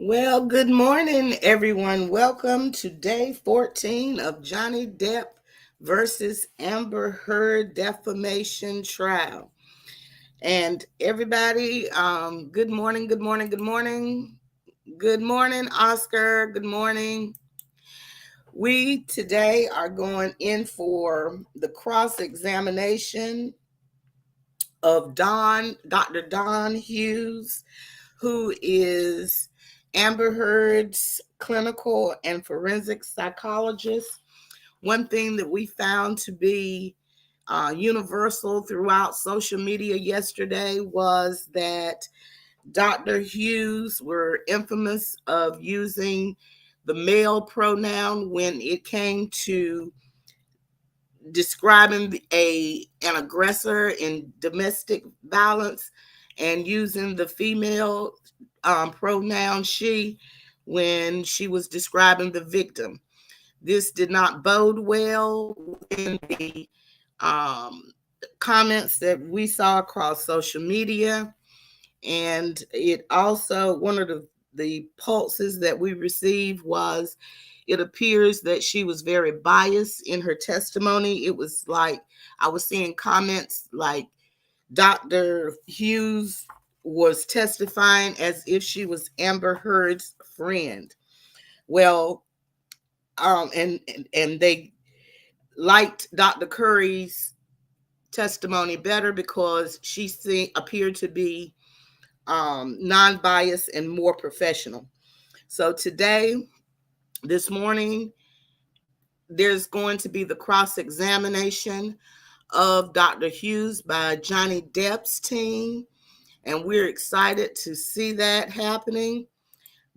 Well, good morning, everyone. Welcome to day 14 of Johnny Depp versus Amber Heard defamation trial. And everybody, good morning, good morning, good morning. Good morning, Oscar. Good morning. We today are going in for the cross-examination of Dr. Don Hughes, who is Amber Heard's clinical and forensic psychologist. One thing that we found to be universal throughout social media yesterday was that Dr. Hughes were infamous of using the male pronoun when it came to describing an aggressor in domestic violence, and using the female pronoun she when she was describing the victim. This did not bode well in the um, comments that we saw across social media. And it also, one of the pulses that we received was, it appears that she was very biased in her testimony. It was like, I was seeing comments like Dr. Hughes was testifying as if she was Amber Heard's friend. Well, and they liked Dr. Curry's testimony better because she appeared to be non-biased and more professional. So today, this morning, there's going to be the cross-examination of Dr. Hughes by Johnny Depp's team. And we're excited to see that happening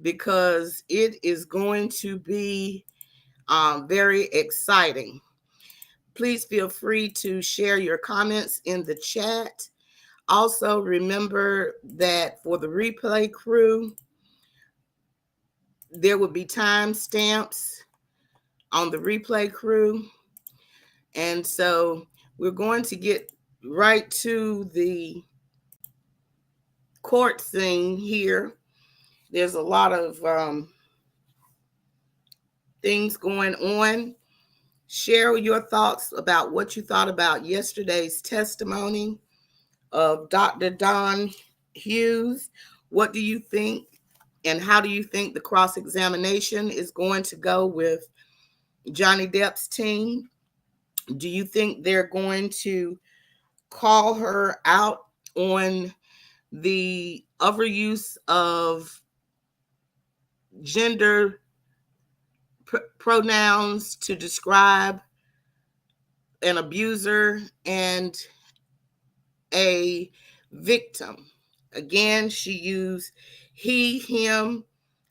because it is going to be very exciting. Please feel free to share your comments in the chat. Also, remember that for the replay crew, there will be time stamps on the replay crew. And so we're going to get right to the court scene here. There's a lot of things going on. Share your thoughts about what you thought about yesterday's testimony of Dr. Don Hughes. What do you think, and how do you think the cross-examination is going to go with Johnny Depp's team? Do you think they're going to call her out on the overuse of gender pronouns to describe an abuser and a victim? Again, she used he, him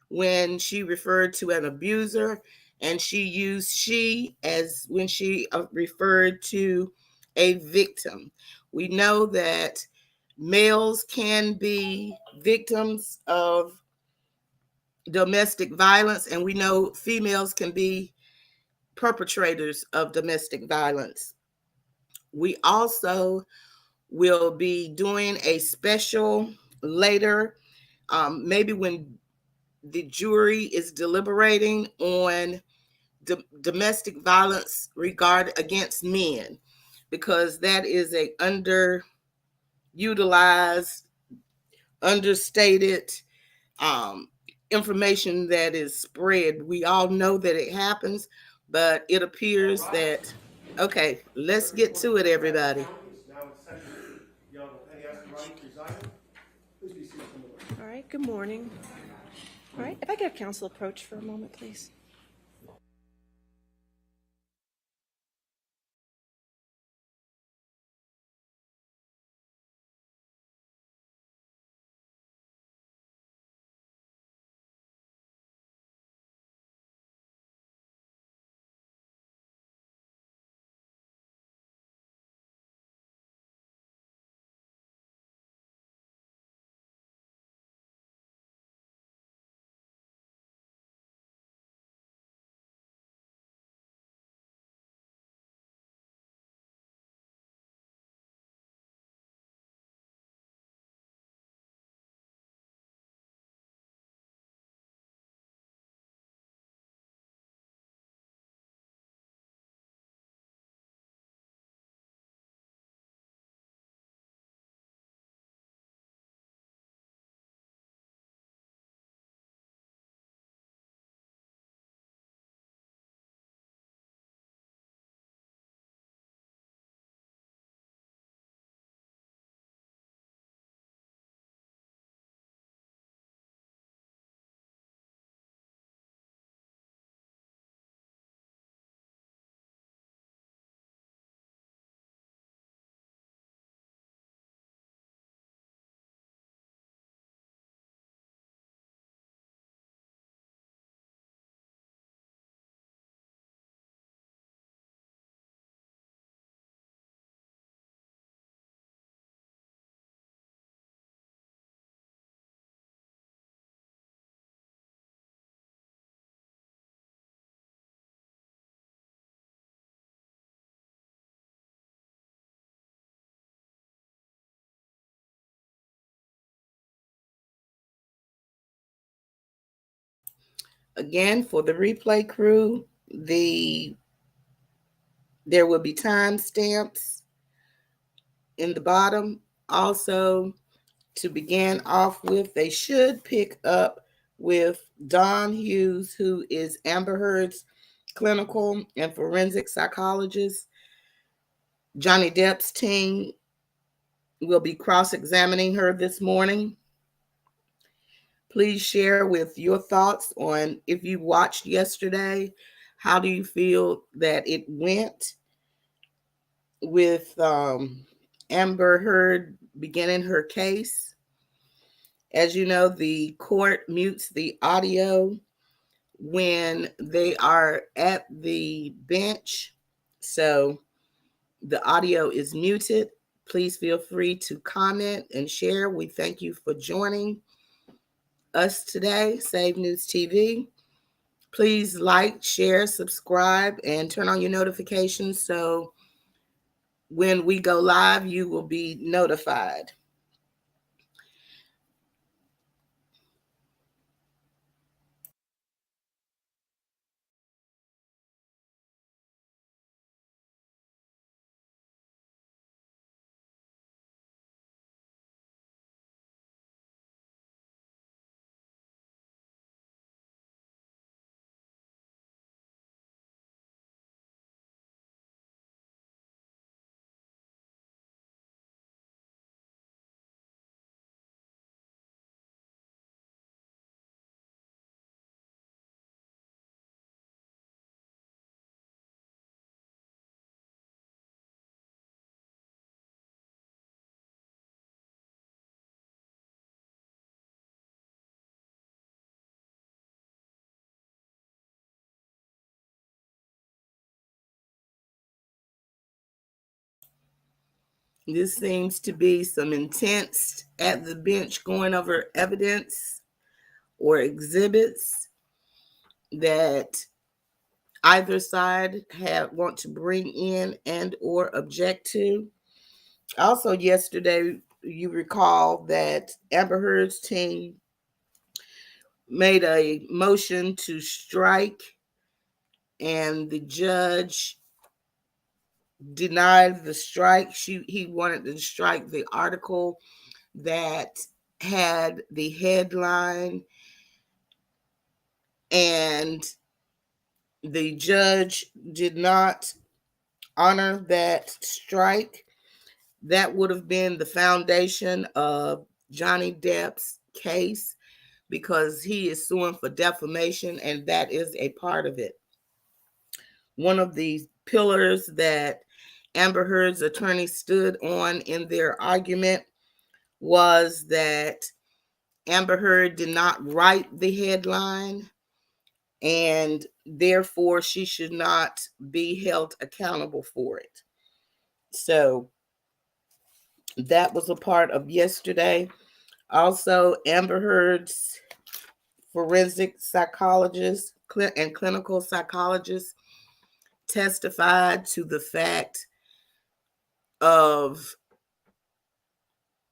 when she referred to an abuser, and she used she as when she referred to a victim. We know that males can be victims of domestic violence, and we know females can be perpetrators of domestic violence. We also will be doing a special later, maybe when the jury is deliberating on domestic violence regard against men, because that is a underutilized, understated information that is spread. We all know that it happens, but it appears that, okay, let's get to it, everybody. All right, good morning. All right, if I could have counsel approach for a moment, please. Again, for the replay crew, there will be time stamps in the bottom. Also, to begin off with, they should pick up with Don Hughes, who is Amber Heard's clinical and forensic psychologist. Johnny Depp's team will be cross-examining her this morning. Please share with your thoughts on if you watched yesterday. How do you feel that it went with Amber Heard beginning her case? As you know, the court mutes the audio when they are at the bench. So the audio is muted. Please feel free to comment and share. We thank you for joining us today, Save News TV. Please like, share, subscribe, and turn on your notifications so when we go live, you will be notified. This seems to be some intense at the bench going over evidence or exhibits that either side want to bring in and or object to. Also, yesterday, you recall that Amber Heard's team made a motion to strike, and the judge denied the strike. He wanted to strike the article that had the headline, and the judge did not honor that strike. That would have been the foundation of Johnny Depp's case because he is suing for defamation, and that is a part of it. One of the pillars that Amber Heard's attorney stood on in their argument was that Amber Heard did not write the headline, and therefore she should not be held accountable for it. So that was a part of yesterday. Also, Amber Heard's forensic psychologist and clinical psychologist testified to the fact of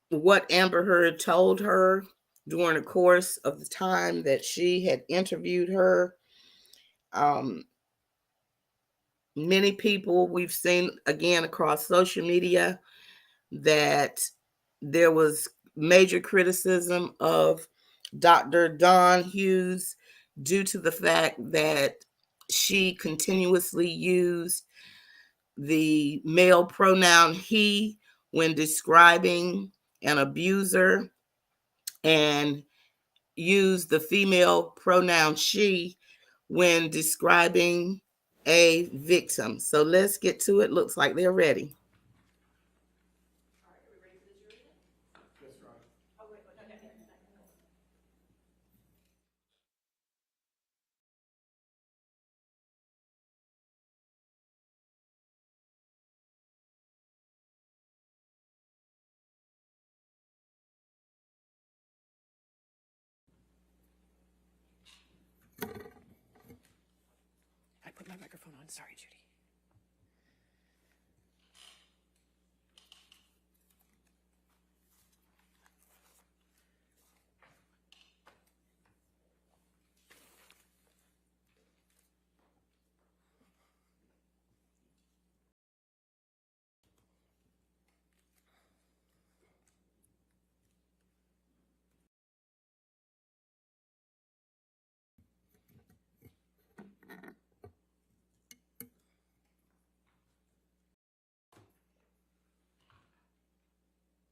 what Amber Heard told her during the course of the time that she had interviewed her. Many people we've seen again across social media that there was major criticism of Dr. Dawn Hughes due to the fact that she continuously used the male pronoun he when describing an abuser and used the female pronoun she when describing a victim. So let's get to it. Looks like they're ready. I put my microphone on. Sorry, Judy.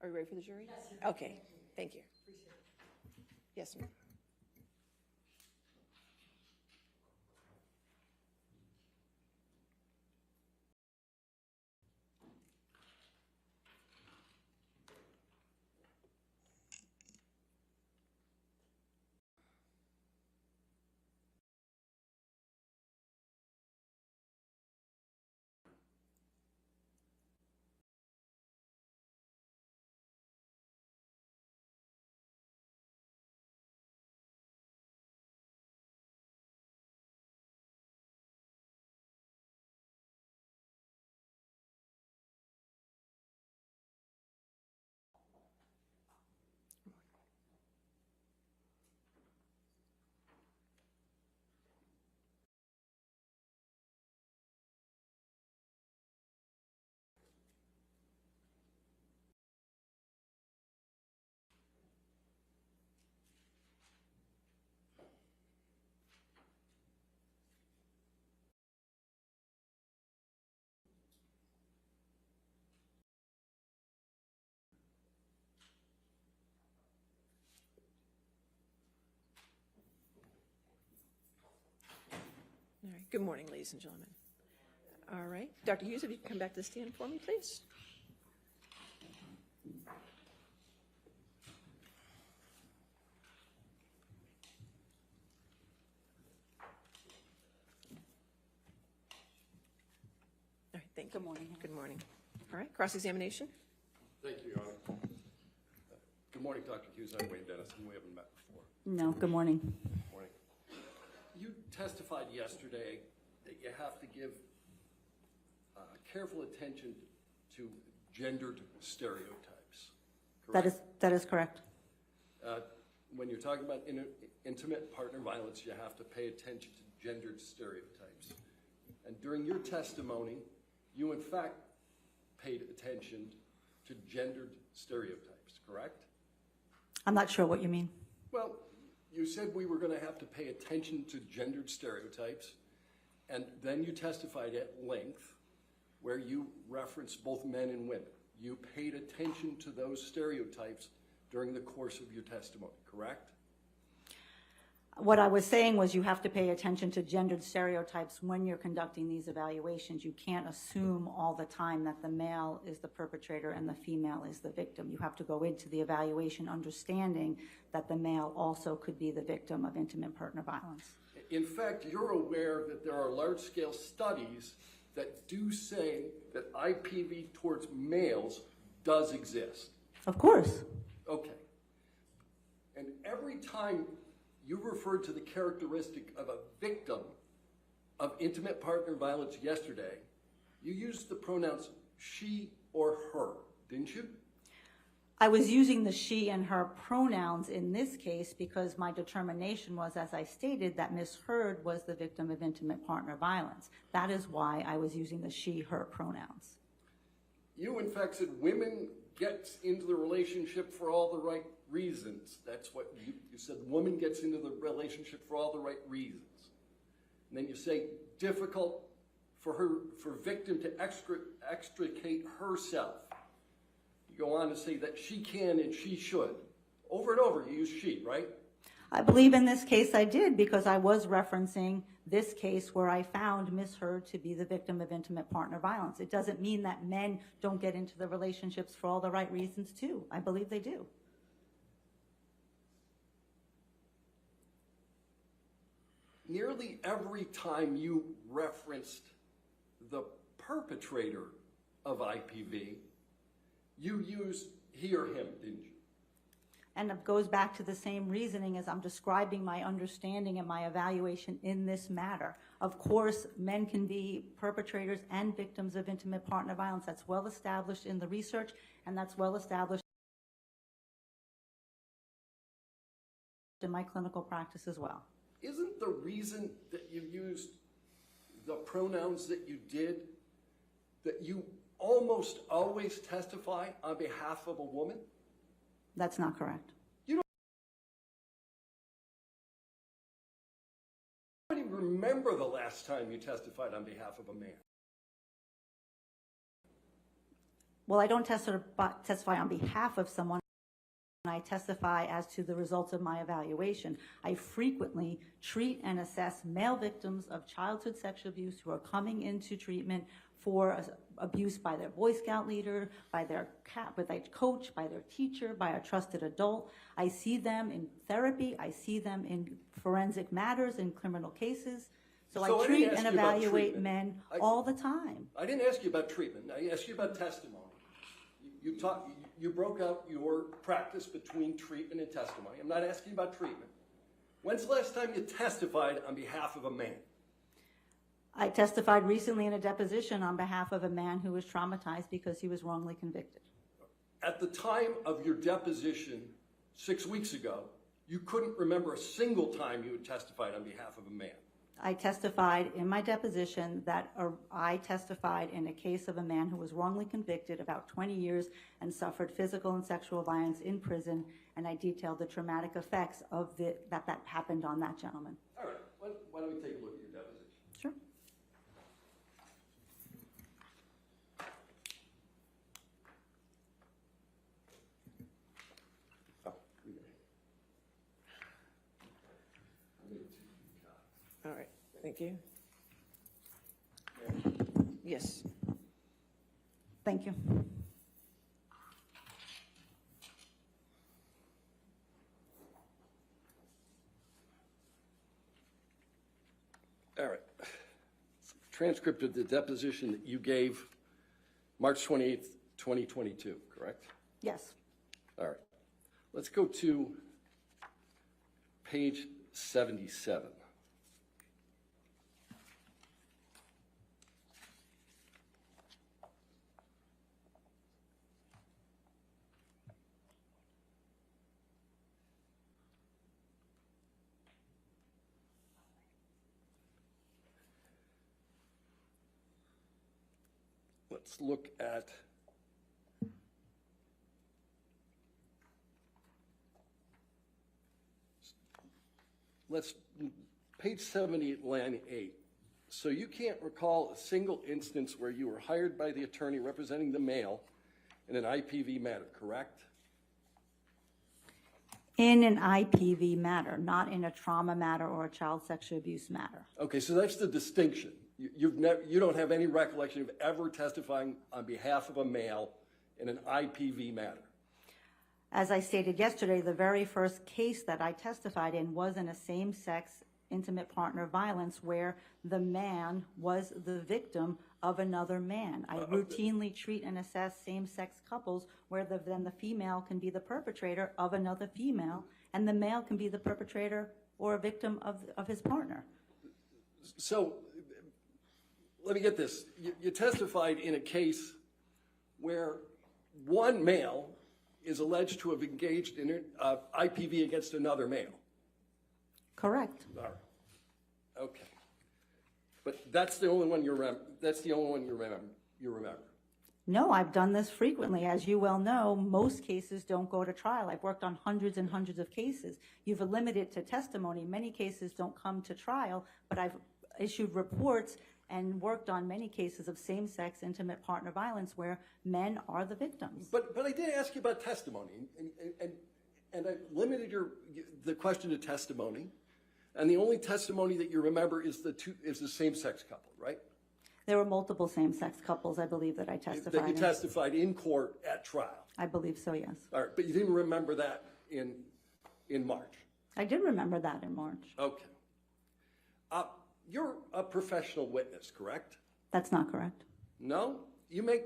Are you ready for the jury? Yes. Okay, thank you. Appreciate it. Yes, ma'am. All right. Good morning, ladies and gentlemen. All right. Dr. Hughes, if you can come back to the stand for me, please. All right. Thank you. Good morning. Good morning. All right. Cross-examination. Thank you, Your Honor. Good morning, Dr. Hughes. I'm Wayne Dennison. We haven't met before. No, good morning. Morning. You testified yesterday that you have to give careful attention to gendered stereotypes, correct? That is correct. When you're talking about intimate partner violence, you have to pay attention to gendered stereotypes. And during your testimony, you in fact paid attention to gendered stereotypes, correct? I'm not sure what you mean. Well, you said we were going to have to pay attention to gendered stereotypes, and then you testified at length where you referenced both men and women. You paid attention to those stereotypes during the course of your testimony, correct? What I was saying was you have to pay attention to gendered stereotypes when you're conducting these evaluations. You can't assume all the time that the male is the perpetrator and the female is the victim. You have to go into the evaluation understanding that the male also could be the victim of intimate partner violence. In fact, you're aware that there are large-scale studies that do say that IPV towards males does exist. Of course. Okay. And every time you referred to the characteristic of a victim of intimate partner violence yesterday, you used the pronouns she or her, didn't you? I was using the she and her pronouns in this case because my determination was, as I stated, that Ms. Heard was the victim of intimate partner violence. That is why I was using the she, her pronouns. You, in fact, said women get into the relationship for all the right reasons. That's what you said. The woman gets into the relationship for all the right reasons. And then you say difficult for victim to extricate herself. You go on to say that she can and she should. Over and over, you use she, right? I believe in this case I did because I was referencing this case where I found Ms. Heard to be the victim of intimate partner violence. It doesn't mean that men don't get into the relationships for all the right reasons too. I believe they do. Nearly every time you referenced the perpetrator of IPV, you used he or him, didn't you? And it goes back to the same reasoning as I'm describing my understanding and my evaluation in this matter. Of course, men can be perpetrators and victims of intimate partner violence. That's well established in the research, and that's well established in my clinical practice as well. Isn't the reason that you used the pronouns that you did that you almost always testify on behalf of a woman? That's not correct. You don't even remember the last time you testified on behalf of a man. Well, I don't testify on behalf of someone. I testify as to the results of my evaluation. I frequently treat and assess male victims of childhood sexual abuse who are coming into treatment for abuse by their Boy Scout leader, by their coach, by their teacher, by a trusted adult. I see them in therapy. I see them in forensic matters, in criminal cases. So I treat and evaluate men all the time. I didn't ask you about treatment. I asked you about testimony. You broke out your practice between treatment and testimony. I'm not asking about treatment. When's the last time you testified on behalf of a man? I testified recently in a deposition on behalf of a man who was traumatized because he was wrongly convicted. At the time of your deposition 6 weeks ago, you couldn't remember a single time you had testified on behalf of a man. I testified in my deposition that I testified in a case of a man who was wrongly convicted about 20 years and suffered physical and sexual violence in prison, and I detailed the traumatic effects of that happened on that gentleman. All right, why don't we take a look at your deposition? Sure. All right, thank you. Yes. Thank you. All right. Transcript of the deposition that you gave March 28th, 2022, correct? Yes. All right. Let's go to page 77. Let's look at page 78, line 8. So you can't recall a single instance where you were hired by the attorney representing the male in an IPV matter, correct? In an IPV matter, not in a trauma matter or a child sexual abuse matter. Okay, so that's the distinction. You don't have any recollection of ever testifying on behalf of a male in an IPV matter. As I stated yesterday, the very first case that I testified in was in a same-sex intimate partner violence where the man was the victim of another man. I routinely treat and assess same-sex couples where then the female can be the perpetrator of another female and the male can be the perpetrator or a victim of his partner. So let me get this. You testified in a case where one male is alleged to have engaged in an IPV against another male. Correct. All right. Okay. But that's the only one you remember. That's the only one you remember. No, I've done this frequently. As you well know, most cases don't go to trial. I've worked on hundreds and hundreds of cases. You've limited it to testimony. Many cases don't come to trial, but I've issued reports and worked on many cases of same-sex intimate partner violence where men are the victims. But I did ask you about testimony, and I limited the question to testimony, and the only testimony that you remember is the same-sex couple, right? There were multiple same-sex couples, I believe, that I testified That you testified in court at trial. I believe so, yes. All right, but you didn't remember that in March. I did remember that in March. Okay. You're a professional witness, correct? That's not correct. No? You make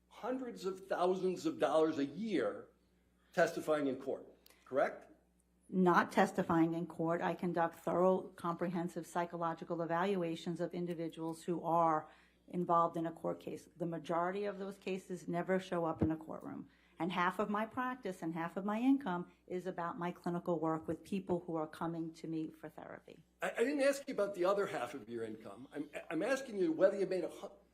hundreds of thousands of dollars a year testifying in court, correct? Not testifying in court. I conduct thorough, comprehensive psychological evaluations of individuals who are involved in a court case. The majority of those cases never show up in a courtroom. And half of my practice and half of my income is about my clinical work with people who are coming to me for therapy. I didn't ask you about the other half of your income. I'm asking you whether you made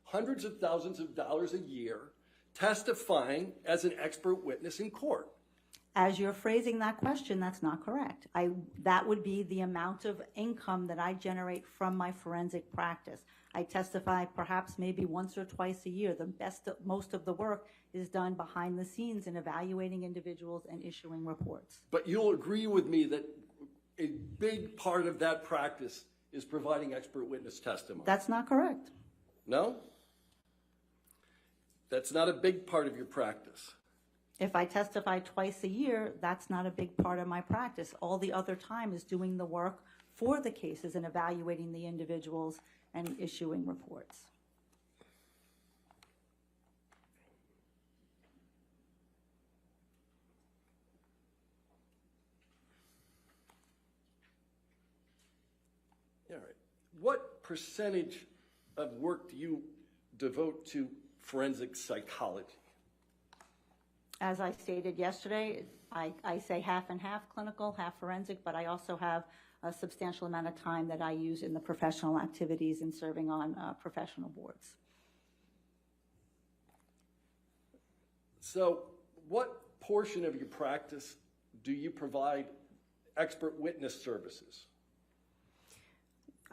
hundreds of thousands of dollars a year testifying as an expert witness in court. As you're phrasing that question, that's not correct. That would be the amount of income that I generate from my forensic practice. I testify perhaps maybe once or twice a year. Most of the work is done behind the scenes in evaluating individuals and issuing reports. But you'll agree with me that a big part of that practice is providing expert witness testimony. That's not correct. No? That's not a big part of your practice. If I testify twice a year, that's not a big part of my practice. All the other time is doing the work for the cases and evaluating the individuals and issuing reports. All right. What percentage of work do you devote to forensic psychology? As I stated yesterday, I say half and half clinical, half forensic, but I also have a substantial amount of time that I use in the professional activities and serving on professional boards. So what portion of your practice do you provide expert witness services?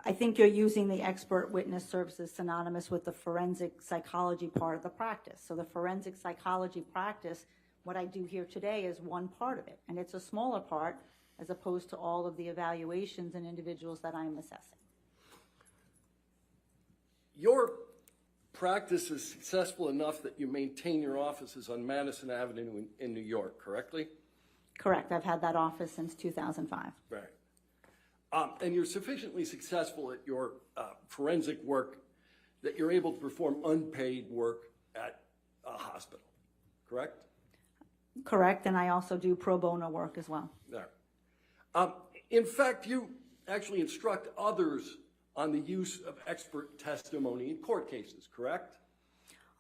I think you're using the expert witness services synonymous with the forensic psychology part of the practice. So the forensic psychology practice, what I do here today is one part of it, and it's a smaller part as opposed to all of the evaluations and individuals that I'm assessing. Your practice is successful enough that you maintain your offices on Madison Avenue in New York, correctly? Correct. I've had that office since 2005. Right. And you're sufficiently successful at your forensic work that you're able to perform unpaid work at a hospital, correct? Correct, and I also do pro bono work as well. All right. In fact, you actually instruct others on the use of expert testimony in court cases, correct?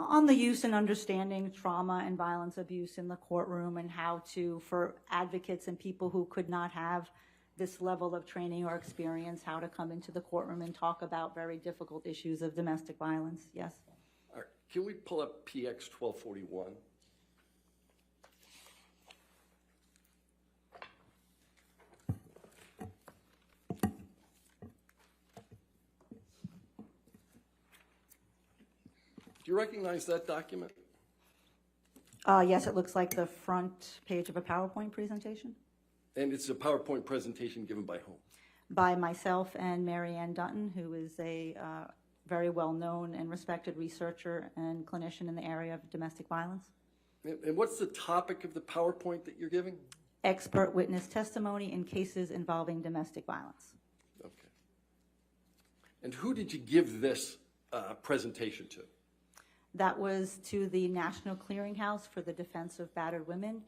On the use and understanding trauma and violence abuse in the courtroom and how to, for advocates and people who could not have this level of training or experience, how to come into the courtroom and talk about very difficult issues of domestic violence, yes. All right. Can we pull up PX 1241? Do you recognize that document? Yes, it looks like the front page of a PowerPoint presentation. And it's a PowerPoint presentation given by whom? By myself and Mary Ann Dutton, who is a very well-known and respected researcher and clinician in the area of domestic violence. And what's the topic of the PowerPoint that you're giving? Expert witness testimony in cases involving domestic violence. Okay. And who did you give this presentation to? That was to the National Clearinghouse for the Defense of Battered Women.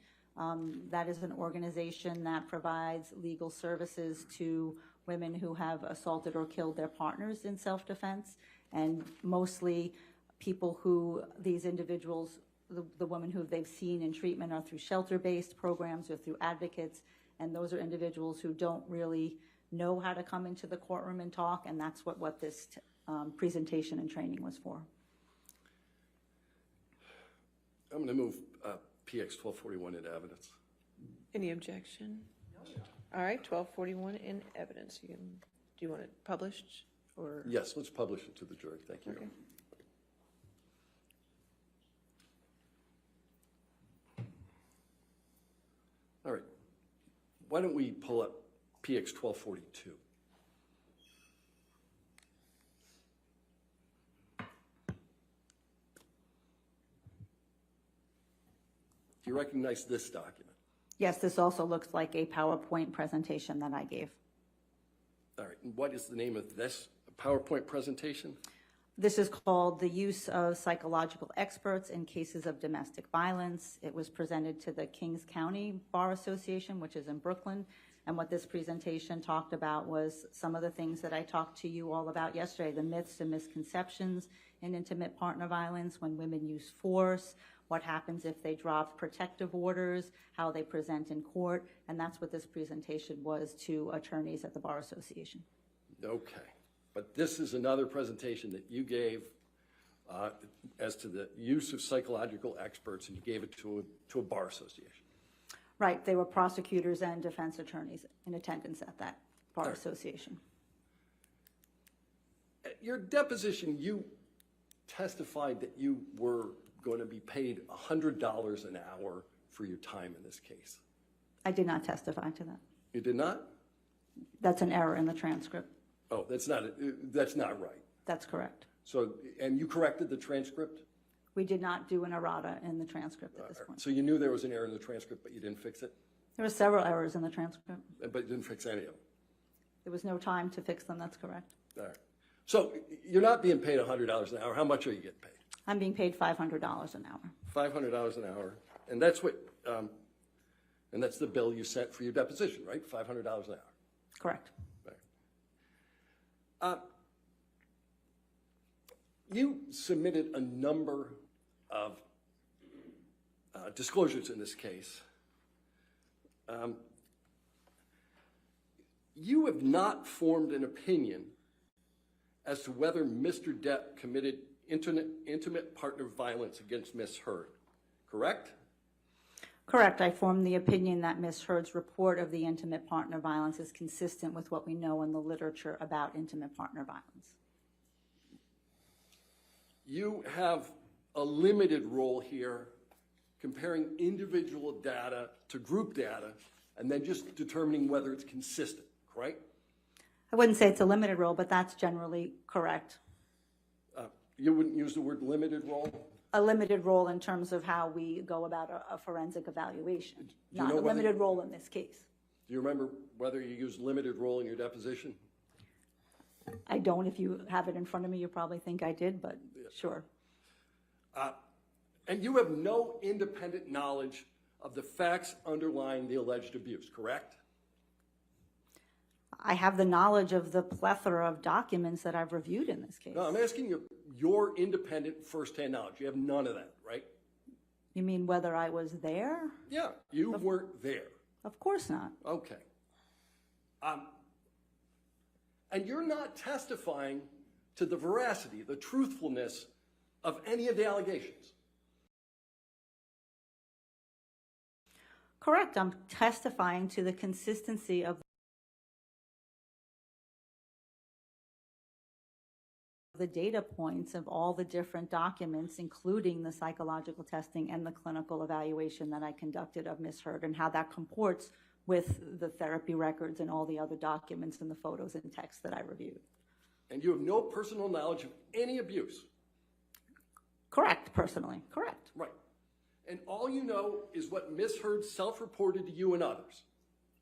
That is an organization that provides legal services to women who have assaulted or killed their partners in self-defense, and mostly people who these individuals, the women who they've seen in treatment are through shelter-based programs or through advocates, and those are individuals who don't really know how to come into the courtroom and talk, and that's what this presentation and training was for. I'm going to move PX 1241 into evidence. Any objection? All right, 1241 in evidence. Do you want it published or? Yes, let's publish it to the jury. Thank you. Okay. All right. Why don't we pull up PX 1242? Do you recognize this document? Yes, this also looks like a PowerPoint presentation that I gave. All right. And what is the name of this PowerPoint presentation? This is called The Use of Psychological Experts in Cases of Domestic Violence. It was presented to the Kings County Bar Association, which is in Brooklyn. And what this presentation talked about was some of the things that I talked to you all about yesterday, the myths and misconceptions in intimate partner violence, when women use force, what happens if they drop protective orders, how they present in court, and that's what this presentation was to attorneys at the Bar Association. Okay. But this is another presentation that you gave as to the use of psychological experts, and you gave it to a bar association. Right, they were prosecutors and defense attorneys in attendance at that bar Right. association. At your deposition, you testified that you were going to be paid $100 an hour for your time in this case. I did not testify to that. You did not? That's an error in the transcript. Oh, that's not right. That's correct. So, and you corrected the transcript? We did not do an errata in the transcript at this point. So you knew there was an error in the transcript, but you didn't fix it? There were several errors in the transcript. But you didn't fix any of them? There was no time to fix them, that's correct. All right. So you're not being paid $100 an hour. How much are you getting paid? I'm being paid $500 an hour. $500 an hour. And that's what, and that's the bill you sent for your deposition, right? $500 an hour. Correct. Right. You submitted a number of disclosures in this case. You have not formed an opinion as to whether Mr. Depp committed intimate partner violence against Ms. Heard, correct? Correct. I formed the opinion that Ms. Heard's report of the intimate partner violence is consistent with what we know in the literature about intimate partner violence. You have a limited role here comparing individual data to group data and then just determining whether it's consistent, correct? I wouldn't say it's a limited role, but that's generally correct. You wouldn't use the word limited role? A limited role in terms of how we go about a forensic evaluation, you not know a limited role in this case. Do you remember whether you used limited role in your deposition? I don't. If you have it in front of me, you probably think I did, but sure. And you have no independent knowledge of the facts underlying the alleged abuse, correct? I have the knowledge of the plethora of documents that I've reviewed in this case. No, I'm asking you your independent firsthand knowledge. You have none of that, right? You mean whether I was there? Yeah, you weren't there. Of course not. Okay. And you're not testifying to the veracity, the truthfulness of any of the allegations. Correct. I'm testifying to the consistency of the data points of all the different documents, including the psychological testing and the clinical evaluation that I conducted of Ms. Heard, and how that comports with the therapy records and all the other documents and the photos and text that I reviewed. And you have no personal knowledge of any abuse. Correct, personally, correct. Right. And all you know is what Ms. Heard self-reported to you and others.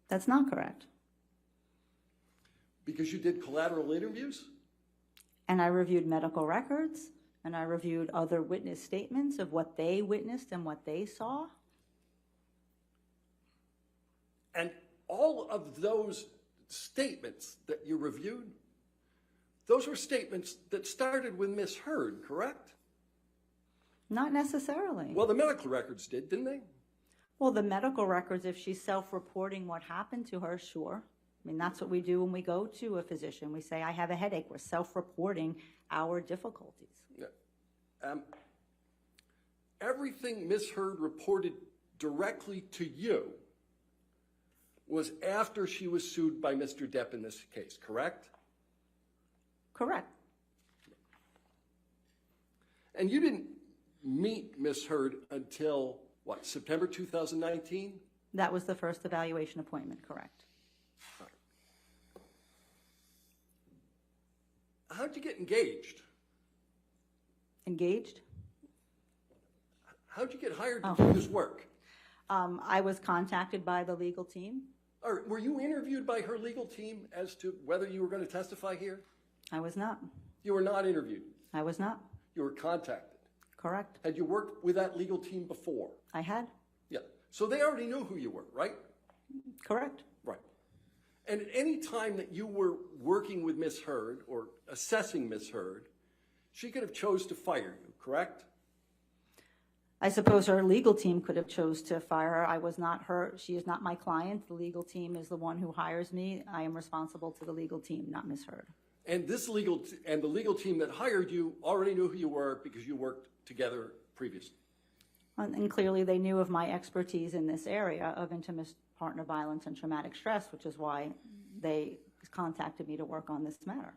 That's not correct. Because you did collateral interviews? And I reviewed medical records, and I reviewed other witness statements of what they witnessed and what they saw. And all of those statements that you reviewed, those were statements that started with Ms. Heard, correct? Not necessarily. Well, the medical records did, didn't they? Well, the medical records, if she's self-reporting what happened to her, sure. I mean, that's what we do when we go to a physician. We say, I have a headache. We're self-reporting our difficulties. Yeah. Everything Ms. Heard reported directly to you was after she was sued by Mr. Depp in this case, correct? Correct. And you didn't meet Ms. Heard until, what, September 2019? That was the first evaluation appointment, correct. How'd you get engaged? Engaged? How'd you get hired to do this work? I was contacted by the legal team. Or were you interviewed by her legal team as to whether you were going to testify here? I was not. You were not interviewed. I was not. You were contacted. Correct. Had you worked with that legal team before? I had. Yeah. So they already knew who you were, right? Correct. Right. And at any time that you were working with Ms. Heard or assessing Ms. Heard, she could have chose to fire you, correct? I suppose her legal team could have chose to fire her. I was not her. She is not my client. The legal team is the one who hires me. I am responsible to the legal team, not Ms. Heard. And the legal team that hired you already knew who you were because you worked together previously. And clearly they knew of my expertise in this area of intimate partner violence and traumatic stress, which is why they contacted me to work on this matter.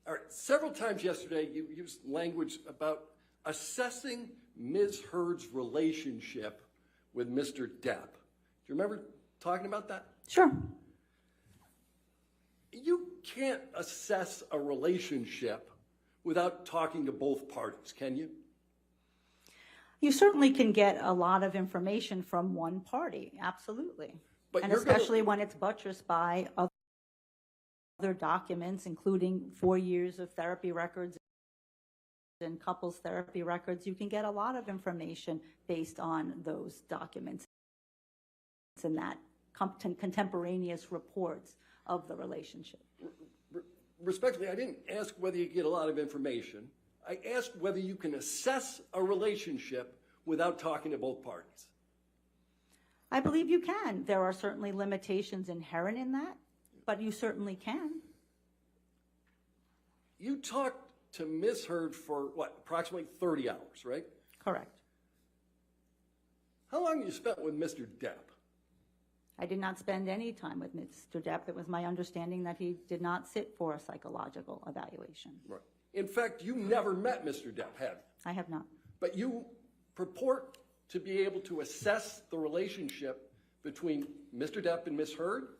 All right, several times yesterday you used language about assessing Ms. Heard's relationship with Mr. Depp. Do you remember talking about that? Sure. You can't assess a relationship without talking to both parties, can you? You certainly can get a lot of information from one party, absolutely. But And you're gonna- especially when it's buttressed by other documents, including 4 years of therapy records and couples therapy records. You can get a lot of information based on those documents and that contemporaneous reports of the relationship. Respectfully, I didn't ask whether you get a lot of information. I asked whether you can assess a relationship without talking to both parties. I believe you can. There are certainly limitations inherent in that, but you certainly can. You talked to Ms. Heard for, what, approximately 30 hours, right? Correct. How long you spent with Mr. Depp? I did not spend any time with Mr. Depp. It was my understanding that he did not sit for a psychological evaluation. Right. In fact, you never met Mr. Depp, have you? I have not. But you purport to be able to assess the relationship between Mr. Depp and Ms. Heard?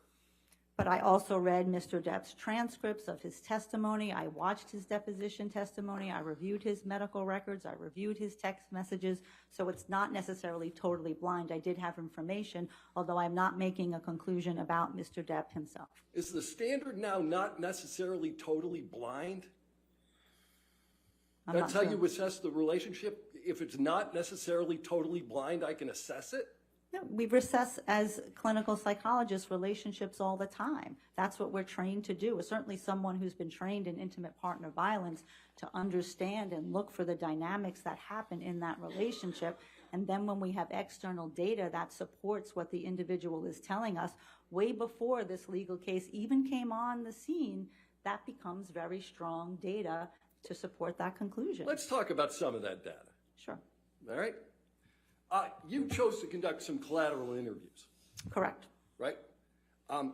But I also read Mr. Depp's transcripts of his testimony. I watched his deposition testimony. I reviewed his medical records. I reviewed his text messages. So it's not necessarily totally blind. I did have information, although I'm not making a conclusion about Mr. Depp himself. Is the standard now not necessarily totally blind? I'm That's not how sure. you assess the relationship? If it's not necessarily totally blind, I can assess it? No, we assess as clinical psychologists relationships all the time. That's what we're trained to do. Certainly someone who's been trained in intimate partner violence to understand and look for the dynamics that happen in that relationship. And then when we have external data that supports what the individual is telling us, way before this legal case even came on the scene, that becomes very strong data to support that conclusion. Let's talk about some of that data. Sure. All right? You chose to conduct some collateral interviews, Correct. right? And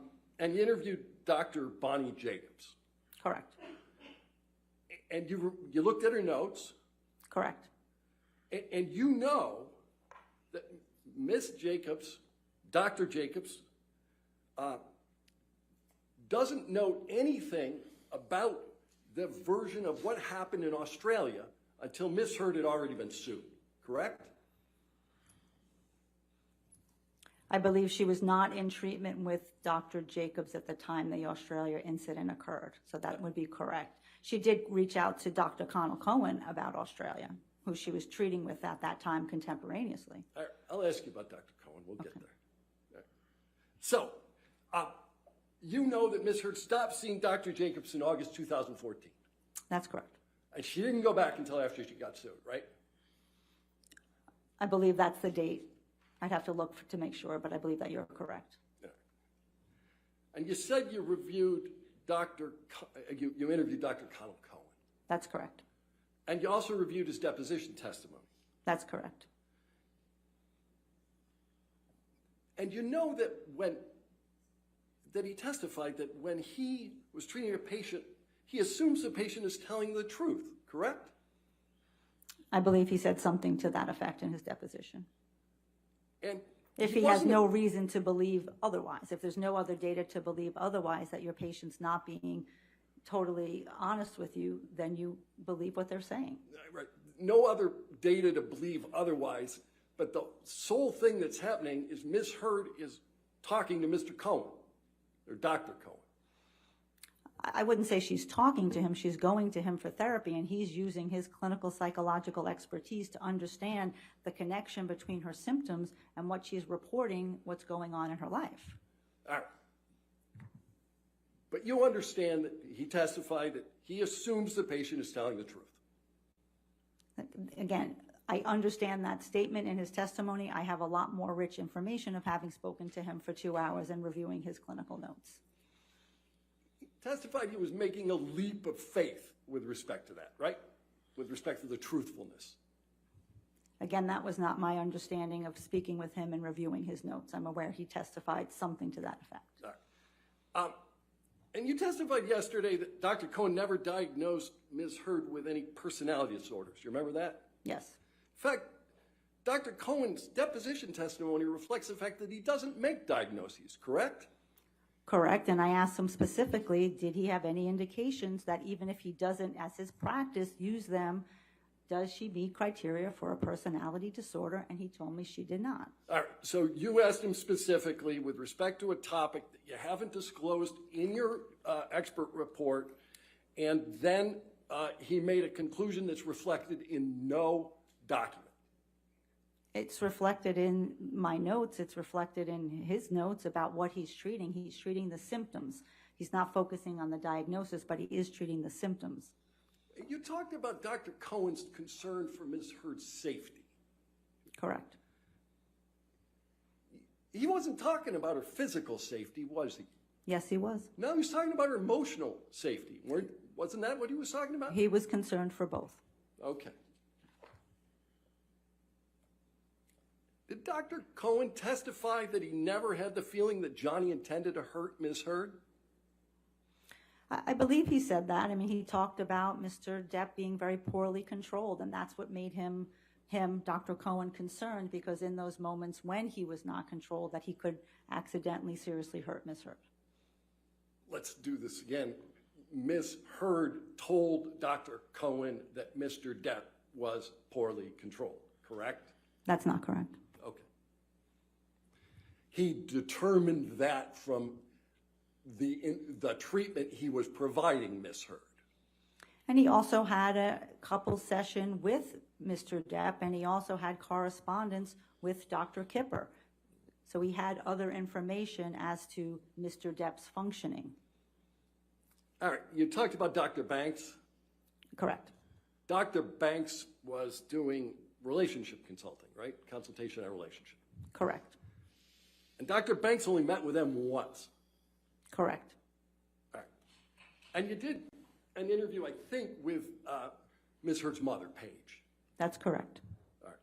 you interviewed Dr. Bonnie Jacobs. Correct. And you looked at her notes, Correct. and you know that Miss Jacobs, Dr. Jacobs, doesn't know anything about the version of what happened in Australia until Miss Heard had already been sued, correct? I believe she was not in treatment with Dr. Jacobs at the time the Australia incident occurred, so that would be correct. She did reach out to Dr. Connell Cohen about Australia, who she was treating with at that time contemporaneously. All right, I'll ask you about Dr. Cohen. We'll get there. All right. So, you know that Miss Heard stopped seeing Dr. Jacobs in August 2014. That's correct. And she didn't go back until after she got sued, right? I believe that's the date. I'd have to look to make sure, but I believe that you're correct. Yeah. And you said you reviewed you interviewed Dr. Connell Cohen. That's correct. And you also reviewed his deposition testimony. That's correct. And you know that he testified that when he was treating a patient, he assumes the patient is telling the truth, correct? I believe he said something to that effect in his deposition. And If he has no reason to believe otherwise, if there's no other data to believe otherwise, that your patient's not being totally honest with you, then you believe what they're saying. Right. No other data to believe otherwise, but the sole thing that's happening is Ms. Heard is talking to Mr. Cohen, or Dr. Cohen. I wouldn't say she's talking to him, she's going to him for therapy, and he's using his clinical psychological expertise to understand the connection between her symptoms and what she's reporting, what's going on in her life. All right. But you understand that he testified that he assumes the patient is telling the truth. Again, I understand that statement in his testimony. I have a lot more rich information of having spoken to him for 2 hours and reviewing his clinical notes. He testified he was making a leap of faith with respect to that, right? With respect to the truthfulness. Again, that was not my understanding of speaking with him and reviewing his notes. I'm aware he testified something to that effect. All right. And you testified yesterday that Dr. Cohen never diagnosed Ms. Heard with any personality disorders. You remember that? Yes, In fact, Dr. Cohen's deposition testimony reflects the fact that he doesn't make diagnoses, correct? correct. And I asked him specifically, did he have any indications that even if he doesn't, as his practice, use them, does she meet criteria for a personality disorder? And he told me she did not. All right, so you asked him specifically with respect to a topic that you haven't disclosed in your expert report, and then he made a conclusion that's reflected in no document. It's reflected in my notes. It's reflected in his notes about what he's treating. He's treating the symptoms. He's not focusing on the diagnosis, but he is treating the symptoms. You talked about Dr. Cohen's concern for Ms. Heard's safety. Correct. He wasn't talking about her physical safety, was he? Yes, he was. No, he was talking about her emotional safety. Wasn't that what he was talking about? He was concerned for both. Okay. Did Dr. Cohen testify that he never had the feeling that Johnny intended to hurt Ms. Heard? I believe he said that. I mean, he talked about Mr. Depp being very poorly controlled, and that's what made him, Dr. Cohen, concerned, because in those moments when he was not controlled, that he could accidentally seriously hurt Ms. Heard. Let's do this again. Ms. Heard told Dr. Cohen that Mr. Depp was poorly controlled, correct? That's not correct. Okay. He determined that from the treatment he was providing Ms. Heard. And he also had a couple session with Mr. Depp, and he also had correspondence with Dr. Kipper. So he had other information as to Mr. Depp's functioning. All right, you talked about Dr. Banks. Correct. Dr. Banks was doing relationship consulting, right? Consultation on relationship. Correct. And Dr. Banks only met with them once. Correct. All right. And you did an interview, I think, with Ms. Heard's mother, Paige. That's correct. All right.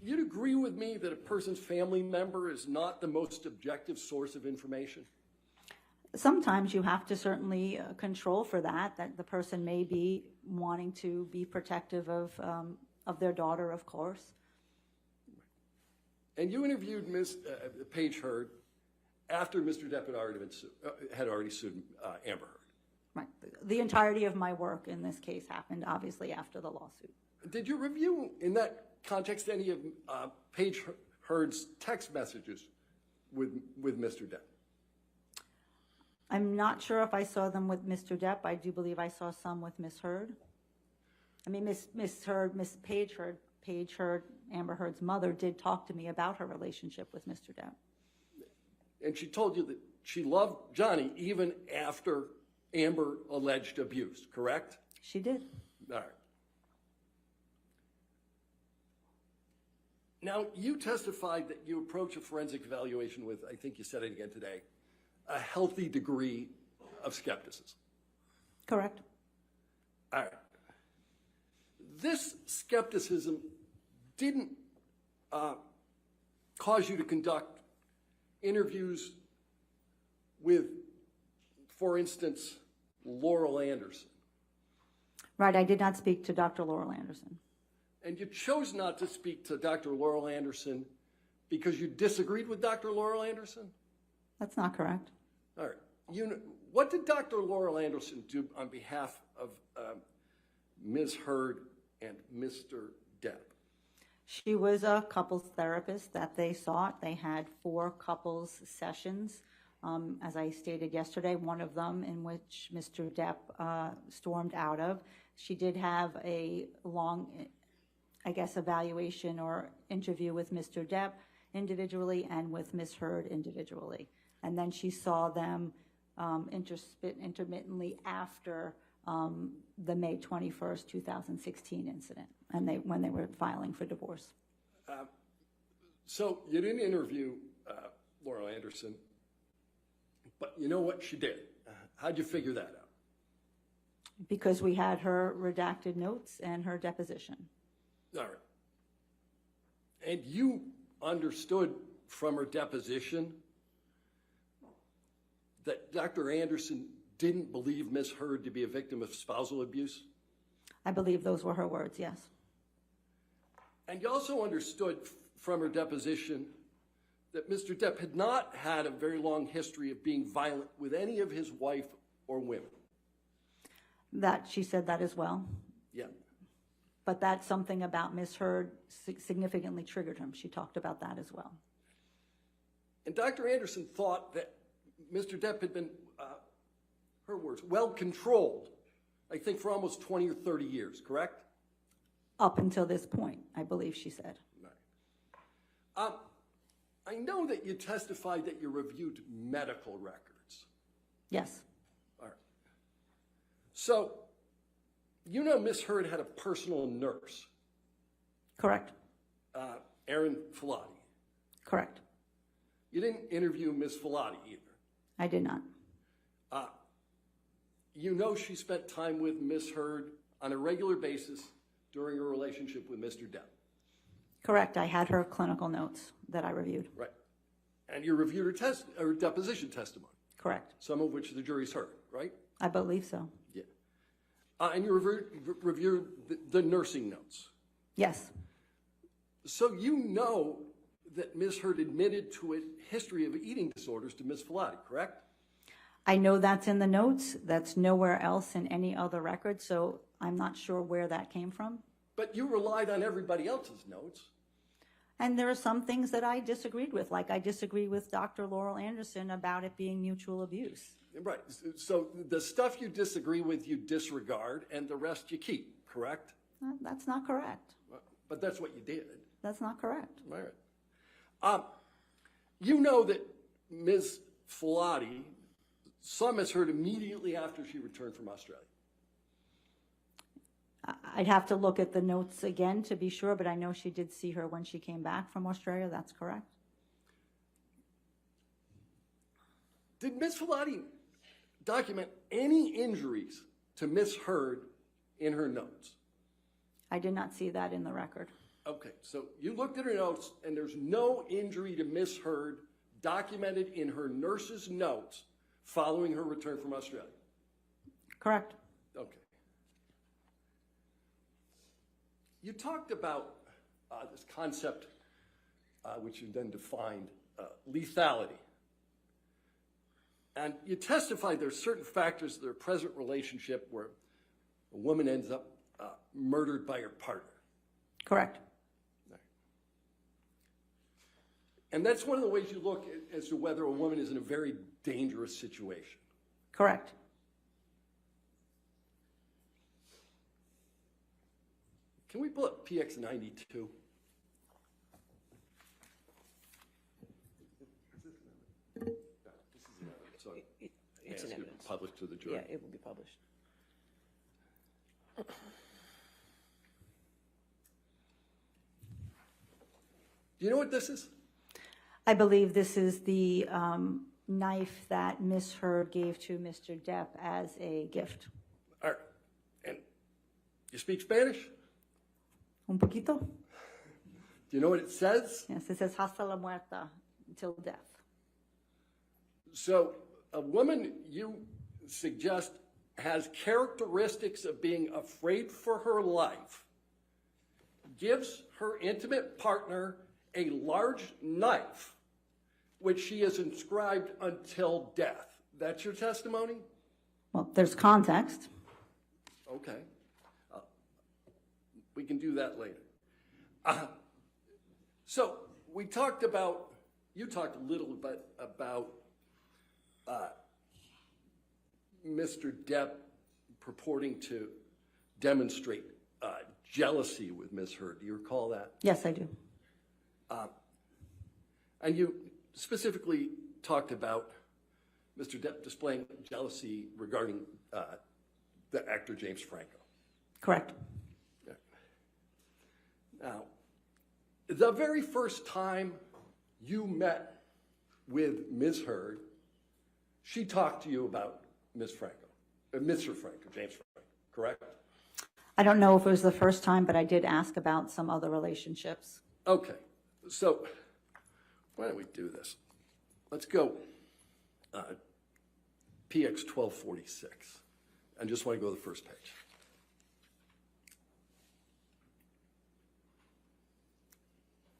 You'd agree with me that a person's family member is not the most objective source of information? Sometimes you have to certainly control for that the person may be wanting to be protective of their daughter, of course. And you interviewed Ms. Paige Heard after Mr. Depp had already sued Amber Heard. Right. The entirety of my work in this case happened, obviously, after the lawsuit. Did you review, in that context, any of Paige Heard's text messages with Mr. Depp? I'm not sure if I saw them with Mr. Depp. I do believe I saw some with Ms. Heard. I mean, Miss Paige Heard, Amber Heard's mother, did talk to me about her relationship with Mr. Depp. And she told you that she loved Johnny even after Amber alleged abuse, correct? She did. All right. Now, you testified that you approach a forensic evaluation with, I think you said it again today, a healthy degree of skepticism. Correct. All right. This skepticism didn't cause you to conduct interviews with, for instance, Laurel Anderson. Right, I did not speak to Dr. Laurel Anderson. And you chose not to speak to Dr. Laurel Anderson because you disagreed with Dr. Laurel Anderson? That's not correct. All right. What did Dr. Laurel Anderson do on behalf of Ms. Heard and Mr. Depp? She was a couples therapist that they sought. They had 4 couples sessions, as I stated yesterday, one of them in which Mr. Depp stormed out of. She did have a long, I guess, evaluation or interview with Mr. Depp individually and with Ms. Heard individually. And then she saw them intermittently after the May 21st, 2016 incident, and when they were filing for divorce. So you didn't interview Laurel Anderson, but you know what she did. How'd you figure that out? Because we had her redacted notes and her deposition. All right. And you understood from her deposition that Dr. Anderson didn't believe Ms. Heard to be a victim of spousal abuse? I believe those were her words, yes. And you also understood from her deposition that Mr. Depp had not had a very long history of being violent with any of his wife or women. That she said that as well. Yeah. But that's something about Ms. Heard significantly triggered him. She talked about that as well. And Dr. Anderson thought that Mr. Depp had been, her words, well controlled, I think for almost 20 or 30 years, correct? Up until this point, I believe she said. Right. I know that you testified that you reviewed medical records. Yes, All right. So, you know Ms. Heard had a personal nurse, correct, Erin Filati. correct. You didn't interview Ms. Filati either. I did not. You know she spent time with Ms. Heard on a regular basis during her relationship with Mr. Depp. Correct, I had her clinical notes that I reviewed. Right. And you reviewed her deposition testimony, Correct, some of which the jury's heard, right? I believe so. Yeah. And you reviewed the nursing notes. Yes, So you know that Ms. Heard admitted to a history of eating disorders to Ms. Filati, correct? I know that's in the notes. That's nowhere else in any other record, so I'm not sure where that came from. But you relied on everybody else's notes. And there are some things that I disagreed with, like I disagree with Dr. Laurel Anderson about it being mutual abuse. Right. So the stuff you disagree with, you disregard, and the rest you keep, correct? That's not correct. But that's what you did. That's not correct. All right. You know that Ms. Filati saw Ms. Heard immediately after she returned from Australia. I'd have to look at the notes again to be sure, but I know she did see her when she came back from Australia. That's correct. Did Ms. Filati document any injuries to Ms. Heard in her notes? I did not see that in the record. Okay, so you looked at her notes, and there's no injury to Ms. Heard documented in her nurse's notes following her return from Australia. Correct. Okay. You talked about this concept, which you then defined, lethality. And you testified there are certain factors of their present relationship where a woman ends up murdered by her partner. Correct. And that's one of the ways you look as to whether a woman is in a very dangerous situation. Correct. Can we pull up PX 92? So It's in evidence. published to the jury. Yeah, it will be published. Do you know what this is? I believe this is the knife that Ms. Heard gave to Mr. Depp as a gift. All right. And you speak Spanish? Un poquito? Do you know what it says? Yes, it says hasta la muerta, until death. So a woman you suggest has characteristics of being afraid for her life, gives her intimate partner a large knife, which she has inscribed until death. That's your testimony? Well, there's context. Okay. We can do that later. So we talked about, you talked a little bit about Mr. Depp purporting to demonstrate jealousy with Ms. Heard. Do you recall that? Yes, I do. And you specifically talked about Mr. Depp displaying jealousy regarding the actor James Franco. Correct. Now, the very first time you met with Ms. Heard, she talked to you about Mr. Franco, James Franco, correct? I don't know if it was the first time, but I did ask about some other relationships. Okay. So why don't we do this? Let's go PX 1246. I just want to go to the first page.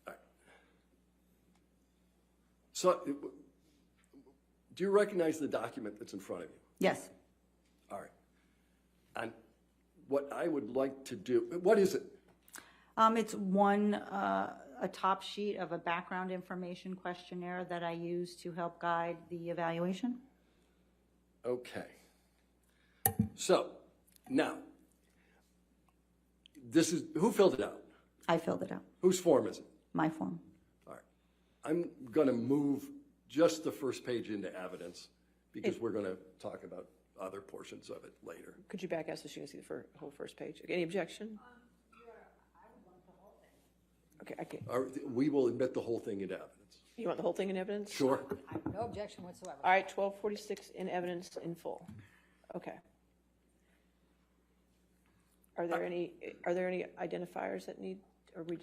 All right. So do you recognize the document that's in front of you? Yes. All right. And what I would like to do, what is it? It's a top sheet of a background information questionnaire that I use to help guide the evaluation. Okay. So now, this is, who filled it out? I filled it out, Whose form is it? my form. All right. I'm going to move just the first page into evidence because we're going to talk about other portions of it later. Could you back us so she can see the whole first page? Any objection? Okay, I can. We will admit the whole thing into evidence. You want the whole thing in evidence? Sure. I have no objection whatsoever. All right, 1246 in evidence in full. Okay. Are there any identifiers that need, or we're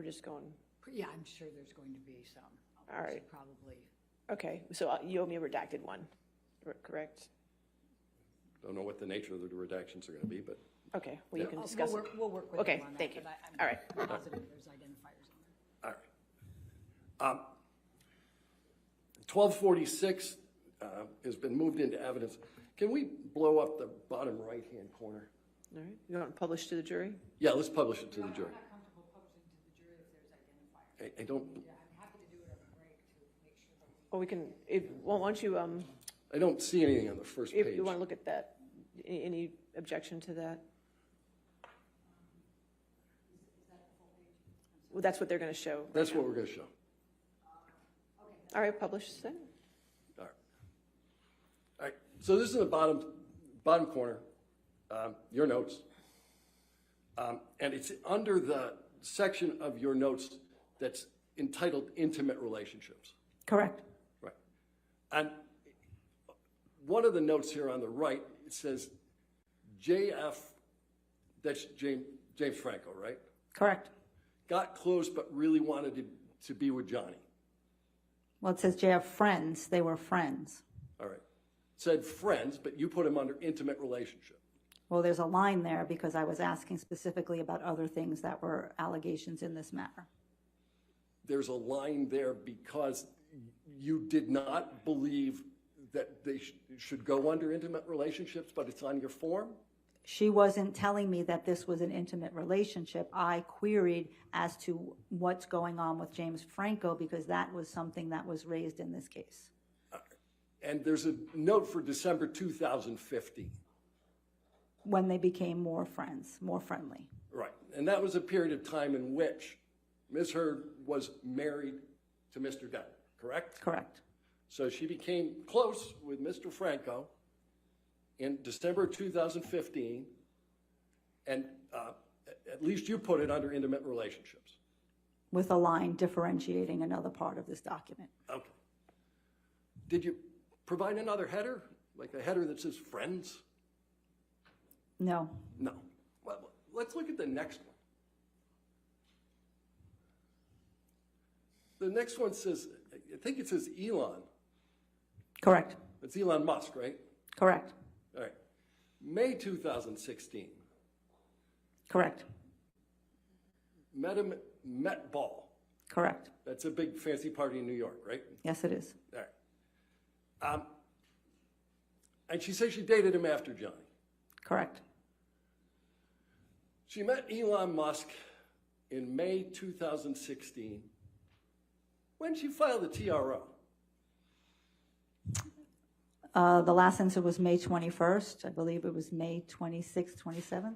just going? Yeah, I'm sure there's going to be some. All right. Probably. Okay, so you owe me a redacted one, correct? Don't know what the nature of the redactions are going to be, but Okay, well, you can discuss We'll it. we'll work with Okay, you on that. thank you. But I'm All right. positive there's identifiers on there. all right. 1246 has been moved into evidence. Can we blow up the bottom right-hand corner? All right, you want to publish to the jury? Yeah, let's publish it to the jury. I'm not comfortable publishing to the jury if there's identifiers. I don't. Yeah, I'm happy to do it on the break to make sure that we. Well, we can, why don't you, I don't see anything on the first if page. you want to look at that, any objection to that? Well, that's what they're going to show. That's what we're going to show. All right, publish then. All right. All right. So this is the bottom corner, your notes. And it's under the section of your notes that's entitled Intimate Relationships. Correct. Right. And one of the notes here on the right, it says JF, that's James Franco, right? Correct. Got close but really wanted to be with Johnny. Well, it says JF friends. They were friends. All right. Said friends, but you put him under intimate relationship. Well, there's a line there because I was asking specifically about other things that were allegations in this matter. There's a line there because you did not believe that they should go under intimate relationships, but it's on your form? She wasn't telling me that this was an intimate relationship. I queried as to what's going on with James Franco because that was something that was raised in this case. And there's a note for December 2015. When they became more friends, more friendly. Right. And that was a period of time in which Ms. Heard was married to Mr. Depp, correct? Correct. So she became close with Mr. Franco in December 2015, and at least you put it under intimate relationships. With a line differentiating another part of this document. Okay. Did you provide another header, like a header that says friends? No. No. Well, let's look at the next one. The next one says, I think it says Elon. Correct. It's Elon Musk, right? Correct. All right. May 2016. Correct. Met Ball. Correct. That's a big fancy party in New York, right? Yes, it is. All right. And she says she dated him after Johnny. Correct. She met Elon Musk in May 2016 when she filed a TRO. The last answer was May 21st. I believe it was May 26th, 27th.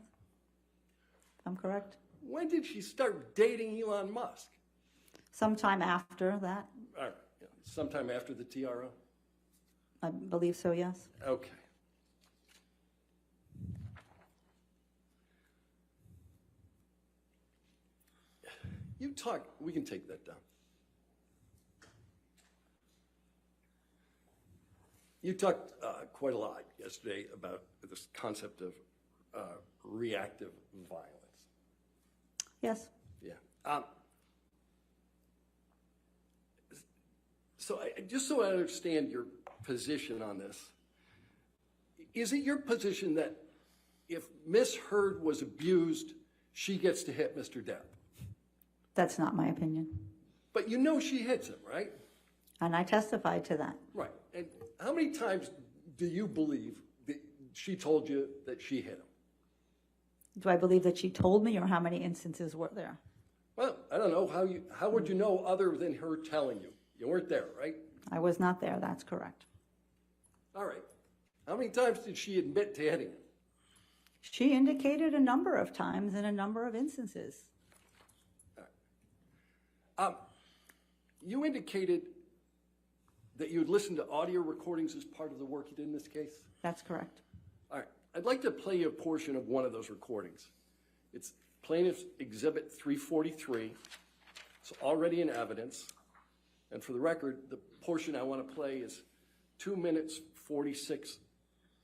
If I'm correct. When did she start dating Elon Musk? Sometime after that. All right. Yeah, sometime after the TRO? I believe so, yes. Okay. You talk, we can take that down. You talked quite a lot yesterday about this concept of reactive violence. Yes. Yeah. So just so I understand your position on this, is it your position that if Miss Heard was abused, she gets to hit Mr. Depp? That's not my opinion. But you know she hits him, right? And I testified to that. Right. And how many times do you believe that she told you that she hit him? Do I believe that she told me, or how many instances were there? Well, I don't know. How would you know other than her telling you? You weren't there, right? I was not there, that's correct. All right. How many times did she admit to hitting him? She indicated a number of times in a number of instances. You indicated that you had listened to audio recordings as part of the work you did in this case? That's correct. All right. I'd like to play you a portion of one of those recordings. It's Plaintiff's Exhibit 343. It's already in evidence. And for the record, the portion I want to play is 2 minutes 46,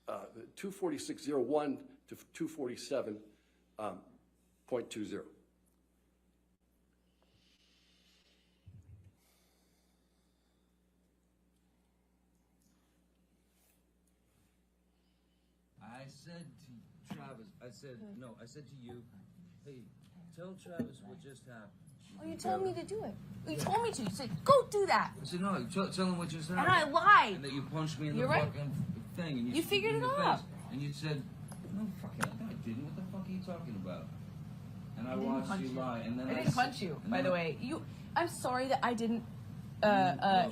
246.01 to 247.20. I said to Travis, I said to you, hey, tell Travis what just happened. Oh, you told me to do it. You told me to. You said, go do that. I said, no, tell him what just And happened. I lied. And that you punched me in You're the right. fucking thing. And You figured in it the out. face. And you said, no, fucking, no, I didn't. What the fuck are you talking about? And I watched you lie. And then I didn't punch you, by the way. I'm sorry that I didn't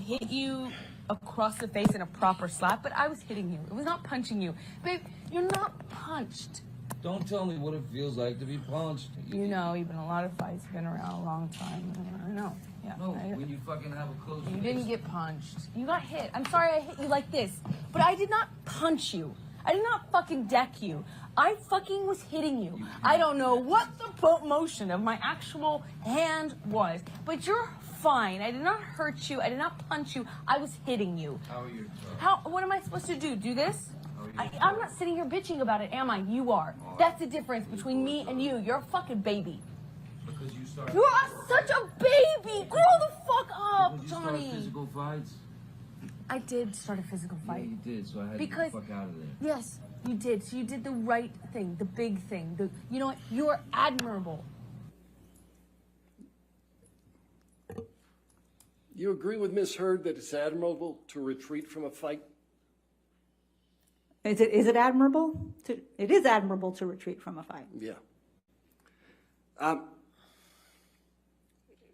hit you across the face in a proper slap, but I was hitting you. It was not punching you. Babe, you're not punched. Don't tell me what it feels like to be punched. You know, you've been in a lot of fights. You've been around a long time. I know. Yeah. No, when you fucking have a close You face. didn't get punched. You got hit. I'm sorry I hit you like this, but I did not punch you. I did not fucking deck you. I fucking was hitting you. I don't know what the motion of my actual hand was, but you're fine. I did not hurt you. I did not punch you. I was hitting you. How are you talking? What am I supposed to do? Do this? I'm not sitting here bitching about it, am I? You are. That's the difference between me and you. You're a fucking baby. Because you started. You are such a baby. Grow the fuck up, Because you started Johnny. physical fights. I did start a physical Yeah, fight. you did, so I had Because- to get the fuck out of there. Yes, you did. So you did the right thing, the big thing. You know what? You're admirable. You agree with Ms. Heard that it's admirable to retreat from a fight? Is it admirable? It is admirable to retreat from a fight. Yeah.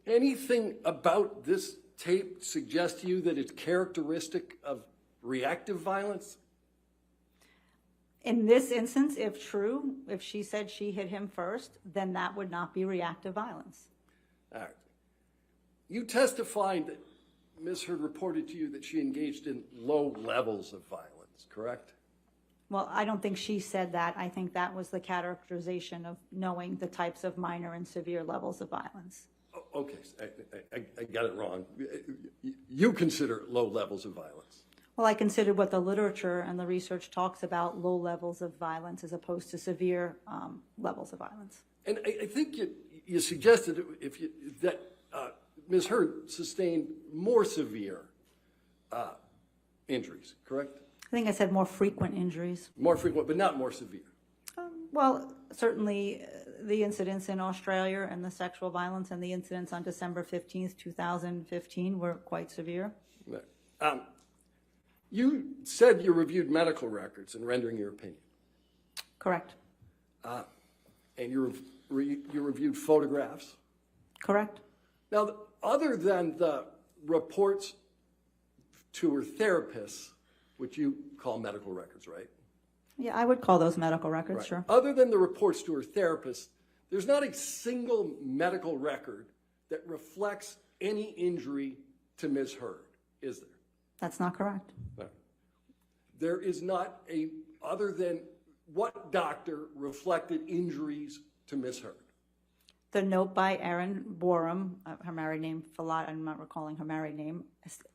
Anything about this tape suggest to you that it's characteristic of reactive violence? In this instance, if true, if she said she hit him first, then that would not be reactive violence. All right. You testified that Ms. Heard reported to you that she engaged in low levels of violence, correct? Well, I don't think she said that. I think that was the characterization of knowing the types of minor and severe levels of violence. Okay, I got it wrong. You consider low levels of violence. Well, I considered what the literature and the research talks about low levels of violence as opposed to severe levels of violence. And I think you suggested that Ms. Heard sustained more severe injuries, correct? I think I said more frequent injuries. More frequent, but not more severe. Well, certainly the incidents in Australia and the sexual violence and the incidents on December 15th, 2015 were quite severe. You said you reviewed medical records in rendering your opinion. Correct. And you reviewed photographs. Correct. Now, other than the reports to her therapists, which you call medical records, right? Yeah, I would call those medical records, Right. sure. Other than the reports to her therapist, there's not a single medical record that reflects any injury to Ms. Heard, is there? That's not correct. No. There is not other than what doctor reflected injuries to Ms. Heard? The note by Erin Borum, her married name, I'm not recalling her married name,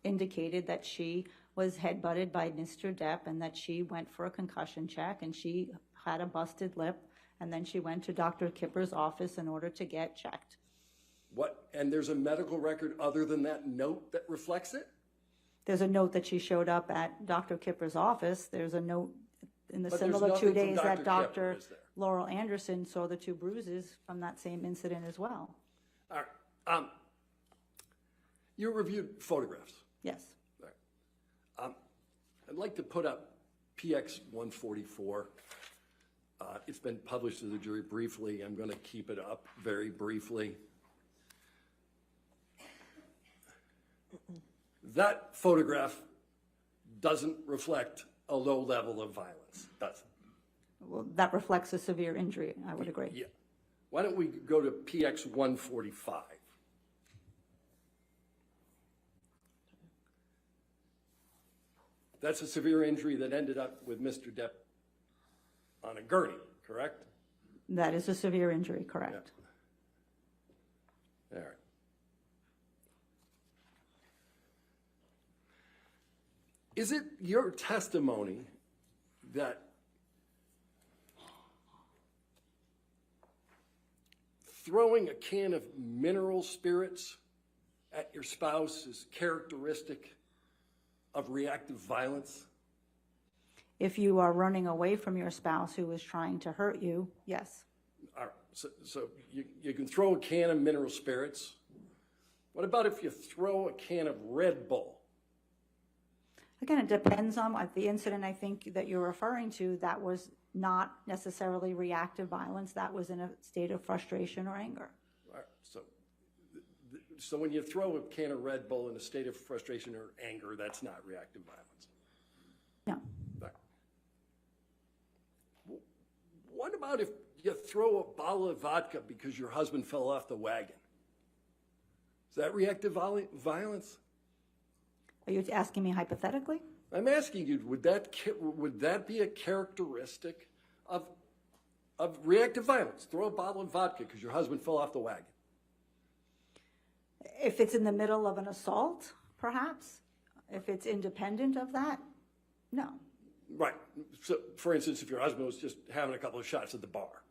indicated that she was headbutted by Mr. Depp and that she went for a concussion check and she had a busted lip and then she went to Dr. Kipper's office in order to get checked. What? And there's a medical record other than that note that reflects it? There's a note that she showed up at Dr. Kipper's office. There's a note in the But there's similar 2 nothing from days that Dr. Kipper, Dr. is there? Laurel Anderson saw the 2 bruises from that same incident as well. All right. You reviewed photographs. Yes. All right. I'd like to put up PX 144. It's been published to the jury briefly. I'm going to keep it up very briefly. That photograph doesn't reflect a low level of violence, does it? Well, that reflects a severe injury, I would agree. Yeah. Why don't we go to PX 145? That's a severe injury that ended up with Mr. Depp on a gurney, correct? That is a severe injury, correct. All right. Is it your testimony that throwing a can of mineral spirits at your spouse is characteristic of reactive violence? If you are running away from your spouse who is trying to hurt you, yes. All right. So you can throw a can of mineral spirits. What about if you throw a can of Red Bull? Again, it depends on the incident I think that you're referring to. That was not necessarily reactive violence. That was in a state of frustration or anger. All right. So when you throw a can of Red Bull in a state of frustration or anger, that's not reactive violence. No. Right. What about if you throw a bottle of vodka because your husband fell off the wagon? Is that reactive violence? Are you asking me hypothetically? I'm asking you, would that be a characteristic of reactive violence? Throw a bottle of vodka because your husband fell off the wagon. If it's in the middle of an assault, perhaps. If it's independent of that, no. Right. So, for instance, if your husband was just having a couple of shots at the bar.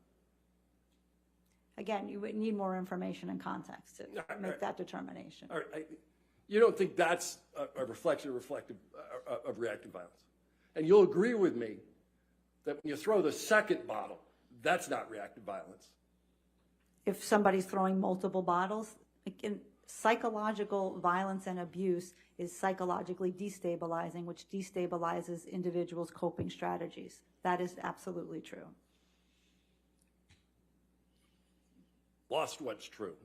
Again, you would need more information and context to make that determination. All right. You don't think that's a reflective of reactive violence? And you'll agree with me that when you throw the second bottle, that's not reactive violence. If somebody's throwing multiple bottles, again, psychological violence and abuse is psychologically destabilizing, which destabilizes individuals' coping strategies. That is absolutely true. Lost what's true.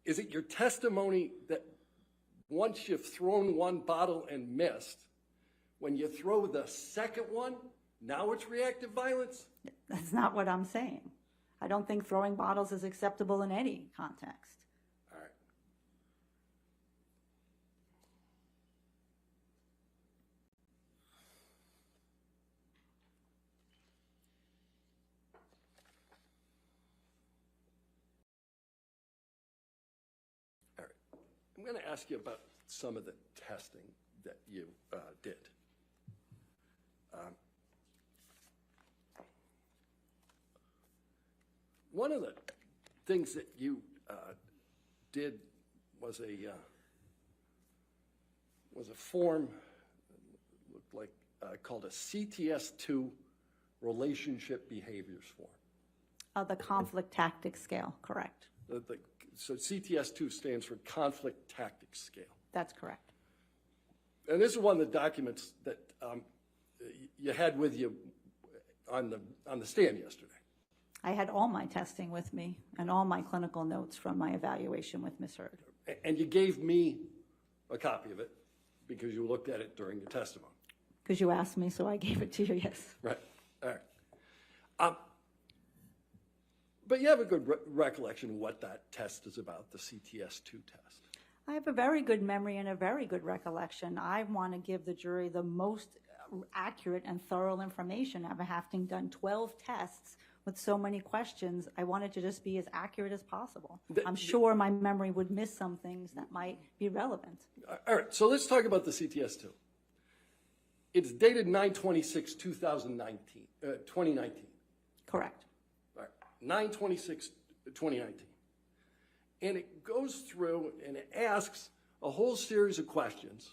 Is it your testimony that once you've thrown one bottle and missed, when you throw the second one, now it's reactive violence? That's not what I'm saying. I don't think throwing bottles is acceptable in any context. All right. All right. I'm going to ask you about some of the testing that you did. One of the things that you did was a form looked like called a CTS2 relationship behaviors form. The conflict tactics scale, correct. So CTS2 stands for conflict tactics scale. That's correct. And this is one of the documents that you had with you on the stand yesterday. I had all my testing with me and all my clinical notes from my evaluation with Ms. Hurd. And you gave me a copy of it because you looked at it during your testimony. Because you asked me, so I gave it to you, yes. Right. All right. But you have a good recollection of what that test is about, the CTS2 test. I have a very good memory and a very good recollection. I want to give the jury the most accurate and thorough information. After having done 12 tests with so many questions, I wanted to just be as accurate as possible. I'm sure my memory would miss some things that might be relevant. All right, so let's talk about the CTS2. It's dated 9/26/2019. Correct. All right, 9/26/2019. And it goes through and it asks a whole series of questions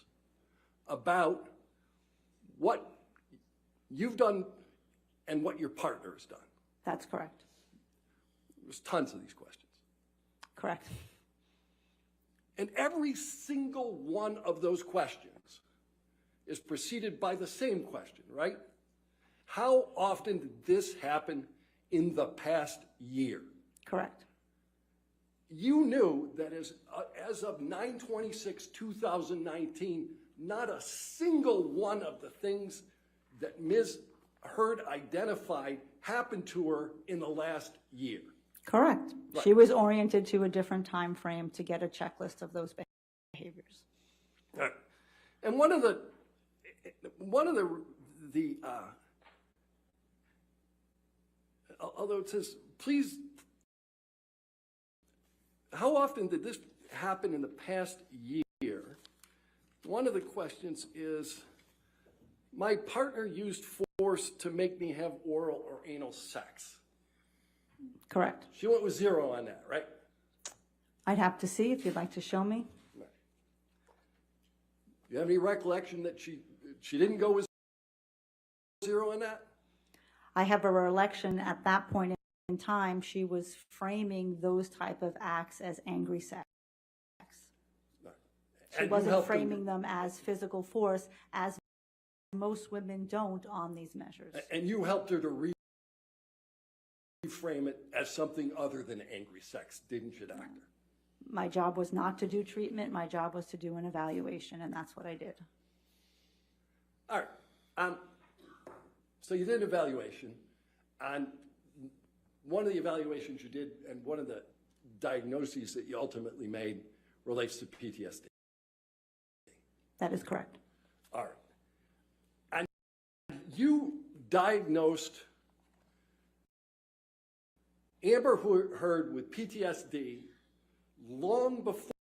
about what you've done and what your partner has done. That's correct. There's tons of these questions. Correct. And every single one of those questions is preceded by the same question, right? How often did this happen in the past year? Correct. You knew that as of 9/26/2019, not a single one of the things that Ms. Heard identified happened to her in the last year. Correct. Right. She was oriented to a different time frame to get a checklist of those behaviors. All right. And one of the although it says, please, how often did this happen in the past year? One of the questions is, my partner used force to make me have oral or anal sex. Correct. She went with 0 on that, right? I'd have to see if you'd like to show me. Right. You have any recollection that she didn't go with 0 on that? I have a recollection at that point in time, she was framing those type of acts as angry sex. She wasn't framing them as physical force, as most women don't on these measures. And you helped her to reframe it as something other than angry sex, didn't you, doctor? My job was not to do treatment. My job was to do an evaluation, and that's what I did. All right. So you did an evaluation. And one of the evaluations you did and one of the diagnoses that you ultimately made relates to PTSD. That is correct. All right. And you diagnosed Amber Heard with PTSD long before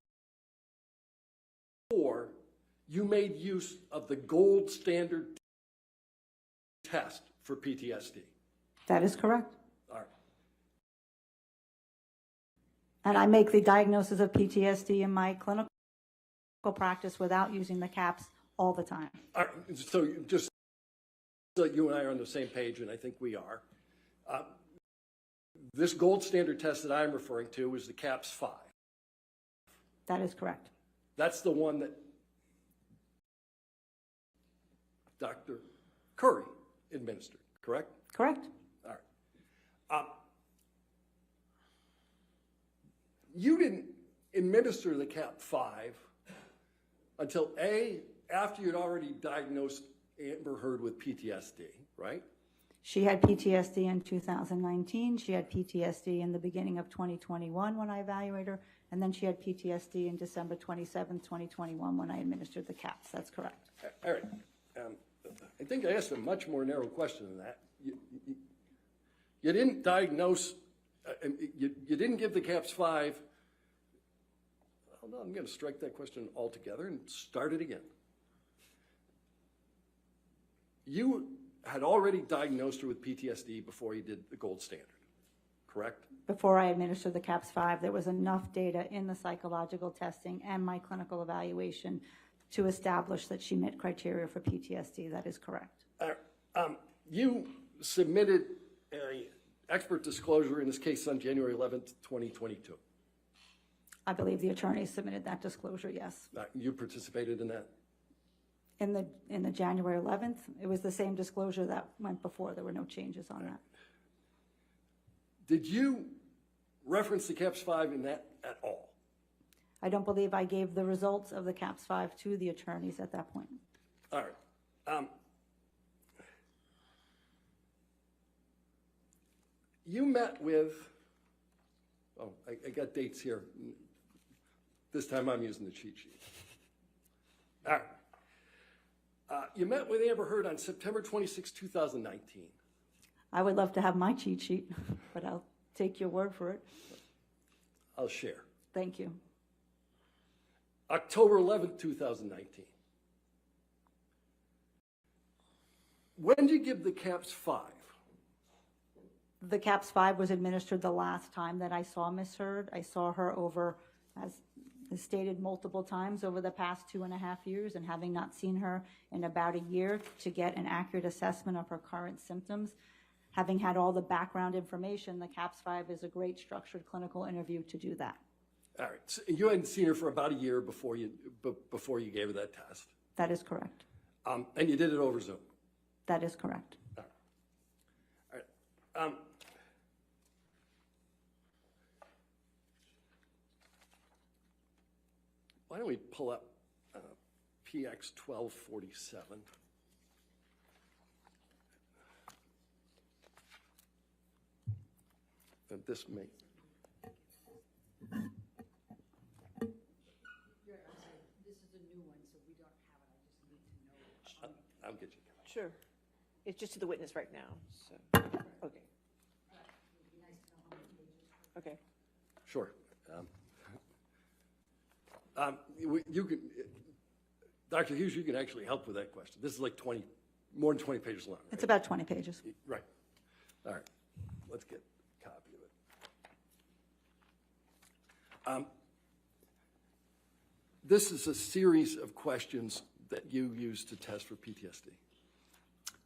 you made use of the gold standard test for PTSD. That is correct. All right. And I make the diagnosis of PTSD in my clinical practice without using the CAPS all the time. All right. So just so you and I are on the same page, and I think we are, this gold standard test that I'm referring to is the CAPS 5. That is correct. That's the one that Dr. Curry administered, correct? Correct. All right. You didn't administer the CAP 5 until after you'd already diagnosed Amber Heard with PTSD, right? She had PTSD in 2019. She had PTSD in the beginning of 2021 when I evaluated her. And then she had PTSD in December 27, 2021 when I administered the CAPS. That's correct. All right. I think I asked a much more narrow question than that. You didn't diagnose, you didn't give the CAPS 5. Hold on, I'm going to strike that question altogether and start it again. You had already diagnosed her with PTSD before you did the gold standard, correct? Before I administered the CAPS 5, there was enough data in the psychological testing and my clinical evaluation to establish that she met criteria for PTSD. That is correct. You submitted an expert disclosure in this case on January 11th, 2022. I believe the attorney submitted that disclosure, yes. You participated in that? In the January 11th, it was the same disclosure that went before. There were no changes on that. Did you reference the CAPS 5 in that at all? I don't believe I gave the results of the CAPS 5 to the attorneys at that point. All right. You met with, I got dates here. This time I'm using the cheat sheet. All right. You met with Amber Heard on September 26, 2019. I would love to have my cheat sheet, but I'll take your word for it. I'll share. Thank you. October 11, 2019. When did you give the CAPS 5? The CAPS 5 was administered the last time that I saw Ms. Heard. I saw her over, as as stated multiple times over the past 2.5 years, and having not seen her in about a year to get an accurate assessment of her current symptoms, having had all the background information, the CAPS-5 is a great structured clinical interview to do that. All right, so you hadn't seen her for about a year before you gave her that test. That is correct. And you did it over Zoom. That is correct. All right. Why don't we pull up PX 1247? And this may. This is a new one, so we don't have it. I just need to know. I'll get you. Sure. It's just to the witness right now, so, okay. Okay. Sure. You can, Dr. Hughes, you can actually help with that question. This is like more than 20 pages long. Right? It's about 20 pages. Right. All right. Let's get a copy of it. This is a series of questions that you use to test for PTSD.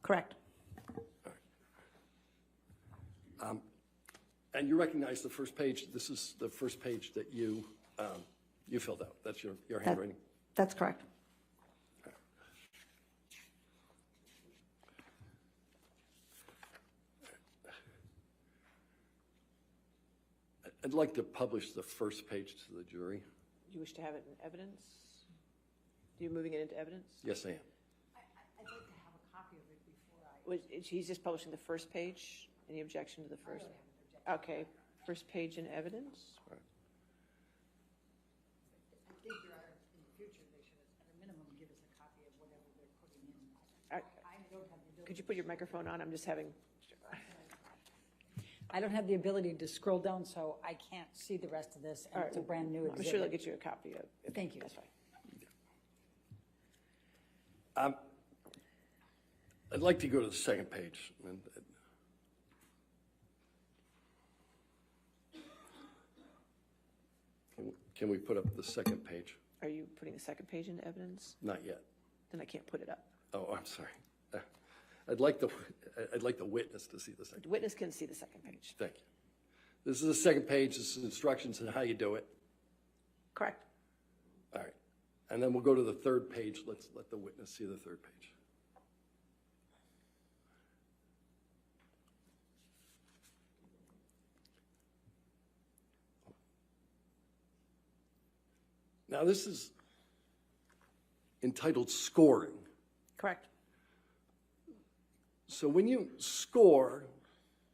Correct. All right. And you recognize the first page. This is the first page that you filled out. That's your handwriting. That's correct. I'd like to publish the first page to the jury. Do you wish to have it in evidence? You're moving it into evidence? Yes, I am. I'd like to have a copy of it before I. He's just publishing the first page? Any objection to the first? Okay, first page in evidence? Right. I think in the future, they should, at a minimum, give us a copy of whatever they're putting in. I don't have the ability. Could you put your microphone on? I'm just having, I don't have the ability to scroll down, so I can't see the rest of this, and it's a brand-new I'm exhibit. sure they'll get you a copy of it. Thank you. That's fine. I'd like to go to the second page. Can we put up the second page? Are you putting the second page into evidence? Not yet. Then I can't put it up. Oh, I'm sorry. I'd like the witness to see the second. The witness can see the second page. Thank you. This is the second page. This is instructions on how you do it. Correct. All right. And then we'll go to the third page. Let's let the witness see the third page. Now, this is entitled scoring. Correct. So when you score,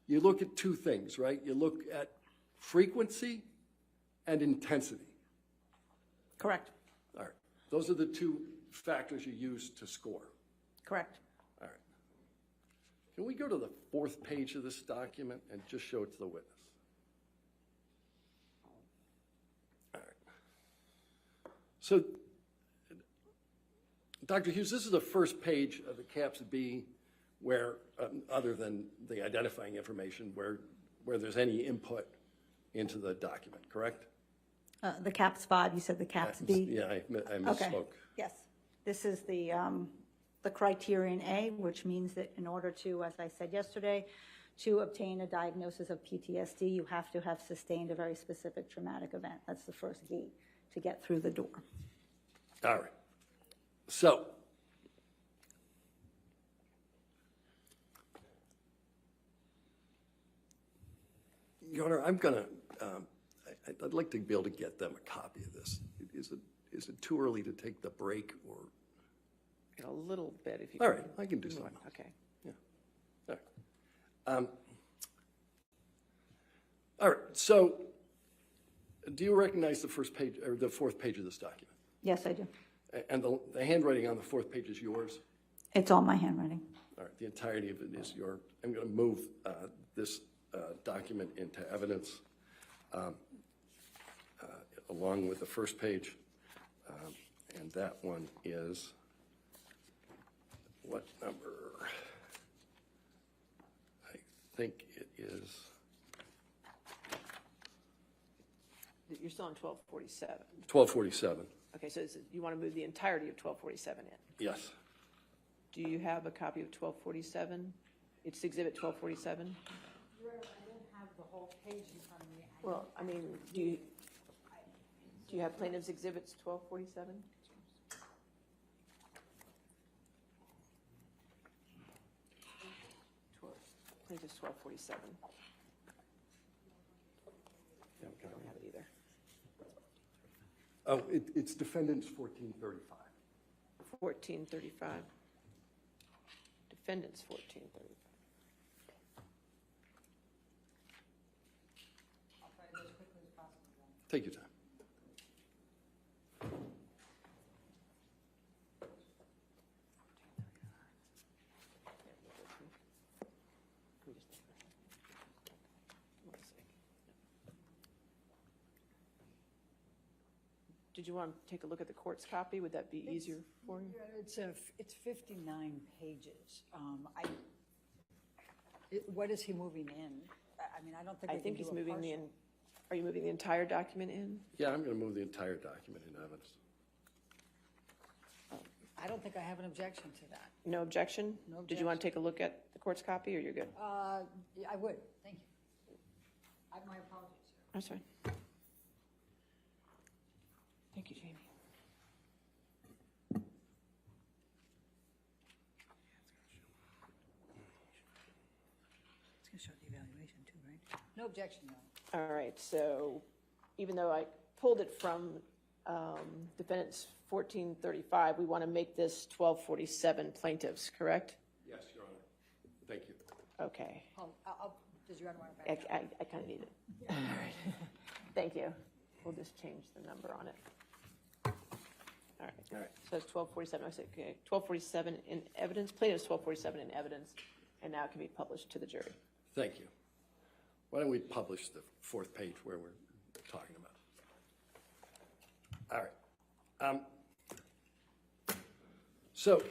you look at two things, right? You look at frequency and intensity. Correct. All right. Those are the two factors you use to score. Correct. All right. Can we go to the fourth page of this document and just show it to the witness? All right. So, Dr. Hughes, this is the first page of the CAPS B where, other than the identifying information, where there's any input into the document, correct? The CAPS-5, you said the CAPS-B? Yeah, I misspoke. Okay, yes. This is the criterion A, which means that in order to, as I said yesterday, to obtain a diagnosis of PTSD, you have to have sustained a very specific traumatic event. That's the first gate to get through the door. All right. So, Your Honor, I'm going to, I'd like to be able to get them a copy of this. Is it too early to take the break or? In a little bit, if you All can. right, I can do something. Okay. Yeah. All right, so do you recognize the first page, or the fourth page of this document? Yes, I do. And the handwriting on the fourth page is yours? It's all my handwriting. All right, the entirety of it is yours. I'm going to move this document into evidence along with the first page. And that one is, what number? I think it is You're still on 1247. 1247. Okay, so you want to move the entirety of 1247 in. Yes. Do you have a copy of 1247? It's Exhibit 1247? I don't have the whole page in front of me. Well, I mean, do you have plaintiff's exhibits 1247? Plaintiff's 1247. I don't have it either. Oh, it's defendants 1435. 1435. Defendants 1435. I'll try to do as quickly as possible then. Take your time. Did you want to take a look at the court's copy? Would that be easier for you? Yeah, it's 59 pages. What is he moving in? I mean, I don't think I we think can he's do a moving partial. are you moving the entire document in? Yeah, I'm going to move the entire document in evidence. I don't think I have an objection to that. No objection? No Did you want to take a look at the court's copy, or you're good? Yeah, I would, thank you. My apologies, sir. That's fine. Thank you, Jamie. It's going to show the evaluation too, right? No objection, no. All right, so even though I pulled it from defendants 1435, we want to make this 1247 plaintiffs, correct? Yes, Your Honor. Thank you. Okay. Does Your Honor want to back up? I kind of need it. All right. Thank you. We'll just change the number on it. All right. So it's 1247. I said, okay, 1247 in evidence. Plaintiff's 1247 in evidence, and now it can be published to the jury. Thank you. Why don't we publish the fourth page where we're talking about? All right. So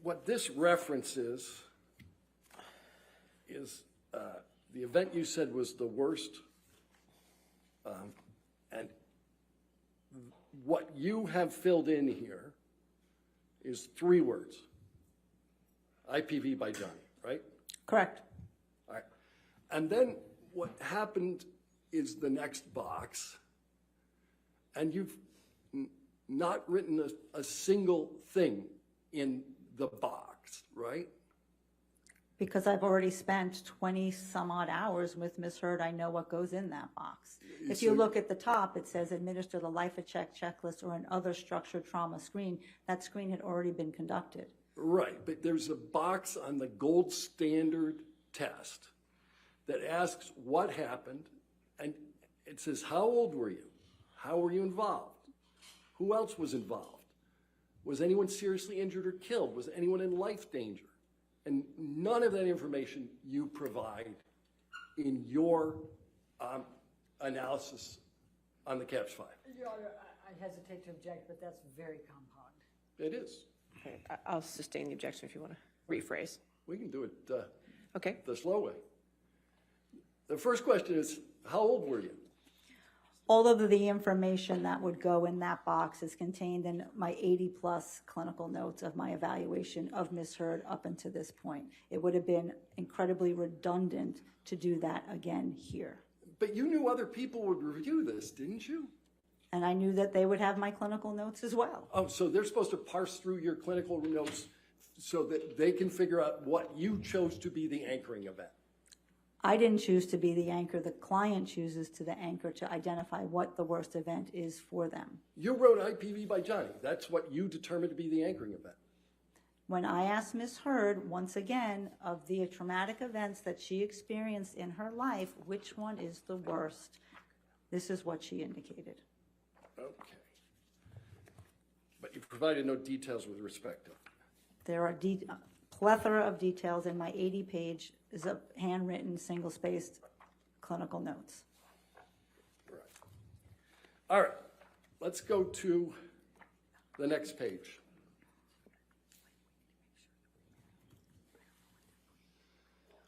what this references is the event you said was the worst, and what you have filled in here is 3 words. IPV by Johnny, right? Correct. All right. And then what happened is the next box, and you've not written a single thing in the box, right? Because I've already spent 20 some odd hours with Ms. Hurd, I know what goes in that box. If you look at the top, it says administer the life of check checklist or an other structured trauma screen. That screen had already been conducted. Right, but there's a box on the gold standard test that asks what happened, and it says, how old were you? How were you involved? Who else was involved? Was anyone seriously injured or killed? Was anyone in life danger? And none of that information you provide in your analysis on the CAPS 5. Your Honor, I hesitate to object, but that's very compound. It is. Okay, I'll sustain the objection if you want to rephrase. We can do it Okay. the slow way. The first question is, how old were you? All of the information that would go in that box is contained in my 80-plus clinical notes of my evaluation of Ms. Hurd up until this point. It would have been incredibly redundant to do that again here. But you knew other people would review this, didn't you? And I knew that they would have my clinical notes as well. Oh, so they're supposed to parse through your clinical notes so that they can figure out what you chose to be the anchoring event. I didn't choose to be the anchor. The client chooses to the anchor to identify what the worst event is for them. You wrote IPV by Johnny. That's what you determined to be the anchoring event. When I asked Ms. Hurd, once again, of the traumatic events that she experienced in her life, which one is the worst, this is what she indicated. Okay. But you provided no details with respect to it. There are plethora of details in my 80-page is a handwritten, single-spaced clinical notes. Right. All right. Let's go to the next page.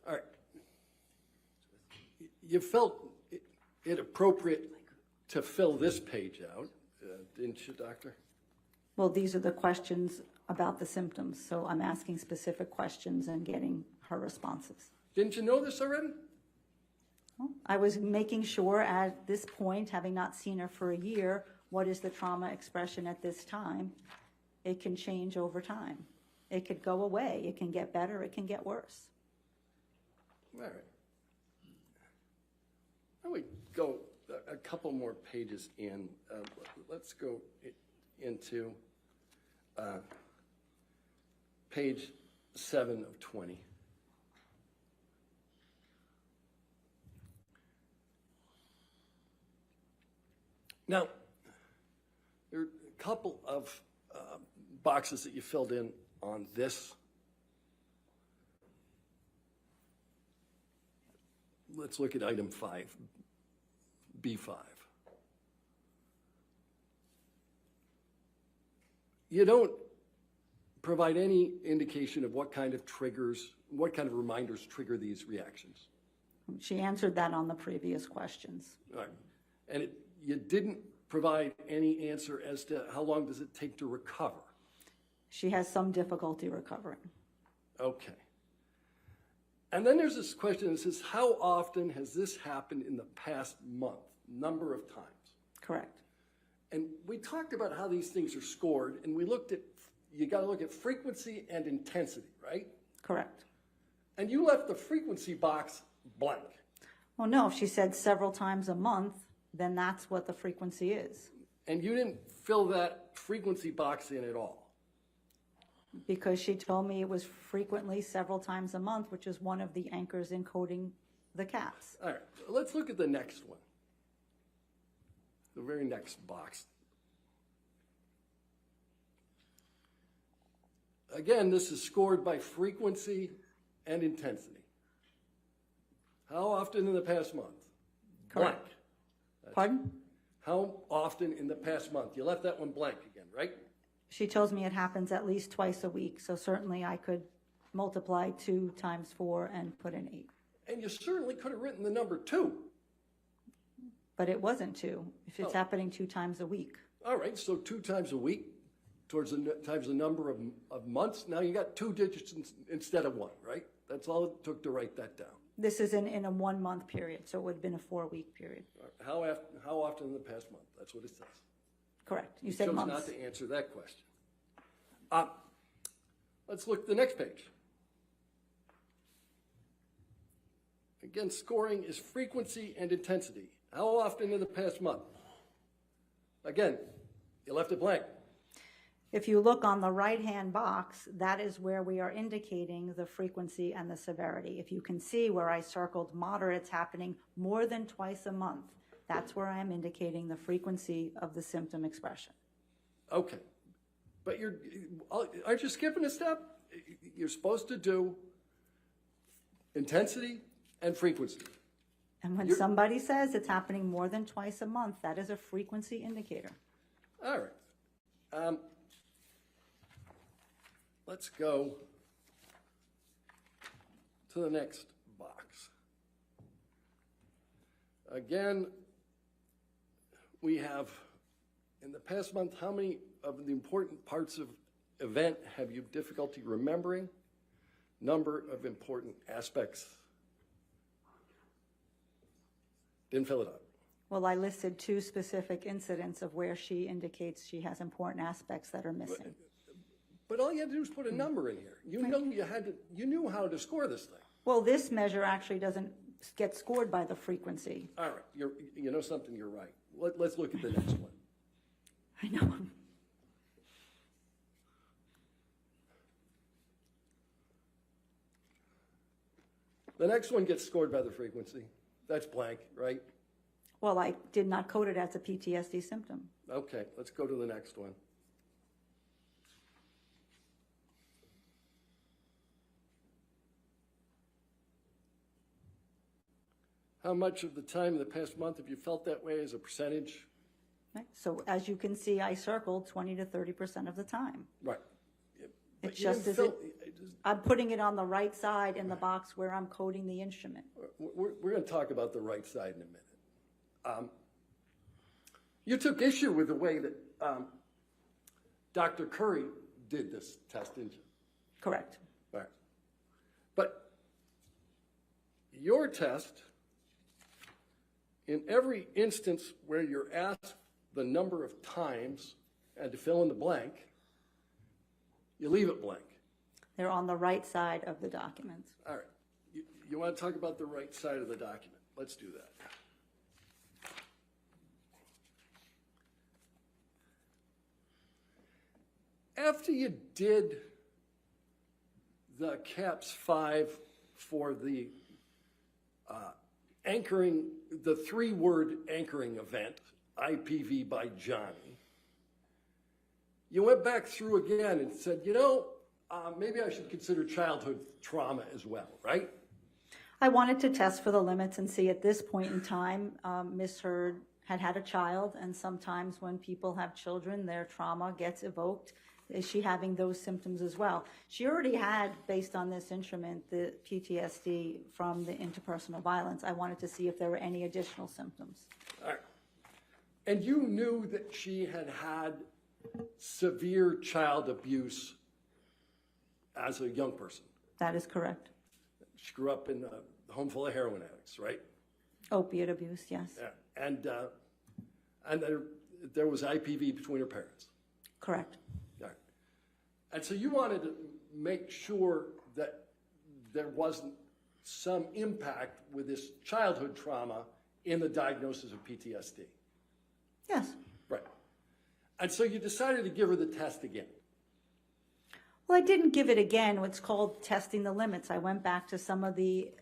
All right. You felt it appropriate to fill this page out, didn't you, doctor? Well, these are the questions about the symptoms, so I'm asking specific questions and getting her responses. Didn't you know this already? Well, I was making sure at this point, having not seen her for a year, what is the trauma expression at this time? It can change over time. It could go away. It can get better. It can get worse. All right. Why don't we go a couple more pages in? Let's go into page 7 of 20. Now, there are a couple of boxes that you filled in on this. Let's look at item 5, B5. You don't provide any indication of what kind of triggers, what kind of reminders trigger these reactions. She answered that on the previous questions. All right. And you didn't provide any answer as to how long does it take to recover. She has some difficulty recovering. Okay. And then there's this question that says, how often has this happened in the past month? Number of times. Correct. And we talked about how these things are scored, and we looked at, you got to look at frequency and intensity, right? Correct. And you left the frequency box blank. Well, no, if she said several times a month, then that's what the frequency is. And you didn't fill that frequency box in at all. Because she told me it was frequently several times a month, which is one of the anchors encoding the CAPS. All right, let's look at the next one. The very next box. Again, this is scored by frequency and intensity. How often in the past month? Correct. Blank. Pardon? How often in the past month? You left that one blank again, right? She tells me it happens at least twice a week, so certainly I could multiply 2 times 4 and put in 8. And you certainly could have written the number 2. But it wasn't 2, if it's happening 2 times a week. All right, so 2 times a week times the number of months. Now you got 2 digits instead of 1, right? That's all it took to write that down. This is in a 1-month period, so it would have been a 4-week period. How often in the past month? That's what it says. Correct. You said chose months. not to answer that question. Let's look at the next page. Again, scoring is frequency and intensity. How often in the past month? Again, you left it blank. If you look on the right-hand box, that is where we are indicating the frequency and the severity. If you can see where I circled moderate, it's happening more than twice a month. That's where I am indicating the frequency of the symptom expression. Okay, but aren't you skipping a step? You're supposed to do intensity and frequency. And when somebody says it's happening more than twice a month, that is a frequency indicator. All right. Let's go to the next box. Again, we have, in the past month, how many of the important parts of event have you difficulty remembering? Number of important aspects. Didn't fill it up. Well, I listed 2 specific incidents of where she indicates she has important aspects that are missing. But all you had to do was put a number in here. You knew how to score this thing. Well, this measure actually doesn't get scored by the frequency. All right, you know something, you're right. Let's look at the next one. I know. The next one gets scored by the frequency. That's blank, right? Well, I did not code it as a PTSD symptom. Okay, let's go to the next one. How much of the time in the past month have you felt that way as a percentage? Right? So as you can see, I circled 20 to 30% of the time. Right. It's just as I'm putting it on the right side in the box where I'm coding the instrument. We're going to talk about the right side in a minute. You took issue with the way that Dr. Curry did this test, didn't you? Correct. Right. But your test, in every instance where you're asked the number of times and to fill in the blank, you leave it blank. They're on the right side of the document. All right. You want to talk about the right side of the document? Let's do that. After you did the CAPS 5 for the anchoring, the 3-word anchoring event, IPV by Johnny, you went back through again and said, you know, maybe I should consider childhood trauma as well, right? I wanted to test for the limits and see at this point in time, Ms. Heard had a child, and sometimes when people have children, their trauma gets evoked. Is she having those symptoms as well? She already had, based on this instrument, the PTSD from the interpersonal violence. I wanted to see if there were any additional symptoms. All right. And you knew that she had had severe child abuse as a young person. That is correct. She grew up in a home full of heroin addicts, right? Opiate abuse, yes. Yeah. And there was IPV between her parents. Correct. All right. And so you wanted to make sure that there wasn't some impact with this childhood trauma in the diagnosis of PTSD. Yes. Right. And so you decided to give her the test again. Well, I didn't give it again. What's called testing the limits. I went back to some of the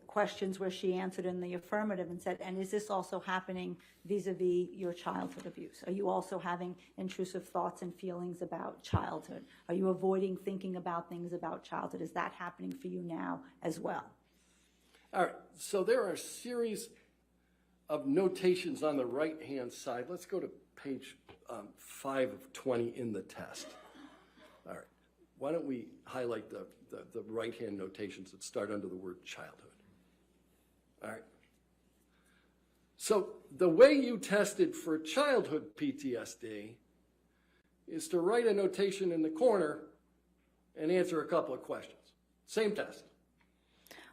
questions where she answered in the affirmative and said, and is this also happening vis-a-vis your childhood abuse? Are you also having intrusive thoughts and feelings about childhood? Are you avoiding thinking about things about childhood? Is that happening for you now as well? All right. So there are a series of notations on the right-hand side. Let's go to page 5 of 20 in the test. All right. Why don't we highlight the right-hand notations that start under the word childhood? All right. So the way you tested for childhood PTSD is to write a notation in the corner and answer a couple of questions. Same test.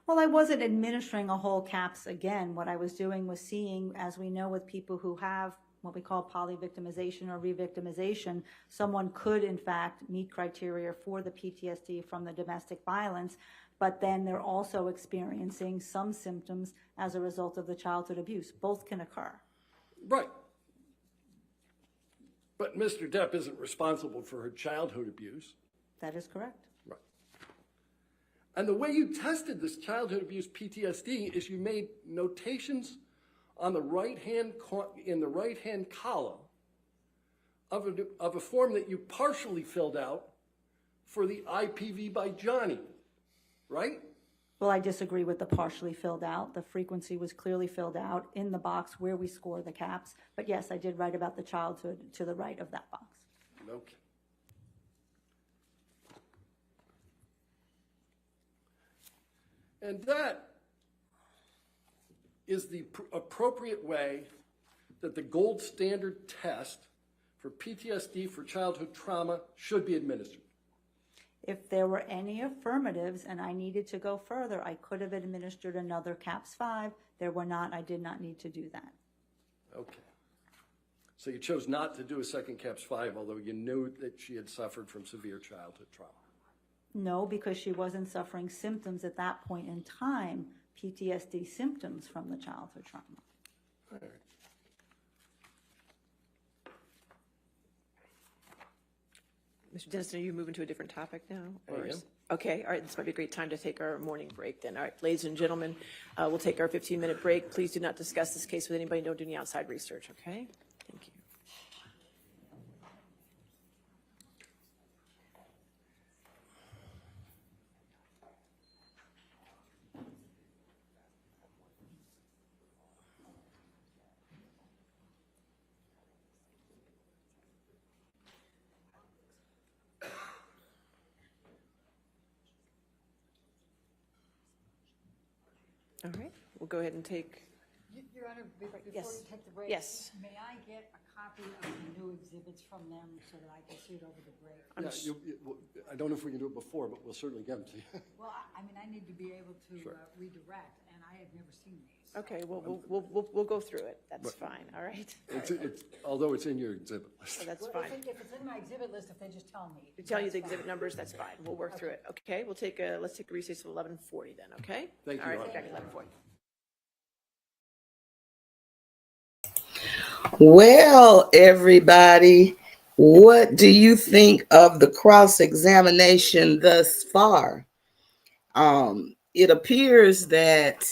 Well, I wasn't administering a whole CAPS again. What I was doing was seeing, as we know with people who have what we call polyvictimization or revictimization, someone could in fact meet criteria for the PTSD from the domestic violence, but then they're also experiencing some symptoms as a result of the childhood abuse. Both can occur. Right. But Mr. Depp isn't responsible for her childhood abuse. That is correct. Right. And the way you tested this childhood abuse PTSD is you made notations on the in the right-hand column of a form that you partially filled out for the IPV by Johnny, right? Well, I disagree with the partially filled out. The frequency was clearly filled out in the box where we score the CAPS. But yes, I did write about the childhood to the right of that box. Okay. And that is the appropriate way that the gold standard test for PTSD for childhood trauma should be administered. If there were any affirmatives and I needed to go further, I could have administered another CAPS 5. There were not. I did not need to do that. Okay. So you chose not to do a second CAPS 5, although you knew that she had suffered from severe childhood trauma. No, because she wasn't suffering symptoms at that point in time, PTSD symptoms from the childhood trauma. All right. Mr. Dennison, are you moving to a different topic now? I am. Okay, all right, this might be a great time to take our morning break then. All right, ladies and gentlemen, we'll take our 15-minute break. Please do not discuss this case with anybody. Don't do any outside research, okay? Thank you. All right, we'll go ahead and take. You're Your Honor, before Yes. you take the break. Yes. May I get a copy of the new exhibits from them so that I can see it over the break? I don't know if we can do it before, but we'll certainly get them to you. Well, I mean, I need to be able to redirect, and I have never seen these. Okay, we'll go through it. That's fine, all right? Although it's in your exhibit list. So that's Well, fine. if it's in my exhibit list, if they just tell me. To tell you the that's exhibit fine. numbers, that's fine. We'll work through it. Okay, let's take a recess of 11:40 then, okay? Thank you, All right, Your Honor. back at 11:40. Well, everybody, what do you think of the cross-examination thus far? It appears that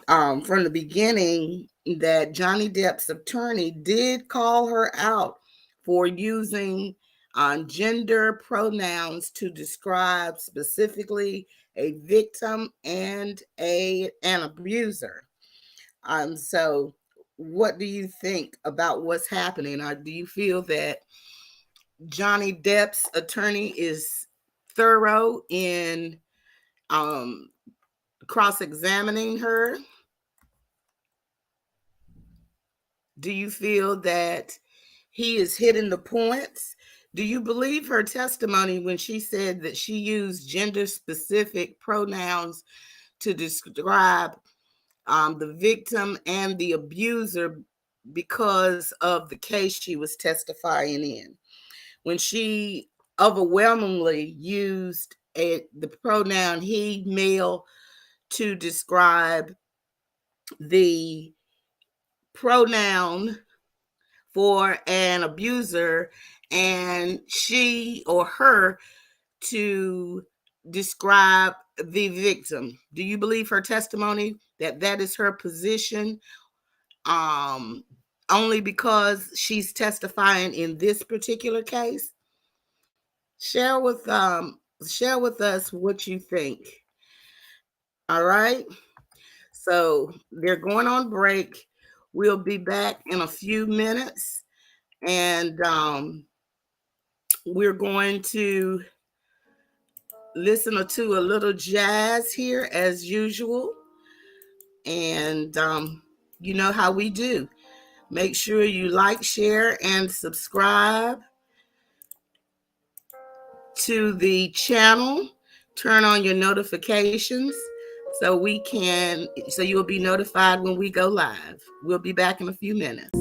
from the beginning that Johnny Depp's attorney did call her out for using gender pronouns to describe specifically a victim and an abuser. So what do you think about what's happening? Or do you feel that Johnny Depp's attorney is thorough in cross-examining her? Do you feel that he is hitting the points? Do you believe her testimony when she said that she used gender-specific pronouns to describe the victim and the abuser because of the case she was testifying in? When she overwhelmingly used the pronoun he, male, to describe the pronoun for an abuser, and she or her to describe the victim. Do you believe her testimony that that is her position, only because she's testifying in this particular case? Share with us what you think. All right. So they're going on break. We'll be back in a few minutes, and we're going to listen to a little jazz here as usual. And you know how we do. Make sure you like, share, and subscribe to the channel. Turn on your notifications so you'll be notified when we go live. We'll be back in a few minutes.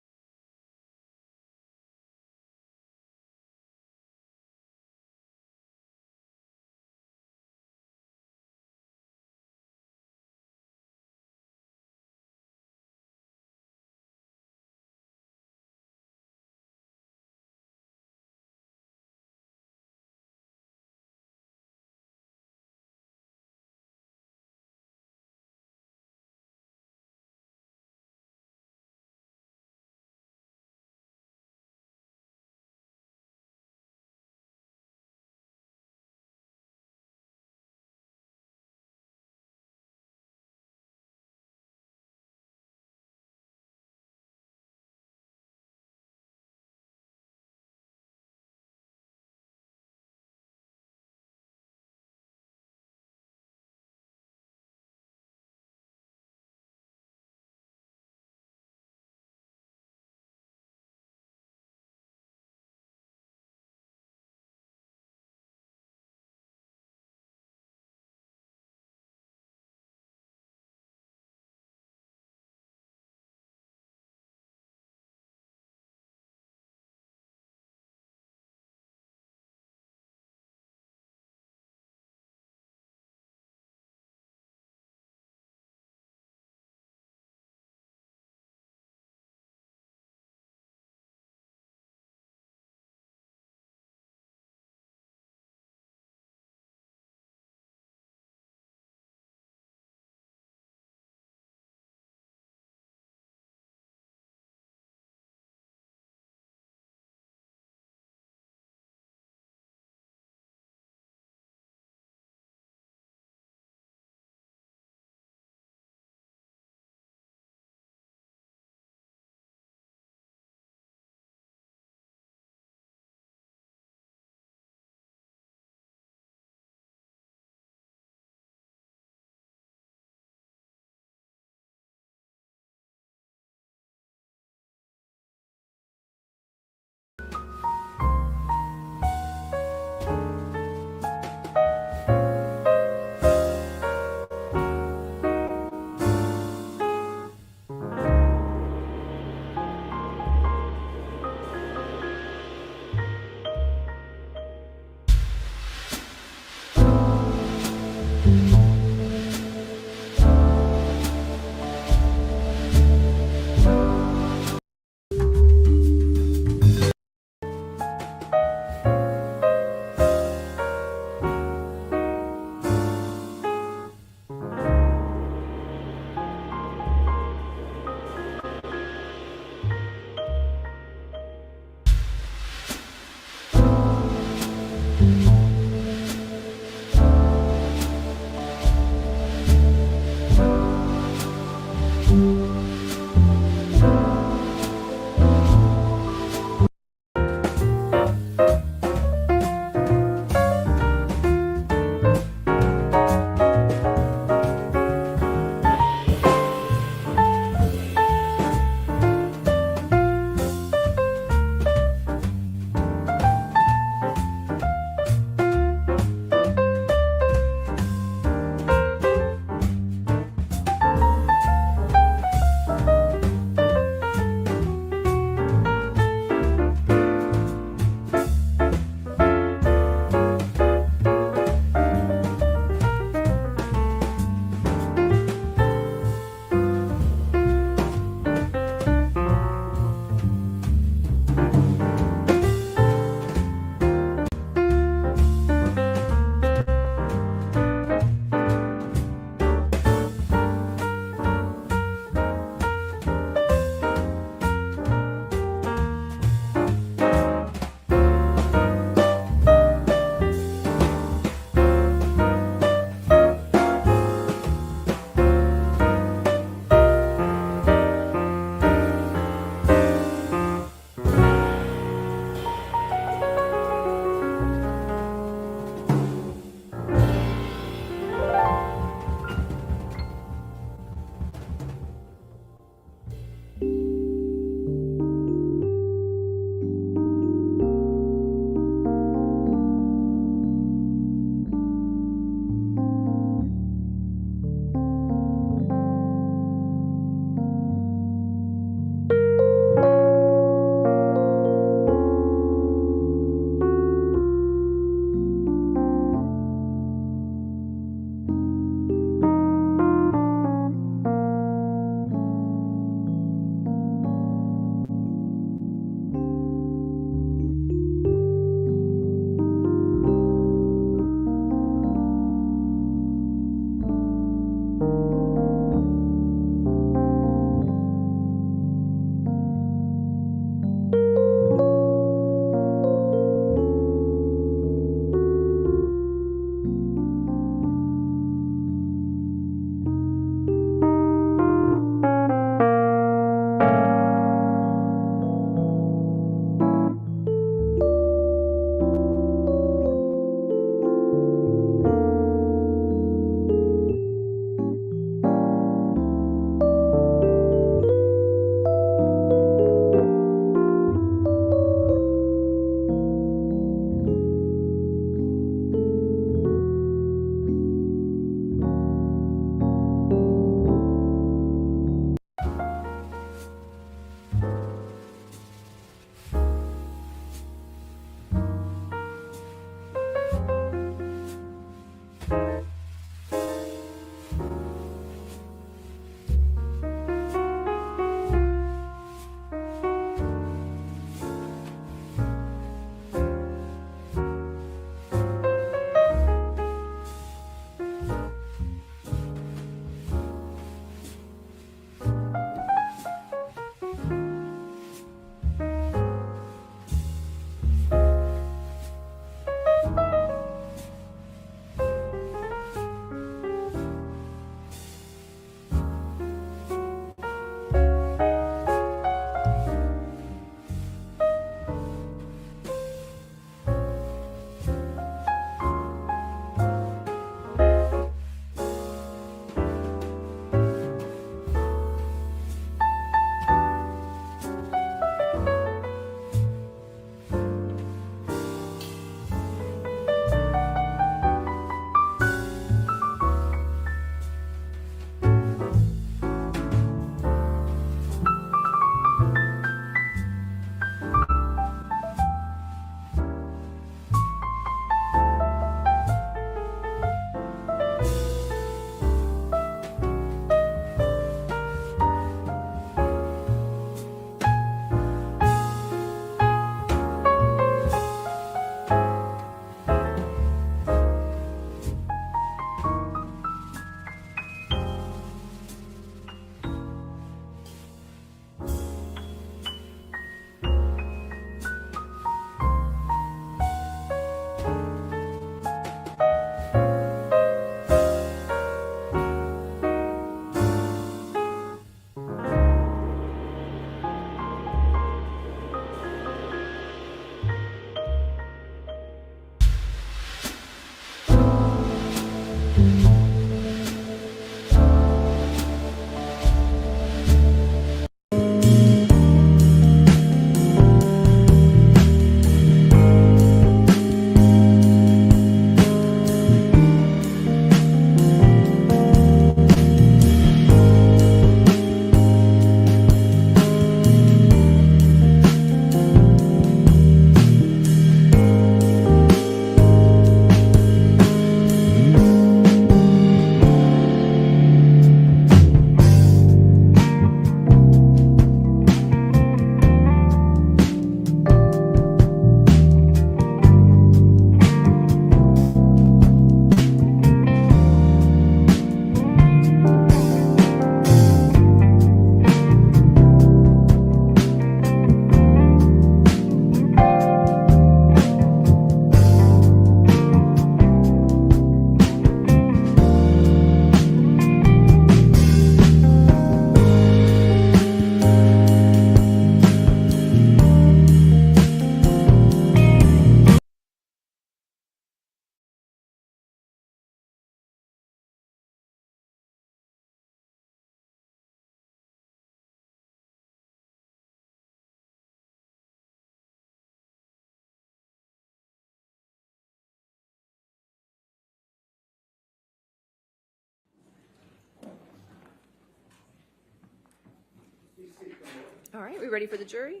All right, we ready for the jury?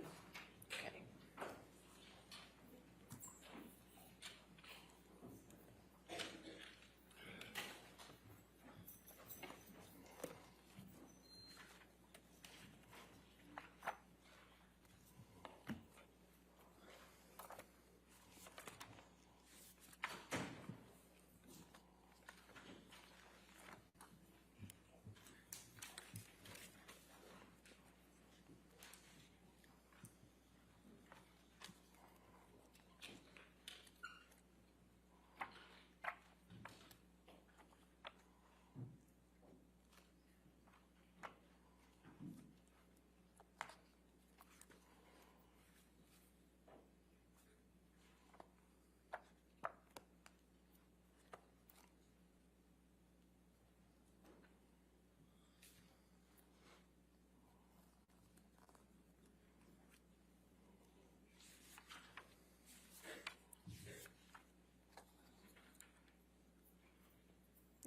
Okay.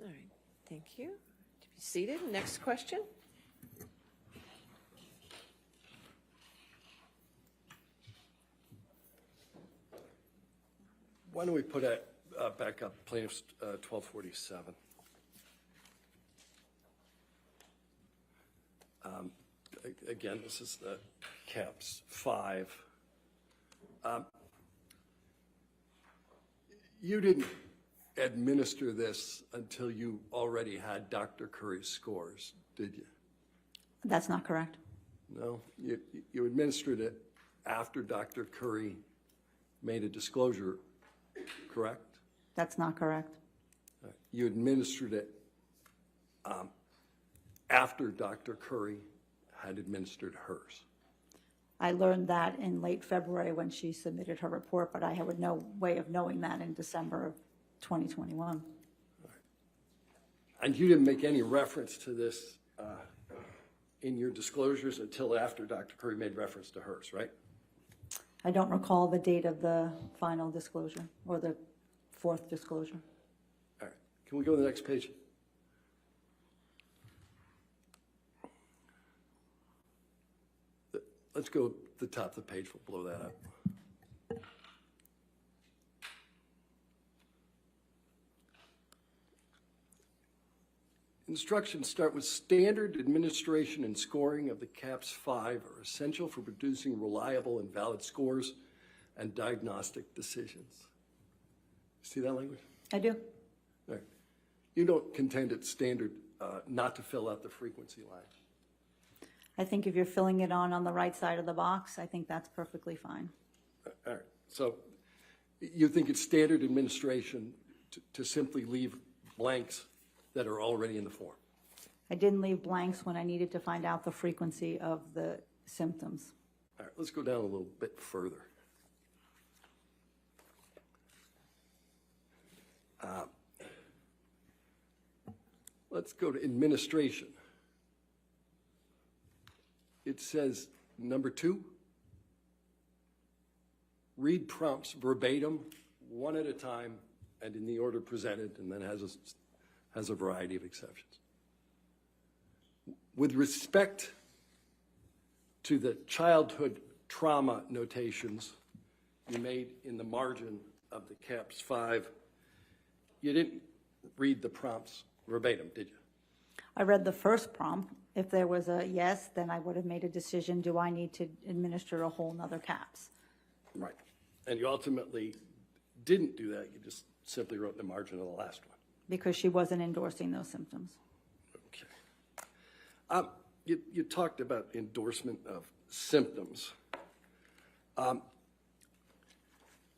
All right, thank you. To be seated. Next question. Why don't we put back up plaintiff's 1247? Again, this is the CAPS 5. You didn't administer this until you already had Dr. Curry's scores, did you? That's not correct. No, you administered it after Dr. Curry made a disclosure, correct? That's not correct. You administered it after Dr. Curry had administered hers. I learned that in late February when she submitted her report, but I had no way of knowing that in December of 2021. And you didn't make any reference to this in your disclosures until after Dr. Curry made reference to hers, right? I don't recall the date of the final disclosure or the fourth disclosure. All right, can we go to the next page? Let's go to the top of the page, we'll blow that up. Instructions start with standard administration and scoring of the CAPS 5 are essential for producing reliable and valid scores and diagnostic decisions. See that language? I do. All right. You don't contend it's standard not to fill out the frequency line. I think if you're filling it on the right side of the box, I think that's perfectly fine. All right. So you think it's standard administration to simply leave blanks that are already in the form? I didn't leave blanks when I needed to find out the frequency of the symptoms. All right, let's go down a little bit further. Let's go to administration. It says, number 2, read prompts verbatim, one at a time, and in the order presented, and then has a variety of exceptions. With respect to the childhood trauma notations you made in the margin of the CAPS 5, you didn't read the prompts verbatim, did you? I read the first prompt. If there was a yes, then I would have made a decision, do I need to administer a whole nother CAPS? Right. And you ultimately didn't do that. You just simply wrote the margin of the last one. Because she wasn't endorsing those symptoms. Okay. You talked about endorsement of symptoms.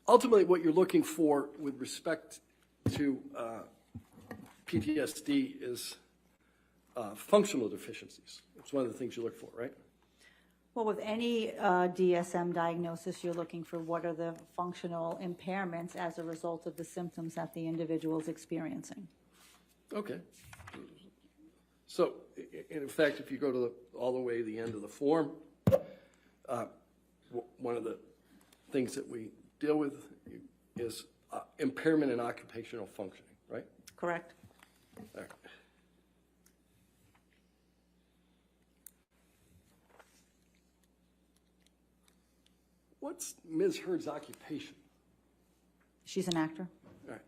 Ultimately, what you're looking for with respect to PTSD is functional deficiencies. It's one of the things you look for, right? Well, with any DSM diagnosis, you're looking for what are the functional impairments as a result of the symptoms that the individual is experiencing. Okay. So, in fact, if you go to all the way to the end of the form, one of the things that we deal with is impairment in occupational functioning, right? Correct. All right. What's Ms. Heard's occupation? She's an actor. All right.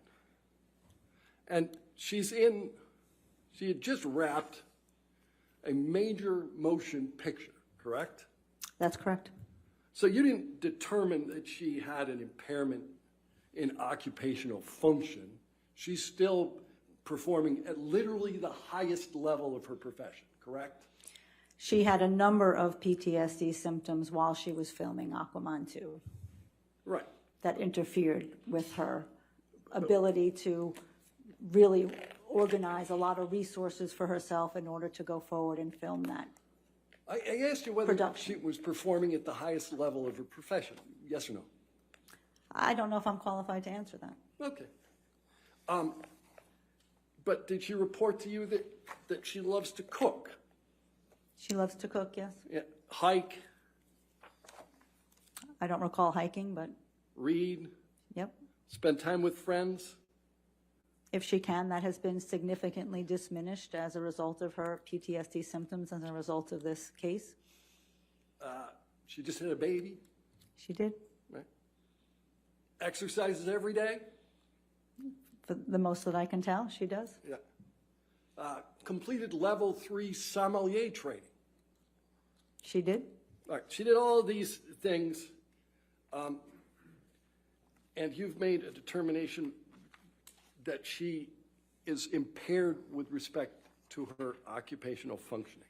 And she had just wrapped a major motion picture, correct? That's correct. So you didn't determine that she had an impairment in occupational function. She's still performing at literally the highest level of her profession, correct? She had a number of PTSD symptoms while she was filming Aquaman 2 Right. that interfered with her ability to really organize a lot of resources for herself in order to go forward and film that. I asked you whether Production. she was performing at the highest level of her profession. Yes or no? I don't know if I'm qualified to answer that. Okay. But did she report to you that she loves to cook? She loves to cook, yes. Yeah. Hike, I don't recall hiking, but read, yep. spend time with friends? If she can, that has been significantly diminished as a result of her PTSD symptoms as a result of this case. She just had a baby, She did, right? Exercises every day? for the most that I can tell, she does. Yeah. Completed level 3 sommelier training. She did. All right, she did all of these things, and you've made a determination that she is impaired with respect to her occupational functioning.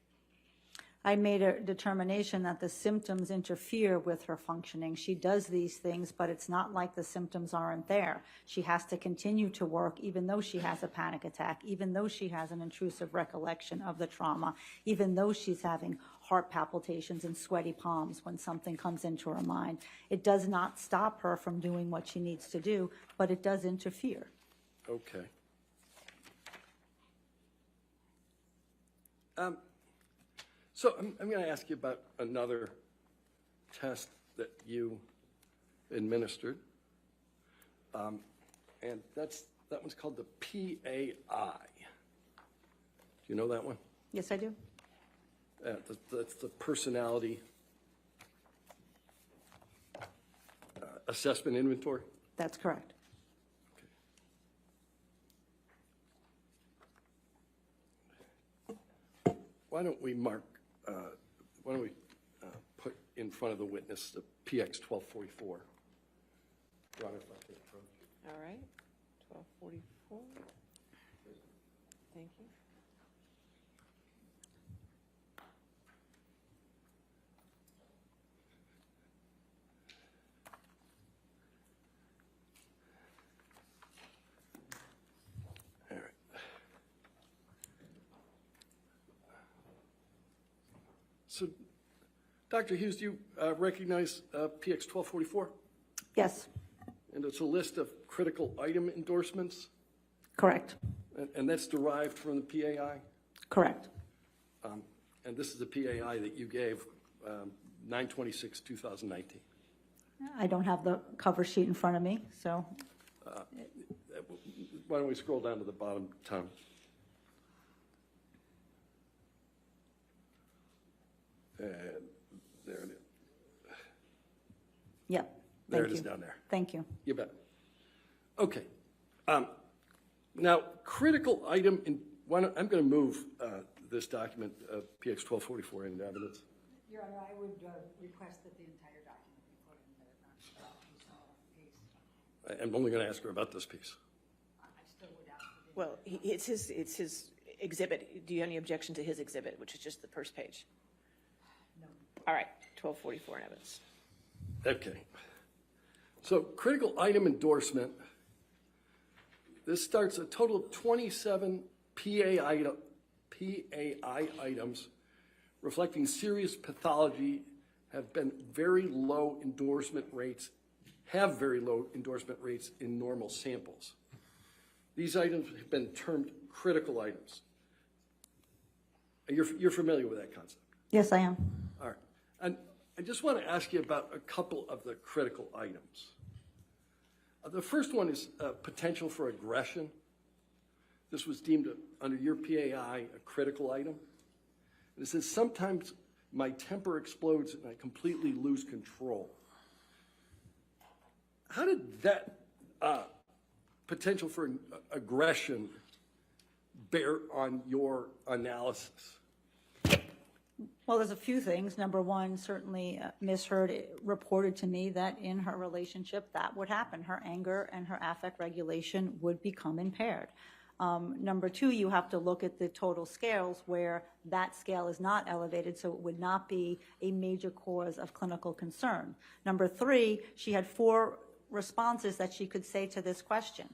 I made a determination that the symptoms interfere with her functioning. She does these things, but it's not like the symptoms aren't there. She has to continue to work even though she has a panic attack, even though she has an intrusive recollection of the trauma, even though she's having heart palpitations and sweaty palms when something comes into her mind. It does not stop her from doing what she needs to do, but it does interfere. Okay. So I'm going to ask you about another test that you administered, and that one's called the PAI. Do you know that one? Yes, I do. That's the personality assessment inventory. That's correct. Why don't we put in front of the witness the PX 1244? Ron, if I can approach you. All right, 1244. Thank you. All right. So, Dr. Hughes, do you recognize PX 1244? Yes, And it's a list of critical item endorsements, correct. and that's derived from the PAI? Correct. And this is the PAI that you gave 9/26/2019. I don't have the cover sheet in front of me, so Why don't we scroll down to the bottom, Tom? There it is. yep. There Thank it is you. down there. Thank you. You bet. Okay. Now, critical item, I'm going to move this document, PX 1244, into evidence. Your Honor, I would request that the entire document be put in there, not piece on piece. I'm only going to ask her about this piece. I still would ask for the. Well, it's his exhibit. Do you have any objection to his exhibit, which is just the first page? No. All right, 1244 in evidence. Okay. So critical item endorsement, this starts a total of 27 PAI items reflecting serious pathology have very low endorsement rates in normal samples. These items have been termed critical items. You're familiar with that concept? Yes, I am. All right. And I just want to ask you about a couple of the critical items. The first one is potential for aggression. This was deemed under your PAI a critical item. And it says, sometimes my temper explodes and I completely lose control. how did that potential for aggression bear on your analysis? Well, there's a few things. Number one, certainly Ms. Heard reported to me that in her relationship that would happen. Her anger and her affect regulation would become impaired. Number two, you have to look at the total scales where that scale is not elevated, so it would not be a major cause of clinical concern. Number three, she had 4 responses that she could say to this question.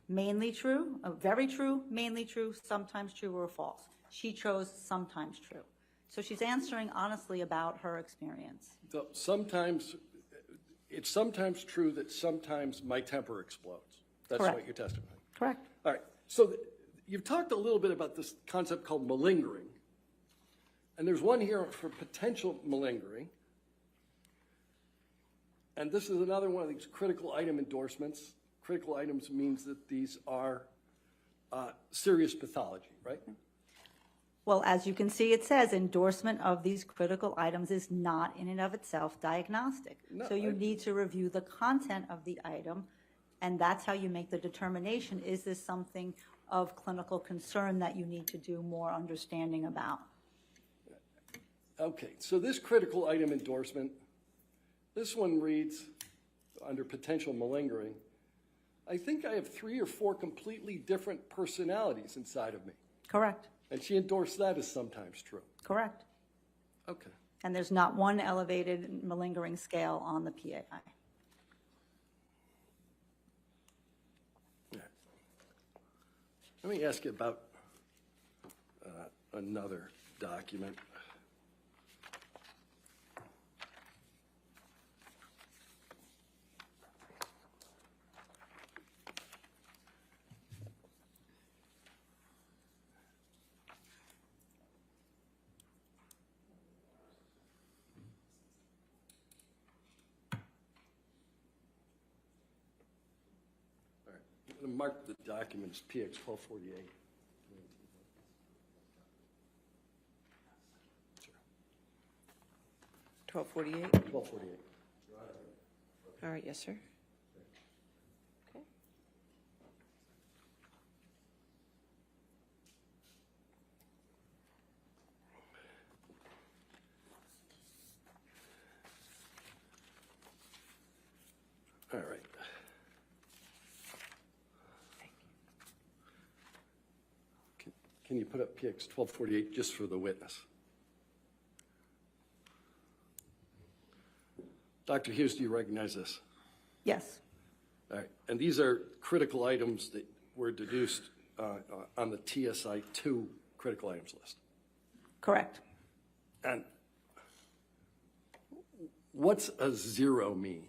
Mainly true, very true, mainly true, sometimes true or false. She chose sometimes true. So she's answering honestly about her experience. So sometimes, it's sometimes true that sometimes my temper explodes. That's Correct. what you're testifying. Correct. All right, so you've talked a little bit about this concept called malingering. And there's one here for potential malingering. And this is another one of these critical item endorsements. Critical items means that these are serious pathology, right? Well, as you can see, it says endorsement of these critical items is not in and of itself diagnostic. No, So you need to review the content of the item, and that's how you make the determination. Is this something of clinical concern that you need to do more understanding about? Okay, so this critical item endorsement, this one reads under potential malingering, I think I have 3 or 4 completely different personalities inside of me. Correct. And she endorsed that as sometimes true. Correct. Okay. And there's not one elevated malingering scale on the PAI. Yeah. Let me ask you about another document. I'm going to mark the document as PX 1248. 1248? 1248. All right, yes, sir. Okay. All right. Can you put up PX 1248 just for the witness? Dr. Hughes, do you recognize this? Yes. All right. And these are critical items that were deduced on the TSI-2 critical items list. Correct. And what's a 0 mean?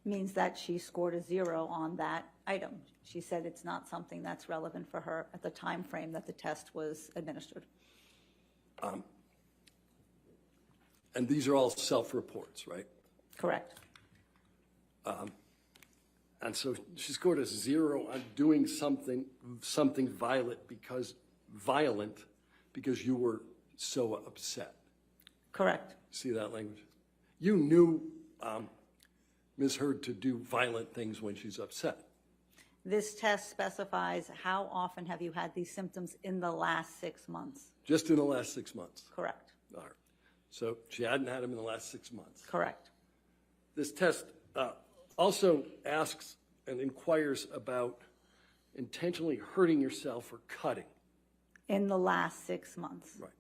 Means that she scored a 0 on that item. She said it's not something that's relevant for her at the time frame that the test was administered. And these are all self-reports, right? Correct. And so she scored a 0 on doing something violent because you were so upset. Correct. See that language? You knew Ms. Heard to do violent things when she's upset. This test specifies how often have you had these symptoms in the last 6 months? Just in the last 6 months. Correct. All right. So she hadn't had them in the last 6 months. Correct. This test also asks and inquires about intentionally hurting yourself or cutting. In the last 6 months Right.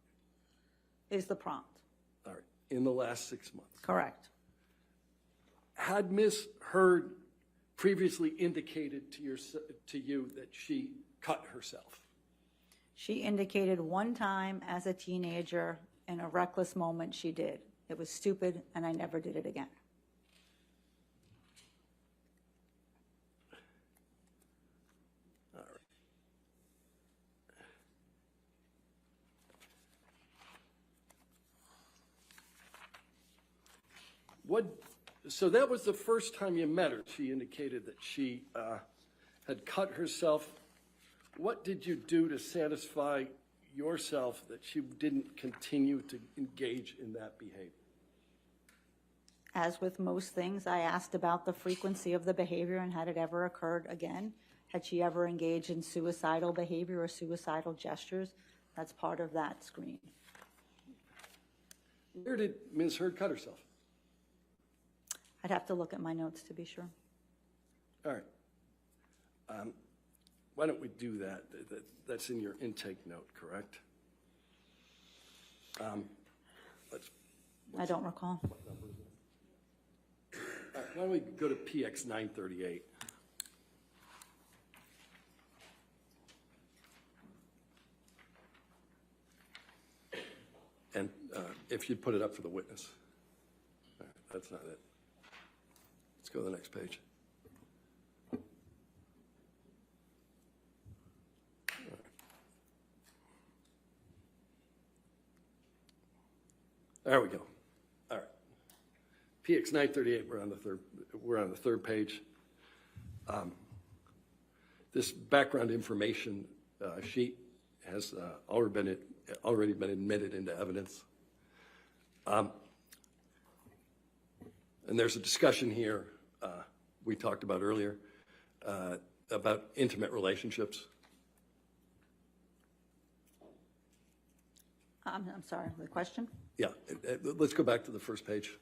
is the prompt. All right. In the last 6 months. Correct. Had Ms. Heard previously indicated to you that she cut herself? She indicated one time as a teenager in a reckless moment she did. It was stupid and I never did it again. All right. So that was the first time you met her. She indicated that she had cut herself. What did you do to satisfy yourself that she didn't continue to engage in that behavior? As with most things, I asked about the frequency of the behavior and had it ever occurred again. Had she ever engaged in suicidal behavior or suicidal gestures? That's part of that screen. Where did Ms. Heard cut herself? I'd have to look at my notes to be sure. All right. Why don't we do that? That's in your intake note, correct? I don't recall. All right, why don't we go to PX 938? And if you'd put it up for the witness. All right, that's not it. Let's go to the next page. There we go. All right. PX 938, we're on the third page. This background information sheet has already been admitted into evidence. And there's a discussion here we talked about earlier about intimate relationships. I'm sorry, the question? Yeah, let's go back to the first page.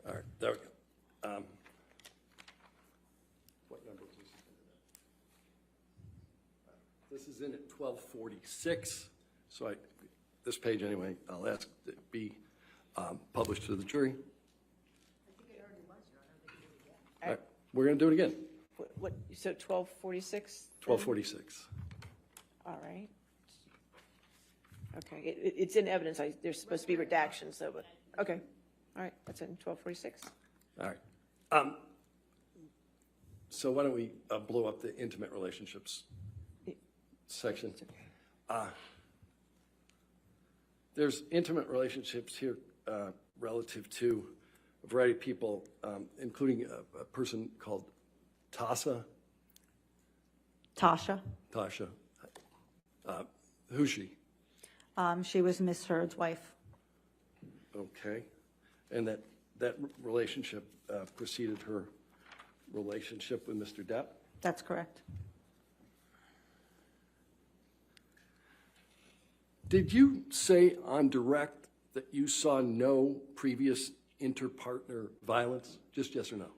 All right, there we go. What number is this? This is in at 1246. So this page anyway, I'll ask that it be published to the jury. I think it already was, Your Honor. All right, we're going to do it again. What, so 1246? 1246. All right. Okay, it's in evidence. There's supposed to be redactions, though, but, okay. All right, that's in 1246. All right. So why don't we blow up the intimate relationships section? There's intimate relationships here relative to a variety of people, including a person called Tasha. Tasha. Who's she? She was Miss Heard's wife. Okay. And that relationship preceded her relationship with Mr. Depp? That's correct. Did you say on direct that you saw no previous inter-partner violence? Just yes or no?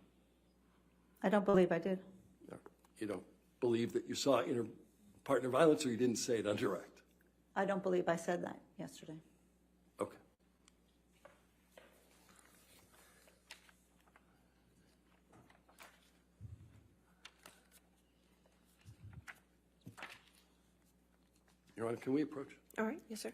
I don't believe I did. You don't believe that you saw inter-partner violence, or you didn't say it on direct? I don't believe I said that yesterday. Okay. Your Honor, can we approach? All right, yes, sir.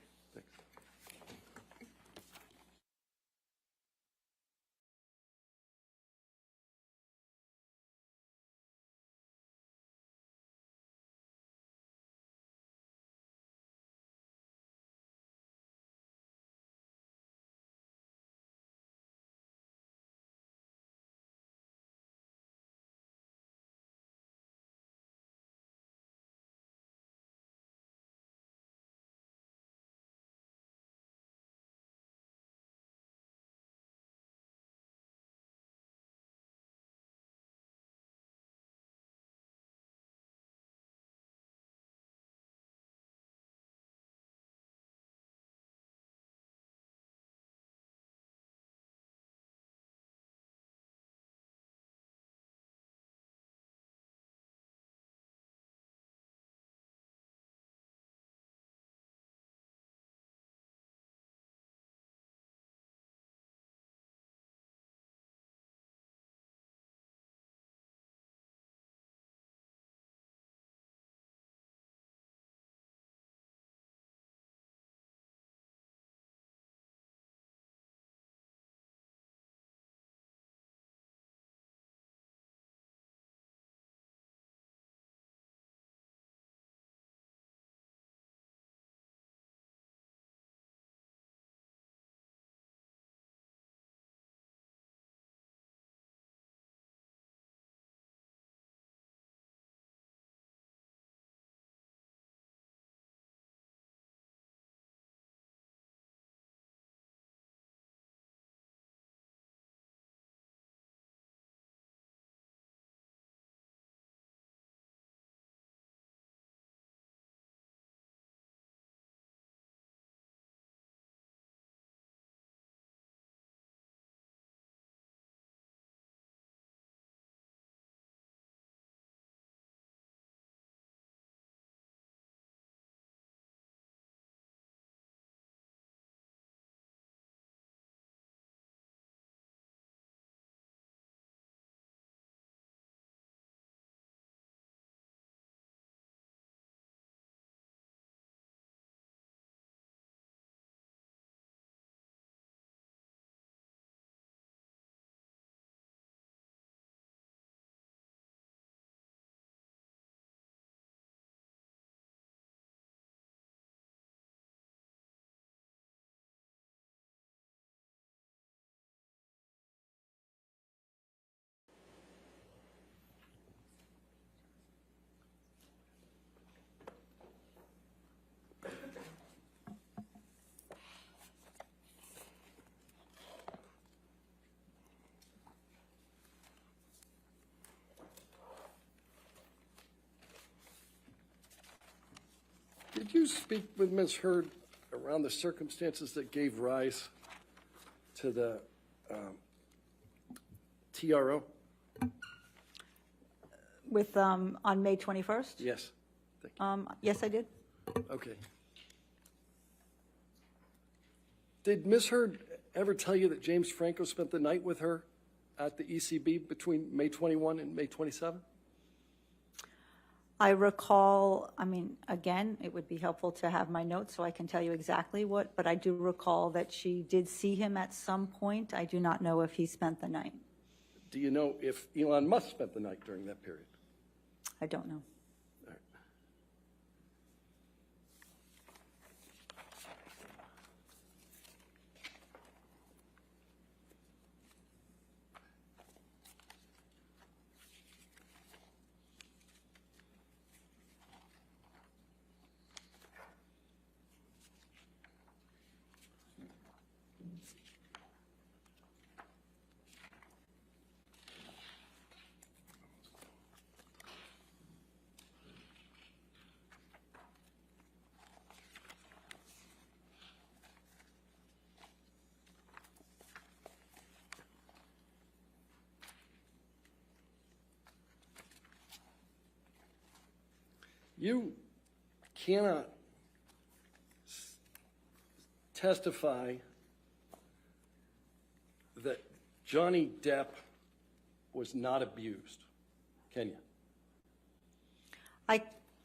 Could you speak with Ms. Hurd around the circumstances that gave rise to the TRO? With, on May 21st? Yes. Thank you. Yes, I did. Okay. Did Ms. Hurd ever tell you that James Franco spent the night with her at the ECB between May 21 and May 27? I recall, I mean, again, it would be helpful to have my notes so I can tell you exactly what, but I do recall that she did see him at some point. I do not know if he spent the night. Do you know if Elon Musk spent the night during that period? I don't know. All right. You cannot testify that Johnny Depp was not abused, can you?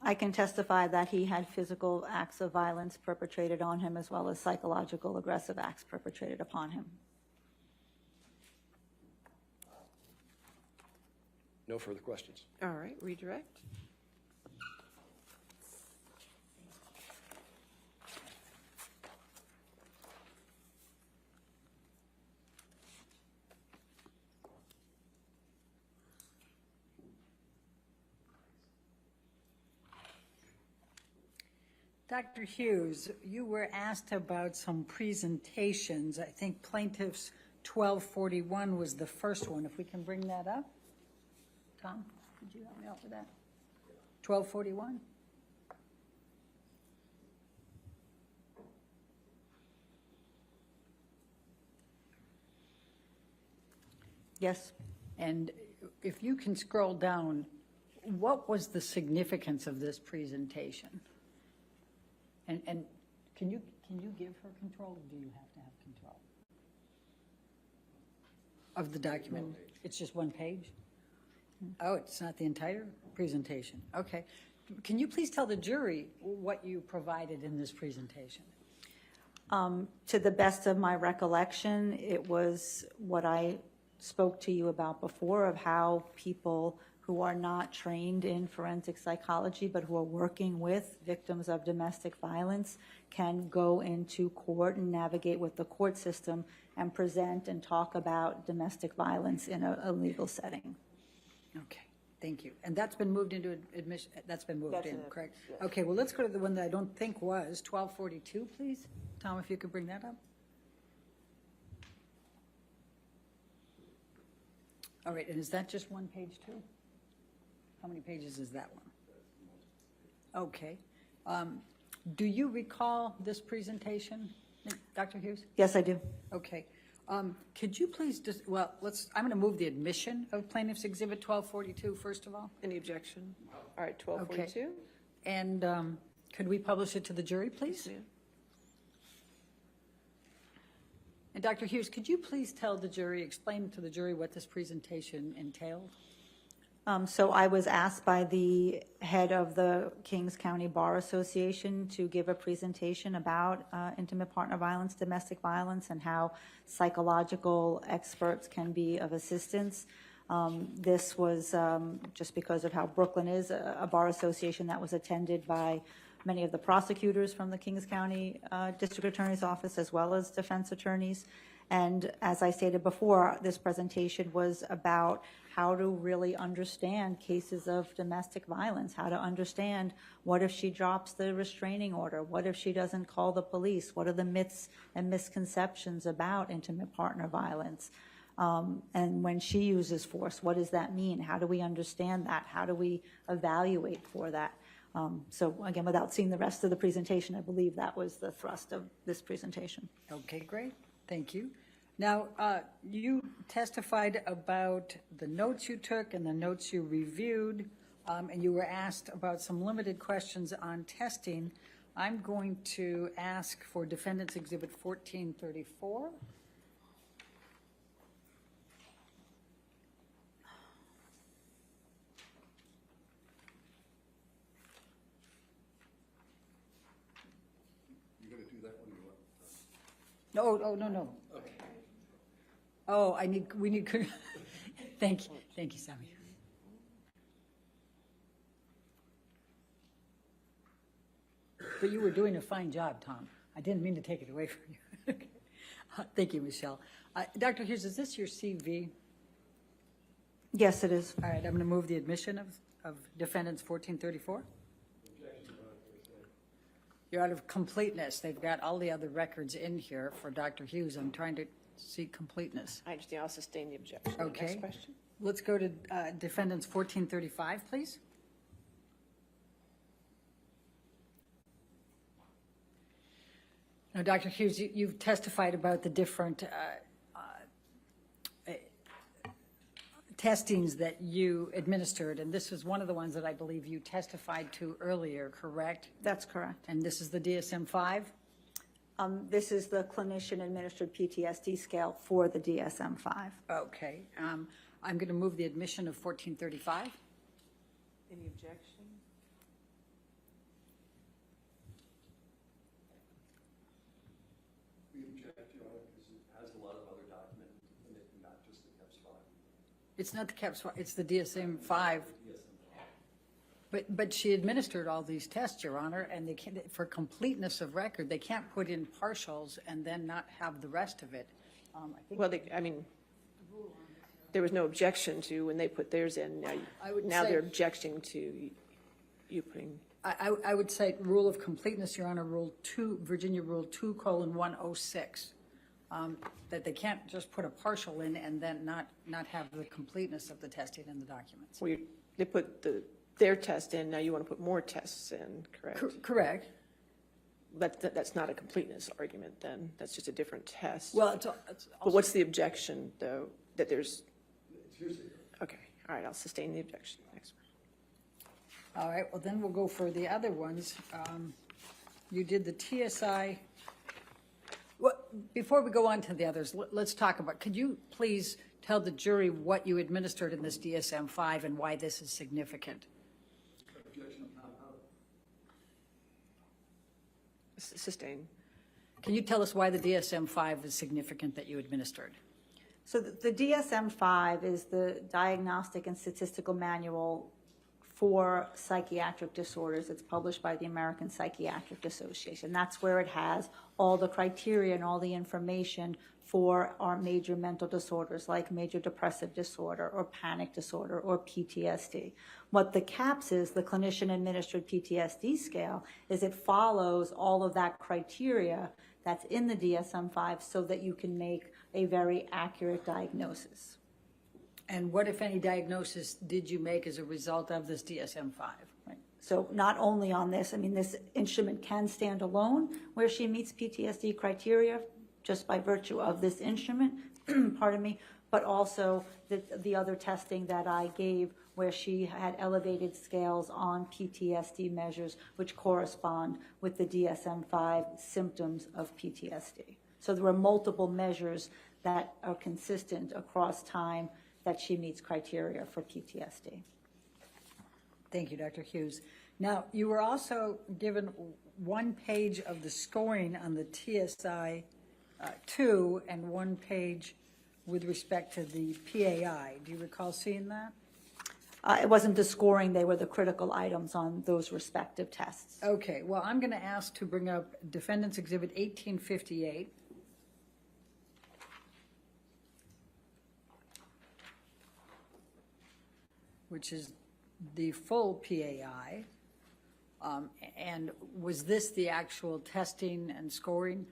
I can testify that he had physical acts of violence perpetrated on him as well as psychological aggressive acts perpetrated upon him. No further questions. All right, redirect. Dr. Hughes, you were asked about some presentations. I think plaintiff's 1241 was the first one. If we can bring that up. Tom, could you help me out with that? 1241? Yes. And if you can scroll down, what was the significance of this presentation? And can you give her control, or do you have to have control of the document? It's just one page? Oh, it's not the entire presentation. Okay. Can you please tell the jury what you provided in this presentation? To the best of my recollection, it was what I spoke to you about before of how people who are not trained in forensic psychology but who are working with victims of domestic violence can go into court and navigate with the court system and present and talk about domestic violence in a legal setting. Okay, thank you. And that's been moved into admission, that's been moved That's in, it, correct? yes. Okay, well, let's go to the one that I don't think was 1242, please. Tom, if you could bring that up. All right, and is that just one page too? How many pages is that one? Okay. Do you recall this presentation, Dr. Hughes? Yes, I do. Okay. Could you please just, well, I'm going to move the admission of plaintiff's exhibit 1242, first of all. Any objection? All right, 1242. And could we publish it to the jury, please? Yes, ma'am. And Dr. Hughes, could you please tell the jury, explain to the jury what this presentation entailed? So I was asked by the head of the Kings County Bar Association to give a presentation about intimate partner violence, domestic violence, and how psychological experts can be of assistance. This was just because of how Brooklyn is, a bar association that was attended by many of the prosecutors from the Kings County District Attorney's Office, as well as defense attorneys. And as I stated before, this presentation was about how to really understand cases of domestic violence, how to understand what if she drops the restraining order, what if she doesn't call the police, what are the myths and misconceptions about intimate partner violence. And when she uses force, what does that mean? How do we understand that? How do we evaluate for that? So again, without seeing the rest of the presentation, I believe that was the thrust of this presentation. Okay, great. Thank you. Now, you testified about the notes you took and the notes you reviewed, and you were asked about some limited questions on testing. I'm going to ask for Defendant's Exhibit 1434. You're gonna do that one or what? No, oh, no. Okay. Oh, we need, thank you, Sammy. But you were doing a fine job, Tom. I didn't mean to take it away from you. Thank you, Michelle. Dr. Hughes, is this your CV? Yes, it is. All right, I'm going to move the admission of Defendants 1434. You're out of completeness. They've got all the other records in here for Dr. Hughes. I'm trying to see completeness. I understand. I'll sustain the objection. Okay. Next question. Let's go to Defendants 1435, please. Now, Dr. Hughes, you've testified about the different testings that you administered, and this is one of the ones that I believe you testified to earlier, correct? That's correct. And this is the DSM-5? This is the clinician-administered PTSD scale for the DSM-5. Okay. I'm going to move the admission of 1435. Any objection? We object, Your Honor, because it has a lot of other documents in it, not just the CAPS-5. It's not the CAPS, it's the DSM-5. But she administered all these tests, Your Honor, and they can't, for completeness of record, they can't put in partials and then not have the rest of it. I think Well, I mean, there was no objection to when they put theirs in. Now say- they're objecting to you putting. I would say rule of completeness, Your Honor, Rule 2, Virginia Rule 2:106, that they can't just put a partial in and then not have the completeness of the testing in the documents. Well, they put their test in. Now you want to put more tests in, correct? Correct. But that's not a completeness argument then. That's just a different test. Well, it's But also, what's the objection, though, that there's, It's hearsay. okay, all right, I'll sustain the objection. Next one. all right, well, then we'll go for the other ones. You did the TSI. Well, before we go on to the others, let's talk about, could you please tell the jury what you administered in this DSM-5 and why this is significant? Objection compounded. Sustain. Can you tell us why the DSM-5 is significant that you administered? So the DSM-5 is the Diagnostic and Statistical Manual for Psychiatric Disorders. It's published by the American Psychiatric Association. That's where it has all the criteria and all the information for our major mental disorders like major depressive disorder or panic disorder or PTSD. What the CAPS is, the clinician-administered PTSD scale, is it follows all of that criteria that's in the DSM-5 so that you can make a very accurate diagnosis. And what, if any, diagnosis did you make as a result of this DSM-5? Right. So not only on this, I mean, this instrument can stand alone where she meets PTSD criteria just by virtue of this instrument, pardon me, but also the other testing that I gave where she had elevated scales on PTSD measures which correspond with the DSM-5 symptoms of PTSD. So there were multiple measures that are consistent across time that she meets criteria for PTSD. Thank you, Dr. Hughes. Now, you were also given one page of the scoring on the TSI 2 and one page with respect to the PAI. Do you recall seeing that? It wasn't the scoring, they were the critical items on those respective tests. Okay, well, I'm going to ask to bring up Defendant's Exhibit 1858. Which is the full PAI. And was this the actual testing and scoring?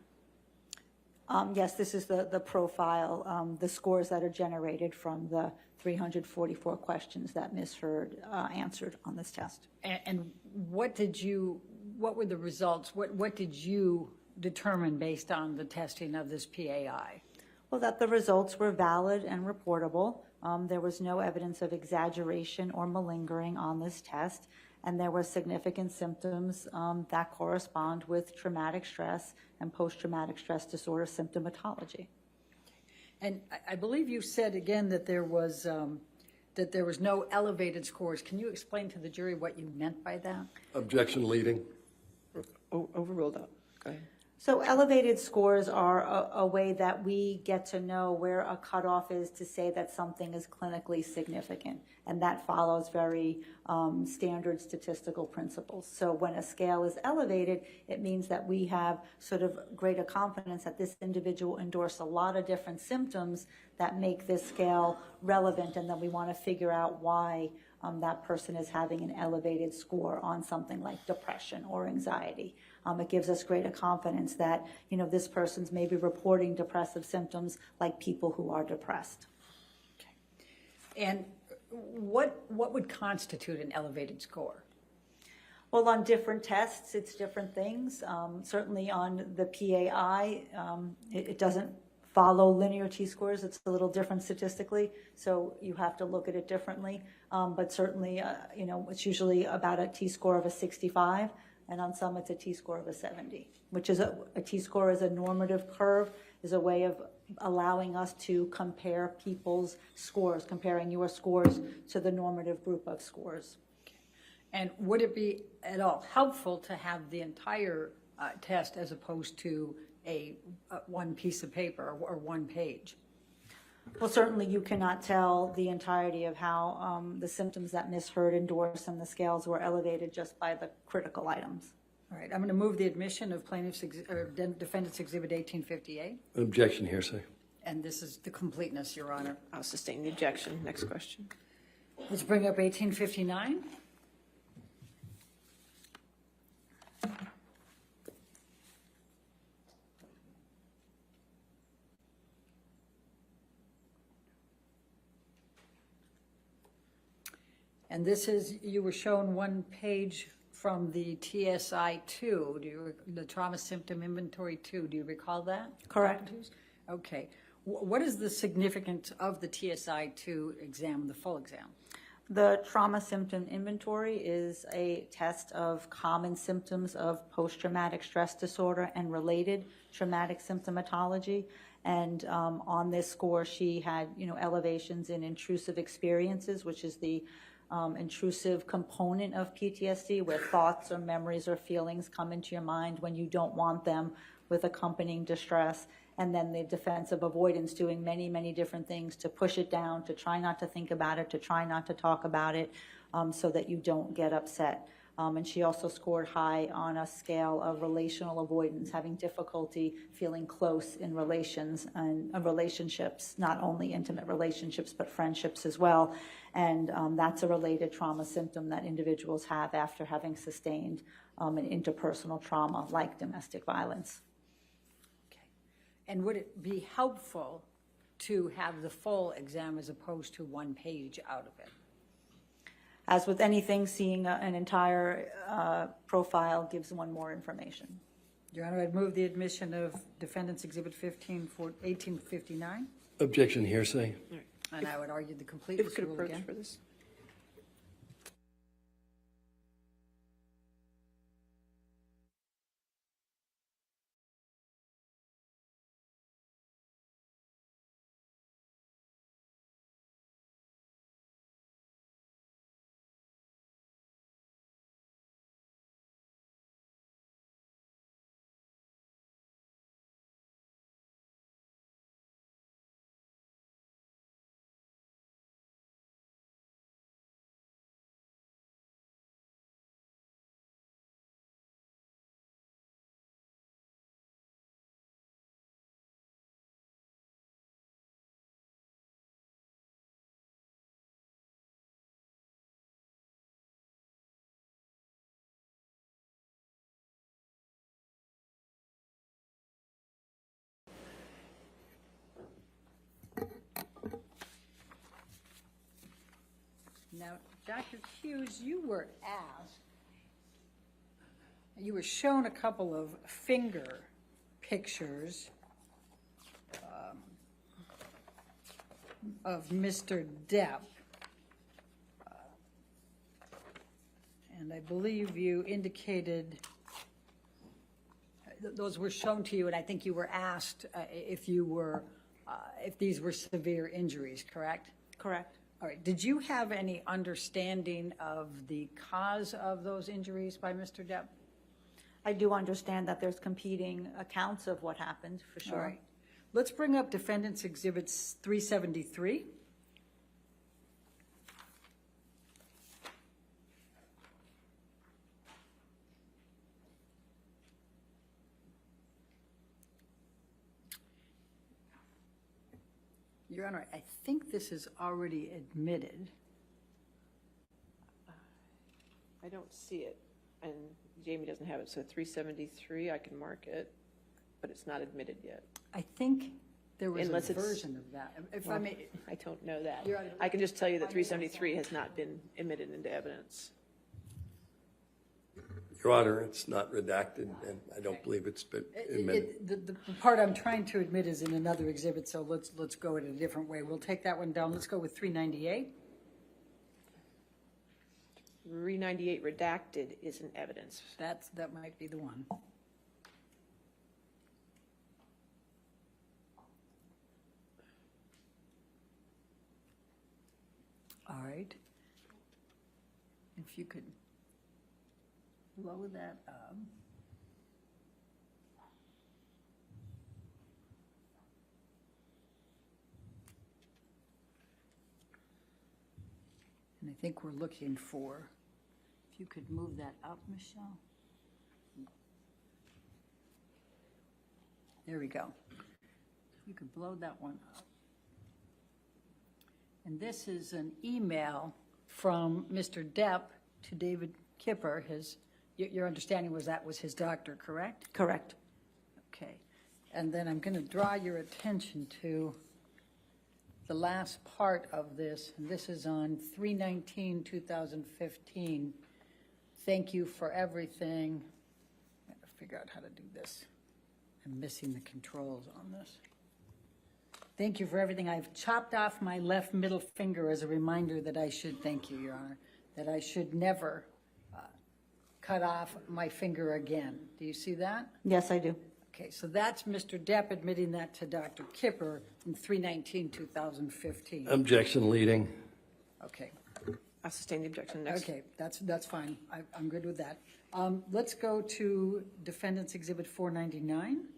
Yes, this is the profile, the scores that are generated from the 344 questions that Ms. Hurd answered on this test. And what were the results? What did you determine based on the testing of this PAI? Well, that the results were valid and reportable. There was no evidence of exaggeration or malingering on this test, and there were significant symptoms that correspond with traumatic stress and post-traumatic stress disorder symptomatology. And I believe you said again that there was no elevated scores. Can you explain to the jury what you meant by that? Objection leading. Overruled. Go ahead. So elevated scores are a way that we get to know where a cutoff is to say that something is clinically significant, and that follows very standard statistical principles. So when a scale is elevated, it means that we have sort of greater confidence that this individual endorsed a lot of different symptoms that make this scale relevant, and then we want to figure out why that person is having an elevated score on something like depression or anxiety. It gives us greater confidence that, this person's maybe reporting depressive symptoms like people who are depressed. Okay. And what would constitute an elevated score? Well, on different tests, it's different things. Certainly on the PAI, it doesn't follow linear T-scores. It's a little different statistically, so you have to look at it differently. But certainly, it's usually about a T-score of a 65. And on some it's a T-score of a 70, which is a T-score is a normative curve, is a way of allowing us to compare people's scores, comparing your scores to the normative group of scores. Okay. And would it be at all helpful to have the entire test as opposed to a one piece of paper or one page? Well, certainly you cannot tell the entirety of how the symptoms that Ms. Hurd endorsed and the scales were elevated just by the critical items. All right, I'm going to move the admission of Defendant's Exhibit 1858. Objection hearsay. And this is the completeness, Your Honor. I'll sustain the objection. Next question. Let's bring up 1859. And this is, you were shown one page from the TSI-2, the Trauma Symptom Inventory 2. Do you recall that? Correct. Okay. What is the significance of the TSI-2 exam, the full exam? The Trauma Symptom Inventory is a test of common symptoms of post-traumatic stress disorder and related traumatic symptomatology. And on this score, she had, elevations in intrusive experiences, which is the intrusive component of PTSD, where thoughts or memories or feelings come into your mind when you don't want them, with accompanying distress. And then the defensive avoidance, doing many, many different things to push it down, to try not to think about it, to try not to talk about it, so that you don't get upset. And she also scored high on a scale of relational avoidance, having difficulty feeling close in relations and relationships, not only intimate relationships, but friendships as well. And that's a related trauma symptom that individuals have after having sustained an interpersonal trauma like domestic violence. Okay. And would it be helpful to have the full exam as opposed to one page out of it? As with anything, seeing an entire profile gives one more information. Your Honor, I'd move the admission of Defendant's Exhibit 15 for 1859. Objection hearsay. And I would argue the If completeness we could rule approach again. for this. Now, Dr. Hughes, you were asked you were shown a couple of finger pictures of Mr. Depp. And I believe you indicated those were shown to you, and I think you were asked if these were severe injuries, correct? Correct. All right. Did you have any understanding of the cause of those injuries by Mr. Depp? I do understand that there's competing accounts of what happened, for sure. All right. Let's bring up Defendant's Exhibits 373. Your Honor, I think this is already admitted. I don't see it, and Jamie doesn't have it, so 373, I can mark it, but it's not admitted yet. I think there was Unless a it's- version of that. If I may, I don't know that. Your Honor, I can just tell you that 373 has not been admitted into evidence. Your Honor, it's not redacted, and I don't believe it's been admitted. the part I'm trying to admit is in another exhibit, so let's go in a different way. We'll take that one down. Let's go with 398. 398 redacted is in evidence. That might be the one. All right. If you could blow that up. And I think we're looking for, if you could move that up, Michelle. There we go. You could blow that one up. And this is an email from Mr. Depp to David Kipper. Your understanding was that was his doctor, correct? Correct. Okay. And then I'm going to draw your attention to the last part of this, and this is on 3/19/2015. Thank you for everything. I gotta figure out how to do this. I'm missing the controls on this. Thank you for everything. I've chopped off my left middle finger as a reminder that I should, thank you, Your Honor, that I should never cut off my finger again. Do you see that? Yes, I do. Okay, so that's Mr. Depp admitting that to Dr. Kipper in 3/19/2015. Objection leading. Okay, I'll sustain the objection next. okay, that's fine. I'm good with that. Let's go to Defendant's Exhibit 499.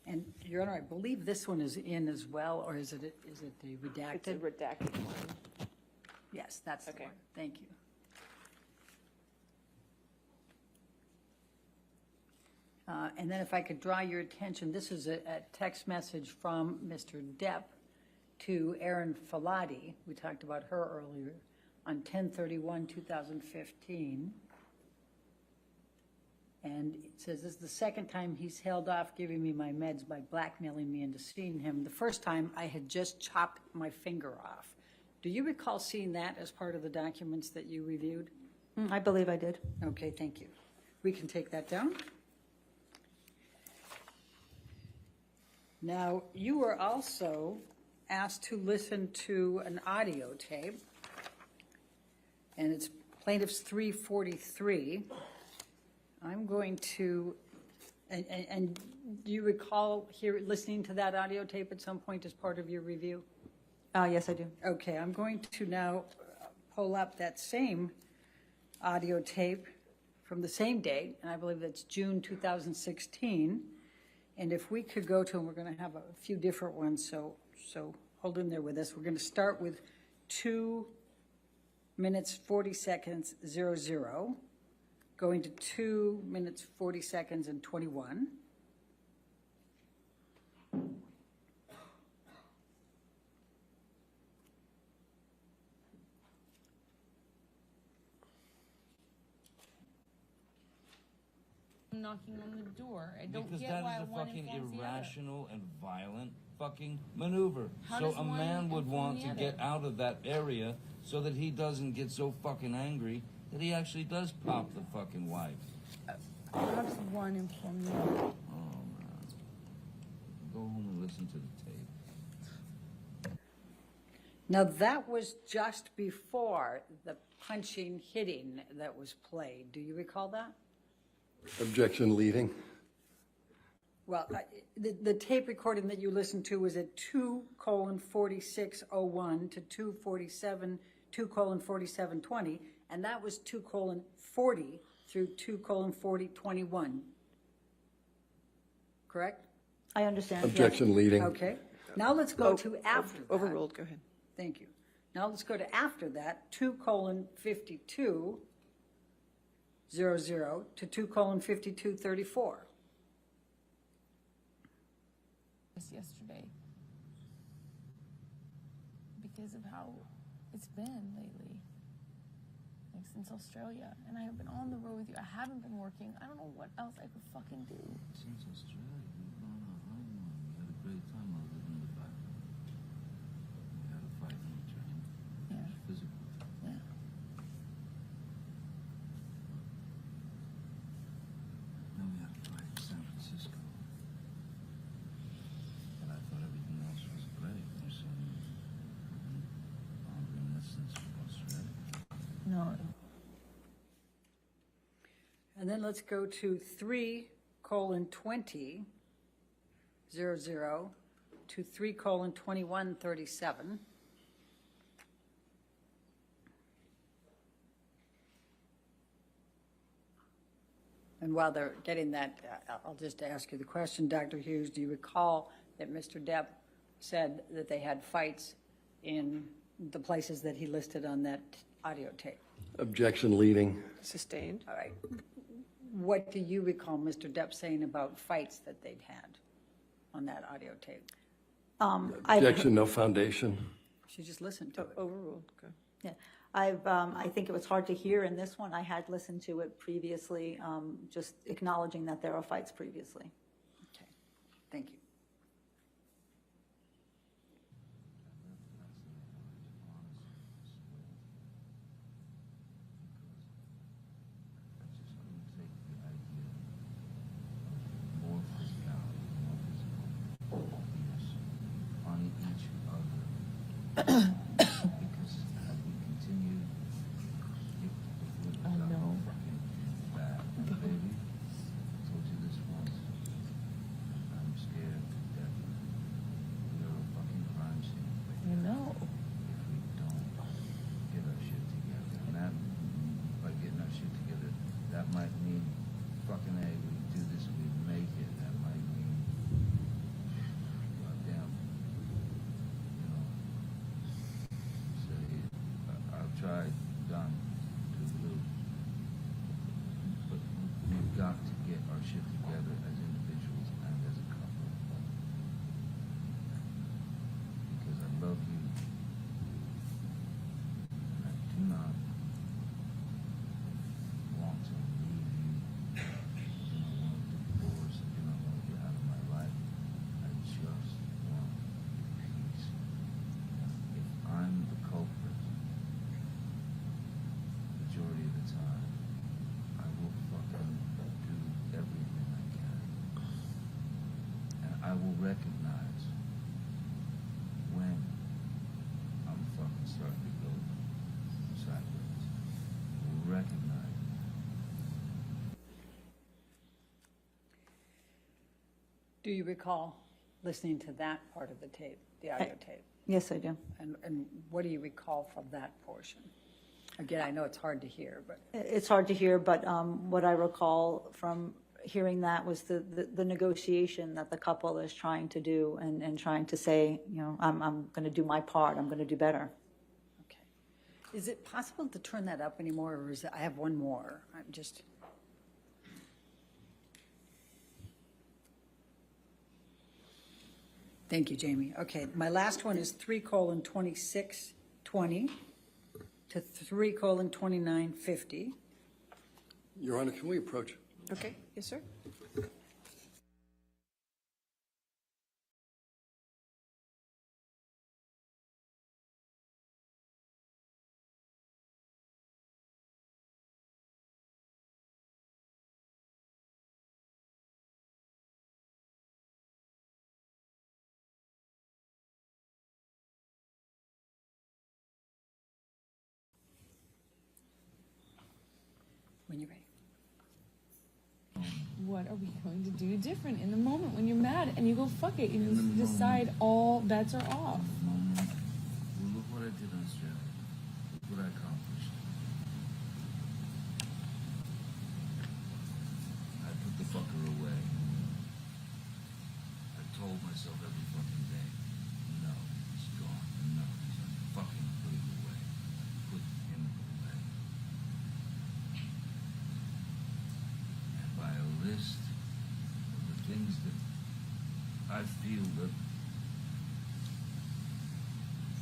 And, Your Honor, I believe this one is in as well, or is it the It's a redacted? redacted one. Yes, that's the Okay. one. Thank you. And then if I could draw your attention, this is a text message from Mr. Depp to Erin Falati. We talked about her earlier on 10/31/2015. And it says, this is the second time he's held off giving me my meds by blackmailing me into seeing him. The first time I had just chopped my finger off. Do you recall seeing that as part of the documents that you reviewed? I believe I did. Okay, thank you. We can take that down. Now, you were also asked to listen to an audio tape, and it's Plaintiff's 343. I'm going to, and do you recall listening to that audio tape at some point as part of your review? Yes, I do. Okay, I'm going to now pull up that same audio tape from the same date, and I believe that's June 2016. And if we could go to, and we're going to have a few different ones, so hold in there with us. We're going to start with 2 minutes 40 seconds 00, going to 2 minutes 40 seconds and 21. knocking on the door. I don't Because get that why is a one fucking informs the other. irrational and violent fucking maneuver. How So does a one man would inform want the to other? get out of that area so that he doesn't get so fucking angry that he actually does pop the fucking wife. How does one inform the other? Oh man. Go home and listen to the tape. Now, that was just before the punching, hitting that was played. Do you recall that? Objection leading. Well, the tape recording that you listened to was at 2:46:01 to 2:47:20, and that was 2:40 through 2:40:21. Correct? I understand. yes. Objection leading. Okay. Now let's go to after that. Overruled, go ahead. Thank you. Now let's go to after that, 2:52:00 to 2:52:34. Yesterday because of how it's been lately, like since Australia, and I have been on the road with you. I haven't been working. I don't know what else I could fucking do. Since Australia, you've gone on a honeymoon. You had a great time other than the fact that you had a fight on the train. Yeah. Physical. Yeah. Then we had a fight in San Francisco. And I thought everything else was great. You're saying long distance from Australia. No. And then let's go to 3:20:00 to 3:21:37. And while they're getting that, I'll just ask you the question, Dr. Hughes, do you recall that Mr. Depp said that they had fights in the places that he listed on that audio tape? Objection leading. Sustained. All right. What do you recall Mr. Depp saying about fights that they'd had on that audio tape? Objection, no foundation. She just listened to it. Overruled, go. Yeah, I think it was hard to hear in this one. I had listened to it previously, just acknowledging that there are fights previously. Okay, thank you. I just couldn't take the idea of more physicality, more physical abuse on each other. Because as we continue, if we're fucking bad, baby, I told you this once, I'm scared to death. We're a fucking crime scene. You know. If we don't get our shit together. And that, by getting our shit together, that might mean fucking A, we do this, we make it. That might mean, goddamn, you know, say, I've tried, done, do blue. But we've got to get our shit together as individuals and as a couple. Because I love you. And I do not want to leave you. I do not want a divorce. I do not want to get out of my life. I just want peace. If I'm the culprit, majority of the time, I will fucking do everything I can. And I will recognize when I'm fucking starting to go sideways. I will recognize it. Do you recall listening to that part of the tape, the audio tape? Yes, I do. And what do you recall from that portion? Again, I know it's hard to hear, but It's hard to hear, but what I recall from hearing that was the negotiation that the couple is trying to do and trying to say, you know, I'm going to do my part, I'm going to do better. okay. Is it possible to turn that up anymore, or is it, I have one more? I'm just. Thank you, Jamie. Okay, my last one is 3:26:20 to 3:29:50. Your Honor, can we approach? Okay, Yes, sir? When you're ready. What are we going to do different in the moment when you're mad and you go fuck it and In the you decide moment. all bets are off? Well, look what I did in Australia. Look what I accomplished. I put the fucker away. I told myself every fucking day, no, he's gone. No, he's not fucking put him away. Put him away. And by a list of the things that I feel that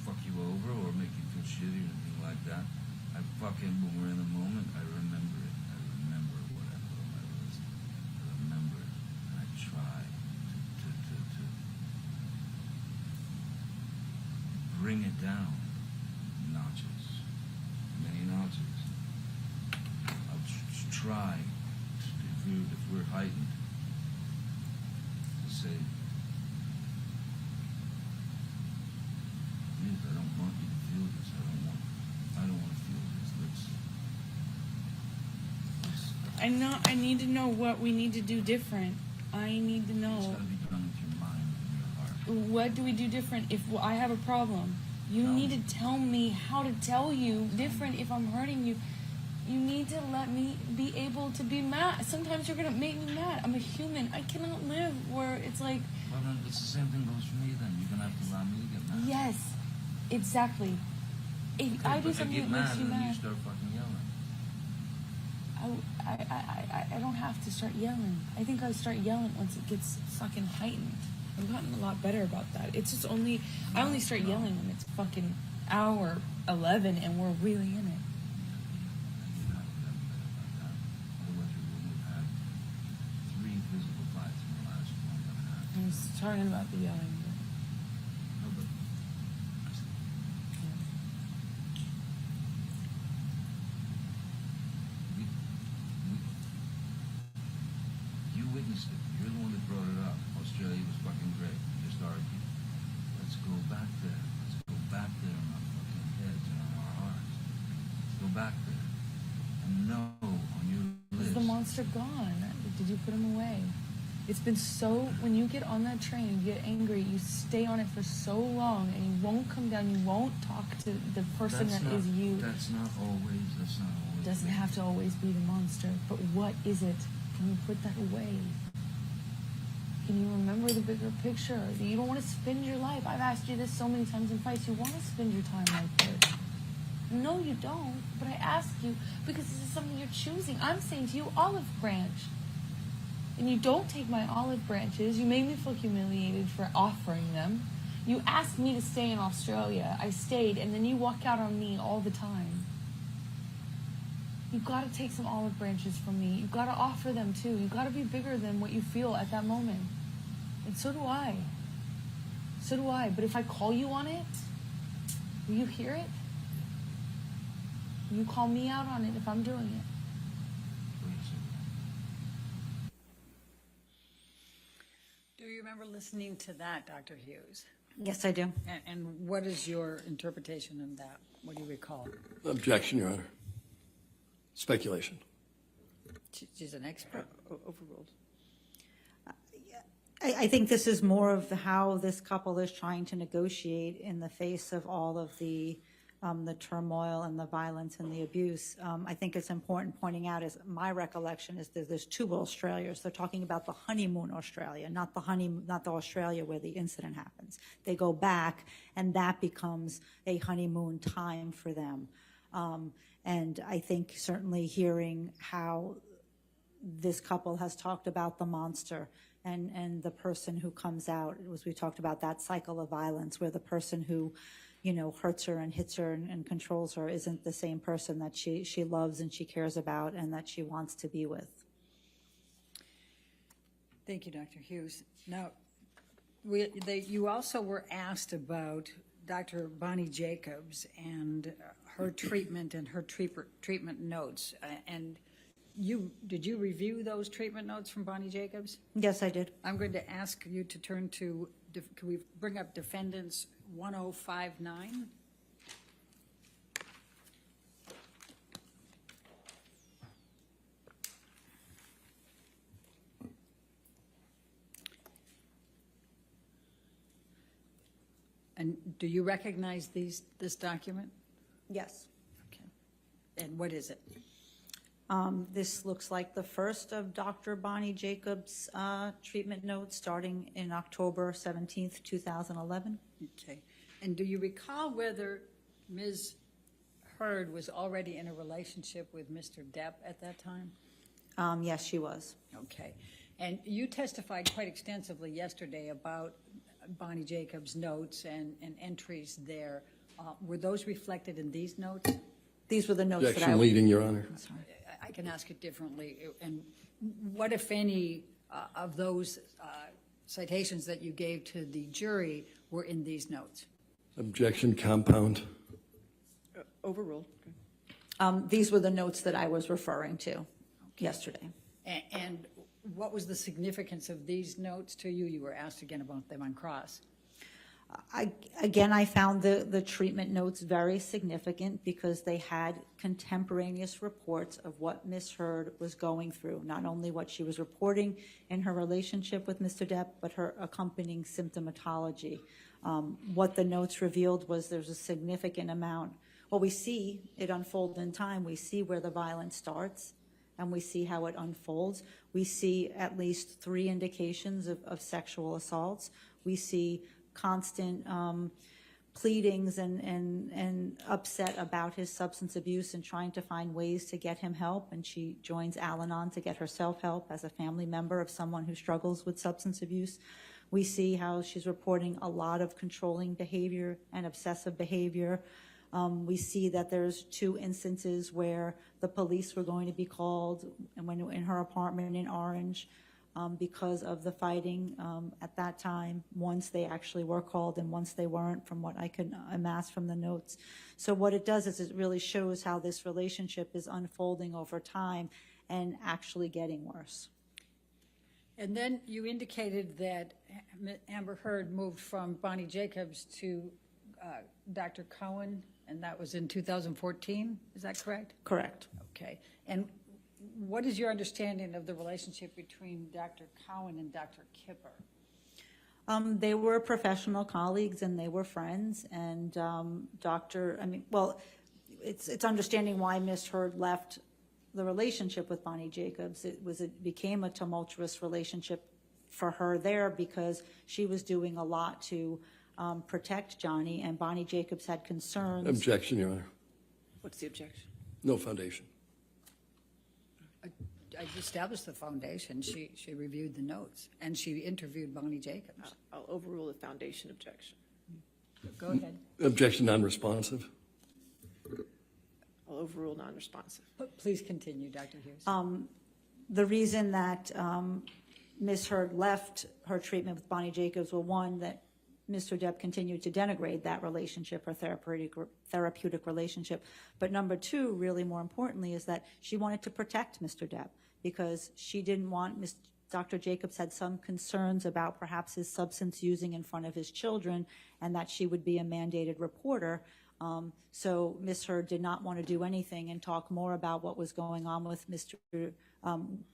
fuck you over or make you feel shitty or anything like that, I fucking, when we're in the moment, I remember it. I remember what I put on my list. I remember it, and I try to bring it down notches, many notches. I'll try, if we're heightened, to say, I don't want you to feel this. I don't want to feel this. I need to know what we need to do different. I need to It's know. got to be done with your mind and your heart. What do we do different if I have a problem? You need to tell me how to tell you different if I'm hurting you. You need to let me be able to be mad. Sometimes you're going to make me mad. I'm a human. I cannot live where it's like... Well, then it's the same thing goes for me then. You're going to have to allow me to get mad. Yes, exactly. If Okay, I do but something get that makes mad you and then you mad, start fucking yelling. I don't have to start yelling. I think I start yelling once it gets fucking heightened. I've gotten a lot better about that. It's just I only start yelling when it's fucking hour 11 and we're really in it. You're not better about that. Otherwise we wouldn't have had 3 physical fights in the last month and a half. I was talking about the yelling. No, but you witnessed it. You're the one that brought it up. Australia was fucking great. You just argued. Let's go back there. Let's go back there in our fucking heads and on our hearts. Let's go back there. And know on your list. Is the monster gone? Did you put him away? It's been so, when you get on that train, you get angry, you stay on it for so long and you won't come down, you won't talk to the person that is you. That's not always. It doesn't have to always be the monster, but what is it? Can you put that away? Can you remember the bigger picture? You don't want to spend your life. I've asked you this so many times in fights. You want to spend your time like this. No, you don't. But I ask you because this is something you're choosing. I'm saying to you, olive branch. And you don't take my olive branches. You made me feel humiliated for offering them. You asked me to stay in Australia. I stayed, and then you walk out on me all the time. You've got to take some olive branches from me. You've got to offer them too. You've got to be bigger than what you feel at that moment. And so do I. So do I. But if I call you on it, will you hear it? Will you call me out on it if I'm doing it? Do you remember listening to that, Dr. Hughes? Yes, I do. And what is your interpretation of that? What do you recall? Objection, Your Honor. Speculation. She's an expert. Overruled. I think this is more of how this couple is trying to negotiate in the face of all of the turmoil and the violence and the abuse. I think it's important pointing out, is my recollection is that there's 2 Australias. They're talking about the honeymoon Australia, not the Australia where the incident happens. They go back, and that becomes a honeymoon time for them. And I think certainly hearing how this couple has talked about the monster and the person who comes out, we talked about that cycle of violence where the person who, hurts her and hits her and controls her isn't the same person that she loves and she cares about and that she wants to be with. Thank you, Dr. Hughes. Now, you also were asked about Dr. Bonnie Jacobs and her treatment and her treatment notes. And did you review those treatment notes from Bonnie Jacobs? Yes, I did. I'm going to ask you to turn to, can we bring up Defendants 1059? And do you recognize this document? Yes. Okay. And what is it? This looks like the first of Dr. Bonnie Jacobs' treatment notes starting in October 17th, 2011. Okay. And do you recall whether Ms. Heard was already in a relationship with Mr. Depp at that time? Yes, she was. Okay. And you testified quite extensively yesterday about Bonnie Jacobs' notes and entries there. Were those reflected in these notes? These were the notes that Objection leading, Your Honor. I'm sorry. I can ask it differently. And what, if any, of those citations that you gave to the jury were in these notes? Objection compound. Overruled. These were the notes that I was referring to yesterday. And what was the significance of these notes to you? You were asked again about them on cross. I found the treatment notes very significant because they had contemporaneous reports of what Ms. Heard was going through, not only what she was reporting in her relationship with Mr. Depp, but her accompanying symptomatology. What the notes revealed was there's a significant amount. Well, we see it unfold in time. We see where the violence starts, and we see how it unfolds. We see at least 3 indications of sexual assaults. We see constant pleadings and upset about his substance abuse and trying to find ways to get him help. And she joins Al-Anon to get herself help as a family member of someone who struggles with substance abuse. We see how she's reporting a lot of controlling behavior and obsessive behavior. We see that there's 2 instances where the police were going to be called and when in her apartment in Orange because of the fighting at that time. Once they actually were called and once they weren't, from what I could amass from the notes. So what it does is it really shows how this relationship is unfolding over time and actually getting worse. And then you indicated that Amber Heard moved from Bonnie Jacobs to Dr. Cohen, and that was in 2014. Is that correct? Correct. Okay. And what is your understanding of the relationship between Dr. Cohen and Dr. Kipper? They were professional colleagues and they were friends. And it's understanding why Ms. Heard left the relationship with Bonnie Jacobs. It became a tumultuous relationship for her there because she was doing a lot to protect Johnny, and Bonnie Jacobs had concerns. Objection, Your Honor. What's the objection? No foundation. I established the foundation. She reviewed the notes, and she interviewed Bonnie Jacobs. I'll overrule the foundation objection. Go ahead. Objection non-responsive. I'll overrule non-responsive. Please continue, Dr. Hughes. The reason that Ms. Heard left her treatment with Bonnie Jacobs were, one, that Mr. Depp continued to denigrate that relationship, her therapeutic relationship. But number 2, really more importantly, is that she wanted to protect Mr. Depp because she didn't want Dr. Jacobs had some concerns about perhaps his substance using in front of his children and that she would be a mandated reporter. So Ms. Heard did not want to do anything and talk more about what was going on with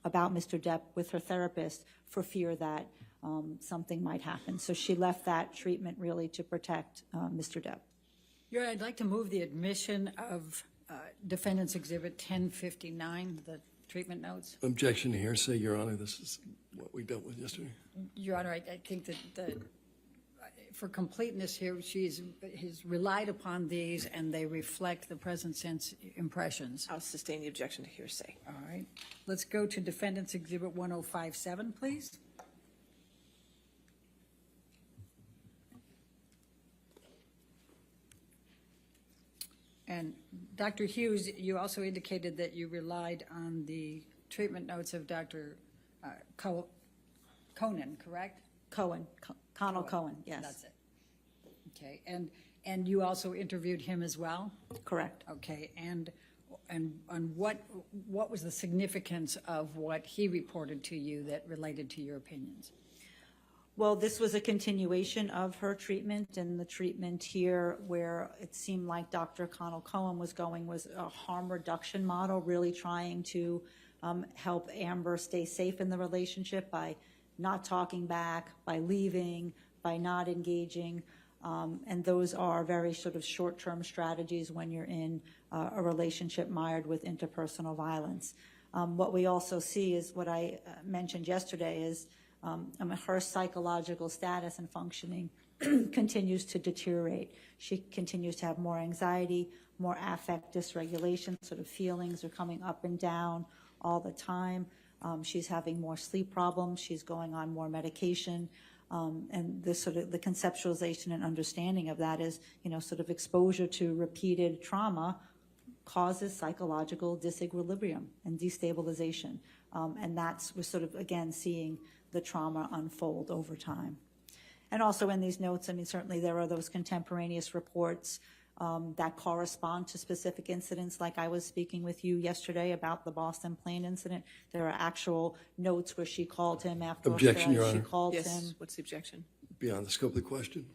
about Mr. Depp with her therapist for fear that something might happen. So she left that treatment really to protect Mr. Depp. I'd like to move the admission of Defendant's Exhibit 1059, the treatment notes. Objection to hearsay, Your Honor. This is what we dealt with yesterday. Your Honor, I think that for completeness here, he's relied upon these, and they reflect the present sense impressions. I'll sustain the objection to hearsay. All right. Let's go to Defendant's Exhibit 1057, please. And Dr. Hughes, you also indicated that you relied on the treatment notes of Dr. Conan, correct? Cohen, Connell Cohen, yes. That's it. Okay, and you also interviewed him as well? Correct. Okay, and what was the significance of what he reported to you that related to your opinions? Well, this was a continuation of her treatment, and the treatment here where it seemed like Dr. Connell Cohen was going was a harm reduction model, really trying to help Amber stay safe in the relationship by not talking back, by leaving, by not engaging. And those are very sort of short-term strategies when you're in a relationship mired with interpersonal violence. What we also see is what I mentioned yesterday is her psychological status and functioning continues to deteriorate. She continues to have more anxiety, more affect dysregulation, sort of feelings are coming up and down all the time. She's having more sleep problems. She's going on more medication. And this sort of the conceptualization and understanding of that is, sort of exposure to repeated trauma causes psychological disequilibrium and destabilization. And we're sort of, again, seeing the trauma unfold over time. And also in these notes, I mean, certainly there are those contemporaneous reports that correspond to specific incidents, like I was speaking with you yesterday about the Boston plane incident. There are actual notes where she called him after Objection, Your she Honor. called Yes, him. what's the objection? Beyond the scope of the question.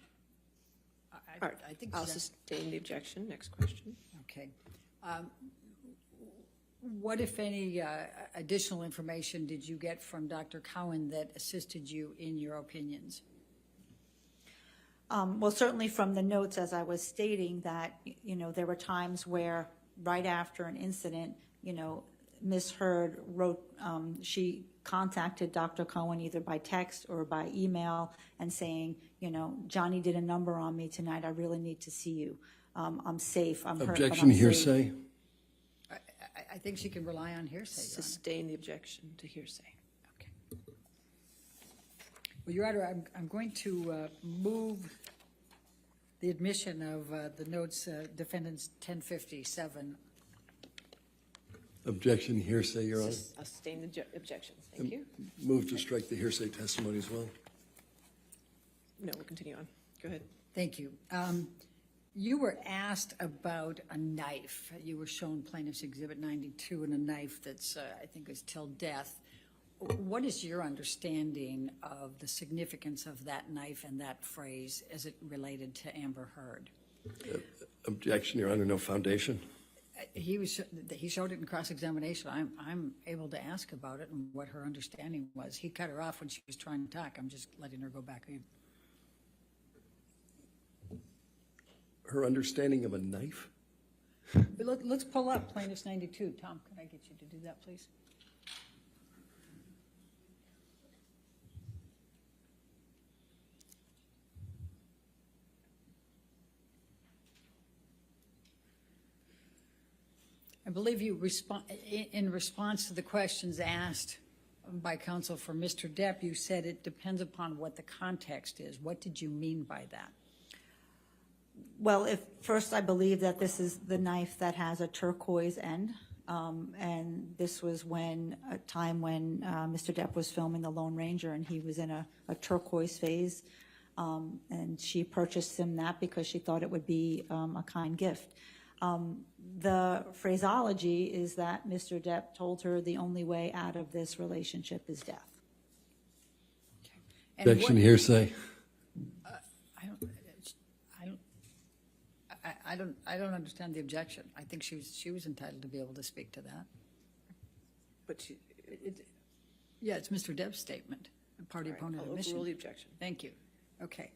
All right, I think I'll that- sustain the objection. Next question. Okay. What, if any, additional information did you get from Dr. Cowan that assisted you in your opinions? Well, certainly from the notes, as I was stating, that, there were times where right after an incident, Ms. Heard wrote, she contacted Dr. Cohen either by text or by email and saying, Johnny did a number on me tonight. I really need to see you. I'm safe. I'm hurt, but Objection, I'm safe. hearsay. I think she can rely on hearsay, Your Honor. Sustain the objection to hearsay. Okay. Well, Your Honor, I'm going to move the admission of the notes, defendants 1057. Objection, hearsay, Your Honor. I'll sustain the objection. Thank you. Move to strike the hearsay testimony as well. No, we'll continue on. Go ahead. Thank you. You were asked about a knife. You were shown Plaintiff's Exhibit 92 and a knife that's, I think, is till death. What is your understanding of the significance of that knife and that phrase as it related to Amber Heard? Objection, Your Honor, no foundation. He showed it in cross-examination. I'm able to ask about it and what her understanding was. He cut her off when she was trying to talk. I'm just letting her go back in. Her understanding of a knife? Let's pull up Plaintiff's 92. Tom, could I get you to do that, please? I believe you in response to the questions asked by counsel for Mr. Depp, you said it depends upon what the context is. What did you mean by that? Well, first I believe that this is the knife that has a turquoise end, and this was a time when Mr. Depp was filming The Lone Ranger, and he was in a turquoise phase, and she purchased him that because she thought it would be a kind gift. The phraseology is that Mr. Depp told her the only way out of this relationship is death. And Objection, hearsay. I don't understand the objection. I think she was entitled to be able to speak to that. But Yeah, it's Mr. Depp's statement, a party opponent I'll admission. overrule the objection. Thank you. Okay.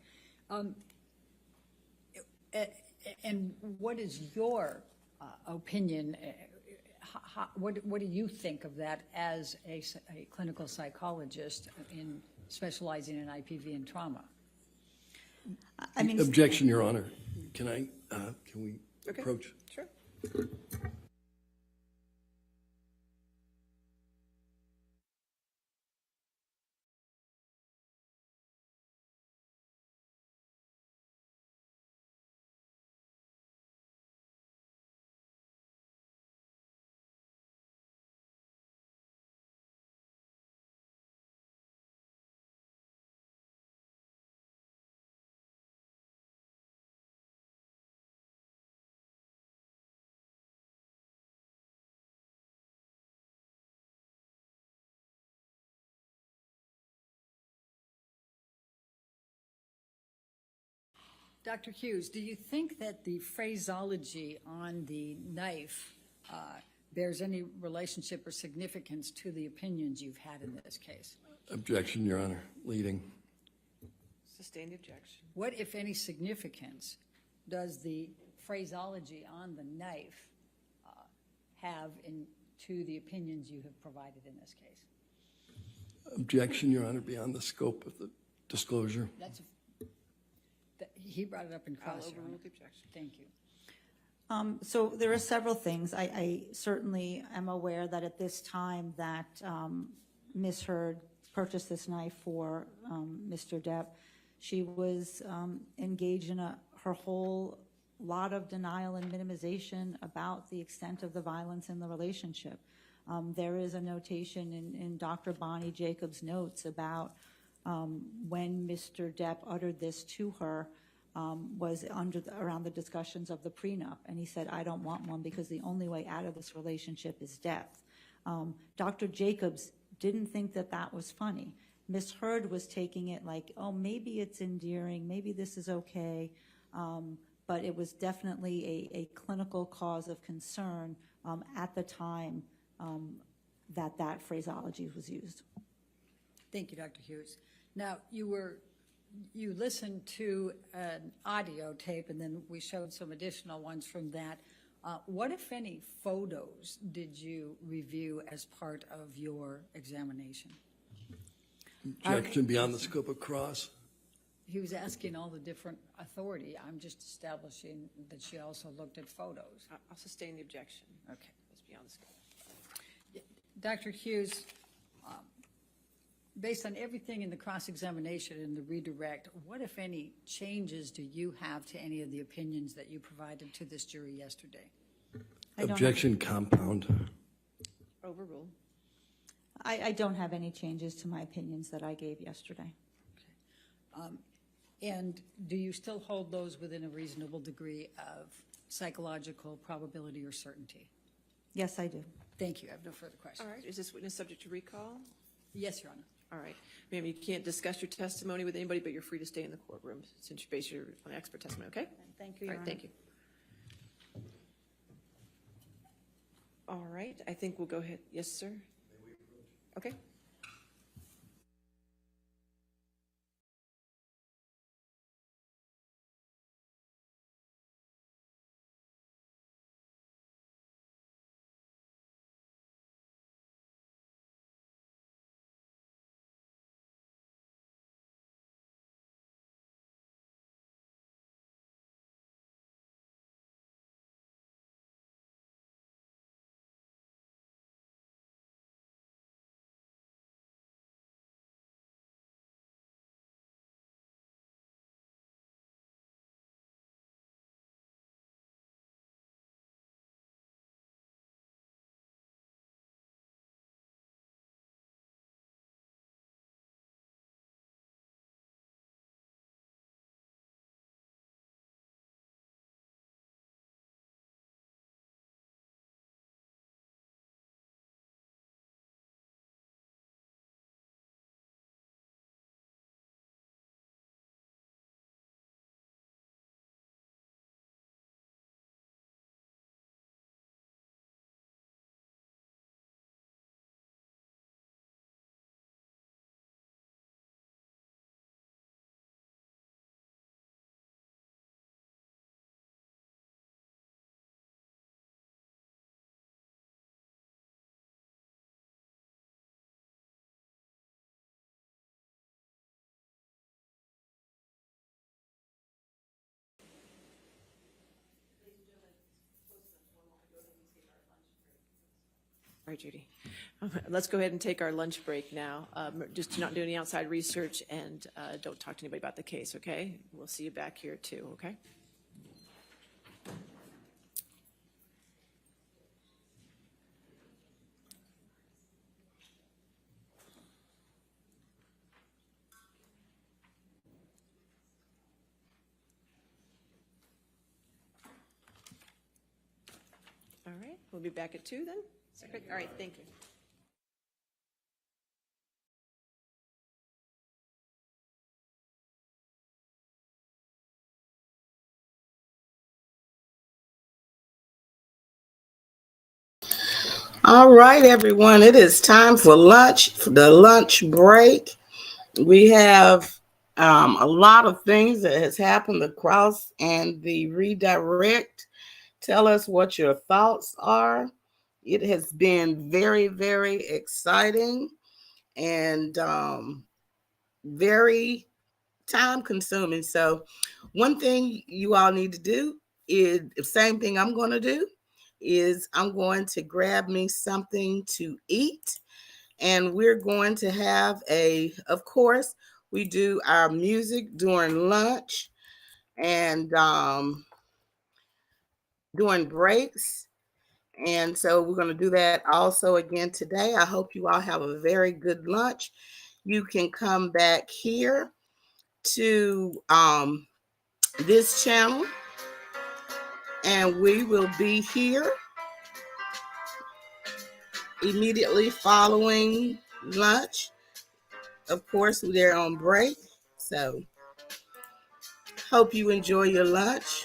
And what is your opinion? What do you think of that as a clinical psychologist in specializing in IPV and trauma? I mean, Objection, Your Honor. Can we Okay. approach? Sure. Dr. Hughes, do you think that the phraseology on the knife bears any relationship or significance to the opinions you've had in this case? Objection, Your Honor. Leading. Sustain the objection. What, if any, significance does the phraseology on the knife have to the opinions you have provided in this case? Objection, Your Honor, beyond the scope of the disclosure. He brought it up in cross. I'll Your Honor. overrule the objection. Thank you. So there are several things. I certainly am aware that at this time that Ms. Heard purchased this knife for Mr. Depp, she was engaged in her whole lot of denial and minimization about the extent of the violence in the relationship. There is a notation in Dr. Bonnie Jacobs' notes about when Mr. Depp uttered this to her was around the discussions of the prenup, and he said, I don't want one because the only way out of this relationship is death. Dr. Jacobs didn't think that that was funny. Ms. Heard was taking it like, oh, maybe it's endearing, maybe this is okay, but it was definitely a clinical cause of concern at the time that phraseology was used. Thank you, Dr. Hughes. Now, you listened to an audio tape, and then we showed some additional ones from that. What, if any, photos did you review as part of your examination? Objection beyond the scope of cross. He was asking all the different authority. I'm just establishing that she also looked at photos. I'll sustain the objection. Okay. It's beyond the scope. Dr. Hughes, based on everything in the cross-examination and the redirect, what, if any, changes do you have to any of the opinions that you provided to this jury yesterday? Objection compound. Overrule. I don't have any changes to my opinions that I gave yesterday. And do you still hold those within a reasonable degree of psychological probability or certainty? Yes, I do. Thank you. I have no further questions. All right, is this witness subject to recall? Yes, Your Honor. All right. Ma'am, you can't discuss your testimony with anybody, but you're free to stay in the courtroom since you base your on expert testimony, okay? Thank you, All Your right, Honor. thank you. All right, I think we'll go ahead. Yes, sir? Okay. All right, Judy. Let's go ahead and take our lunch break now. Just do not do any outside research and don't talk to anybody about the case, okay? We'll see you back here too, okay? All right, we'll be back at 2 then? All right, thank you. All right, everyone. It is time for lunch, for the lunch break. We have a lot of things that has happened across and the redirect. Tell us what your thoughts are. It has been very, very exciting and very time consuming. So one thing you all need to do is the same thing I'm going to do is I'm going to grab me something to eat, and we're going to have of course, we do our music during lunch and during breaks. And so we're going to do that also again today. I hope you all have a very good lunch. You can come back here to this channel, and we will be here immediately following lunch. Of course, they're on break, so hope you enjoy your lunch.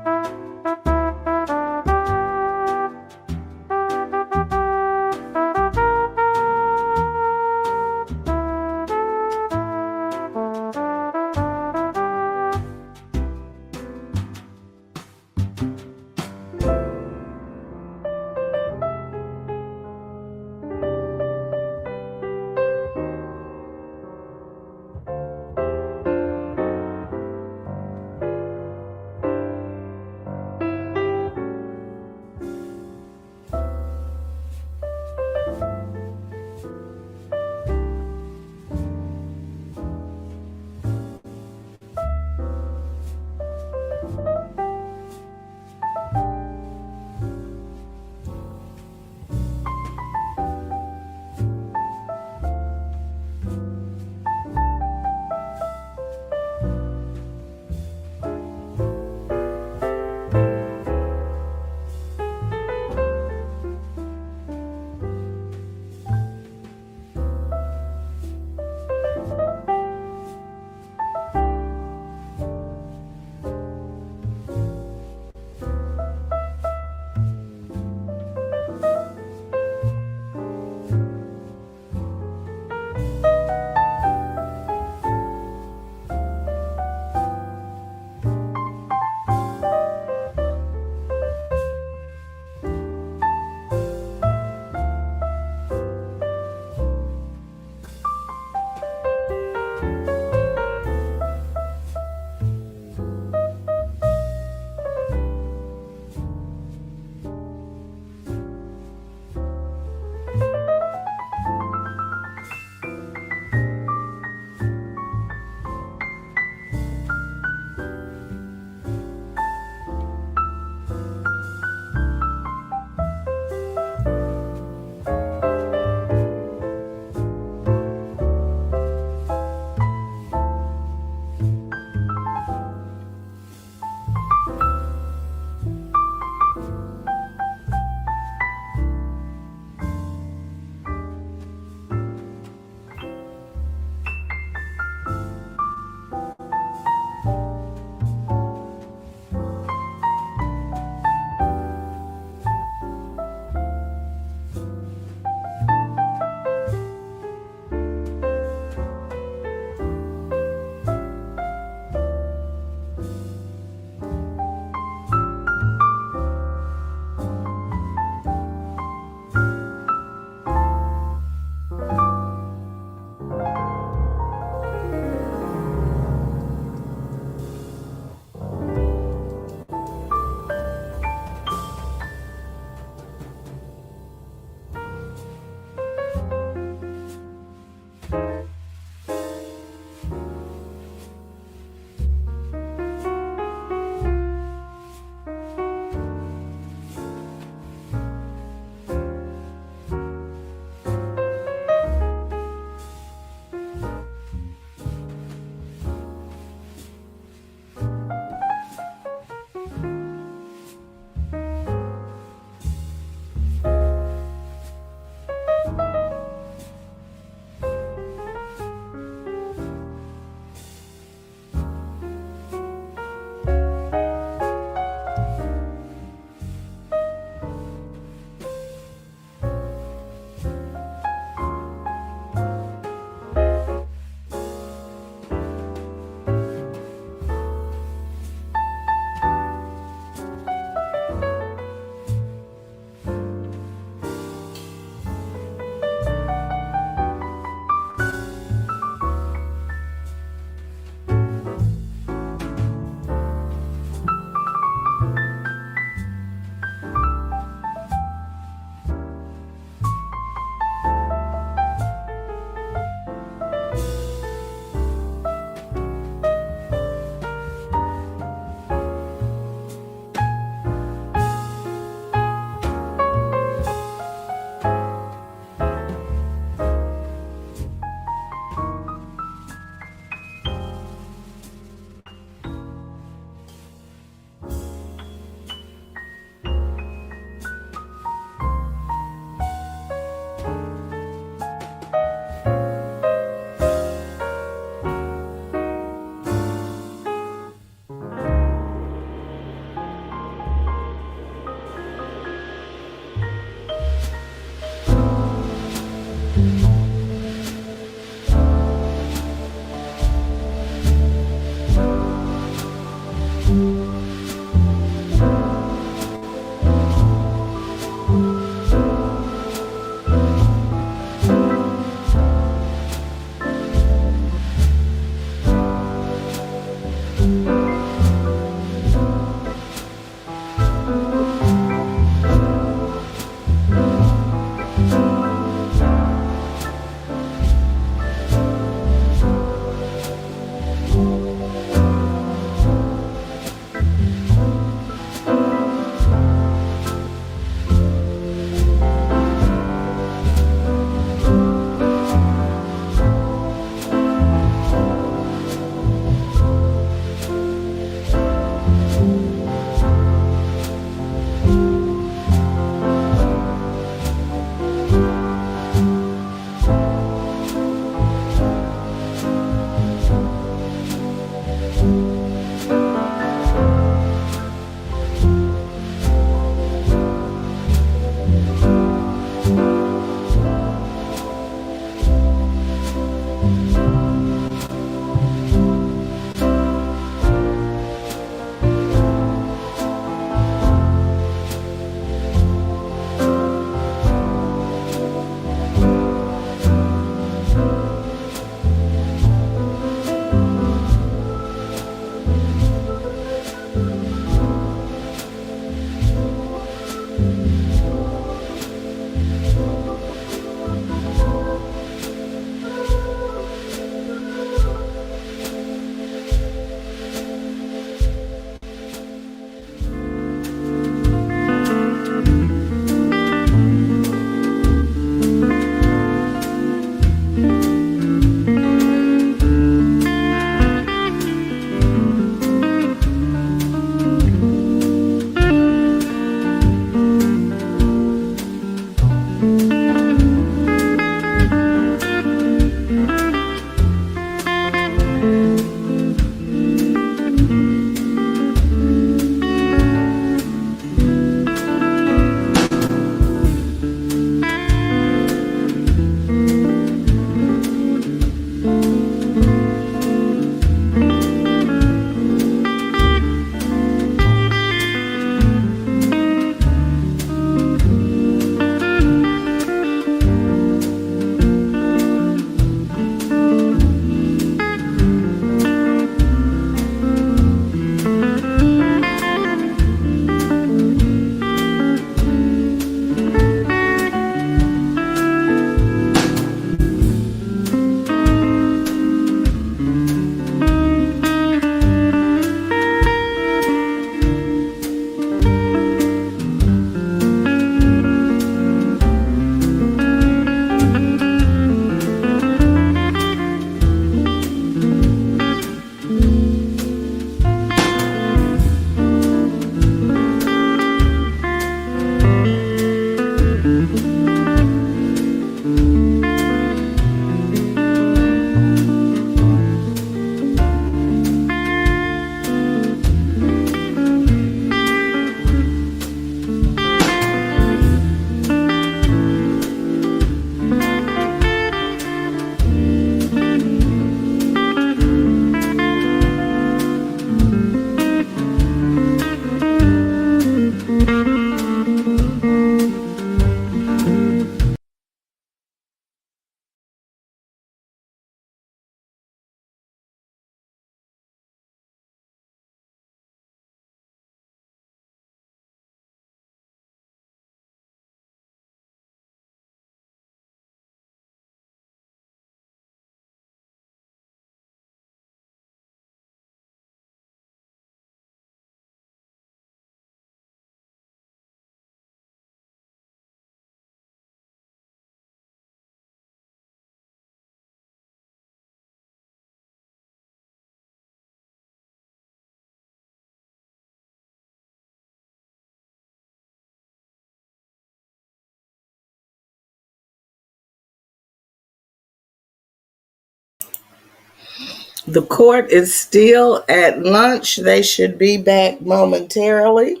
The court is still at lunch. They should be back momentarily.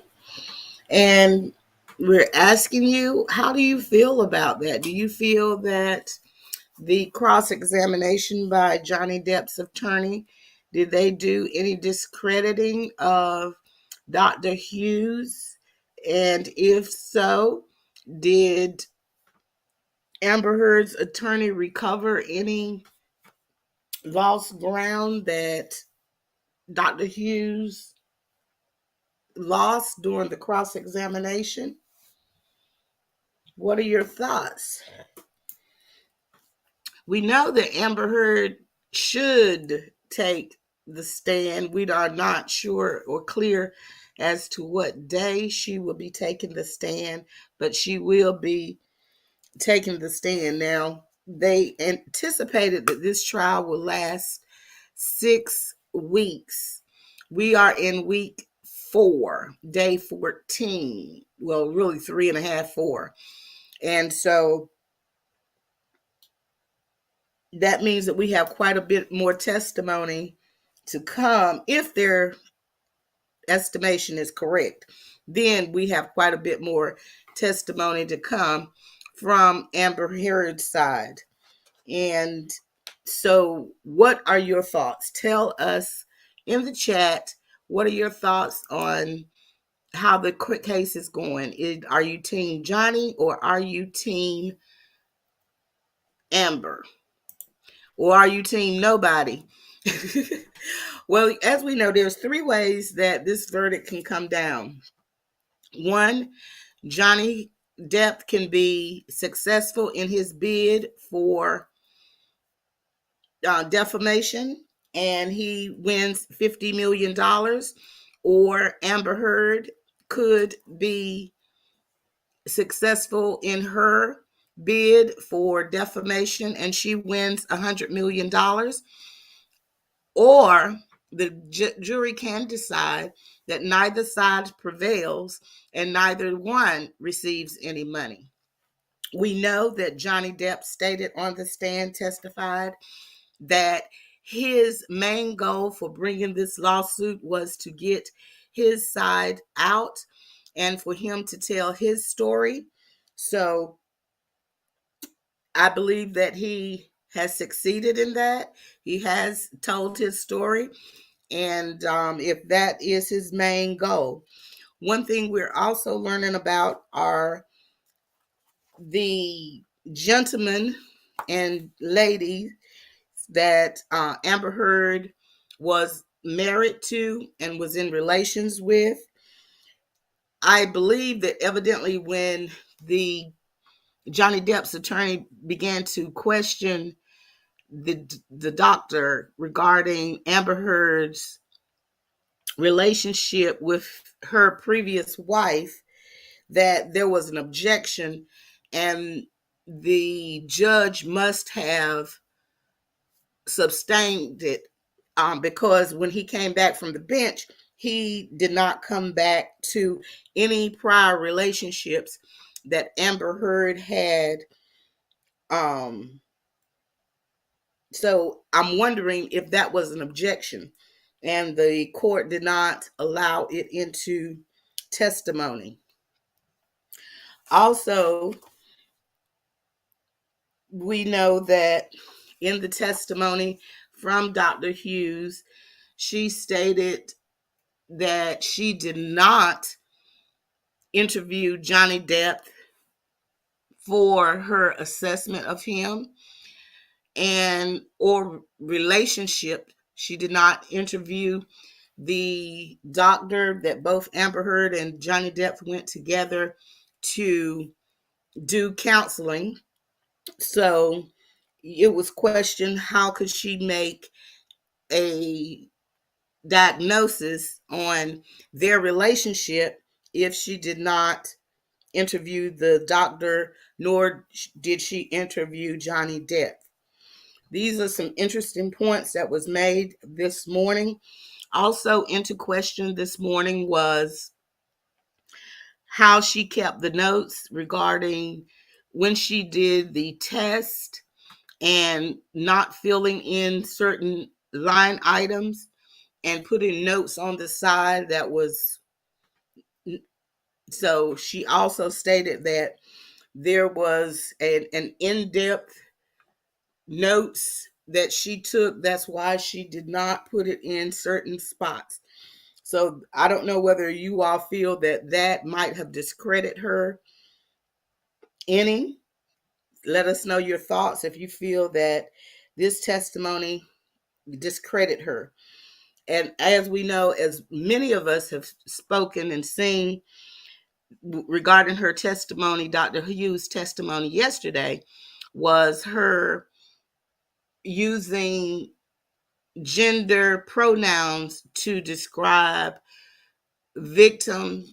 And we're asking you, how do you feel about that? Do you feel that the cross-examination by Johnny Depp's attorney, did they do any discrediting of Dr. Hughes? And if so, did Amber Heard's attorney recover any lost ground that Dr. Hughes lost during the cross-examination? What are your thoughts? We know that Amber Heard should take the stand. We are not sure or clear as to what day she will be taking the stand, but she will be taking the stand. Now, they anticipated that this trial will last 6 weeks. We are in week 4, day 14. Well, really 3.5, 4. And so that means that we have quite a bit more testimony to come. If their estimation is correct, then we have quite a bit more testimony to come from Amber Heard's side. And so what are your thoughts? Tell us in the chat, what are your thoughts on how the case is going? Are you team Johnny or are you team Amber? Or are you team nobody? Well, as we know, there's 3 ways that this verdict can come down. 1, Johnny Depp can be successful in his bid for defamation and he wins $50 million, or Amber Heard could be successful in her bid for defamation and she wins $100 million. Or the jury can decide that neither side prevails and neither one receives any money. We know that Johnny Depp stated on the stand, testified that his main goal for bringing this lawsuit was to get his side out and for him to tell his story. So I believe that he has succeeded in that. He has told his story, and if that is his main goal. One thing we're also learning about are the gentlemen and ladies that Amber Heard was married to and was in relations with. I believe that evidently when the Johnny Depp's attorney began to question the doctor regarding Amber Heard's relationship with her previous wife, that there was an objection, and the judge must have sustained it, because when he came back from the bench, he did not come back to any prior relationships that Amber Heard had. So I'm wondering if that was an objection, and the court did not allow it into testimony. Also, we know that in the testimony from Dr. Hughes, she stated that she did not interview Johnny Depp for her assessment of him and or relationship. She did not interview the doctor that both Amber Heard and Johnny Depp went together to do counseling. So it was questioned, how could she make a diagnosis on their relationship if she did not interview the doctor, nor did she interview Johnny Depp. These are some interesting points that was made this morning. Also into question this morning was how she kept the notes regarding when she did the test and not filling in certain line items and putting notes on the side that was. So she also stated that there was an in-depth notes that she took. That's why she did not put it in certain spots. So I don't know whether you all feel that that might have discredited her any. Let us know your thoughts if you feel that this testimony discredit her. And as we know, as many of us have spoken and seen regarding her testimony, Dr. Hughes' testimony yesterday was her using gender pronouns to describe victim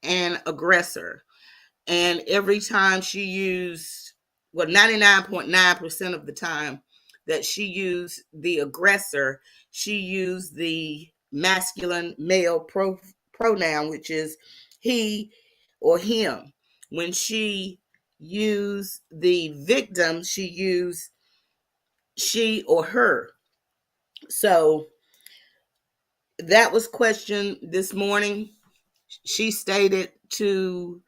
and aggressor. And every time she used, well, 99.9% of the time that she used the aggressor, she used the masculine male pronoun, which is he or him. When she used the victim, she used she or her. So that was questioned this morning. She stated to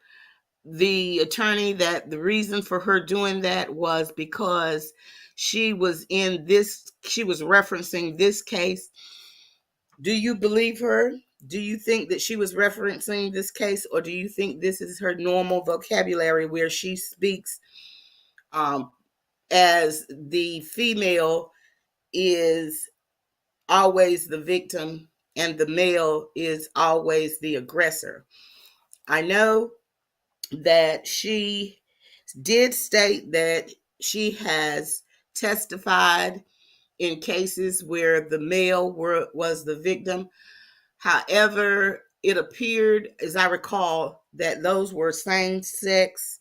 the attorney that the reason for her doing that was because she was referencing this case. Do you believe her? Do you think that she was referencing this case, or do you think this is her normal vocabulary where she speaks as the female is always the victim and the male is always the aggressor? I know that she did state that she has testified in cases where the male was the victim. However, it appeared, as I recall, that those were same-sex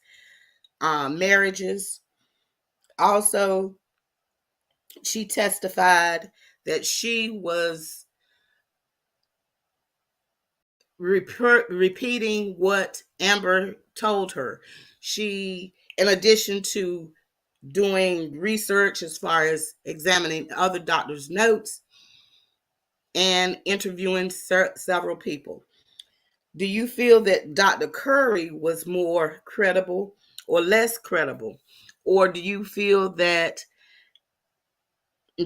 marriages. Also, she testified that she was repeating what Amber told her. She, in addition to doing research as far as examining other doctors' notes and interviewing several people. Do you feel that Dr. Curry was more credible or less credible? Or do you feel that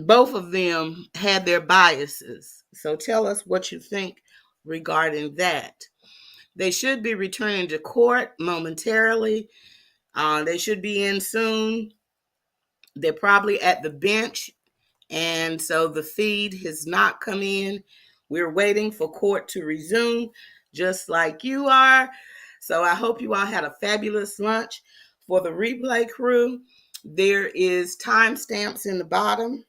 both of them had their biases? So tell us what you think regarding that. They should be returning to court momentarily. They should be in soon. They're probably at the bench, and so the feed has not come in. We're waiting for court to resume, just like you are. So I hope you all had a fabulous lunch. For the replay crew, there is timestamps in the bottom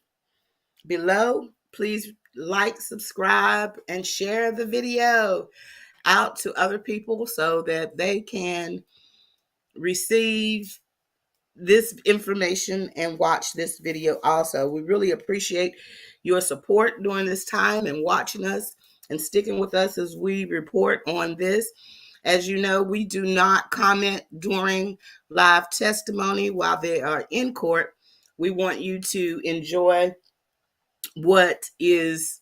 below. Please like, subscribe, and share the video out to other people so that they can receive this information and watch this video also. We really appreciate your support during this time and watching us and sticking with us as we report on this. As you know, we do not comment during live testimony while they are in court. We want you to enjoy what is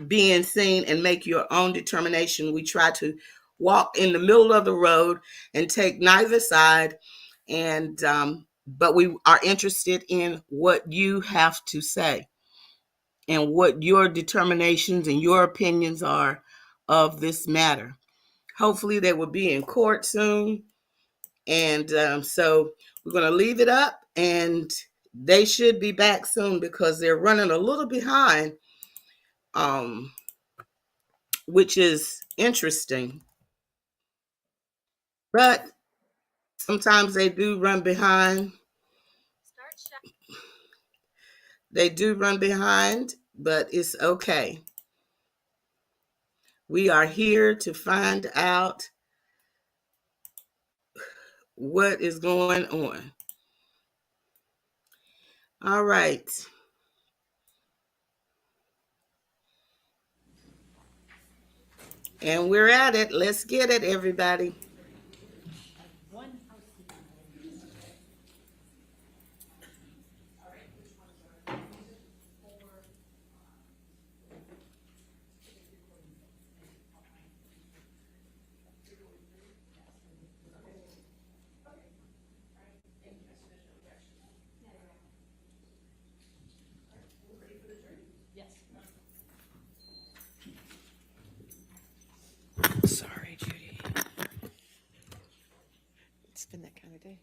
being seen and make your own determination. We try to walk in the middle of the road and take neither side, and but we are interested in what you have to say and what your determinations and your opinions are of this matter. Hopefully they will be in court soon, and so we're going to leave it up, and they should be back soon because they're running a little behind, which is interesting. But sometimes they do run behind. They do run behind, but it's okay. We are here to find out what is going on. All right. And we're at it. Let's get it, everybody. Sorry, Judy. It's been that kind of day.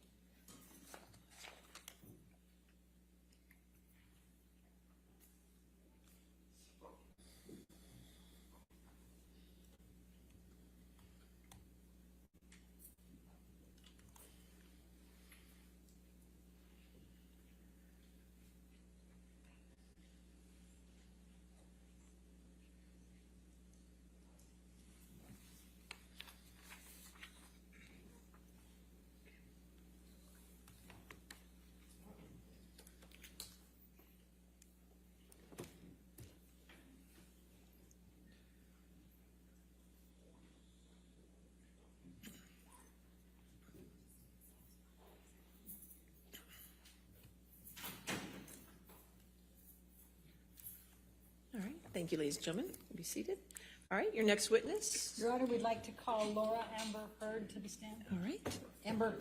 All right, thank you, ladies and gentlemen. Be seated. All right, your next witness. Your Honor, we'd like to call Laura Amber Heard to the stand. All right. Amber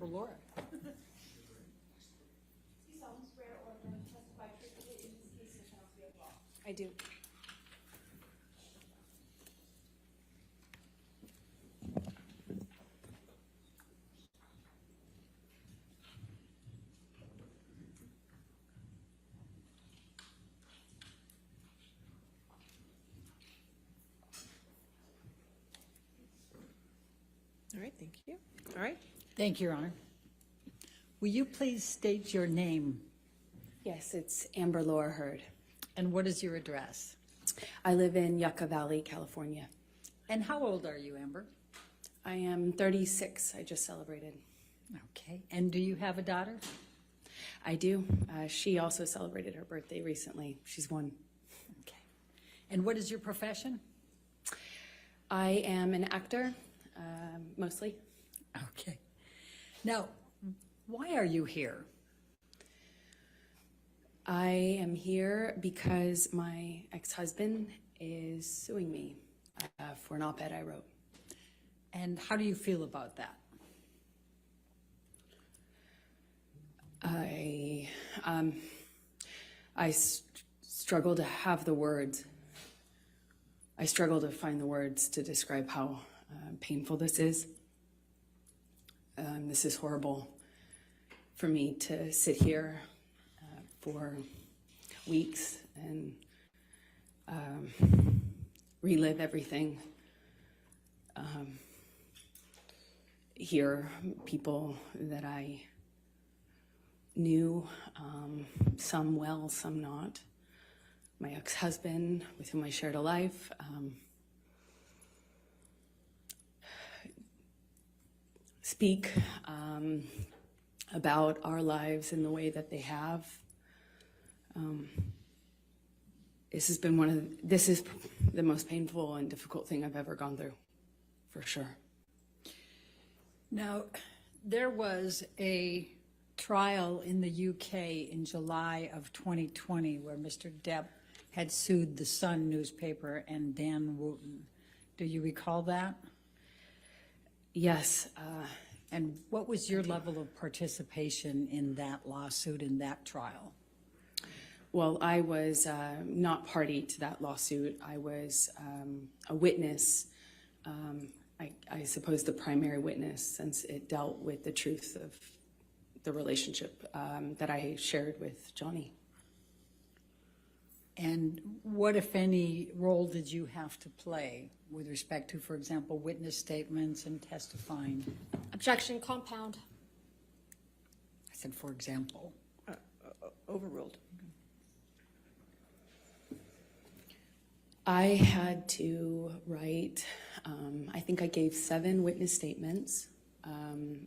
Laura. I do. All right, thank you. All right. Thank you, Your Honor. Will you please state your name Yes, it's Amber Laura Heard. and what is your address? I live in Yucca Valley, California. And how old are you, Amber? I am 36. I just celebrated. Okay. And do you have a daughter? I do. She also celebrated her birthday recently. She's 1. Okay. And what is your profession? I am an actor, mostly. Okay. Now, why are you here? I am here because my ex-husband is suing me for an op-ed I wrote. And how do you feel about that? I struggle to have the words. I struggle to find the words to describe how painful this is. This is horrible for me to sit here for weeks and relive everything. Hear people that I knew, some well, some not. My ex-husband, with whom I shared a life, speak about our lives in the way that they have. This is the most painful and difficult thing I've ever gone through, for sure. Now, there was a trial in the UK in July of 2020 where Mr. Depp had sued the Sun newspaper and Dan Wooten. Do you recall that? Yes. And what was your level of participation in that lawsuit, in that trial? Well, I was not party to that lawsuit. I was a witness, I suppose the primary witness, since it dealt with the truth of the relationship that I shared with Johnny. And what, if any, role did you have to play with respect to, for example, witness statements and testifying? Objection, compound. I said, for example. Overruled. I had to write, I think I gave 7 witness statements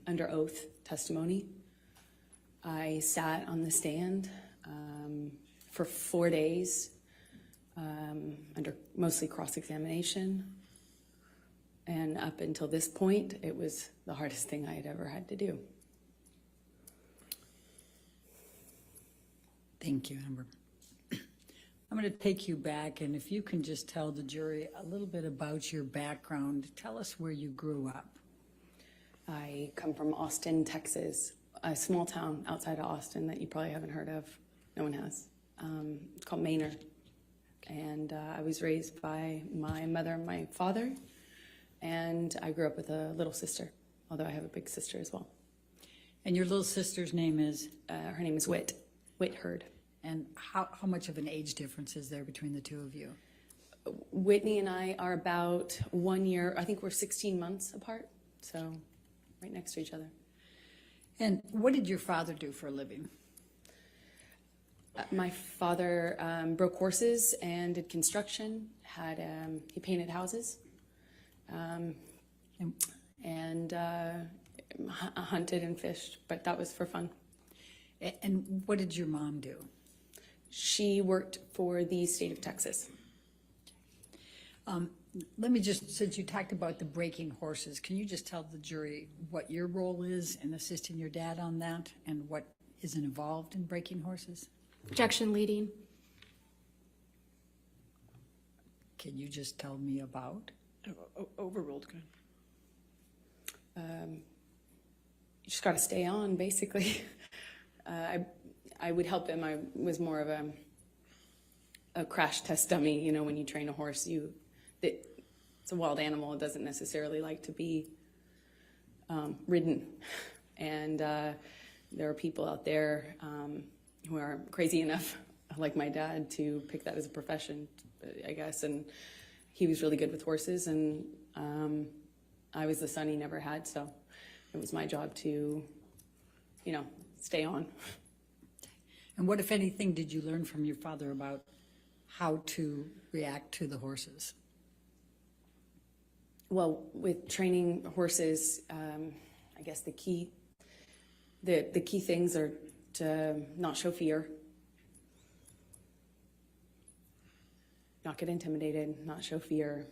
under oath testimony. I sat on the stand for 4 days under mostly cross-examination. And up until this point, it was the hardest thing I had ever had to do. Thank you, Amber. I'm going to take you back, and if you can just tell the jury a little bit about your background. Tell us where you grew up. I come from Austin, Texas, a small town outside of Austin that you probably haven't heard of. No one has. It's called Manor. And I was raised by my mother and my father, and I grew up with a little sister, although I have a big sister as well. And your little sister's name is? Her name is Whit Hurd. And how much of an age difference is there between the two of you? Whitney and I are about 1 year, I think we're 16 months apart, so right next to each other. And what did your father do for a living? My father broke horses and did construction, he painted houses, and hunted and fished, but that was for fun. And what did your mom do? She worked for the state of Texas. Let me just, since you talked about the breaking horses, can you just tell the jury what your role is in assisting your dad on that and what is involved in breaking horses? Objection, leading. Can you just tell me about? Overruled. Good. You just got to stay on, basically. I would help him. I was more of a crash test dummy. You know, when you train a horse, it's a wild animal. It doesn't necessarily like to be ridden. And there are people out there who are crazy enough, like my dad, to pick that as a profession, I guess. And he was really good with horses, and I was the son he never had, so it was my job to, stay on. And what, if anything, did you learn from your father about how to react to the horses? Well, with training horses, I guess the key things are to not show fear, not get intimidated, not show fear,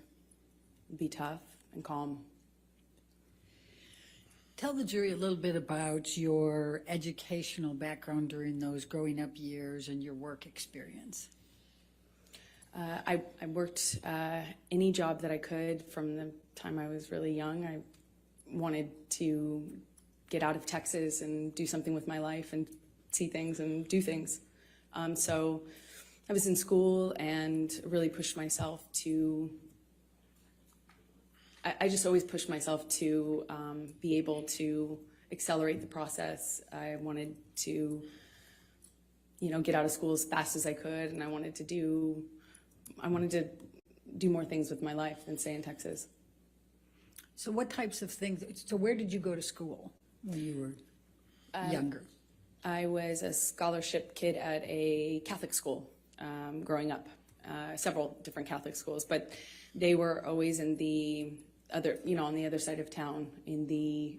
be tough and calm. Tell the jury a little bit about your educational background during those growing up years and your work experience. I worked any job that I could from the time I was really young. I wanted to get out of Texas and do something with my life and see things and do things. So I was in school and really pushed myself to, I just always pushed myself to be able to accelerate the process. I wanted to, get out of school as fast as I could, and I wanted to do more things with my life than stay in Texas. So what types of things, so where did you go to school when you were younger? I was a scholarship kid at a Catholic school growing up, several different Catholic schools, but they were always in the other, on the other side of town, in the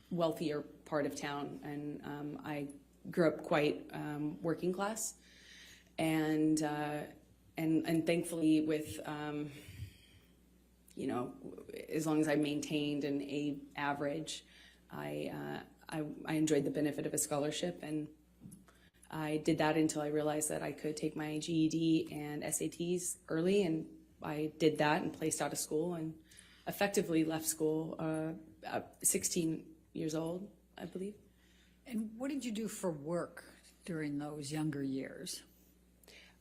wealthier part of town. And I grew up quite working class, and thankfully with, as long as I maintained an A average, I enjoyed the benefit of a scholarship, and I did that until I realized that I could take my GED and SATs early, and I did that and placed out of school and effectively left school at 16 years old, I believe. And what did you do for work during those younger years?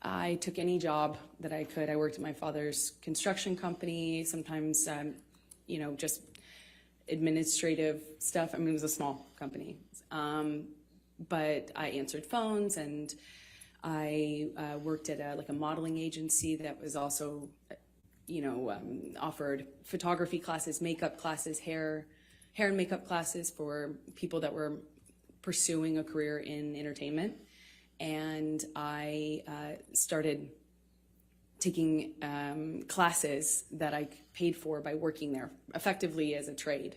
I took any job that I could. I worked at my father's construction company, sometimes, just administrative stuff. I mean, it was a small company. But I answered phones, and I worked at a modeling agency that was also, offered photography classes, makeup classes, hair and makeup classes for people that were pursuing a career in entertainment. And I started taking classes that I paid for by working there, effectively as a trade.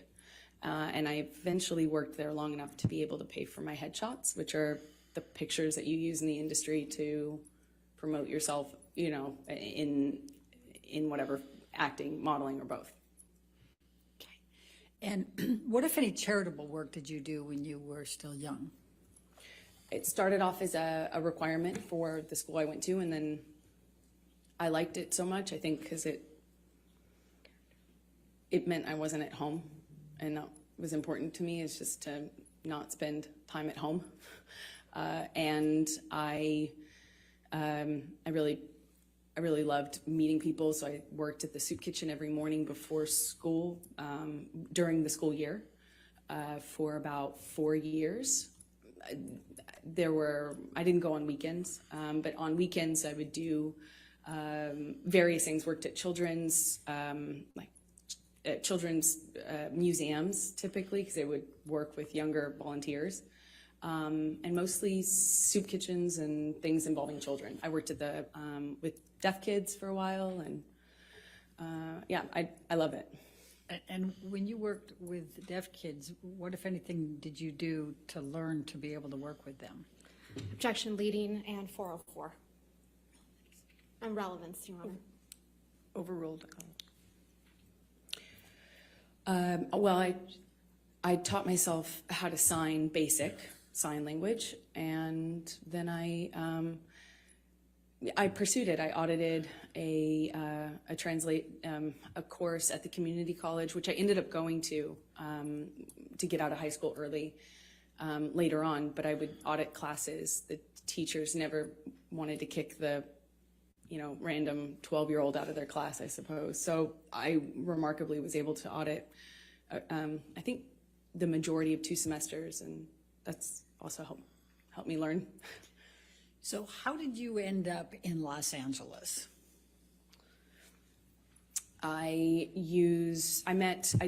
And I eventually worked there long enough to be able to pay for my headshots, which are the pictures that you use in the industry to promote yourself, in whatever, acting, modeling, or both. Okay. And what, if any, charitable work did you do when you were still young? It started off as a requirement for the school I went to, and then I liked it so much, I think, because it meant I wasn't at home, and that was important to me, is just to not spend time at home. And I really loved meeting people, so I worked at the soup kitchen every morning before school, during the school year, for about 4 years. I didn't go on weekends, but on weekends I would do various things. Worked at children's museums, typically, because they would work with younger volunteers, and mostly soup kitchens and things involving children. I worked at with deaf kids for a while, and I love it. And when you worked with deaf kids, what, if anything, did you do to learn to be able to work with them? Objection leading and 404. And relevance, Your Honor. Overruled. Well, I taught myself how to sign basic sign language, and then I pursued it. I audited a course at the community college, which I ended up going to get out of high school early later on. But I would audit classes. The teachers never wanted to kick the random 12-year-old out of their class, I suppose. So I remarkably was able to audit, I think, the majority of 2 semesters, and that's also helped me learn. So how did you end up in Los Angeles? I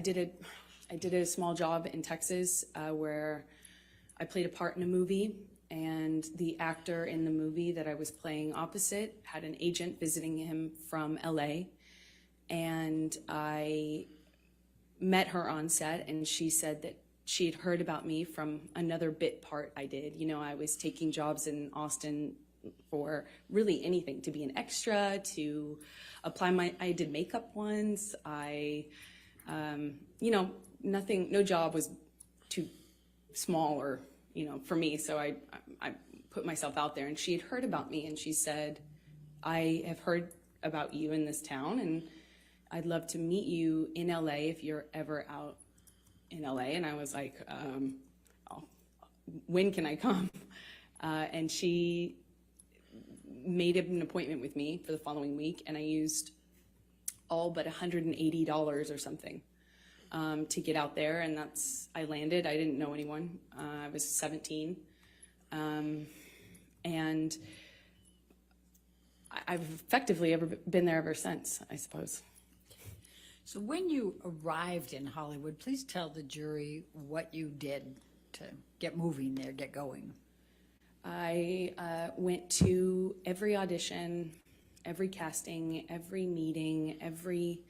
did a small job in Texas where I played a part in a movie, and the actor in the movie that I was playing opposite had an agent visiting him from LA, and I met her on set, and she said that she had heard about me from another bit part I did. I was taking jobs in Austin for really anything, to be an extra, to apply I did makeup once. I you know, nothing, no job was too small or, you know, for me. So I put myself out there, and she had heard about me, and she said, I have heard about you in this town, and I'd love to meet you in LA if you're ever out in LA. And I was like, when can I come? And she made an appointment with me for the following week, and I used all but $180 or something to get out there, and I landed. I didn't know anyone. I was 17, and I've effectively been there ever since, I suppose. So when you arrived in Hollywood, please tell the jury what you did to get moving there, get going. I went to every audition, every casting, every meeting, every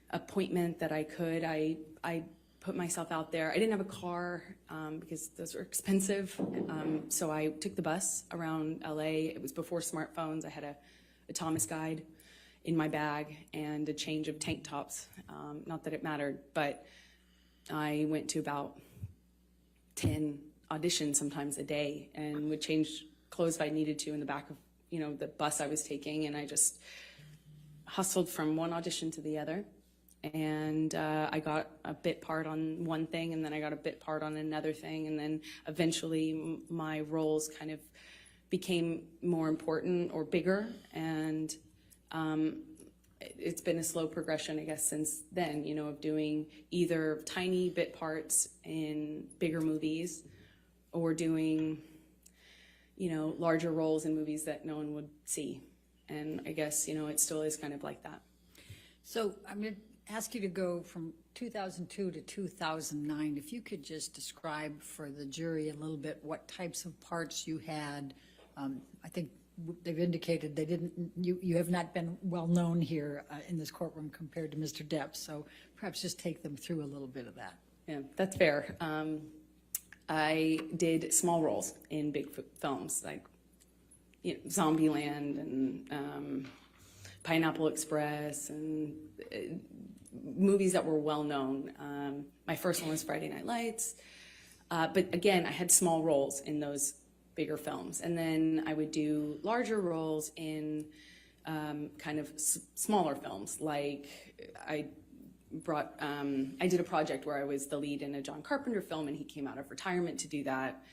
appointment that I could. I put myself out there. I didn't have a car because those were expensive, so I took the bus around LA. It was before smartphones. I had a Thomas guide in my bag and a change of tank tops. Not that it mattered, but I went to about 10 auditions sometimes a day, and would change clothes if I needed to in the back of, you know, the bus I was taking. And I just hustled from one audition to the other. And I got a bit part on one thing, and then I got a bit part on another thing. And then eventually my roles kind of became more important or bigger. And it's been a slow progression, I guess, since then, you know, of doing either tiny bit parts in bigger movies or doing, you know, larger roles in movies that no one would see. And I guess, you know, it still is kind of like that. So I'm going to ask you to go from 2002 to 2009. If you could just describe for the jury a little bit what types of parts you had. I think they've indicated they didn't. You have not been well known here in this courtroom compared to Mr. Depp. So perhaps just take them through a little bit of that. Yeah, that's fair. I did small roles in big films like, you know, Zombieland and Pineapple Express, and movies that were well known. My first one was Friday Night Lights, but again, I had small roles in those bigger films, and then I would do larger roles in kind of smaller films. Like I did a project where I was the lead in a John Carpenter film, and he came out of retirement to do that,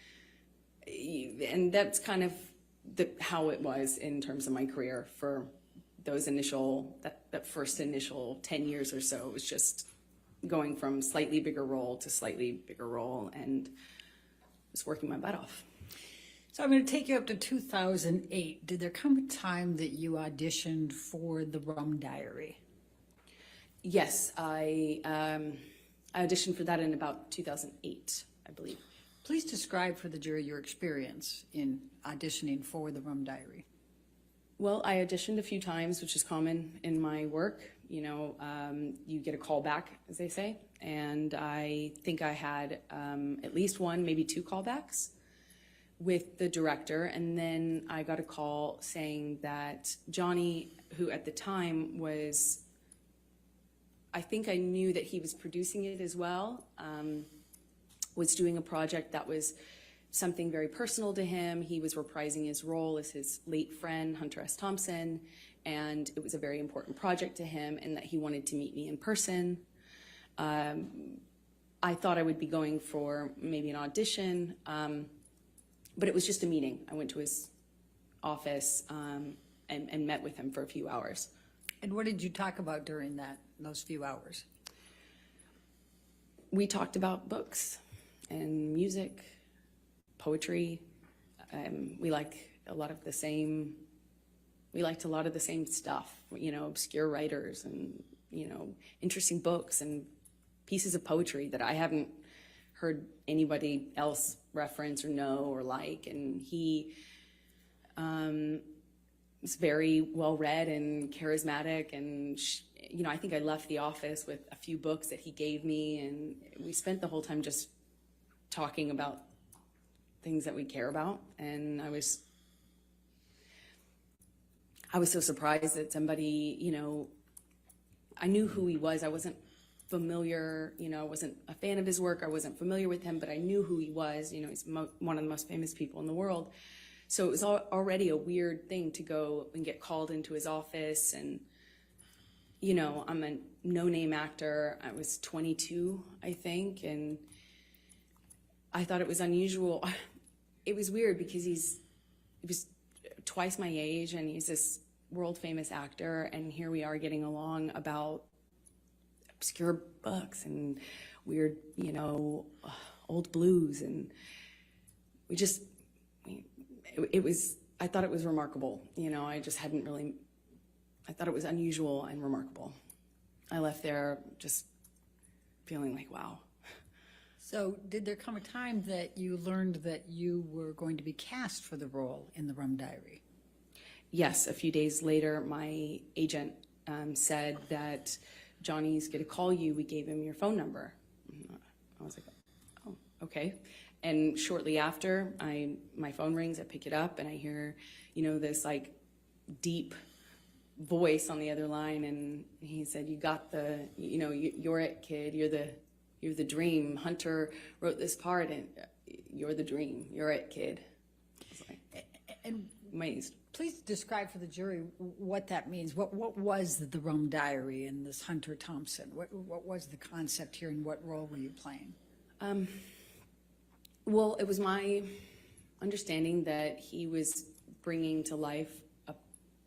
and that's kind of how it was in terms of my career for those that first initial 10 years or so. It was just going from slightly bigger role to slightly bigger role, and just working my butt off. So I'm going to take you up to 2008. Did there come a time that you auditioned for The Rum Diary? Yes, I auditioned for that in about 2008, I believe. Please describe for the jury your experience in auditioning for The Rum Diary. Well, I auditioned a few times, which is common in my work. You know, you get a call back, as they say, and I think I had at least one, maybe two callbacks with the director, and then I got a call saying that Johnny, who at the time was, I think I knew that he was producing it as well, was doing a project that was something very personal to him. He was reprising his role as his late friend, Hunter S. Thompson, and it was a very important project to him, and that he wanted to meet me in person. I thought I would be going for maybe an audition, but it was just a meeting. I went to his office and met with him for a few hours. And what did you talk about during those few hours? We talked about books and music, poetry. We liked a lot of the same stuff, you know, obscure writers and, you know, interesting books and pieces of poetry that I haven't heard anybody else reference or know or like. And he was very well read and charismatic, and you know, I think I left the office with a few books that he gave me, and we spent the whole time just talking about things that we care about. And I was so surprised that somebody, you know, I knew who he was. I wasn't familiar, I wasn't a fan of his work. I wasn't familiar with him, but I knew who he was. He's one of the most famous people in the world. So it was already a weird thing to go and get called into his office. And, I'm a no-name actor. I was 22, I think. And I thought it was unusual. It was weird because he was twice my age and he's this world-famous actor. And here we are getting along about obscure books and weird, old blues. And I thought it was remarkable. I just hadn't really, I thought it was unusual and remarkable. I left there just feeling like, wow. So did there come a time that you learned that you were going to be cast for the role in The Rum Diary? Yes, a few days later, my agent said that Johnny's going to call you. We gave him your phone number. I was like, oh, okay. And shortly after, my phone rings, I pick it up, and I hear, this like deep voice on the other line, and he said, "You got the, you're it, kid. You're the dream. Hunter wrote this part, and you're the dream. You're it, kid." I was like, And amazed. please describe for the jury what that means. What was the Rum Diary and this Hunter Thompson? What was the concept here, and what role were you playing? Well, it was my understanding that he was bringing to life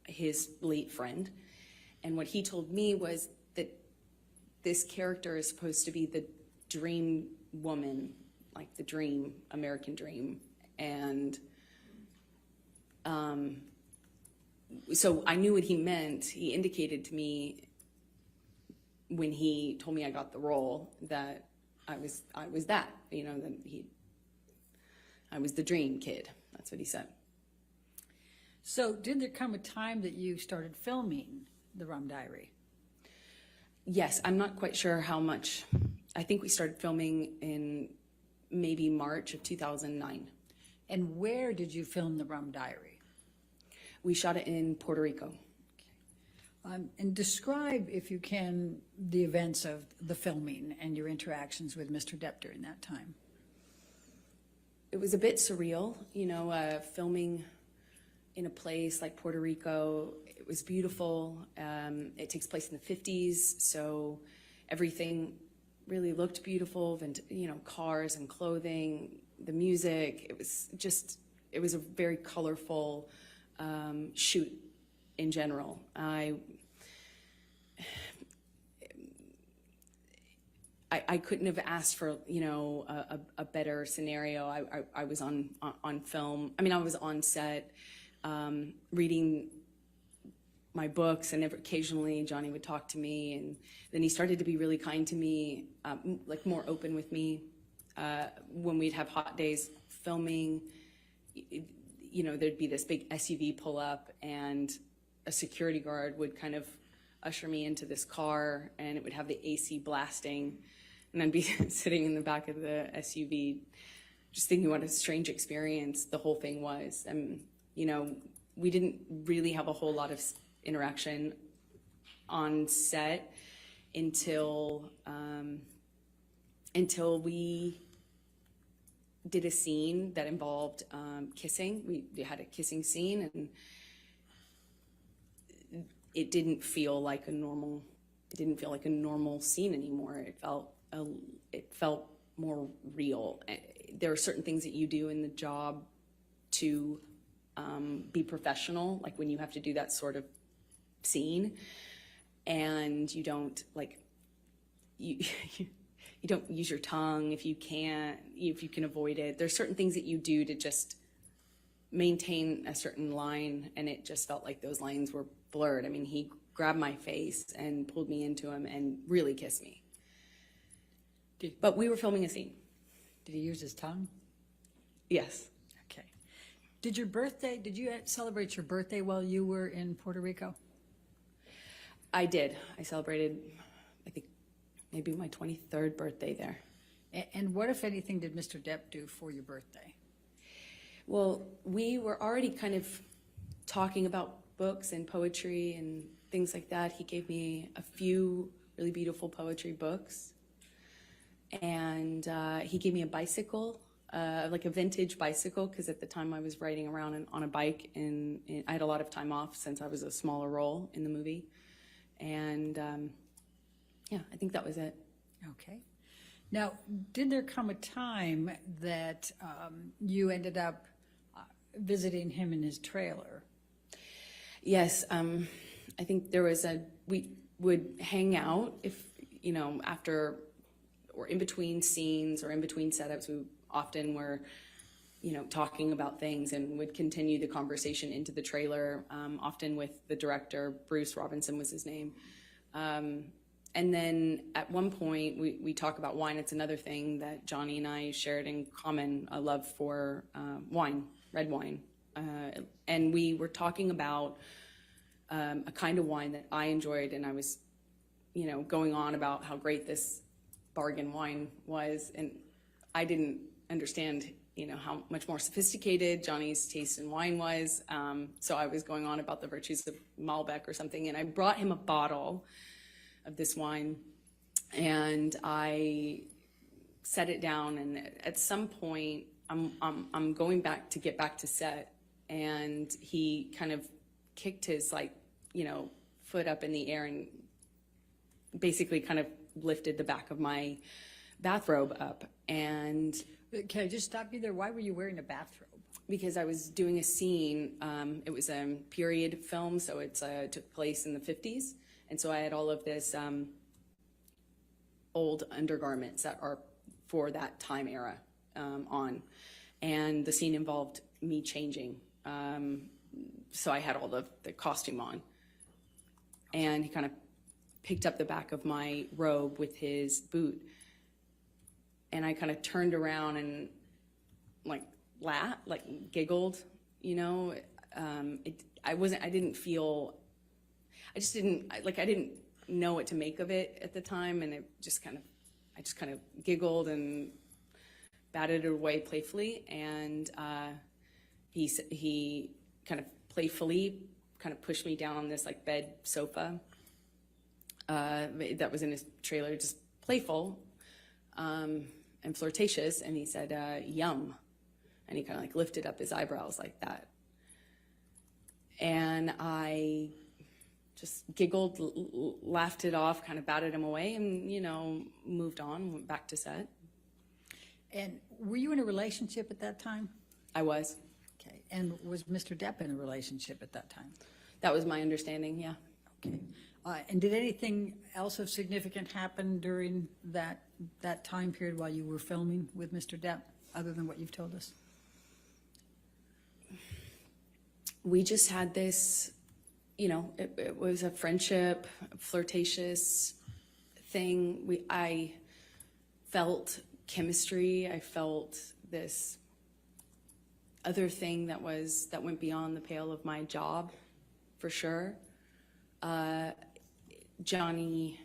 his late friend. And what he told me was that this character is supposed to be the dream woman, like the dream, American dream. And so I knew what he meant. He indicated to me when he told me I got the role that I was that, that I was the dream kid. That's what he said. So did there come a time that you started filming The Rum Diary? Yes, I'm not quite sure how much. I think we started filming in maybe March of 2009. And where did you film The Rum Diary? We shot it in Puerto Rico. And describe, if you can, the events of the filming and your interactions with Mr. Depp during that time. It was a bit surreal, filming in a place like Puerto Rico. It was beautiful. It takes place in the 50s, so everything really looked beautiful, and cars and clothing, the music. It was a very colorful shoot in general. I couldn't have asked for, a better scenario. I was on film. I mean, I was on set reading my books, and occasionally Johnny would talk to me, and then he started to be really kind to me, like more open with me. When we'd have hot days filming, there'd be this big SUV pull up, and a security guard would kind of usher me into this car, and it would have the AC blasting, and I'd be sitting in the back of the SUV just thinking what a strange experience the whole thing was. And we didn't really have a whole lot of interaction on set until we did a scene that involved kissing. We had a kissing scene, and it didn't feel like a normal scene anymore. It felt more real. There are certain things that you do in the job to be professional, like when you have to do that sort of scene, and you don't you don't use your tongue if you can avoid it. There's certain things that you do to just maintain a certain line, and it just felt like those lines were blurred. I mean, he grabbed my face and pulled me into him and really kissed me. But we were filming a scene. Did he use his tongue? Yes. Okay. Did you celebrate your birthday while you were in Puerto Rico? I did. I celebrated, I think, maybe my 23rd birthday there. And what, if anything, did Mr. Depp do for your birthday? Well, we were already kind of talking about books and poetry and things like that. He gave me a few really beautiful poetry books. And he gave me a bicycle, like a vintage bicycle, because at the time I was riding around on a bike, and I had a lot of time off since I was a smaller role in the movie. And yeah, I think that was it. Okay. Now, did there come a time that you ended up visiting him in his trailer? Yes, I think there was we would hang out if, after or in between scenes or in between setups. We often were, talking about things, and would continue the conversation into the trailer, often with the director. Bruce Robinson was his name. And then at one point, we talk about wine. It's another thing that Johnny and I shared in common, a love for wine, red wine. And we were talking about a kind of wine that I enjoyed, and I was, going on about how great this bargain wine was. And I didn't understand, how much more sophisticated Johnny's taste in wine was. So I was going on about the virtues of Malbec or something, and I brought him a bottle of this wine, and I set it down. And at some point, I'm going back to get back to set, and he kind of kicked his foot up in the air and basically kind of lifted the back of my bathrobe up. And Can I just stop you there? Why were you wearing a bathrobe? because I was doing a scene, it was a period film, so it took place in the 50s. And so I had all of this old undergarments that are for that time era on. And the scene involved me changing. So I had all the costume on. And he kind of picked up the back of my robe with his boot. And I kind of turned around and laughed, giggled, I didn't know what to make of it at the time. And I just kind of giggled and batted it away playfully. And he kind of playfully kind of pushed me down on this bed sofa that was in his trailer, just playful and flirtatious. And he said, yum. And he kind of lifted up his eyebrows like that. And I just giggled, laughed it off, kind of batted him away, and, moved on, went back to set. And were you in a relationship at that time? I was. Okay. And was Mr. Depp in a relationship at that time? That was my understanding, yeah. Okay. And did anything else of significant happen during that time period while you were filming with Mr. Depp, other than what you've told us? We just had this, it was a friendship, a flirtatious thing. I felt chemistry. I felt this other thing that went beyond the pale of my job, for sure. Johnny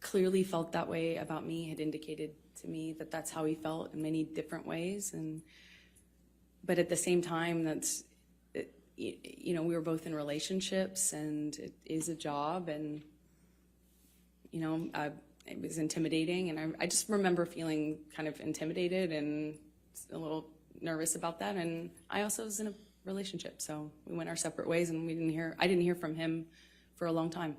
clearly felt that way about me, had indicated to me that that's how he felt in many different ways. But at the same time, we were both in relationships, and it is a job, and, it was intimidating. And I just remember feeling kind of intimidated and a little nervous about that. And I also was in a relationship, so we went our separate ways, and I didn't hear from him for a long time.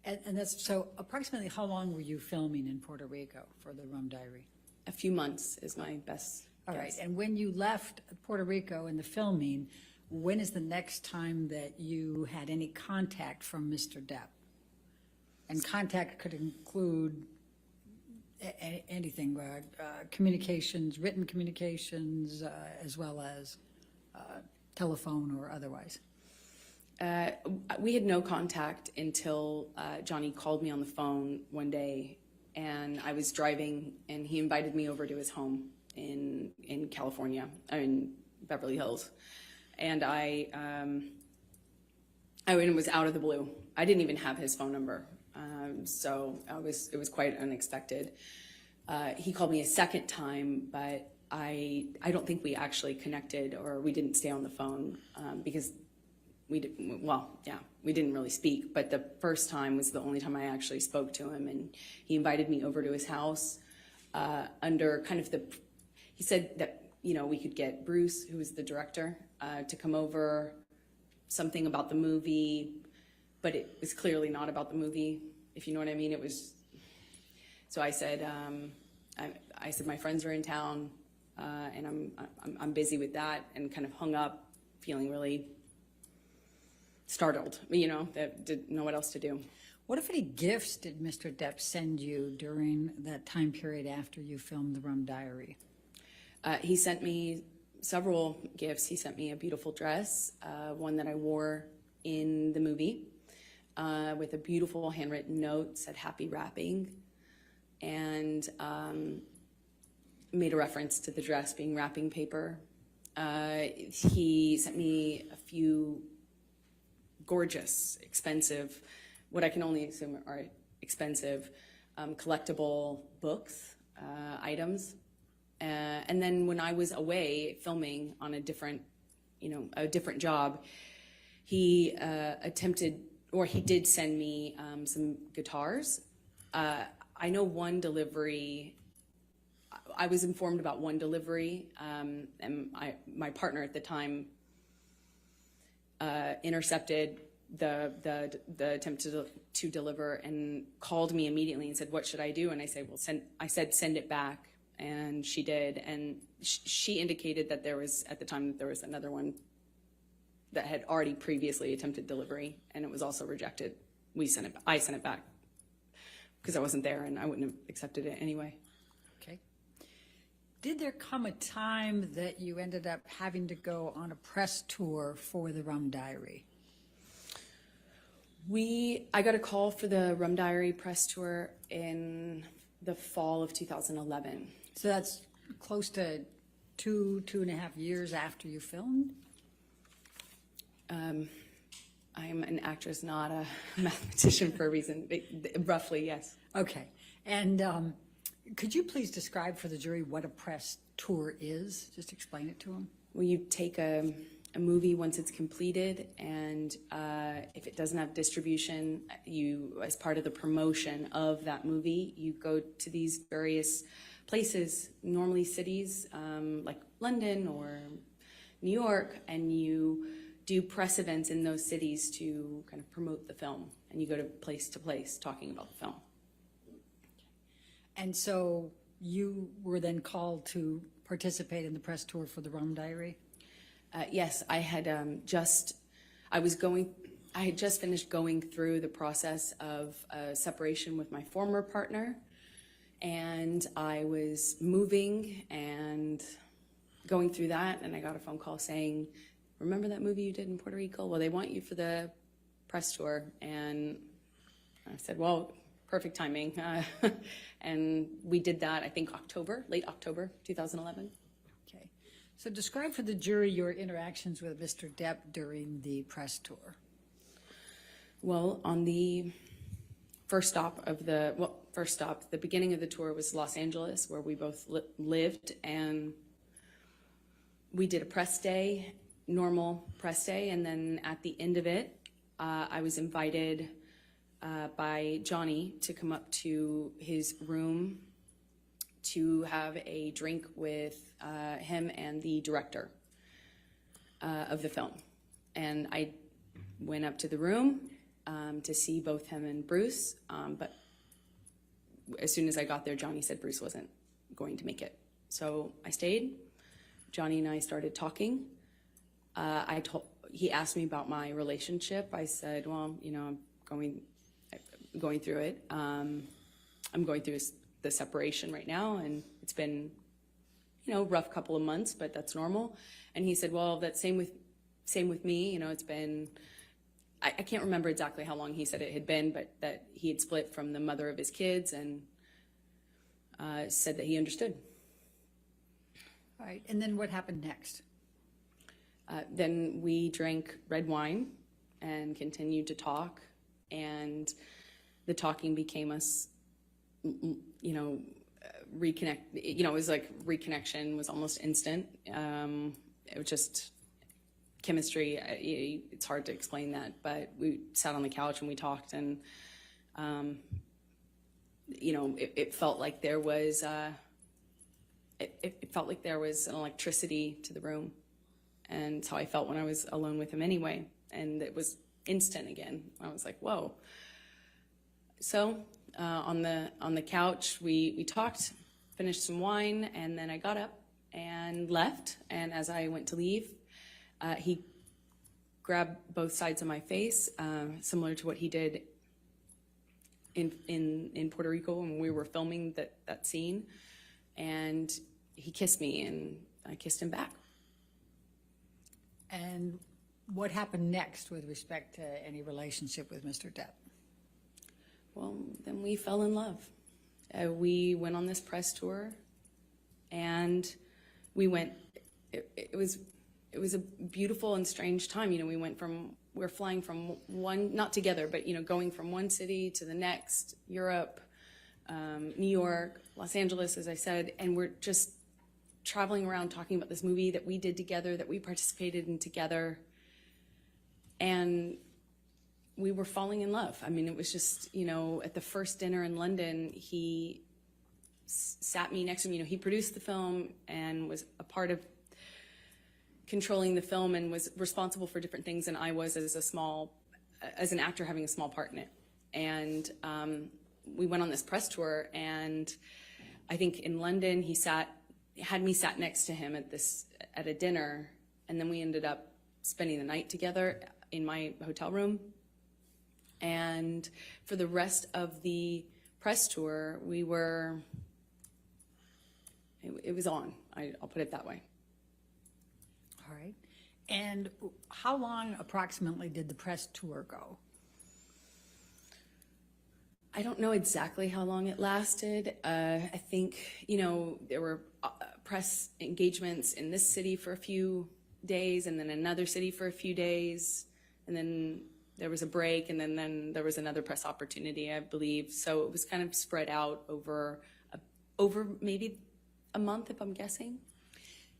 And that's, so approximately how long were you filming in Puerto Rico for the Rum Diary? A few months is my best All right. guess. And when you left Puerto Rico in the filming, when is the next time that you had any contact from Mr. Depp? And contact could include anything, communications, written communications, as well as telephone or otherwise. We had no contact until Johnny called me on the phone one day, and I was driving, and he invited me over to his home in California, in Beverly Hills. And I was out of the blue. I didn't even have his phone number. So it was quite unexpected. He called me a second time, but I don't think we actually connected, or we didn't stay on the phone, because we didn't really speak, but the first time was the only time I actually spoke to him, and he invited me over to his house under kind of he said that, you know, we could get Bruce, who was the director, to come over, something about the movie, but it was clearly not about the movie, if you know what I mean. It was, so I said, I said, my friends are in town, and I'm busy with that, and kind of hung up, feeling really startled, you know, that didn't know what else to do. What, if any, gifts did Mr. Depp send you during that time period after you filmed The Rum Diary? He sent me several gifts. He sent me a beautiful dress, one that I wore in the movie, with a beautiful handwritten note, said happy wrapping, and made a reference to the dress being wrapping paper. He sent me a few gorgeous, expensive, what I can only assume are expensive, collectible books, items. And then when I was away filming on a different job, he he did send me some guitars. I know one delivery, I was informed about one delivery, and my partner at the time intercepted the attempt to deliver and called me immediately and said, what should I do? And I said, well, send it back. And she did. And she indicated that at the time, there was another one that had already previously attempted delivery, and it was also rejected. I sent it back because I wasn't there and I wouldn't have accepted it anyway. Okay. Did there come a time that you ended up having to go on a press tour for The Rum Diary? I got a call for the Rum Diary press tour in the fall of 2011. So that's close to 2.5 years after you filmed? I'm an actress, not a mathematician for a reason. Roughly, yes. Okay. And could you please describe for the jury what a press tour is? Just explain it to them. Well, you take a movie once it's completed, and if it doesn't have distribution, you, as part of the promotion of that movie, you go to these various places, normally cities like London or New York, and you do press events in those cities to kind of promote the film, and you go to place talking about the film. And so you were then called to participate in the press tour for The Rum Diary? Yes, I had just finished going through the process of separation with my former partner, and I was moving and going through that, and I got a phone call saying, remember that movie you did in Puerto Rico? Well, they want you for the press tour. And I said, well, perfect timing. And we did that, I think late October 2011. Okay. So describe for the jury your interactions with Mr. Depp during the press tour. Well, on the the beginning of the tour was Los Angeles, where we both lived, and we did a press day, normal press day, and then at the end of it, I was invited by Johnny to come up to his room to have a drink with him and the director of the film. And I went up to the room to see both him and Bruce, but as soon as I got there, Johnny said Bruce wasn't going to make it. So I stayed. Johnny and I started talking. He asked me about my relationship. I said, well, you know, I'm going through it. I'm going through the separation right now, and it's been, you know, rough couple of months, but that's normal. And he said, well, that's same with me. You know, it's been, I can't remember exactly how long he said it had been, but that he had split from the mother of his kids, and said that he understood. All right, and then what happened next? Then we drank red wine and continued to talk, and the talking became us, you know, reconnect. You know, it was like reconnection was almost instant. It was just, chemistry. It's hard to explain that, but we sat on the couch and we talked, and you know, it felt like there was it felt like there was an electricity to the room, and it's how I felt when I was alone with him anyway. And it was instant again. I was like, whoa. So on the couch, we talked, finished some wine, and then I got up and left. And as I went to leave, he grabbed both sides of my face, similar to what he did in Puerto Rico when we were filming that scene. And he kissed me, and I kissed him back. And what happened next with respect to any relationship with Mr. Depp? Well, then we fell in love. We went on this press tour, and we went, it was a beautiful and strange time. You know, we're flying from one, not together, but, you know, going from one city to the next, Europe, New York, Los Angeles, as I said, and we're just traveling around talking about this movie that we did together, that we participated in together, and we were falling in love. I mean, it was just, you know, at the first dinner in London, he sat me next to him. You know, he produced the film and was a part of controlling the film and was responsible for different things than I was as an actor having a small part in it. And we went on this press tour, and I think in London he had me sat next to him at a dinner, and then we ended up spending the night together in my hotel room. And for the rest of the press tour, it was on. I'll put it that way. All right. And how long approximately did the press tour go? I don't know exactly how long it lasted. I think, you know, there were press engagements in this city for a few days, and then another city for a few days, and then there was a break, and then there was another press opportunity, I believe. So it was kind of spread out over maybe a month, if I'm guessing.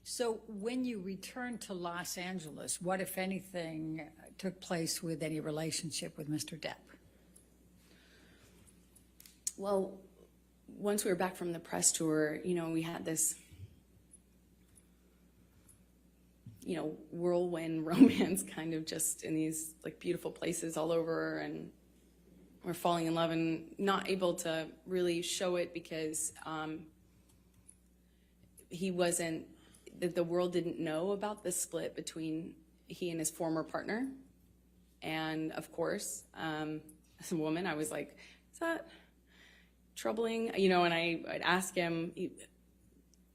So when you returned to Los Angeles, what, if anything, took place with any relationship with Mr. Depp? Well, once we were back from the press tour, you know, we had this, you know, whirlwind romance kind of just in these like beautiful places all over, and we're falling in love and not able to really show it because the world didn't know about the split between he and his former partner. And of course, as a woman, I was like, is that troubling? You know, and I'd ask him,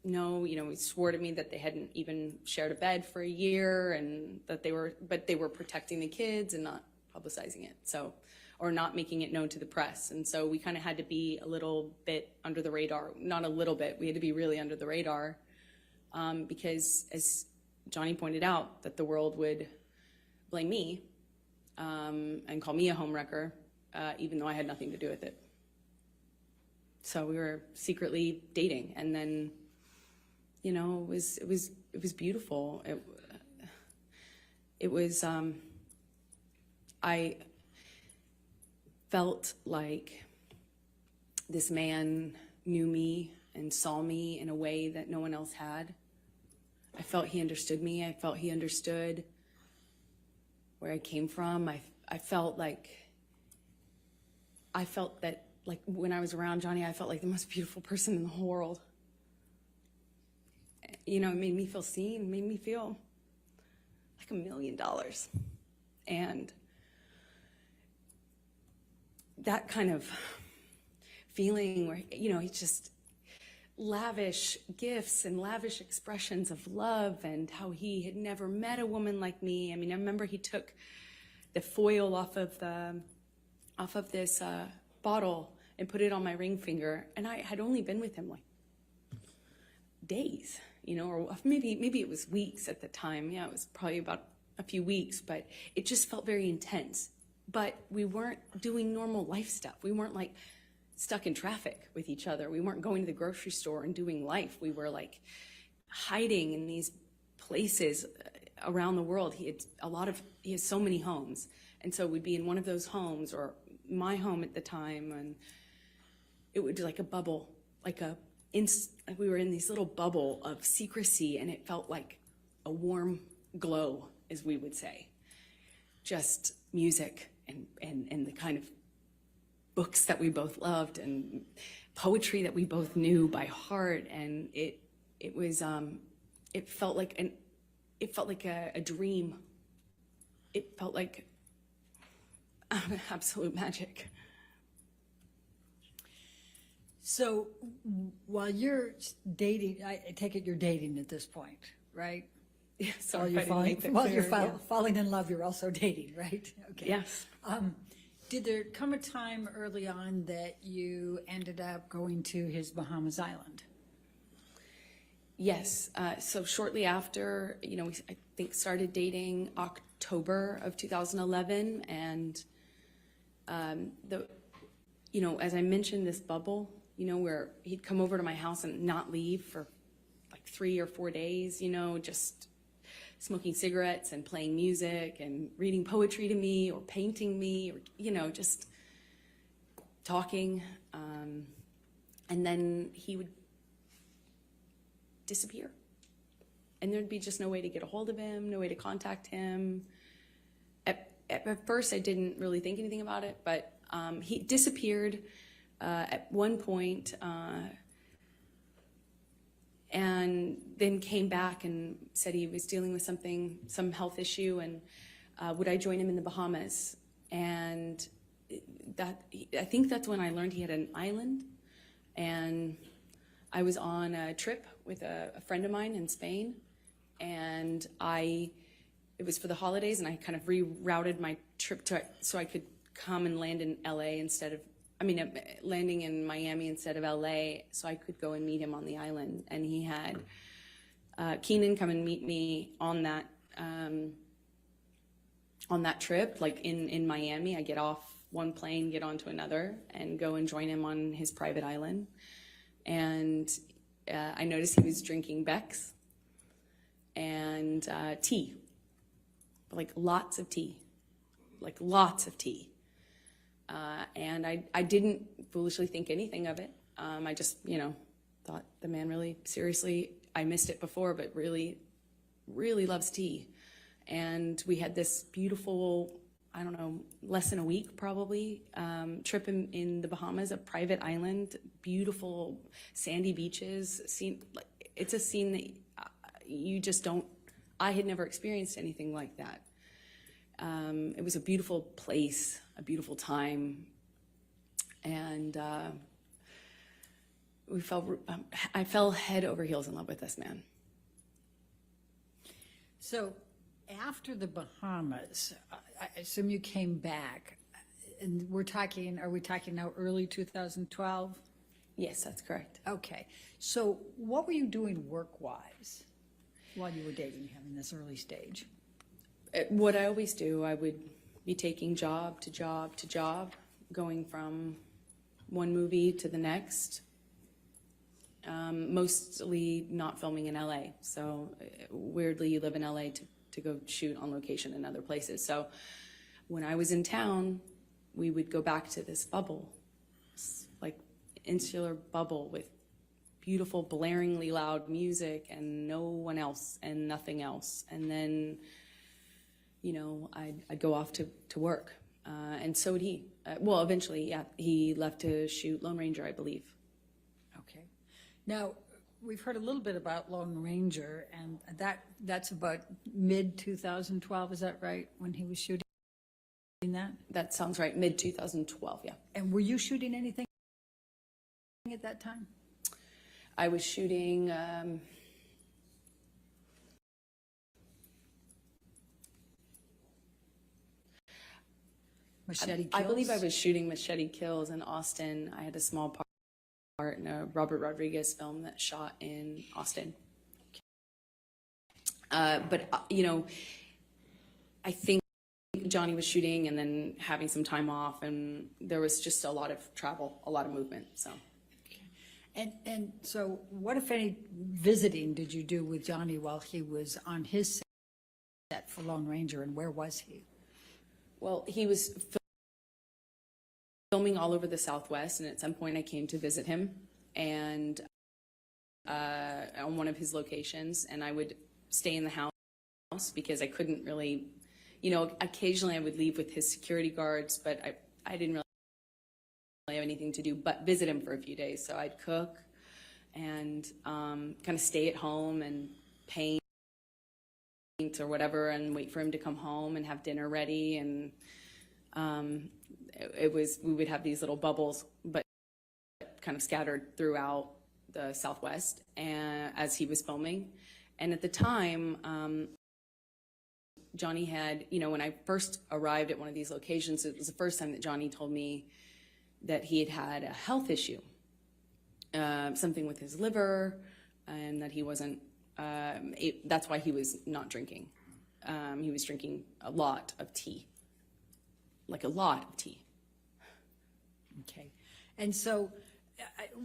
no, you know, he swore to me that they hadn't even shared a bed for a year, and that they were protecting the kids and not publicizing it. So, or not making it known to the press. And so we kind of had to be a little bit under the radar. Not a little bit, we had to be really under the radar, because as Johnny pointed out, that the world would blame me and call me a homewrecker, even though I had nothing to do with it. So we were secretly dating, and then, you know, it was beautiful. It was I felt like this man knew me and saw me in a way that no one else had. I felt he understood me. I felt he understood where I came from. I felt that, like, when I was around Johnny, I felt like the most beautiful person in the whole world. You know, it made me feel seen, made me feel like $1 million. And that kind of feeling where, you know, he's just lavish gifts and lavish expressions of love, and how he had never met a woman like me. I mean, I remember he took the foil off of this bottle and put it on my ring finger, and I had only been with him like days, you know, or maybe it was weeks at the time. Yeah, it was probably about a few weeks, but it just felt very intense. But we weren't doing normal life stuff. We weren't like stuck in traffic with each other. We weren't going to the grocery store and doing life. We were like hiding in these places around the world. He has so many homes, and so we'd be in one of those homes or my home at the time, and it would be like a bubble, like we were in this little bubble of secrecy, and it felt like a warm glow, as we would say. Just music and the kind of books that we both loved and poetry that we both knew by heart, and it felt like a dream. It felt like absolute magic. So while you're dating, I take it you're dating at this point, right? Yeah, While sorry, you're falling in love, you're also dating, right? Okay. Yes. Did there come a time early on that you ended up going to his Bahamas island? Yes. So shortly after, we, I think, started dating October of 2011, and as I mentioned, this bubble, where he'd come over to my house and not leave for like 3 or 4 days, just smoking cigarettes and playing music and reading poetry to me or painting me or, just talking. And then he would disappear. And there'd be just no way to get a hold of him, no way to contact him. At first, I didn't really think anything about it, but he disappeared at one point, and then came back and said he was dealing with some health issue, and would I join him in the Bahamas? And I think that's when I learned he had an island, and I was on a trip with a friend of mine in Spain, and it was for the holidays, and I kind of rerouted my trip so I could come and land in LA landing in Miami instead of LA, so I could go and meet him on the island. And he had Keenan come and meet me on that trip, like in Miami. I get off one plane, get onto another, and go and join him on his private island. And I noticed he was drinking Beck's and tea, like lots of tea. And I didn't foolishly think anything of it. I just, thought the man really, seriously, I missed it before, but really, really loves tea. And we had this beautiful, I don't know, less than a week probably, trip in the Bahamas, a private island, beautiful sandy beaches. It's a scene that you just don't, I had never experienced anything like that. It was a beautiful place, a beautiful time, and I fell head over heels in love with this man. So after the Bahamas, I assume you came back, and are we talking now early 2012? Yes, that's correct. Okay. So what were you doing work-wise while you were dating him in this early stage? What I always do, I would be taking job to job to job, going from one movie to the next, mostly not filming in LA. So weirdly, you live in LA to go shoot on location in other places. So when I was in town, we would go back to this bubble, like insular bubble with beautiful, blaringly loud music and no one else and nothing else. And then I'd go off to work, and so would he. Eventually, yeah, he left to shoot Lone Ranger, I believe. Okay. Now, we've heard a little bit about Lone Ranger, and that's about mid-2012, is that right, when he was shooting that? That sounds right, mid-2012, yeah. And were you shooting anything at that time? I was shooting... Machete Kills? I believe I was shooting Machete Kills in Austin. I had a small part in a Robert Rodriguez film that shot in Austin. But I think Johnny was shooting and then having some time off, and there was just a lot of travel, a lot of movement, so. And so what, if any, visiting did you do with Johnny while he was on his set for Lone Ranger, and where was he? Well, he was filming all over the Southwest, and at some point I came to visit him, and on one of his locations, and I would stay in the house because I couldn't really, you know, occasionally I would leave with his security guards, but I didn't really have anything to do but visit him for a few days. So I'd cook and kind of stay at home and paint or whatever and wait for him to come home and have dinner ready. And we would have these little bubbles, but kind of scattered throughout the Southwest and as he was filming. And at the time, Johnny had, you know, when I first arrived at one of these locations, it was the first time that Johnny told me that he had had a health issue, something with his liver, and that he wasn't, that's why he was not drinking. He was drinking a lot of tea, like a lot of tea. Okay. And so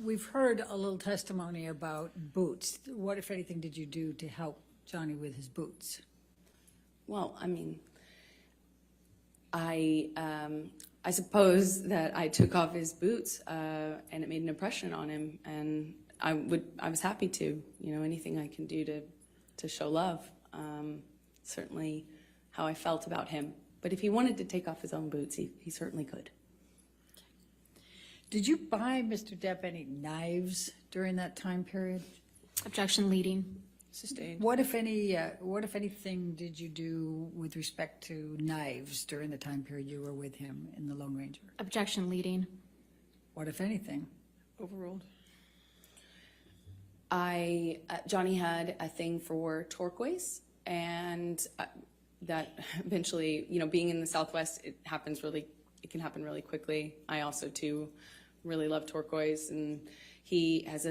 we've heard a little testimony about boots. What, if anything, did you do to help Johnny with his boots? Well, I mean, I suppose that I took off his boots and it made an impression on him, and I was happy to, you know, anything I can do to show love. Certainly how I felt about him. But if he wanted to take off his own boots, he certainly could. Did you buy Mr. Depp any knives during that time period? Objection leading. Sustained. What, if anything, did you do with respect to knives during the time period you were with him in the Lone Ranger? Objection leading. What, if anything? Overruled. Johnny had a thing for turquoise, and that eventually, you know, being in the Southwest, it can happen really quickly. I also too really love turquoise, and he has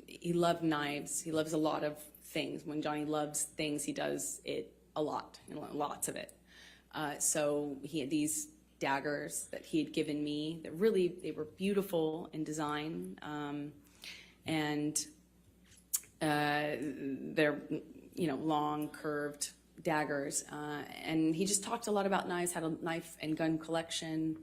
he loved knives. He loves a lot of things. When Johnny loves things, he does it a lot, and lots of it. So he had these daggers that he had given me that really, they were beautiful in design. And they're, you know, long, curved daggers. And he just talked a lot about knives, had a knife and gun collection,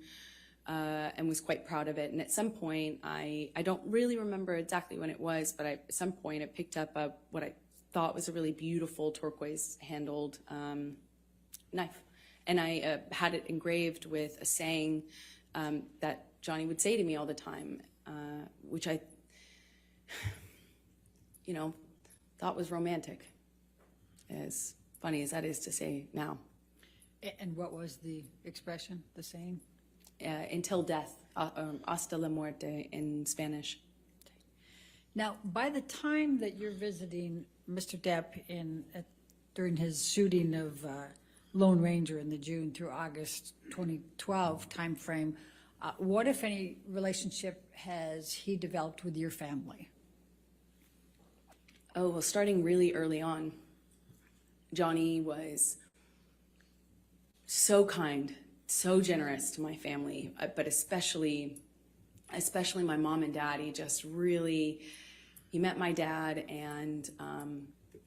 and was quite proud of it. And at some point, I don't really remember exactly when it was, but at some point I picked up what I thought was a really beautiful turquoise handled knife. And I had it engraved with a saying that Johnny would say to me all the time, which I, you know, thought was romantic, as funny as that is to say now. And what was the expression, the saying? Until death, hasta la muerte in Spanish. Now, by the time that you're visiting Mr. Depp during his shooting of Lone Ranger in the June through August 2012 timeframe, what, if any, relationship has he developed with your family? Oh, well, starting really early on, Johnny was so kind, so generous to my family, but especially my mom and dad. He met my dad, and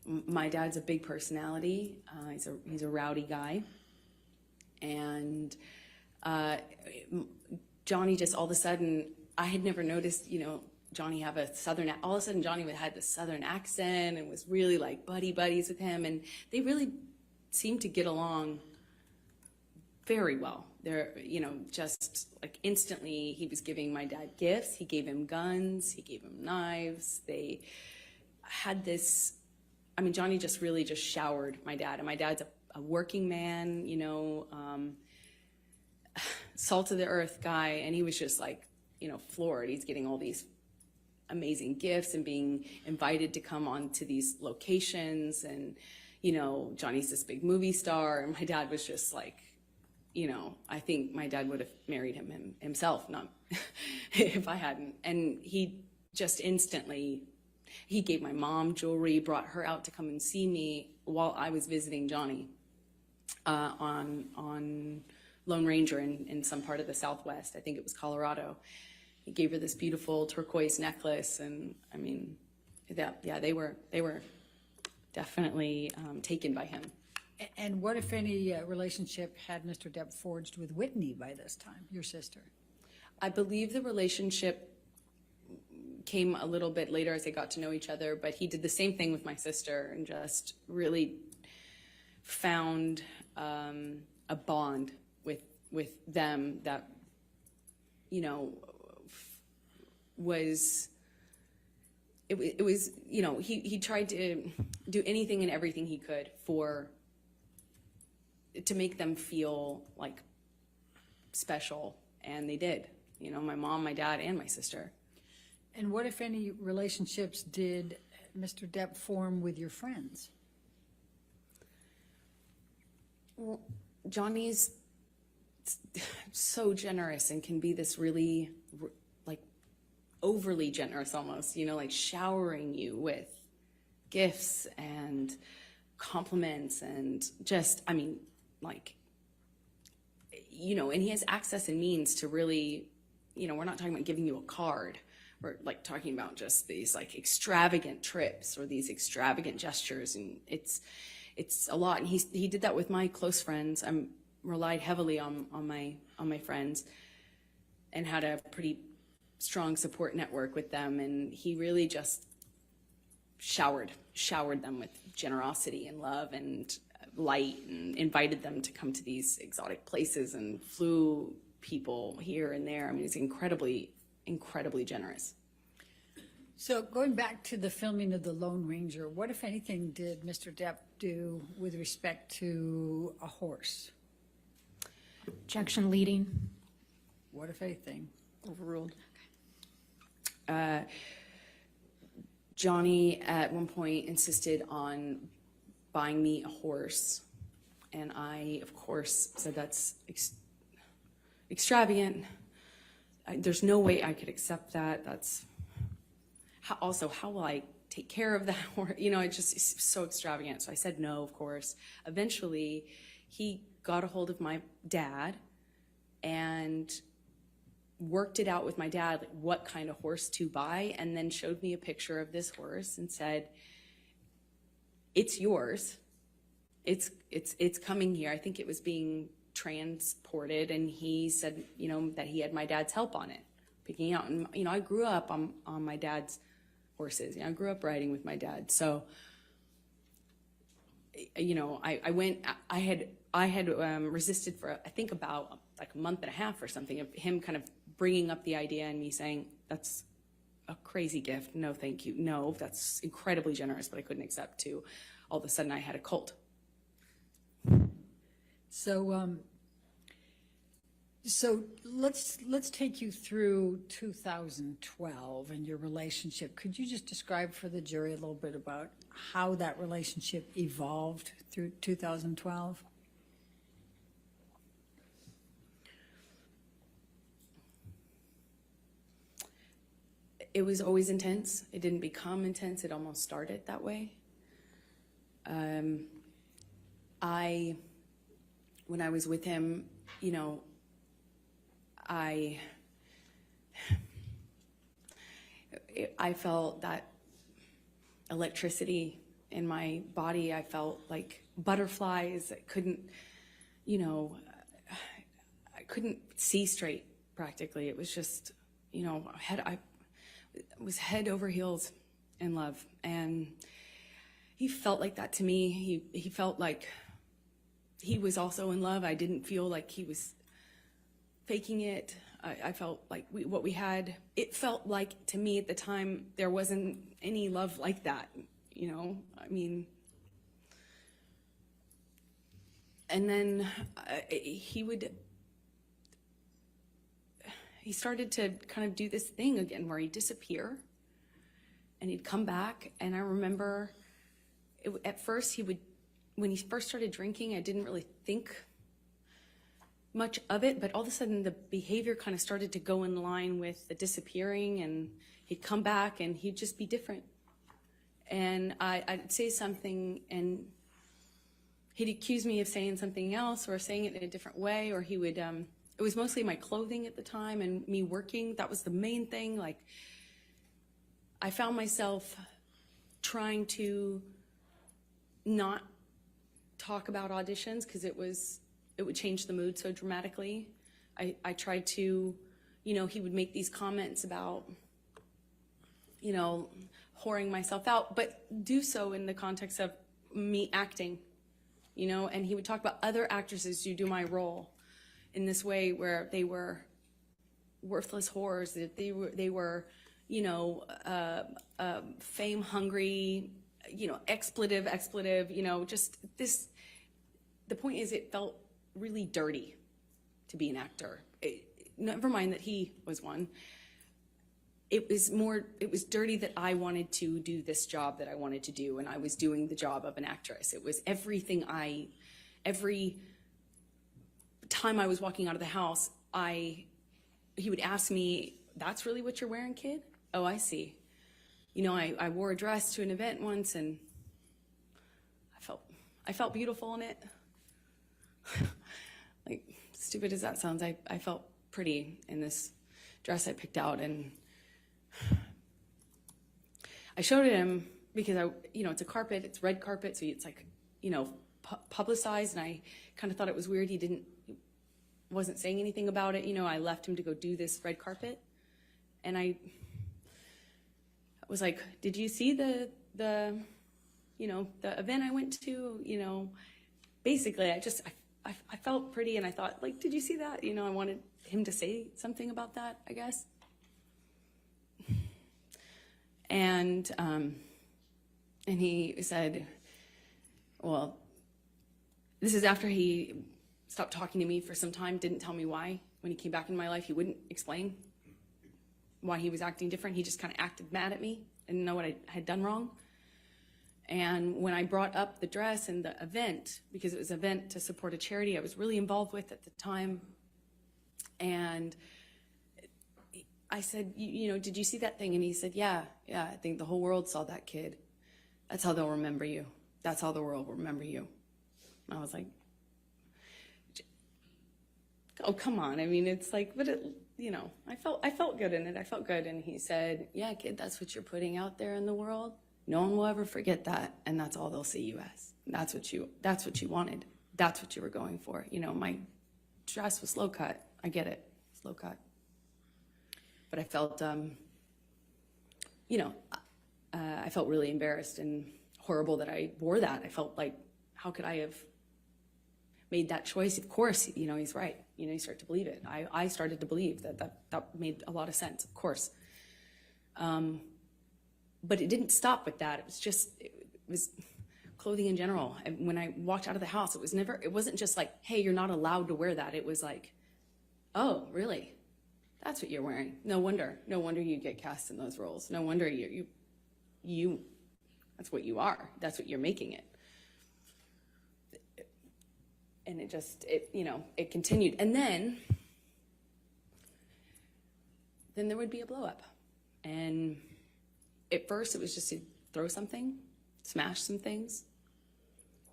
my dad's a big personality. He's a rowdy guy, and Johnny just all of a sudden, I had never noticed, you know, Johnny have a southern, all of a sudden Johnny had this southern accent and was really like buddies with him, and they really seemed to get along very well. They're, you know, just like instantly he was giving my dad gifts, he gave him guns, he gave him knives. They had this, I mean, Johnny just really just showered my dad, and my dad's a working man, you know, salt of the earth guy, and he was just like, you know, floored. He's getting all these amazing gifts and being invited to come on to these locations, and, you know, Johnny's this big movie star, and my dad was just like, you know, I think my dad would have married him himself, not if I hadn't. And he just instantly, he gave my mom jewelry, brought her out to come and see me while I was visiting Johnny on Lone Ranger in some part of the Southwest. I think it was Colorado. He gave her this beautiful turquoise necklace, and I mean, they were definitely taken by him. And what, if any, relationship had Mr. Depp forged with Whitney by this time, your sister? I believe the relationship came a little bit later as they got to know each other, but he did the same thing with my sister and just really found a bond with them that, you know, was, it was, you know, he tried to do anything and everything he could to make them feel like special, and they did. You know, my mom, my dad, and my sister. And what, if any, relationships did Mr. Depp form with your friends? Well, Johnny's so generous and can be this really, like, overly generous almost, you know, like showering you with gifts and compliments and just, I mean, like, you know, and he has access and means to really, you know, we're not talking about giving you a card. We're like talking about just these like extravagant trips or these extravagant gestures, and it's a lot. And he did that with my close friends. I relied heavily on my friends and had a pretty strong support network with them, and he really just showered them with generosity and love and light, and invited them to come to these exotic places and flew people here and there. I mean, it's incredibly generous. So going back to the filming of The Lone Ranger, what, if anything, did Mr. Depp do with respect to a horse? Objection leading. What, if anything? Overruled. Johnny at one point insisted on buying me a horse, and I, of course, said that's extravagant. There's no way I could accept that. That's how will I take care of that horse? You know, it's so extravagant. So I said no, of course. Eventually, he got a hold of my dad and worked it out with my dad, like what kind of horse to buy, and then showed me a picture of this horse and said, "It's yours. It's coming here." I think it was being transported, and he said, you know, that he had my dad's help on it, picking out. And you know, I grew up on my dad's horses. You know, I grew up riding with my dad, so you know, I had resisted for I think about like a month and a half or something of him kind of bringing up the idea and me saying, that's a crazy gift. No, thank you. No, that's incredibly generous, but I couldn't accept. To all of a sudden I had a cult. So let's take you through 2012 and your relationship. Could you just describe for the jury a little bit about how that relationship evolved through 2012? It was always intense. It didn't become intense. It almost started that way. When I was with him, you know, I felt that electricity in my body. I felt like butterflies. I couldn't, you know, I couldn't see straight practically. It was just, you know, I was head over heels in love, and he felt like that to me. He felt like he was also in love. I didn't feel like he was faking it. I felt like what we had, it felt like to me at the time there wasn't any love like that, you know. I mean, and then he started to kind of do this thing again where he'd disappear and he'd come back. And I remember at first when he first started drinking, I didn't really think much of it, but all of a sudden the behavior kind of started to go in line with the disappearing, and he'd come back and he'd just be different. And I'd say something and he'd accuse me of saying something else or saying it in a different way, or he would, it was mostly my clothing at the time and me working. That was the main thing. Like, I found myself trying to not talk about auditions because it would change the mood so dramatically. I tried to, you know, he would make these comments about, you know, whoring myself out, but do so in the context of me acting, you know, and he would talk about other actresses who do my role in this way where they were worthless whores, that they were, you know, fame hungry, you know, expletive, you know, just this. The point is, it felt really dirty to be an actor. Never mind that he was one. It was dirty that I wanted to do this job that I wanted to do, and I was doing the job of an actress. It was everything every time I was walking out of the house, he would ask me, "That's really what you're wearing, kid? Oh, I see." You know, I wore a dress to an event once, and I felt beautiful in it. Like, stupid as that sounds, I felt pretty in this dress I picked out, and I showed it him because you know, it's a carpet, it's red carpet, so it's like, you know, publicized, and I kind of thought it was weird he wasn't saying anything about it. You know, I left him to go do this red carpet, and I was like, "Did you see the you know, the event I went to?" You know, basically, I felt pretty, and I thought, like, "Did you see that?" You know, I wanted him to say something about that, I guess. And he said, well, this is after he stopped talking to me for some time, didn't tell me why. When he came back in my life, he wouldn't explain why he was acting different. He just kind of acted mad at me and didn't know what I had done wrong. And when I brought up the dress and the event, because it was an event to support a charity I was really involved with at the time, and I said, you know, "Did you see that thing?" And he said, yeah, I think the whole world saw that, kid. That's how they'll remember you. That's how the world will remember you. And I was like, oh, come on. I mean, it's like, but it, you know, I felt good in it. I felt good. And he said, yeah, kid, that's what you're putting out there in the world. No one will ever forget that. And that's all they'll see you as. That's what you wanted. That's what you were going for. You know, my dress was slow cut. I get it. Slow cut. But I felt, you know, I felt really embarrassed and horrible that I wore that. I felt like, how could I have made that choice? Of course, you know, he's right. You know, you start to believe it. I started to believe that made a lot of sense, of course. But it didn't stop with that. It was clothing in general. And when I walked out of the house, it wasn't just like, hey, you're not allowed to wear that. It was like, oh, really? That's what you're wearing. No wonder you get cast in those roles. No wonder you that's what you are. That's what you're making it. And it continued. And then there would be a blow up. And at first it was just to throw something, smash some things.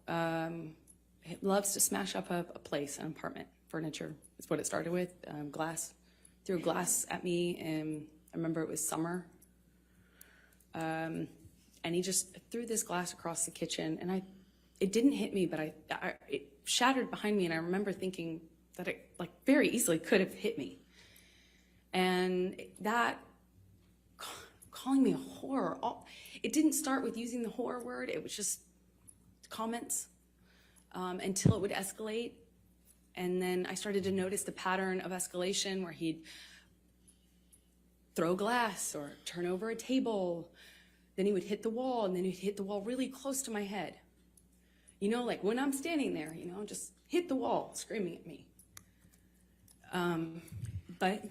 It loves to smash up a place, an apartment, furniture is what it started with. Glass. Threw glass at me, and I remember it was summer. And he just threw this glass across the kitchen, and it didn't hit me, but it shattered behind me, and I remember thinking that it like very easily could have hit me. And that, calling me a whore, it didn't start with using the whore word, it was just comments until it would escalate. And then I started to notice the pattern of escalation where he'd throw glass or turn over a table. Then he would hit the wall, and then he'd hit the wall really close to my head. You know, like when I'm standing there, you know, just hit the wall, screaming at me. But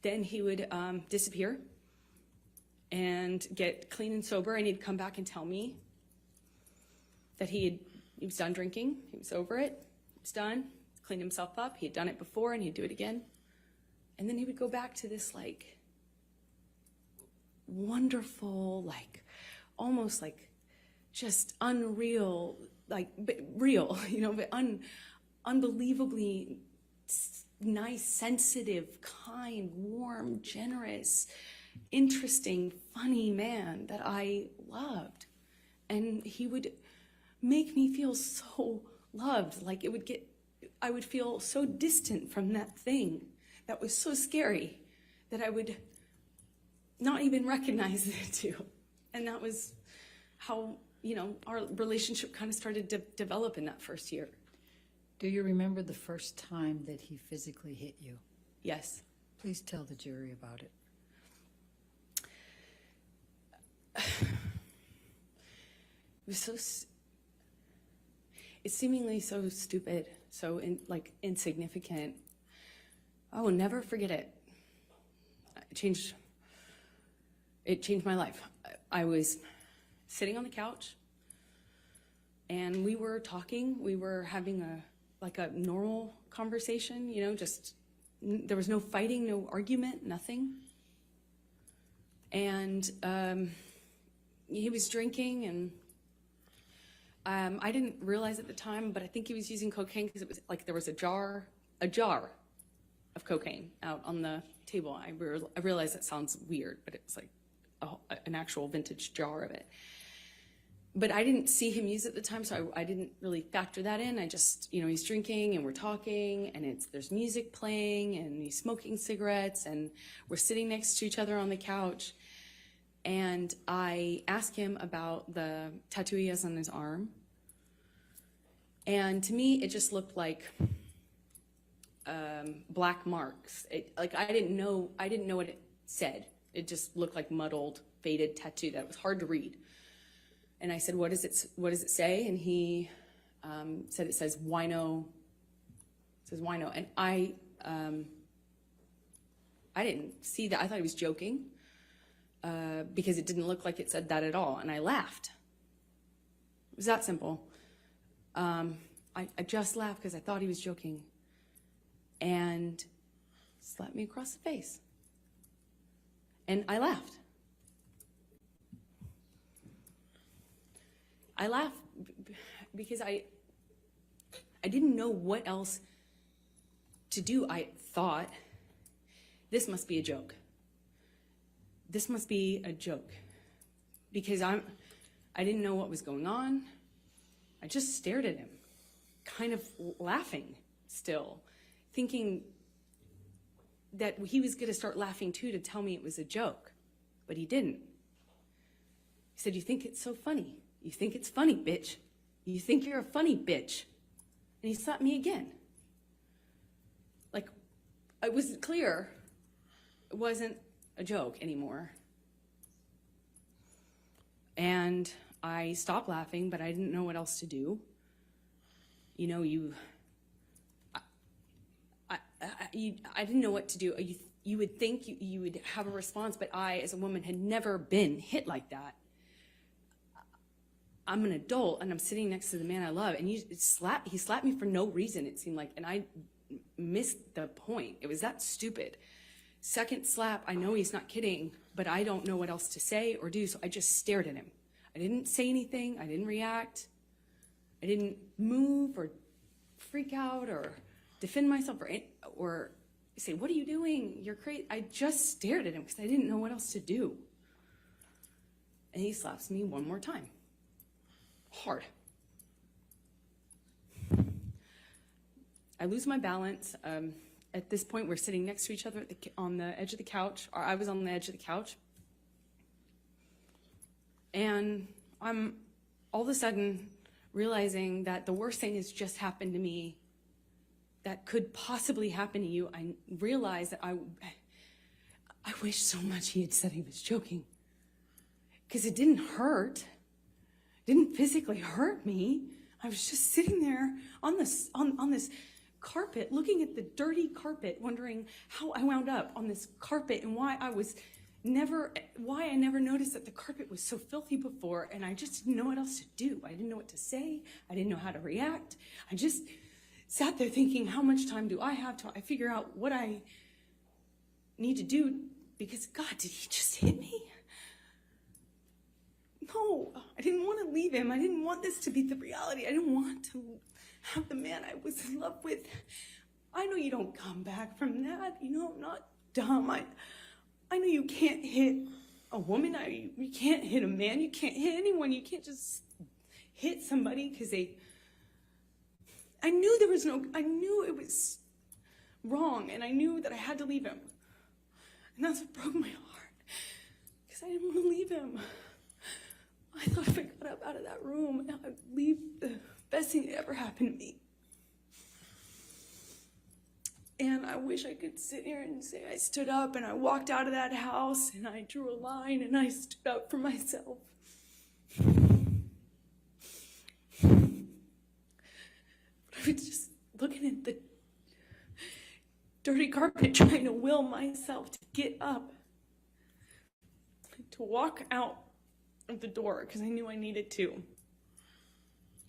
then he would disappear and get clean and sober, and he'd come back and tell me that he was done drinking, he was over it. It's done, cleaned himself up. He had done it before, and he'd do it again. And then he would go back to this like wonderful, like almost like just unreal, like but real, you know, but unbelievably nice, sensitive, kind, warm, generous, interesting, funny man that I loved. And he would make me feel so loved. Like I would feel so distant from that thing that was so scary that I would not even recognize it too. And that was how, our relationship kind of started to develop in that first year. Do you remember the first time that he physically hit you? Yes. Please tell the jury about it. It's seemingly so stupid, so insignificant. I will never forget it. It changed my life. I was sitting on the couch and we were talking. We were having a normal conversation, there was no fighting, no argument, nothing. And he was drinking, and I didn't realize at the time, but I think he was using cocaine because it was like there was a jar of cocaine out on the table. I realize that sounds weird, but it was like an actual vintage jar of it. But I didn't see him use it at the time, so I didn't really factor that in. I just, he's drinking and we're talking and there's music playing and he's smoking cigarettes and we're sitting next to each other on the couch. And I asked him about the tattoo he has on his arm. And to me, it just looked like black marks. I didn't know what it said. It just looked like muddled, faded tattoo that was hard to read. And I said, what does it say? And he said it says wino. It says wino. And I didn't see that. I thought he was joking because it didn't look like it said that at all. And I laughed. It was that simple. I just laughed because I thought he was joking. And slapped me across the face. And I laughed. I laughed because I didn't know what else to do. I thought, this must be a joke. This must be a joke. Because I didn't know what was going on. I just stared at him, kind of laughing still, thinking that he was gonna start laughing too to tell me it was a joke, but he didn't. He said, "You think it's so funny? You think it's funny, bitch. You think you're a funny bitch." And he slapped me again. Like, it was clear it wasn't a joke anymore. And I stopped laughing, but I didn't know what else to do. I didn't know what to do. You would think you would have a response, but I, as a woman, had never been hit like that. I'm an adult and I'm sitting next to the man I love, and he slapped me for no reason, it seemed like, and I missed the point. It was that stupid. Second slap, I know he's not kidding, but I don't know what else to say or do, so I just stared at him. I didn't say anything, I didn't react, I didn't move or freak out or defend myself or say, "What are you doing? You're crazy." I just stared at him because I didn't know what else to do. And he slaps me one more time. Hard. I lose my balance. At this point, we're sitting next to each other on the edge of the couch, or I was on the edge of the couch. And I'm all of a sudden realizing that the worst thing has just happened to me that could possibly happen to you. I realized that I wish so much he had said he was joking, because it didn't hurt. It didn't physically hurt me. I was just sitting there on this carpet, looking at the dirty carpet, wondering how I wound up on this carpet and why I never noticed that the carpet was so filthy before, and I just didn't know what else to do. I didn't know what to say. I didn't know how to react. I just sat there thinking, how much time do I have till I figure out what I need to do? Because, God, did he just hit me? No, I didn't want to leave him. I didn't want this to be the reality. I didn't want to have the man I was in love with. I know you don't come back from that. I'm not dumb. I know you can't hit a woman, you can't hit a man, you can't hit anyone, you can't just hit somebody because I knew it was wrong, and I knew that I had to leave him. And that's what broke my heart, because I didn't want to leave him. I thought if I got up out of that room, I'd leave the best thing that ever happened to me. And I wish I could sit here and say I stood up and I walked out of that house and I drew a line and I stood up for myself. I was just looking at the dirty carpet, trying to will myself to get up, to walk out of the door, because I knew I needed to.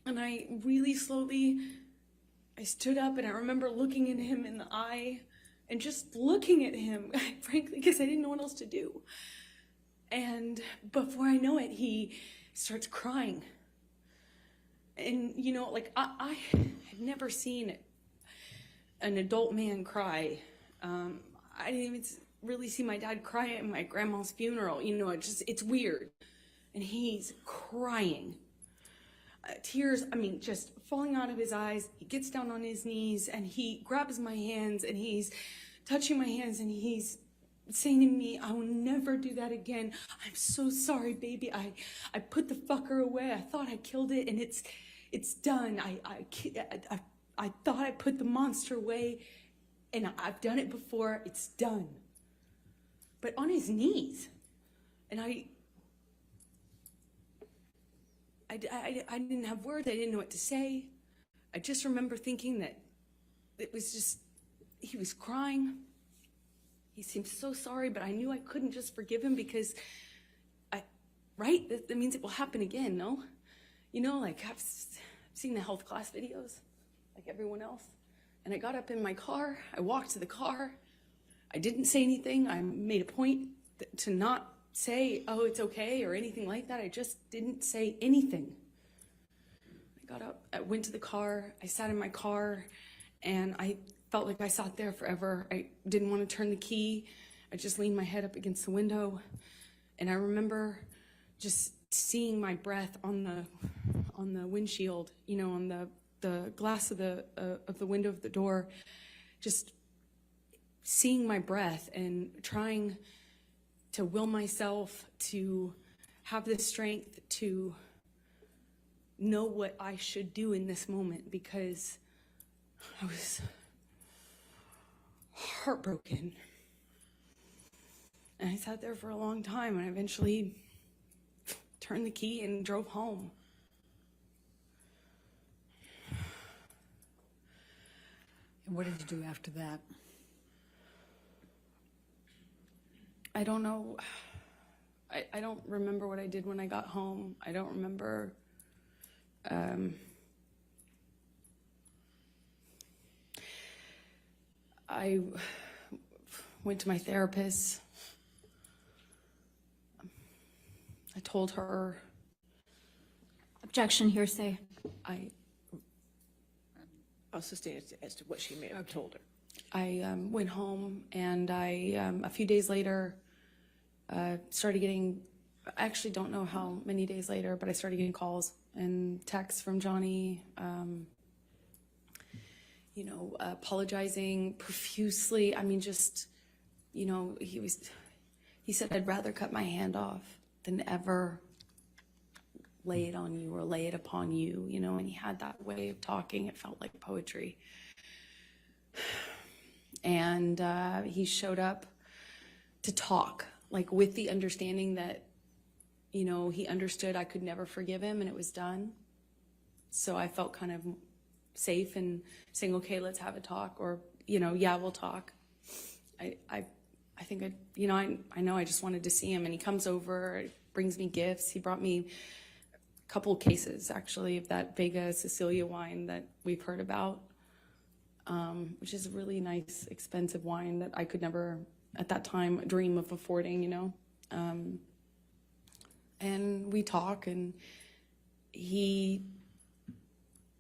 And I really slowly, I stood up, and I remember looking at him in the eye and just looking at him, frankly, because I didn't know what else to do. And before I know it, he starts crying. And, you know, like, I had never seen an adult man cry. I didn't even really see my dad cry at my grandma's funeral. You know, it's weird. And he's crying. Tears, I mean, just falling out of his eyes. He gets down on his knees and he grabs my hands and he's touching my hands and he's saying to me, I will never do that again. I'm so sorry, baby. I put the fucker away. I thought I killed it and it's done. I thought I put the monster away and I've done it before. It's done. But on his knees. And I didn't have words. I didn't know what to say. I just remember thinking that it was just, he was crying. He seemed so sorry, but I knew I couldn't just forgive him because right? That means it will happen again, no? You know, like I've seen the health class videos, like everyone else. And I got up in my car. I walked to the car. I didn't say anything. I made a point to not say, oh, it's okay or anything like that. I just didn't say anything. I got up, I went to the car, I sat in my car, and I felt like I sat there forever. I didn't want to turn the key. I just leaned my head up against the window, and I remember just seeing my breath on the windshield, you know, on the glass of the window of the door, just seeing my breath and trying to will myself to have the strength to know what I should do in this moment, because I was heartbroken. And I sat there for a long time, and I eventually turned the key and drove home. And what did you do after that? I don't know. I don't remember what I did when I got home. I don't remember. I went to my therapist. I told her. Objection, hearsay. I'll sustain as to what she may have told her. I went home, and a few days later, started getting, I actually don't know how many days later, but I started getting calls and texts from Johnny, you know, apologizing profusely. I mean, just, you know, he said, I'd rather cut my hand off than ever lay it on you or lay it upon you, you know, and he had that way of talking. It felt like poetry. And he showed up to talk, like with the understanding that, you know, he understood I could never forgive him and it was done. So I felt kind of safe in saying, okay, let's have a talk, or, you know, yeah, we'll talk. I think you know, I know I just wanted to see him, and he comes over, brings me gifts. He brought me a couple cases, actually, of that Vega Sicilia wine that we've heard about. Which is a really nice, expensive wine that I could never, at that time, dream of affording, you know. And we talk, and he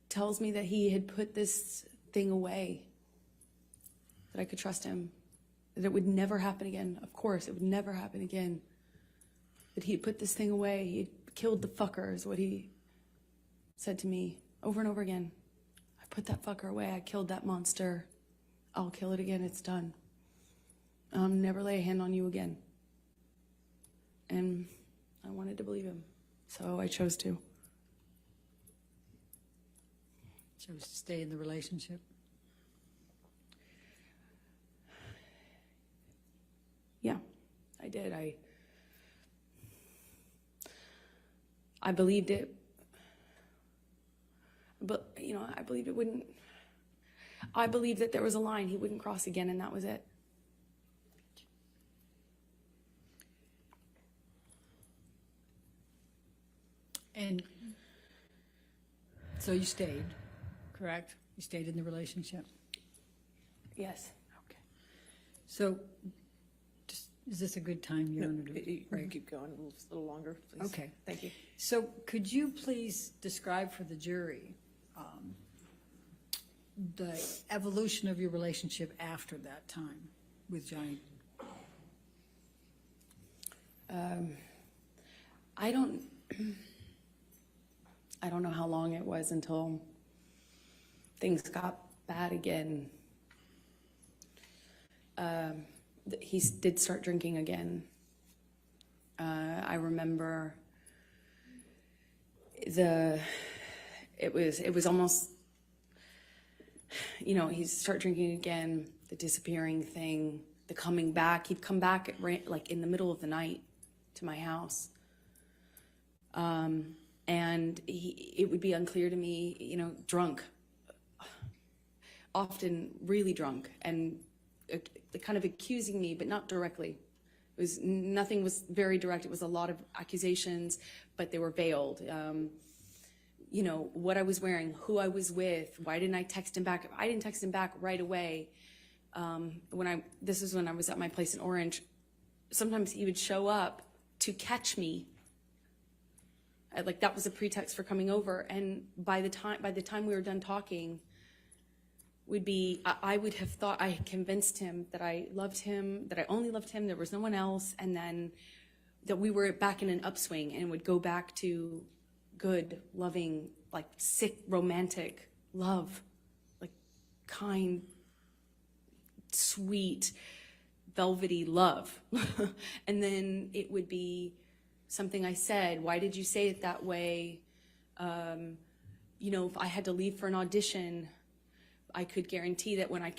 tells me that he had put this thing away, that I could trust him, that it would never happen again. Of course, it would never happen again. that he had put this thing away. He had killed the fucker, is what he said to me over and over again. I put that fucker away. I killed that monster. I'll kill it again. It's done. I'll never lay a hand on you again. And I wanted to believe him, so I chose to. Chose to stay in the relationship? Yeah, I did. I believed it, but, you know, I believed it wouldn't, I believed that there was a line he wouldn't cross again, and that was it. And so you stayed, correct? You stayed in the relationship? Yes. Okay. So, is this a good time? You want to You break? keep going a little longer, please. Okay. Thank you. So could you please describe for the jury the evolution of your relationship after that time with Johnny? I don't know how long it was until things got bad again. He did start drinking again. I remember it was almost, you know, he'd start drinking again, the disappearing thing, the coming back. He'd come back like in the middle of the night to my house. And it would be unclear to me, you know, drunk, often really drunk, and kind of accusing me, but not directly. Nothing was very direct. It was a lot of accusations, but they were veiled. You know, what I was wearing, who I was with, why didn't I text him back? I didn't text him back right away. This is when I was at my place in Orange. Sometimes he would show up to catch me. Like that was a pretext for coming over. And by the time we were done talking, I would have thought I had convinced him that I loved him, that I only loved him, there was no one else, and then that we were back in an upswing and would go back to good, loving, like sick, romantic love, like kind, sweet, velvety love. And then it would be something I said, why did you say it that way? You know, if I had to leave for an audition, I could guarantee that when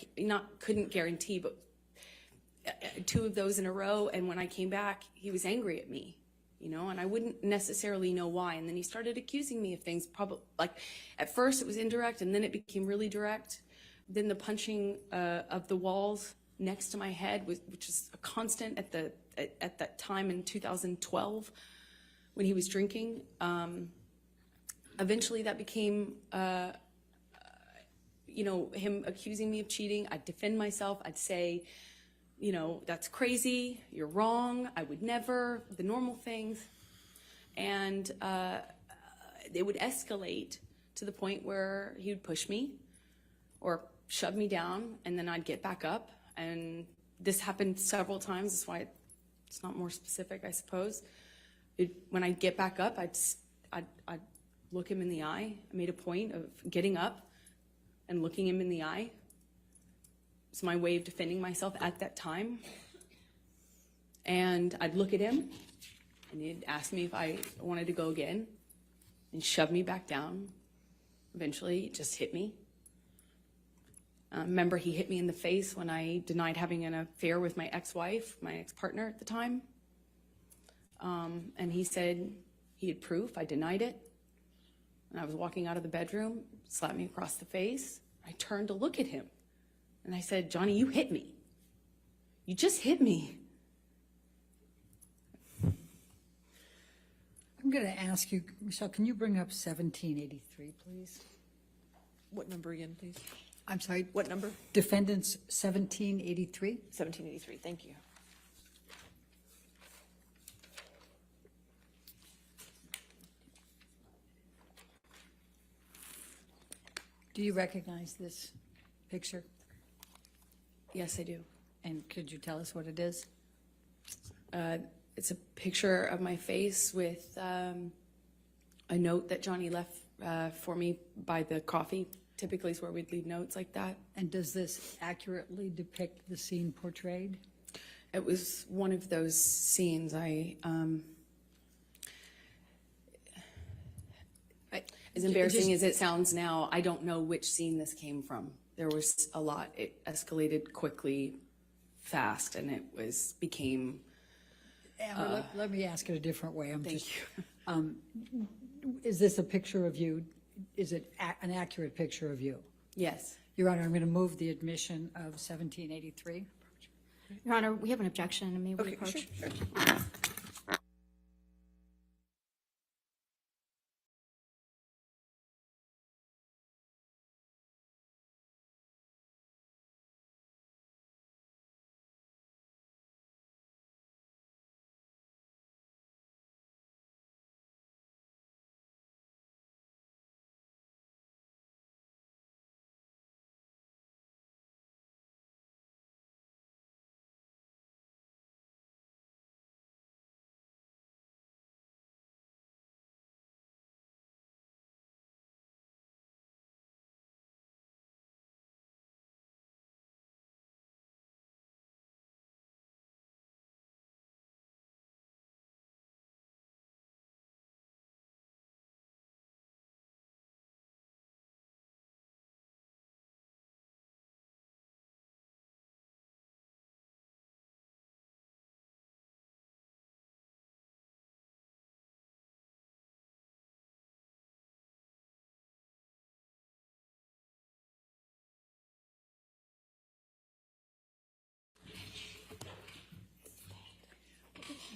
couldn't guarantee, but 2 of those in a row, and when I came back, he was angry at me, you know, and I wouldn't necessarily know why. And then he started accusing me of things, probably, like, at first it was indirect, and then it became really direct. Then the punching of the walls next to my head, which is a constant at that time in 2012 when he was drinking. Eventually that became, you know, him accusing me of cheating. I'd defend myself. I'd say, you know, that's crazy. You're wrong. I would never, the normal things. And it would escalate to the point where he would push me or shove me down, and then I'd get back up. And this happened several times. That's why it's not more specific, I suppose. When I'd get back up, I'd look him in the eye. I made a point of getting up and looking him in the eye. It's my way of defending myself at that time. And I'd look at him, and he'd ask me if I wanted to go again, and shove me back down. Eventually, it just hit me. Remember, he hit me in the face when I denied having an affair with my ex-wife, my ex-partner at the time. And he said he had proof. I denied it. And I was walking out of the bedroom, slapped me across the face. I turned to look at him. And I said, Johnny, you hit me. You just hit me. I'm going to ask you, Michelle, can you bring up 1783, please? What number again, please? I'm sorry? What number? Defendants 1783? 1783, thank you. Do you recognize this picture? Yes, I do. And could you tell us what it is? It's a picture of my face with a note that Johnny left for me by the coffee. Typically is where we'd leave notes like that. And does this accurately depict the scene portrayed? It was one of those scenes. As embarrassing as it sounds now, I don't know which scene this came from. There was a lot. It escalated quickly, fast, and it became. Amber, let me ask it a different way. Is this a picture of you? Is it an accurate picture of you? Yes. Your Honor, I'm going to move the admission of 1783. Your Honor, we have an objection. May we approach? Sure.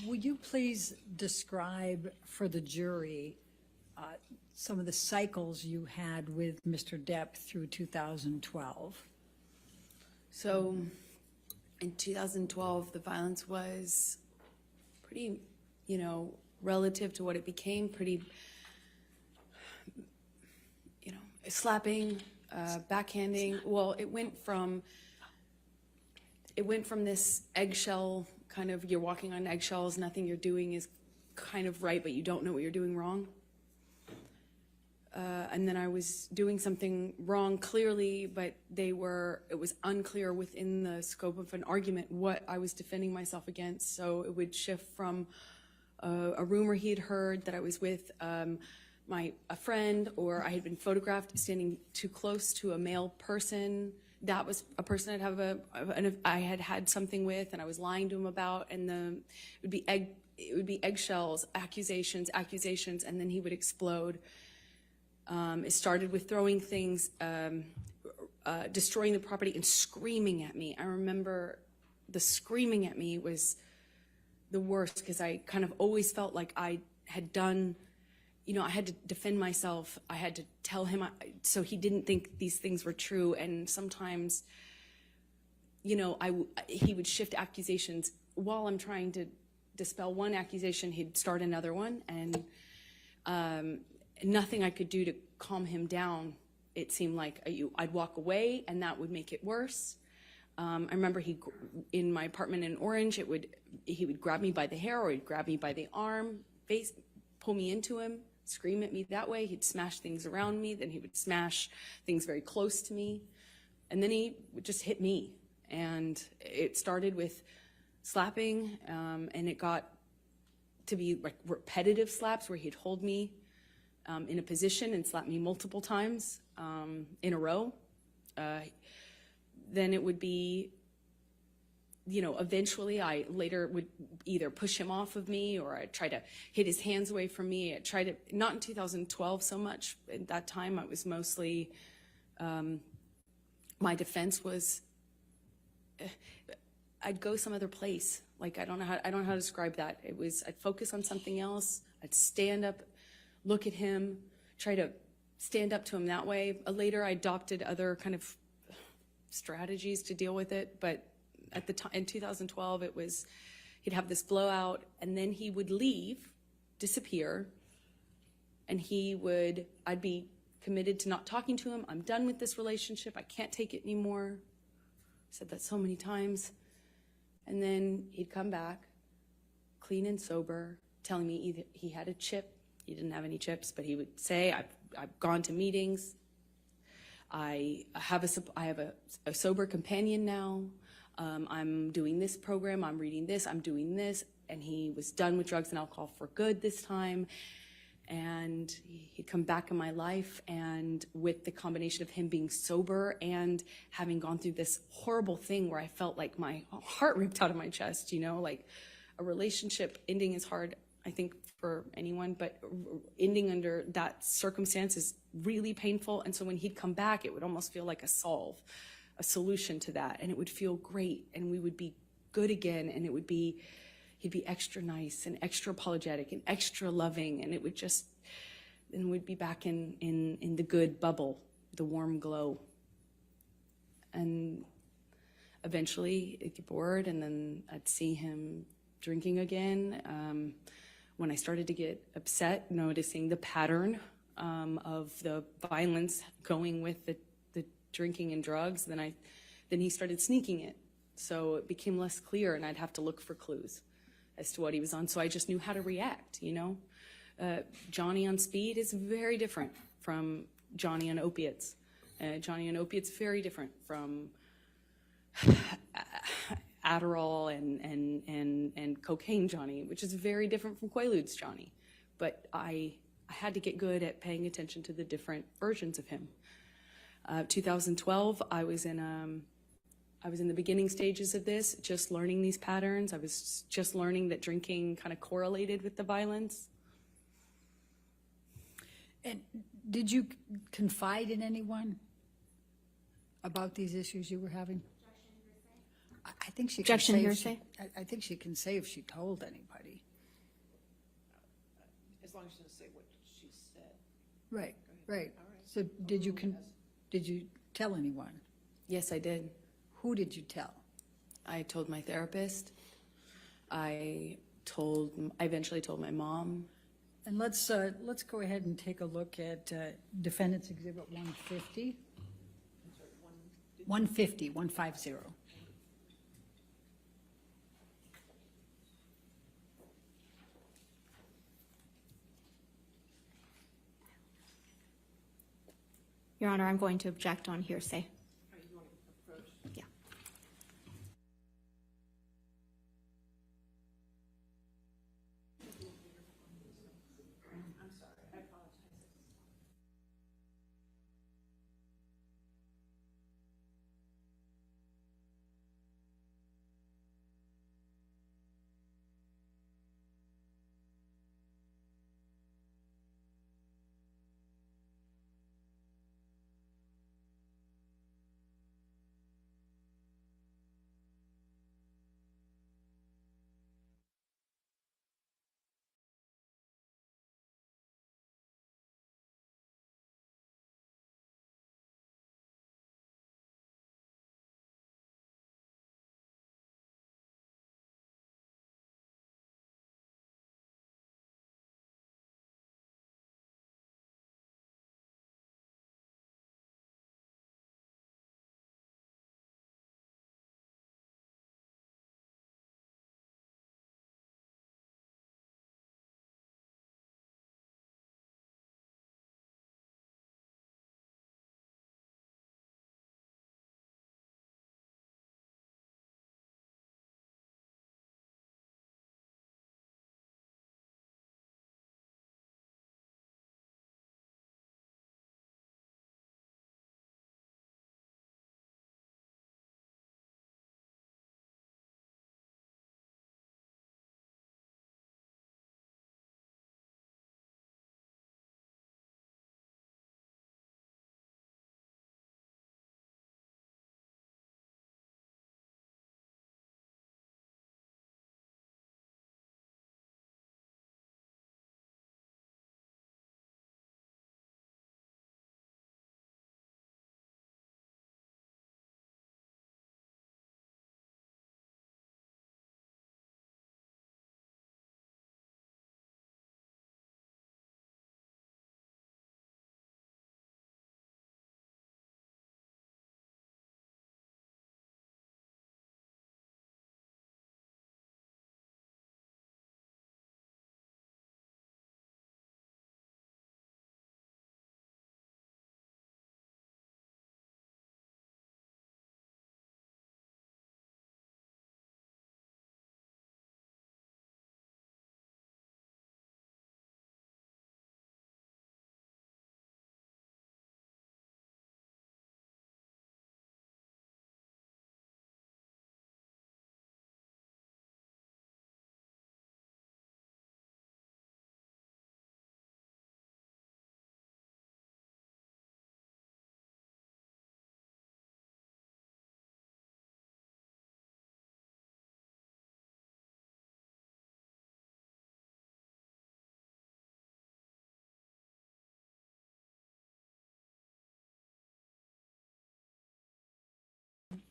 Would you please describe for the jury some of the cycles you had with Mr. Depp through 2012? So in 2012, the violence was pretty, relative to what it became, pretty, slapping, backhanding. Well, it went from this eggshell kind of, you're walking on eggshells, nothing you're doing is kind of right, but you don't know what you're doing wrong. And then I was doing something wrong clearly, but it was unclear within the scope of an argument what I was defending myself against. So it would shift from a rumor he had heard that I was with a friend, or I had been photographed standing too close to a male person. That was a person I had had something with, and I was lying to him about, and it would be eggshells, accusations, and then he would explode. It started with throwing things, destroying the property, and screaming at me. I remember the screaming at me was the worst, because I kind of always felt like I had done, I had to defend myself. I had to tell him so he didn't think these things were true. And sometimes, he would shift accusations while I'm trying to dispel one accusation. He'd start another one, and nothing I could do to calm him down. It seemed like I'd walk away, and that would make it worse. I remember in my apartment in Orange, he would grab me by the hair, or he'd grab me by the arm, pull me into him, scream at me that way. He'd smash things around me, then he would smash things very close to me, and then he would just hit me. And it started with slapping, and it got to be like repetitive slaps where he'd hold me in a position and slap me multiple times in a row. Then it would be, eventually I later would either push him off of me, or I'd try to hit his hands away from me. I'd try to, not in 2012 so much. At that time, I was mostly, my defense was, I'd go some other place. Like, I don't know how to describe that. I'd focus on something else. I'd stand up, look at him, try to stand up to him that way. Later, I adopted other kind of strategies to deal with it, but at the time in 2012, he'd have this blowout, and then he would leave, disappear, and I'd be committed to not talking to him. I'm done with this relationship. I can't take it anymore. I said that so many times. And then he'd come back, clean and sober, telling me either he had a chip, he didn't have any chips, but he would say, I've gone to meetings, I have a sober companion now, I'm doing this program, I'm reading this, I'm doing this, and he was done with drugs and alcohol for good this time. And he'd come back in my life, and with the combination of him being sober and having gone through this horrible thing where I felt like my heart ripped out of my chest, you know, like a relationship ending is hard, I think, for anyone, but ending under that circumstance is really painful. And so when he'd come back, it would almost feel like a solution to that, and it would feel great, and we would be good again, and he'd be extra nice and extra apologetic and extra loving, and then we'd be back in the good bubble, the warm glow. And eventually I'd get bored, and then I'd see him drinking again. When I started to get upset, noticing the pattern of the violence going with the drinking and drugs, then he started sneaking it. So it became less clear, and I'd have to look for clues as to what he was on. So I just knew how to react, you know? Johnny on speed is very different from Johnny on opiates. Johnny on opiates very different from Adderall and cocaine Johnny, which is very different from Quaaludes Johnny. But I had to get good at paying attention to the different versions of him. 2012, I was in the beginning stages of this, just learning these patterns. I was just learning that drinking kind of correlated with the violence. And did you confide in anyone about these issues you were having? I think she can Objection, say hearsay? I think she can say if she told anybody. As long as she doesn't say what she said. Right, right. So did you tell anyone? Yes, I did. Who did you tell? I told my therapist. I eventually told my mom. And let's go ahead and take a look at Defendant's Exhibit 150. 150. Your Honor, I'm going to object on hearsay. Yeah.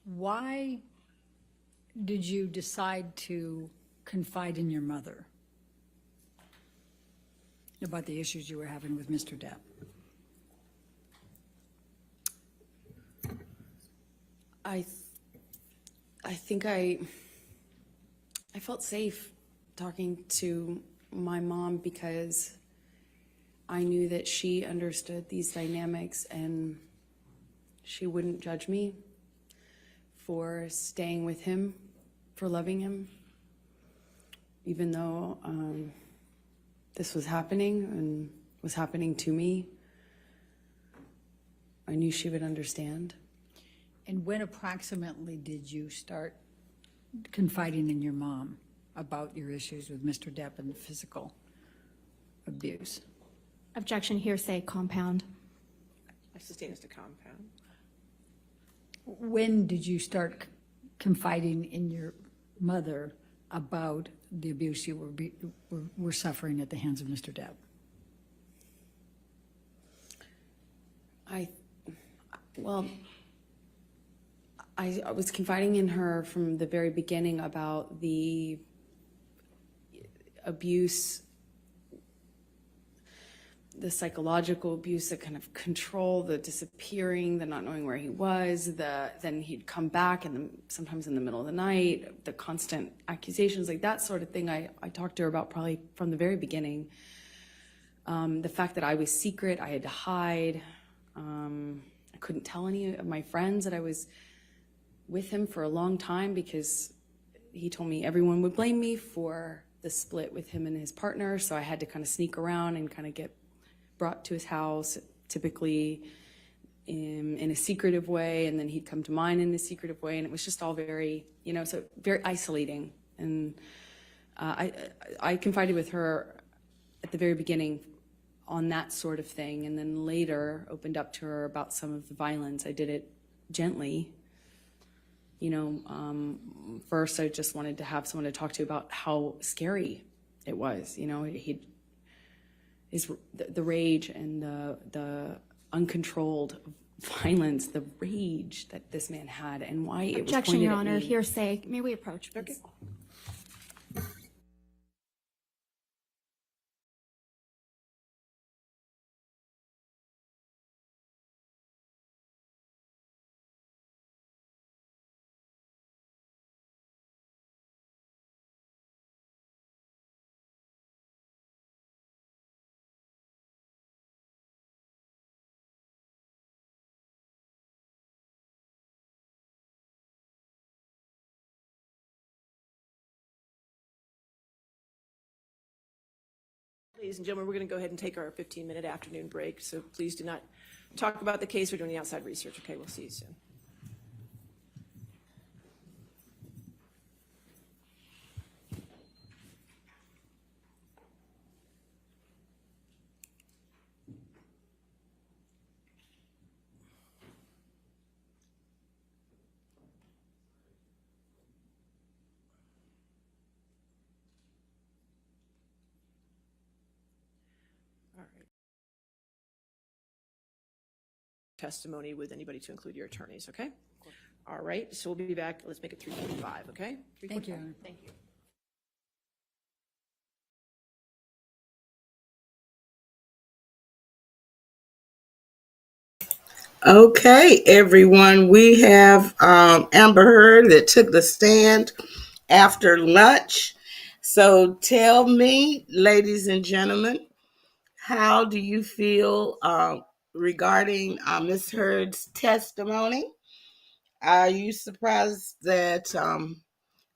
Why did you decide to confide in your mother about the issues you were having with Mr. Depp? I think I felt safe talking to my mom because I knew that she understood these dynamics and she wouldn't judge me for staying with him, for loving him, even though this was happening and was happening to me. I knew she would understand. And when approximately did you start confiding in your mom about your issues with Mr. Depp and the physical abuse? Objection, hearsay, compound. I sustain as to compound. When did you start confiding in your mother about the abuse you were suffering at the hands of Mr. Depp? I was confiding in her from the very beginning about the abuse, the psychological abuse, the kind of control, the disappearing, the not knowing where he was, then he'd come back and sometimes in the middle of the night, the constant accusations, like that sort of thing. I talked to her about probably from the very beginning. The fact that I was secret, I had to hide. I couldn't tell any of my friends that I was with him for a long time because he told me everyone would blame me for the split with him and his partner. So I had to kind of sneak around and kind of get brought to his house, typically in a secretive way, and then he'd come to mine in a secretive way, and it was just all very, so very isolating. And I confided with her at the very beginning on that sort of thing, and then later opened up to her about some of the violence. I did it gently. First I just wanted to have someone to talk to about how scary it was. The rage and the uncontrolled violence, the rage that this man had, and why it was pointed at me. Objection, Your Honor, hearsay. May we approach, please? Okay. Ladies and gentlemen, we're going to go ahead and take our 15-minute afternoon break, so please do not talk about the case. We're doing the outside research. Okay, we'll see you soon. Testimony with anybody to include your attorneys, okay? All right, so we'll be back. Let's make it 3:45, okay? Thank you. Thank you. Okay, everyone, we have Amber Heard that took the stand after lunch. So tell me, ladies and gentlemen, how do you feel regarding Ms. Heard's testimony? Are you surprised that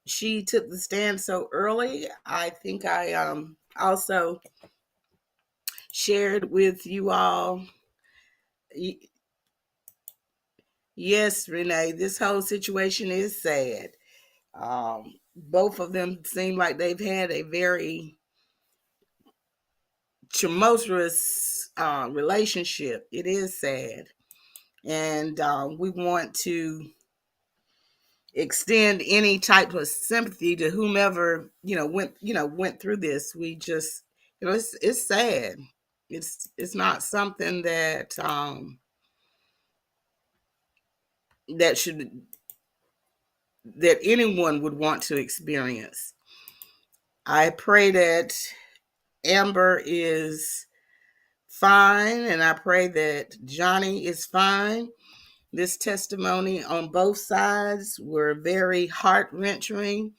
she took the stand so early? I think I also shared with you all. Yes, Renee, this whole situation is sad. Both of them seem like they've had a very tumultuous relationship. It is sad. And we want to extend any type of sympathy to whomever went through this. We just it's sad. It's not something that that should that anyone would want to experience. I pray that Amber is fine, and I pray that Johnny is fine. This testimony on both sides were very heart-wrenching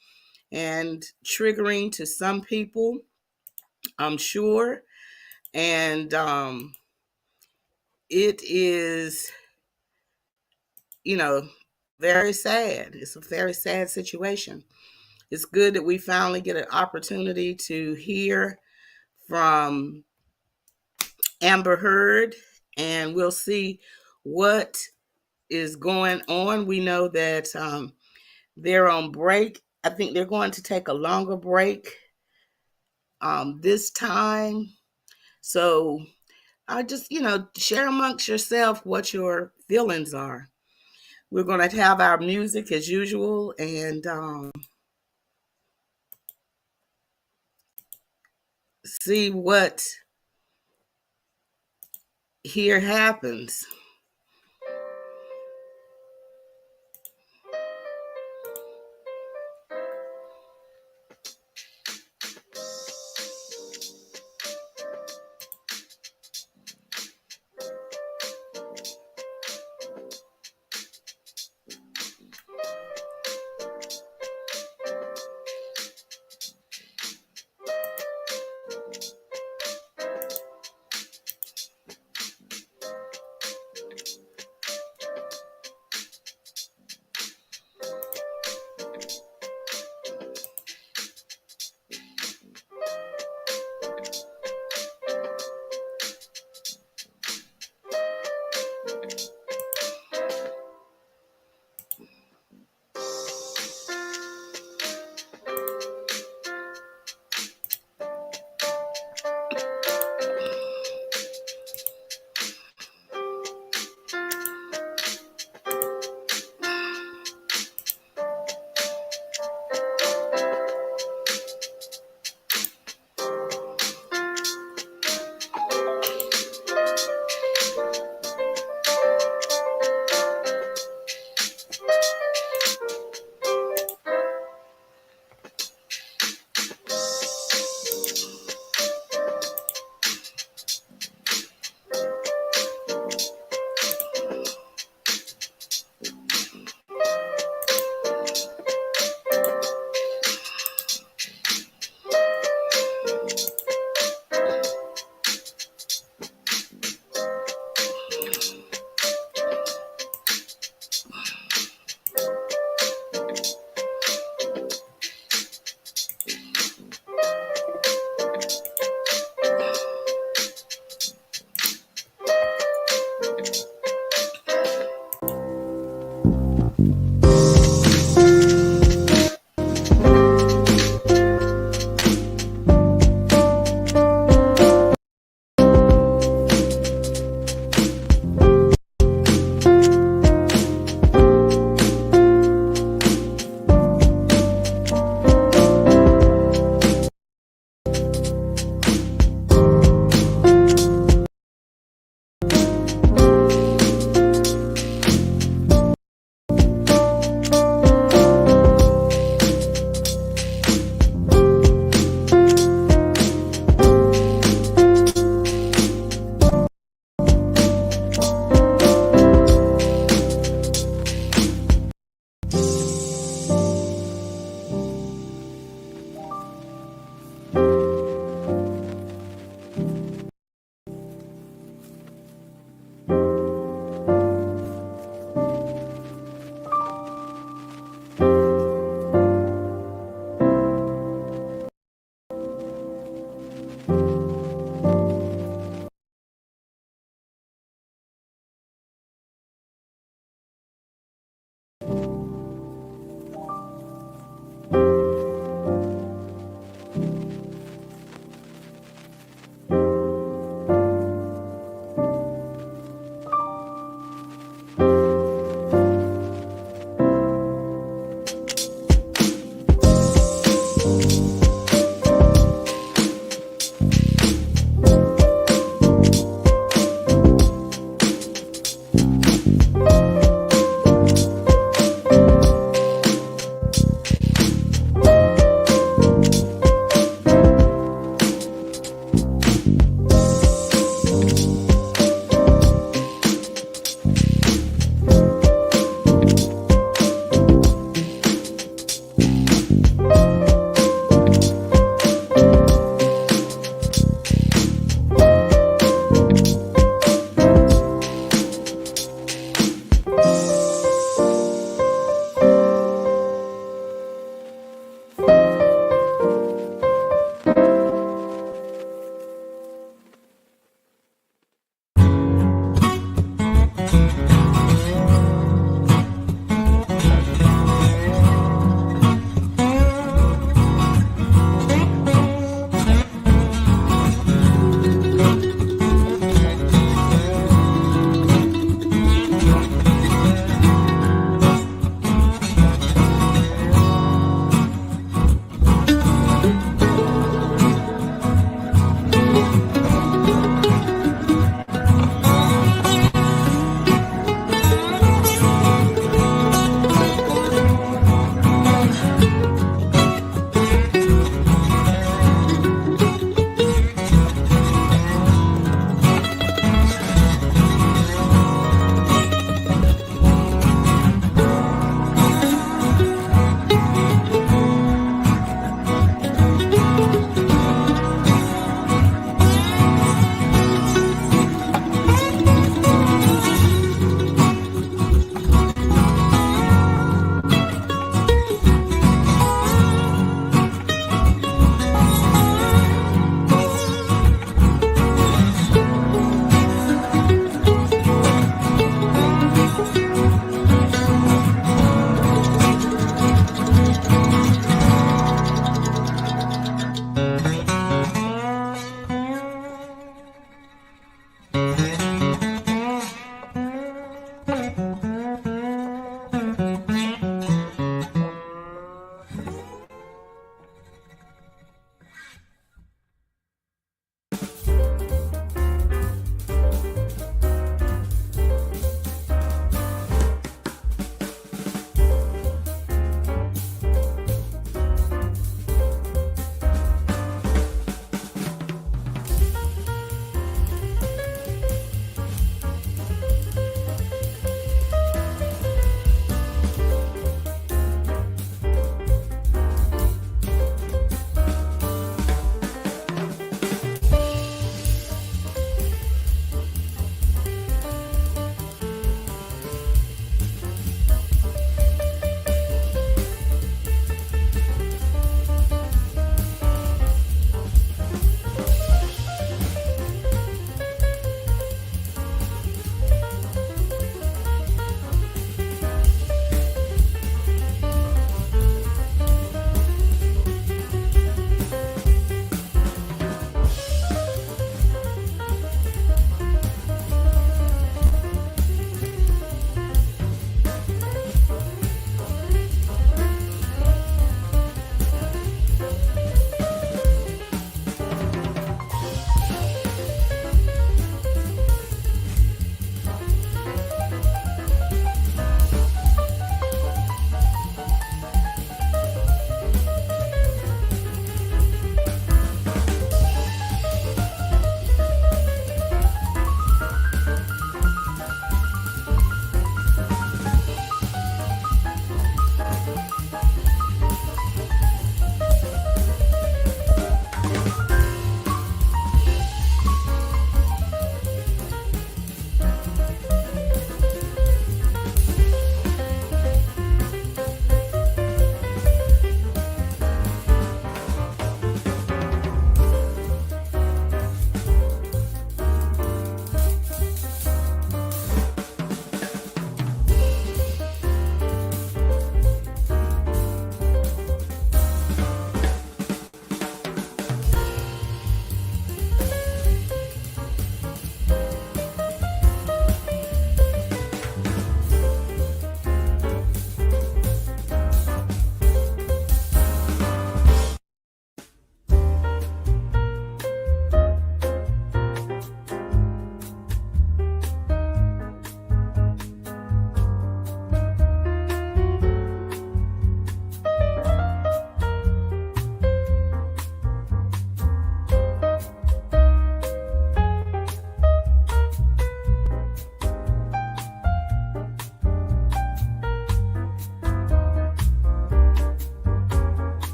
and triggering to some people, I'm sure. And it is, very sad. It's a very sad situation. It's good that we finally get an opportunity to hear from Amber Heard, and we'll see what is going on. We know that they're on break. I think they're going to take a longer break this time. So I just, share amongst yourself what your feelings are. We're going to have our music as usual, and see what here happens.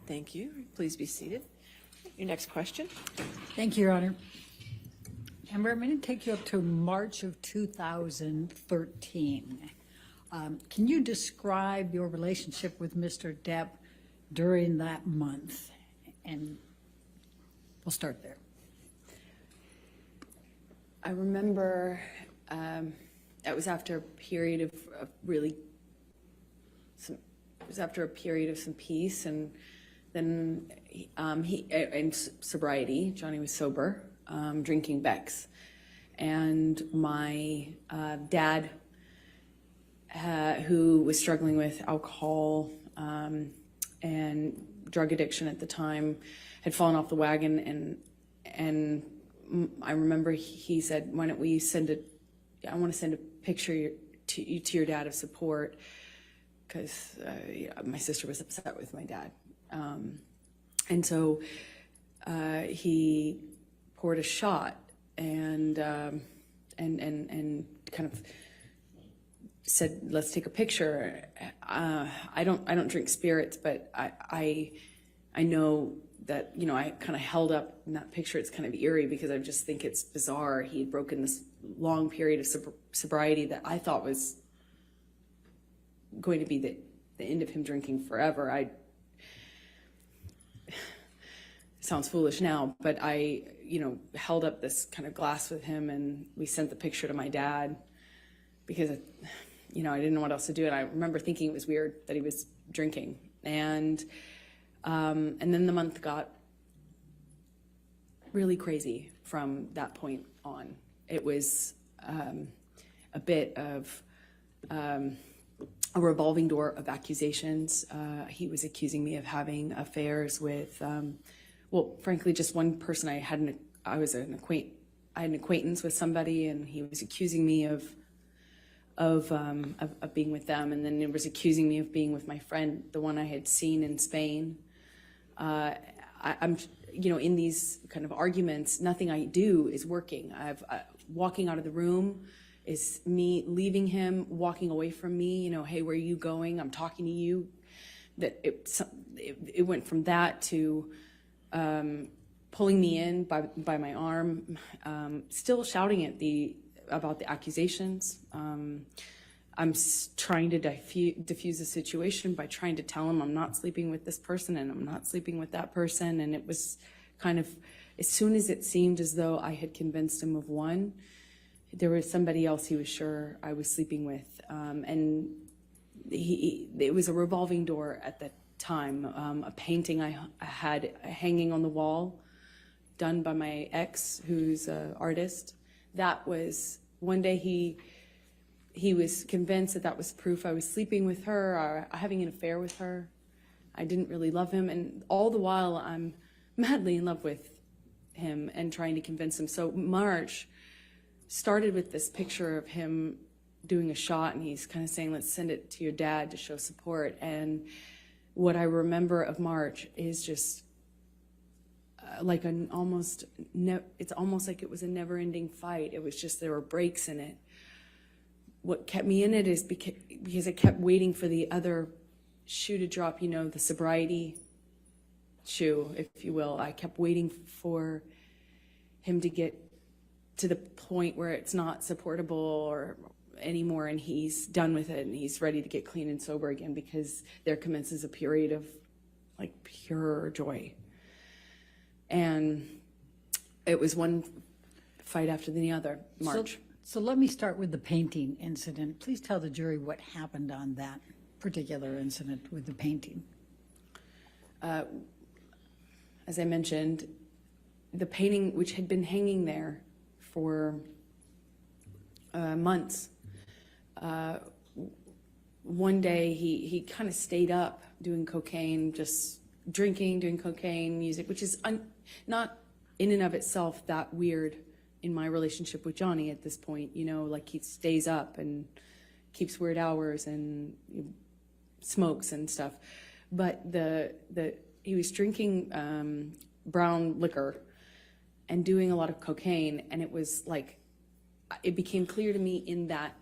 Thank you. Please be seated. Your next question. Thank you, Your Honor. Amber, I'm going to take you up to March of 2013. Can you describe your relationship with Mr. Depp during that month? And we'll start there. I remember that was after a period of some peace, and then and sobriety. Johnny was sober, drinking Beck's, and my dad, who was struggling with alcohol and drug addiction at the time, had fallen off the wagon, and I remember he said, "Why don't we I want to send a picture to your dad of support," because my sister was upset with my dad. And so he poured a shot and kind of said, "Let's take a picture." I don't drink spirits, but I know that, I kind of held up in that picture. It's kind of eerie because I just think it's bizarre. He had broken this long period of sobriety that I thought was going to be the end of him drinking forever. Sounds foolish now, but I, held up this kind of glass with him, and we sent the picture to my dad because, I didn't know what else to do. And I remember thinking it was weird that he was drinking. And then the month got really crazy from that point on. It was a bit of a revolving door of accusations. He was accusing me of having affairs with, frankly, just one person. I had an acquaintance with somebody, and he was accusing me of being with them, and then it was accusing me of being with my friend, the one I had seen in Spain. I'm, in these kind of arguments, nothing I do is working. Walking out of the room is me leaving him, walking away from me. Hey, where are you going? I'm talking to you. That it went from that to pulling me in by my arm, still shouting about the accusations. I'm trying to diffuse the situation by trying to tell him I'm not sleeping with this person and I'm not sleeping with that person. And it was kind of, as soon as it seemed as though I had convinced him of one, there was somebody else he was sure I was sleeping with. And it was a revolving door at that time. A painting I had hanging on the wall, done by my ex, who's an artist. That was, one day he was convinced that was proof I was sleeping with her, or having an affair with her. I didn't really love him, and all the while I'm madly in love with him and trying to convince him. So March started with this picture of him doing a shot, and he's kind of saying, "Let's send it to your dad to show support." And what I remember of March is just like it's almost like it was a never-ending fight. It was just, there were breaks in it. What kept me in it is because I kept waiting for the other shoe to drop, the sobriety shoe, if you will. I kept waiting for him to get to the point where it's not supportable or anymore, and he's done with it and he's ready to get clean and sober again, because there commences a period of like pure joy. And it was one fight after the other, March. So let me start with the painting incident. Please tell the jury what happened on that particular incident with the painting. As I mentioned, the painting, which had been hanging there for months, one day he kind of stayed up doing cocaine, just drinking, doing cocaine, music, which is not in and of itself that weird in my relationship with Johnny at this point. Like, he stays up and keeps weird hours and smokes and stuff. But he was drinking brown liquor and doing a lot of cocaine, and it was like, it became clear to me in that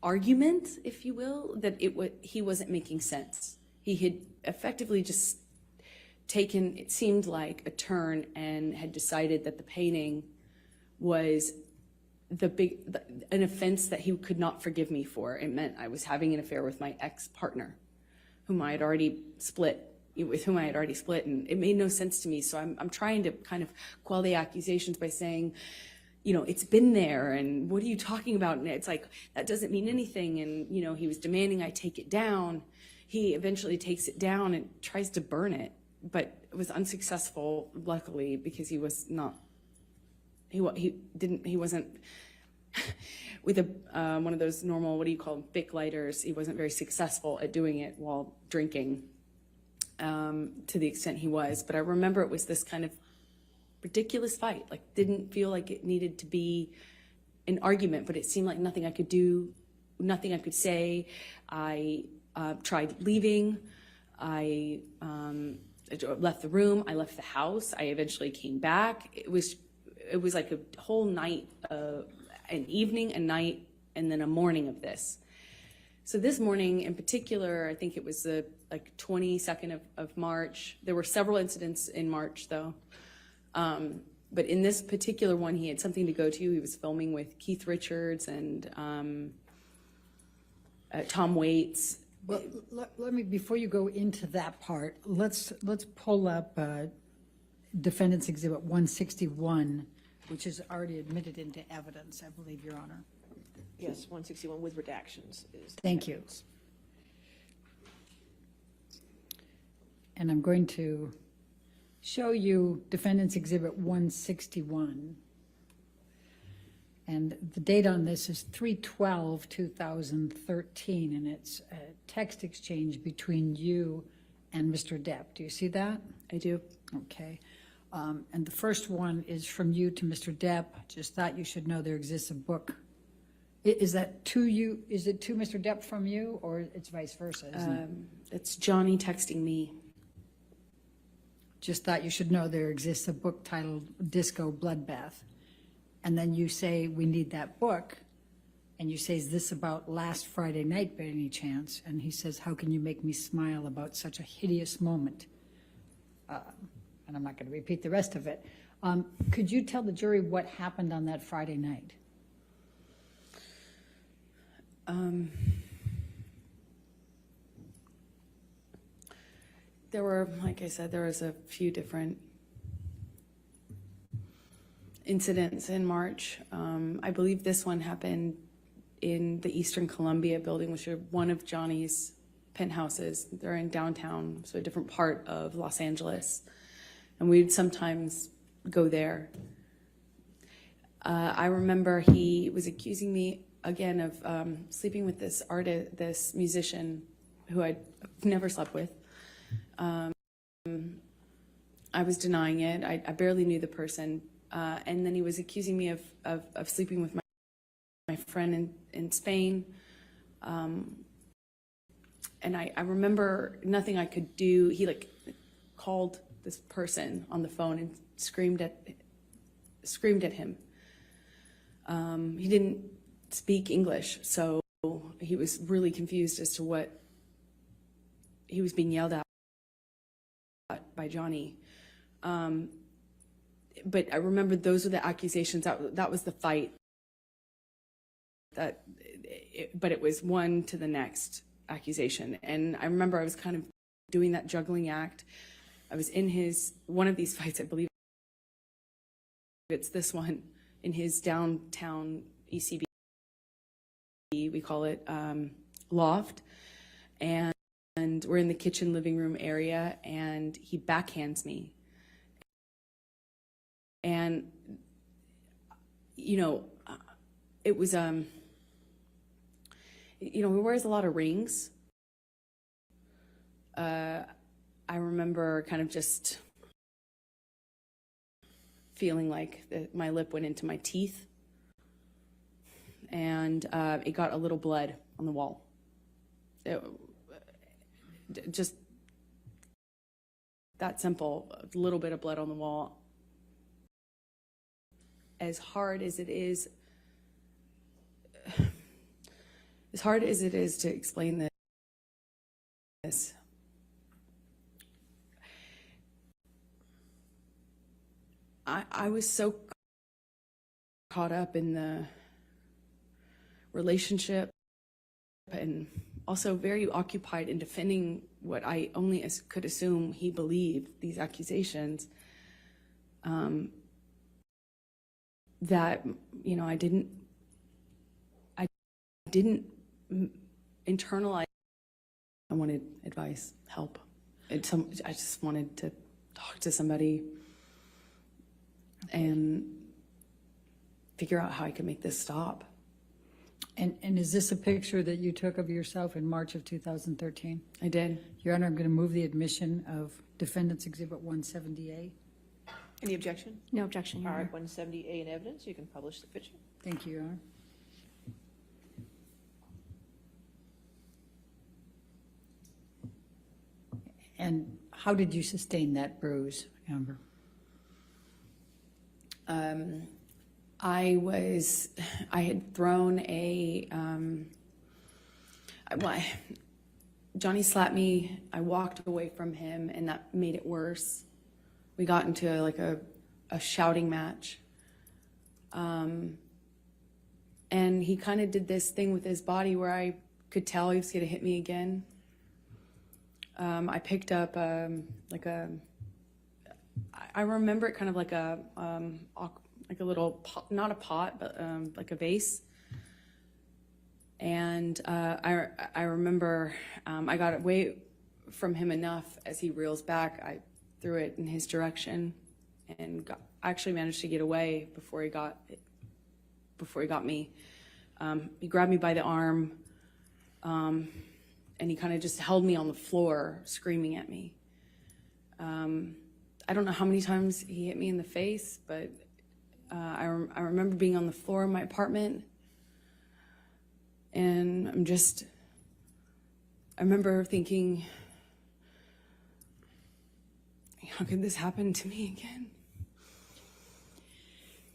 argument, if you will, that he wasn't making sense. He had effectively just taken, it seemed like, a turn and had decided that the painting was an offense that he could not forgive me for. It meant I was having an affair with my ex-partner, with whom I had already split, and it made no sense to me. So I'm trying to kind of quell the accusations by saying, you know, it's been there, and what are you talking about? And it's like, that doesn't mean anything. And, you know, he was demanding I take it down. He eventually takes it down and tries to burn it, but it was unsuccessful, luckily, because he was not, he wasn't, with one of those normal, what do you call them, Bic lighters, he wasn't very successful at doing it while drinking, to the extent he was. But I remember it was this kind of ridiculous fight, like didn't feel like it needed to be an argument, but it seemed like nothing I could do, nothing I could say. I tried leaving. I left the room. I left the house. I eventually came back. It was like a whole night, an evening, a night, and then a morning of this. So this morning in particular, I think it was the 22nd of March. There were several incidents in March though. But in this particular one, he had something to go to. He was filming with Keith Richards and Tom Waits. Well, let me, before you go into that part, let's pull up Defendant's Exhibit 161, which is already admitted into evidence, I believe, Your Honor. Yes, 161 with redactions is. Thank you. And I'm going to show you Defendant's Exhibit 161. And the date on this is 3/12/2013, and it's a text exchange between you and Mr. Depp. Do you see that? I do. Okay. And the first one is from you to Mr. Depp. Just thought you should know there exists a book. Is that to you? Is it to Mr. Depp from you, or it's vice versa? Isn't it? It's Johnny texting me. Just thought you should know there exists a book titled Disco Bloodbath. And then you say, we need that book. And you say, is this about last Friday night by any chance? And he says, how can you make me smile about such a hideous moment? And I'm not going to repeat the rest of it. Could you tell the jury what happened on that Friday night? There were, like I said, there was a few different incidents in March. I believe this one happened in the Eastern Columbia building, which are one of Johnny's penthouses. They're in downtown, so a different part of Los Angeles. And we'd sometimes go there. I remember he was accusing me again of sleeping with this artist, this musician who I'd never slept with. I was denying it. I barely knew the person. And then he was accusing me of sleeping with my friend in Spain. And I remember nothing I could do. He called this person on the phone and screamed at him. He didn't speak English, so he was really confused as to what he was being yelled at by Johnny. But I remember those were the accusations. That was the fight. But it was one to the next accusation. And I remember I was kind of doing that juggling act. I was in one of these fights, I believe it's this one, in his downtown ECB, we call it, loft. And we're in the kitchen living room area, and he backhands me. And, you know, it was, he wears a lot of rings. I remember kind of just feeling like my lip went into my teeth, and it got a little blood on the wall. Just that simple, a little bit of blood on the wall. As hard as it is to explain this, I was so caught up in the relationship and also very occupied in defending what I only could assume he believed, these accusations, that, you know, I didn't internalize. I wanted advice, help. I just wanted to talk to somebody and figure out how I could make this stop. And is this a picture that you took of yourself in March of 2013? I did. Your Honor, I'm going to move the admission of Defendant's Exhibit 170A. Any objection? No objection, Your All Honor. right, 170A in evidence. You can publish the picture. Thank you, Your Honor. And how did you sustain that bruise, Amber? I had thrown Johnny slapped me. I walked away from him, and that made it worse. We got into like a shouting match. And he kind of did this thing with his body where I could tell he was going to hit me again. I picked up I remember it kind of like a little pot, not a pot, but like a vase. And I remember I got away from him enough as he reels back. I threw it in his direction, and I actually managed to get away before he got me. He grabbed me by the arm, and he kind of just held me on the floor, screaming at me. I don't know how many times he hit me in the face, but I remember being on the floor of my apartment, and I remember thinking, how could this happen to me again?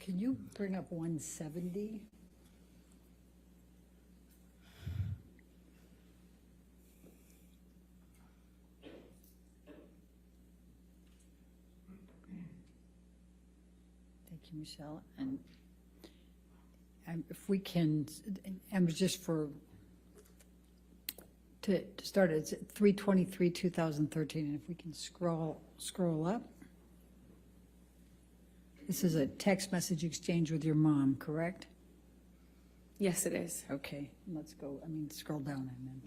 Can you bring up 170? Thank you, Michelle. And if we can, and just to start, it's 3/23/2013, and if we can scroll up. This is a text message exchange with your mom, correct? Yes, it is. Okay, let's go, scroll down and then.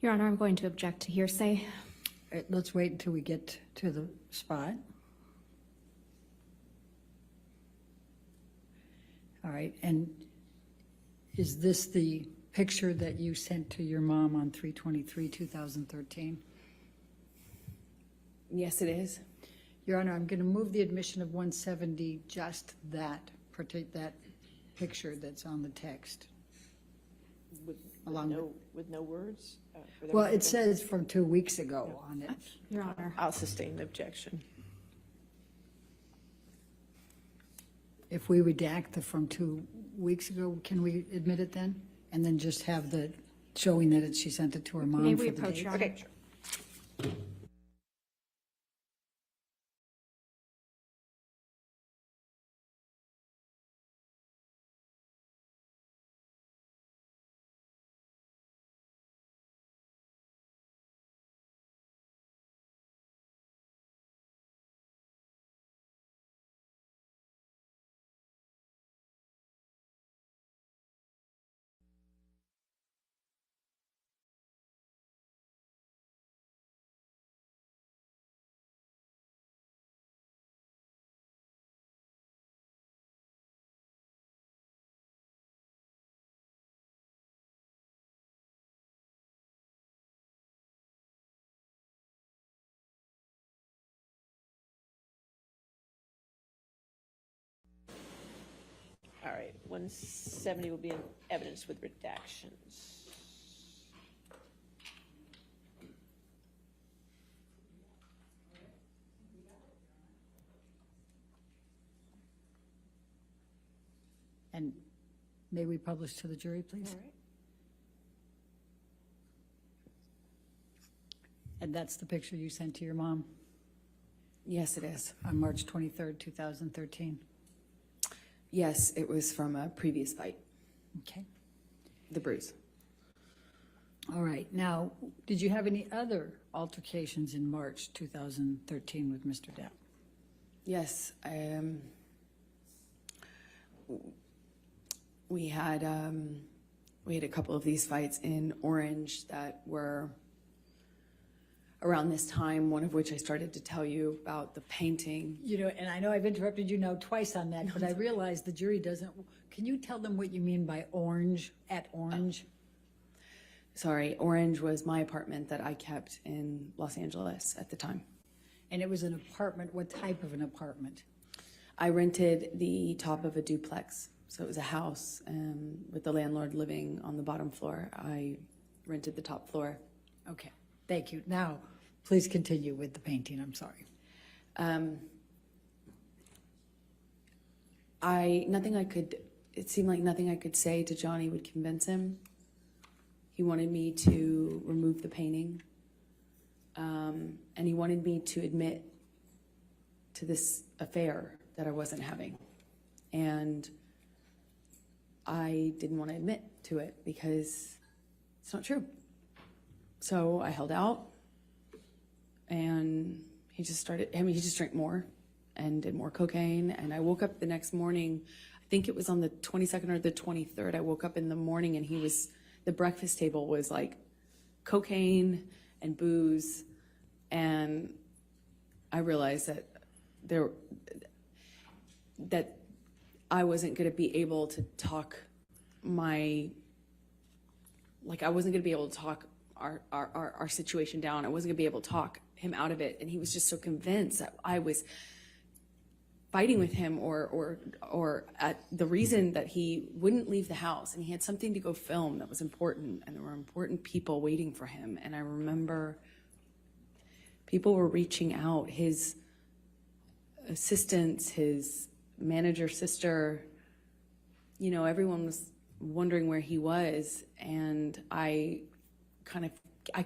Your Honor, I'm going to object to hearsay. Let's wait until we get to the spot. All right, and is this the picture that you sent to your mom on 3/23/2013? Yes, it is. Your Honor, I'm going to move the admission of 170, just that picture that's on the text. With no words? Well, it says from 2 weeks ago on it. Your Honor. I'll sustain the objection. If we redact the from 2 weeks ago, can we admit it then? And then just have the showing that she sent it to her mom May for we the approach, date? Your Honor? Okay, sure. All right, 170 will be in evidence with redactions. And may we publish to the jury, please? All right. And that's the picture you sent to your mom? Yes, it is. On March 23rd, 2013. Yes, it was from a previous fight, Okay. the bruise. All right. Now, did you have any other altercations in March 2013 with Mr. Depp? Yes, we had a couple of these fights in Orange that were around this time, one of which I started to tell you about the painting. You know, and I know I've interrupted you now twice on that, but I realize the jury doesn't. Can you tell them what you mean by orange, at Orange? Sorry, Orange was my apartment that I kept in Los Angeles at the time. And it was an apartment. What type of an apartment? I rented the top of a duplex. So it was a house with the landlord living on the bottom floor. I rented the top floor. Okay, thank you. Now, please continue with the painting. I'm sorry. It seemed like nothing I could say to Johnny would convince him. He wanted me to remove the painting. And he wanted me to admit to this affair that I wasn't having. And I didn't want to admit to it because it's not true. So I held out, and he just drank more and did more cocaine. And I woke up the next morning, I think it was on the 22nd or the 23rd. I woke up in the morning and the breakfast table was like cocaine and booze. And I realized that I wasn't going to be able to talk I wasn't going to be able to talk our situation down. I wasn't going to be able to talk him out of it. And he was just so convinced that I was fighting with him or at the reason that he wouldn't leave the house, and he had something to go film that was important, and there were important people waiting for him. And I remember people were reaching out, his assistants, his manager sister, you know, everyone was wondering where he was. And I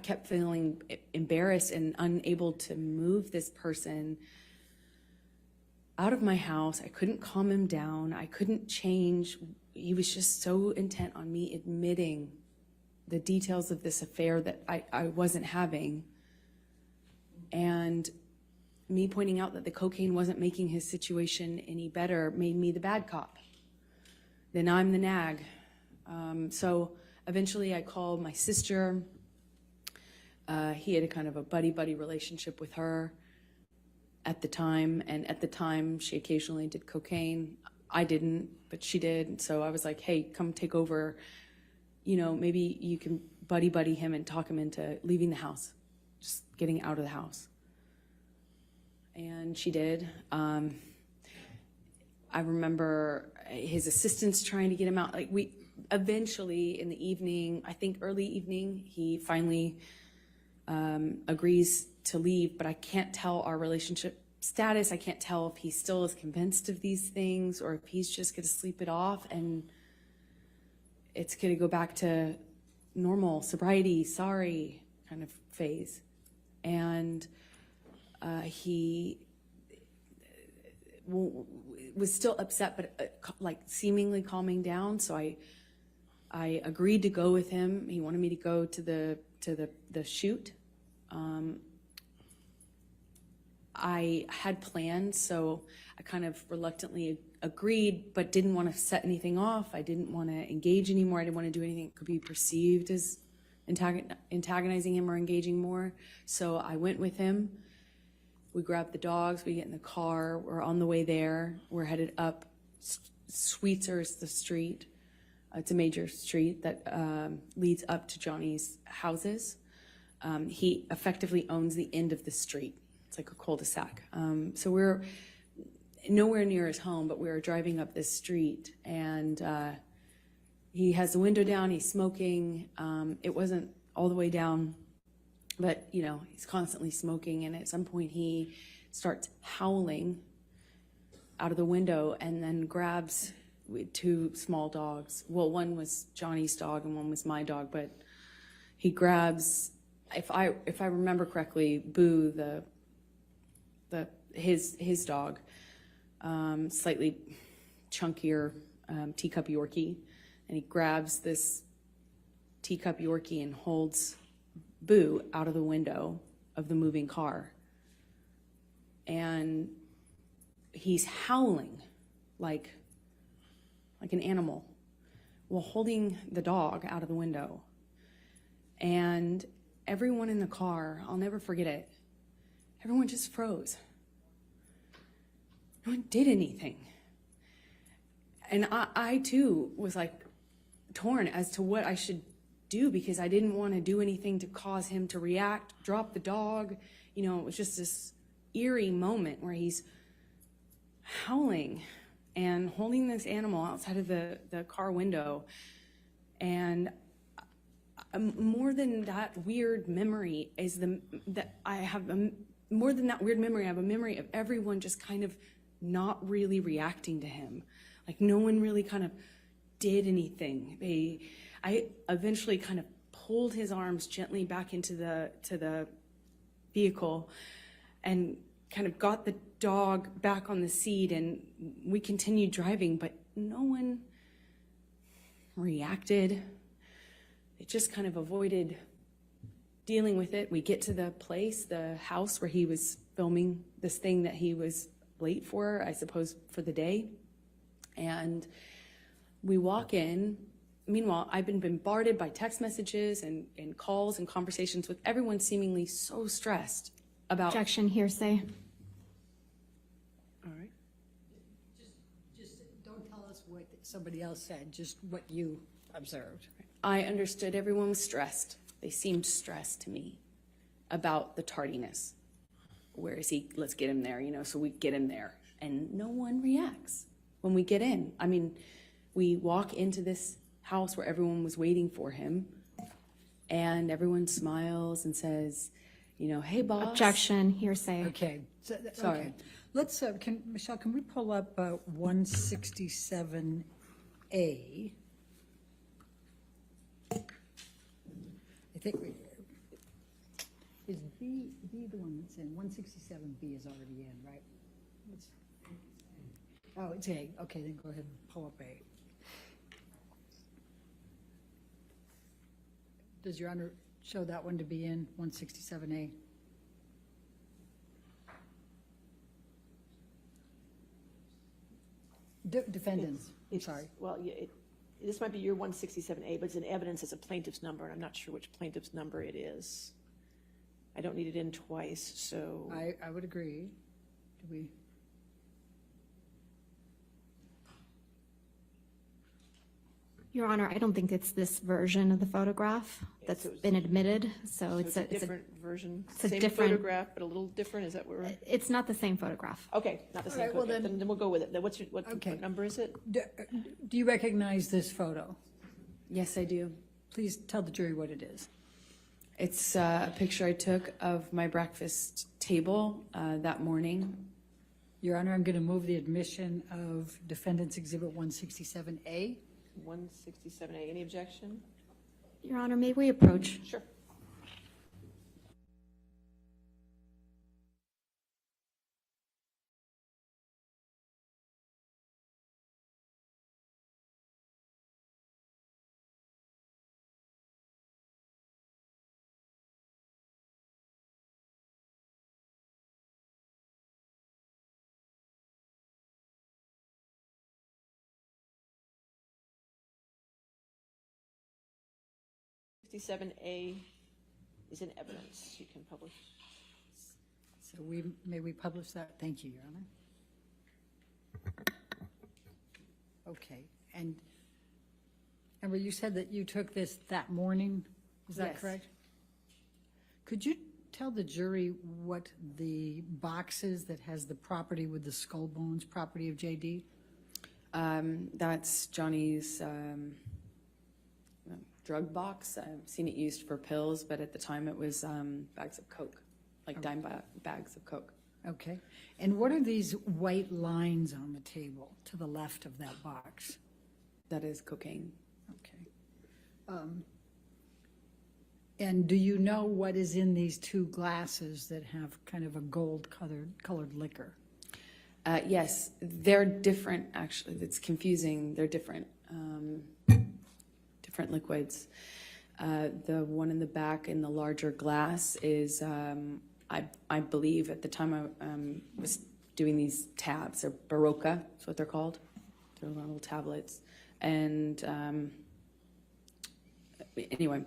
kept feeling embarrassed and unable to move this person out of my house. I couldn't calm him down. I couldn't change. He was just so intent on me admitting the details of this affair that I wasn't having. And me pointing out that the cocaine wasn't making his situation any better made me the bad cop. Then I'm the nag. So eventually I called my sister. He had a kind of a buddy-buddy relationship with her at the time. And at the time, she occasionally did cocaine. I didn't, but she did. So I was like, hey, come take over. You know, maybe you can buddy him and talk him into leaving the house, just getting out of the house. And she did. I remember his assistants trying to get him out. Like, we eventually in the evening, I think early evening, he finally agrees to leave, but I can't tell our relationship status. I can't tell if he still is convinced of these things or if he's just going to sleep it off and it's going to go back to normal sobriety, sorry kind of phase. And he was still upset, but like seemingly calming down. So I agreed to go with him. He wanted me to go to the shoot. I had plans, so I kind of reluctantly agreed, but didn't want to set anything off. I didn't want to engage anymore. I didn't want to do anything that could be perceived as antagonizing him or engaging more. So I went with him. We grabbed the dogs, we get in the car, we're on the way there. We're headed up. Sweetser is the street. It's a major street that leads up to Johnny's houses. He effectively owns the end of the street. It's like a cul-de-sac. So we're nowhere near his home, but we were driving up this street, and he has the window down, he's smoking. It wasn't all the way down, but you know, he's constantly smoking, and at some point he starts howling out of the window and then grabs two small dogs. Well, one was Johnny's dog and one was my dog, but he grabs, if I remember correctly, Boo, his dog, slightly chunkier teacup Yorkie, and he grabs this teacup Yorkie and holds Boo out of the window of the moving car. And he's howling like an animal while holding the dog out of the window. And everyone in the car, I'll never forget it, everyone just froze. No one did anything. And I too was like torn as to what I should do, because I didn't want to do anything to cause him to react, drop the dog. You know, it was just this eerie moment where he's howling and holding this animal outside of the car window. And more than that weird memory is more than that weird memory, I have a memory of everyone just kind of not really reacting to him. Like no one really kind of did anything. I eventually kind of pulled his arms gently back into the vehicle and kind of got the dog back on the seat, and we continued driving, but no one reacted. It just kind of avoided dealing with it. We get to the place, the house where he was filming this thing that he was late for, I suppose, for the day. And we walk in. Meanwhile, I've been bombarded by text messages and calls and conversations with everyone seemingly so stressed about... Objection, hearsay. All right. Just don't tell us what somebody else said, just what you observed. I understood everyone was stressed. They seemed stressed to me about the tardiness. Where is he? Let's get him there, so we get him there. And no one reacts when we get in. I mean, we walk into this house where everyone was waiting for him, and everyone smiles and says, hey, boss. Objection, hearsay. Okay. Sorry. Okay. Let's, Michelle, can we pull up 167A? I think is B the one that's in? 167B is already in, right? Oh, it's A. Okay, then go ahead and pull up A. Does Your Honor show that one to be in 167A? Defendants, sorry. Well, this might be your 167A, but it's in evidence as a plaintiff's number, and I'm not sure which plaintiff's number it is. I don't need it in twice, so. I would agree. Do we? Your Honor, I don't think it's this version of the photograph that's been admitted, so it's a different version. it's a Same different- photograph, but a little different, is that what we're? It's not the same photograph. Okay, not the same right, well, photograph, then we'll go with it. Then what Okay. number is it? Do you recognize this photo? Yes, I do. Please tell the jury what it is. It's a picture I took of my breakfast table that morning. Your Honor, I'm going to move the admission of Defendant's Exhibit 167A. 167A, any objection? Your Honor, may we approach? Sure. A is in evidence. You can publish. So may we publish that? Thank you, Your Honor. Okay, and Amber, you said that you took this that morning, is that Yes. correct? Could you tell the jury what the box is that has the property with the skull bones, property of JD? That's Johnny's drug box. I've seen it used for pills, but at the time it was bags of Coke, like dime bags of Coke. Okay, and what are these white lines on the table to the left of that box? That is cocaine. Okay. And do you know what is in these two glasses that have kind of a gold colored liquor? Yes, they're different, actually. It's confusing. They're different, different liquids. The one in the back in the larger glass is, I believe at the time I was doing these tabs, they're Barocca, that's what they're called. They're little tablets. And anyway,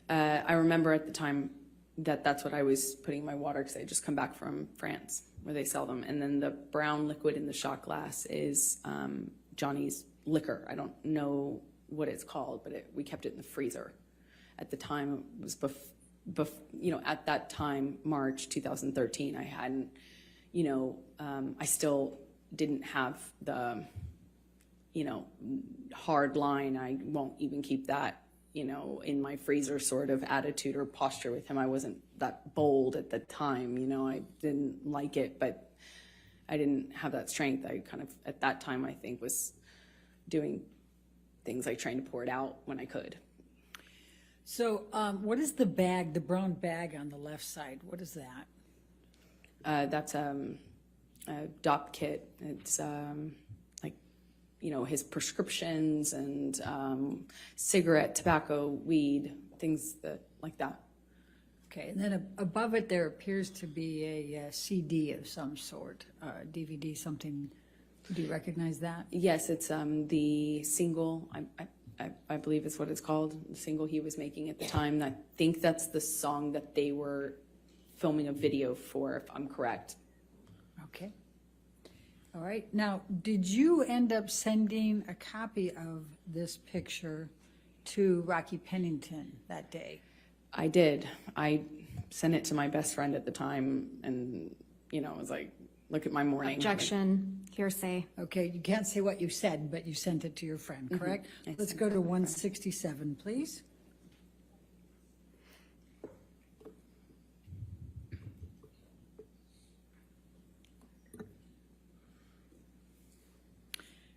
I remember at the time that's what I was putting in my water because I had just come back from France where they sell them. And then the brown liquid in the shot glass is Johnny's liquor. I don't know what it's called, but we kept it in the freezer. At the time, it was at that time, March 2013, I hadn't, I still didn't have the, hard line. I won't even keep that, in my freezer sort of attitude or posture with him. I wasn't that bold at the time, I didn't like it, but I didn't have that strength. I kind of, at that time, I think, was doing things like trying to pour it out when I could. So what is the bag, the brown bag on the left side? What is that? That's a DOP kit. It's his prescriptions and cigarette, tobacco, weed, things like that. Okay, and then above it there appears to be a CD of some sort, DVD, something. Do you recognize that? Yes, it's the single. I believe is what it's called. The single he was making at the time. I think that's the song that they were filming a video for, if I'm correct. Okay. All right. Now, did you end up sending a copy of this picture to Rocky Pennington that day? I did. I sent it to my best friend at the time, and it was like, look at my morning. Objection, hearsay. Okay, you can't say what you said, but you sent it to your friend, correct? Mm-hmm. Let's go to 167, please.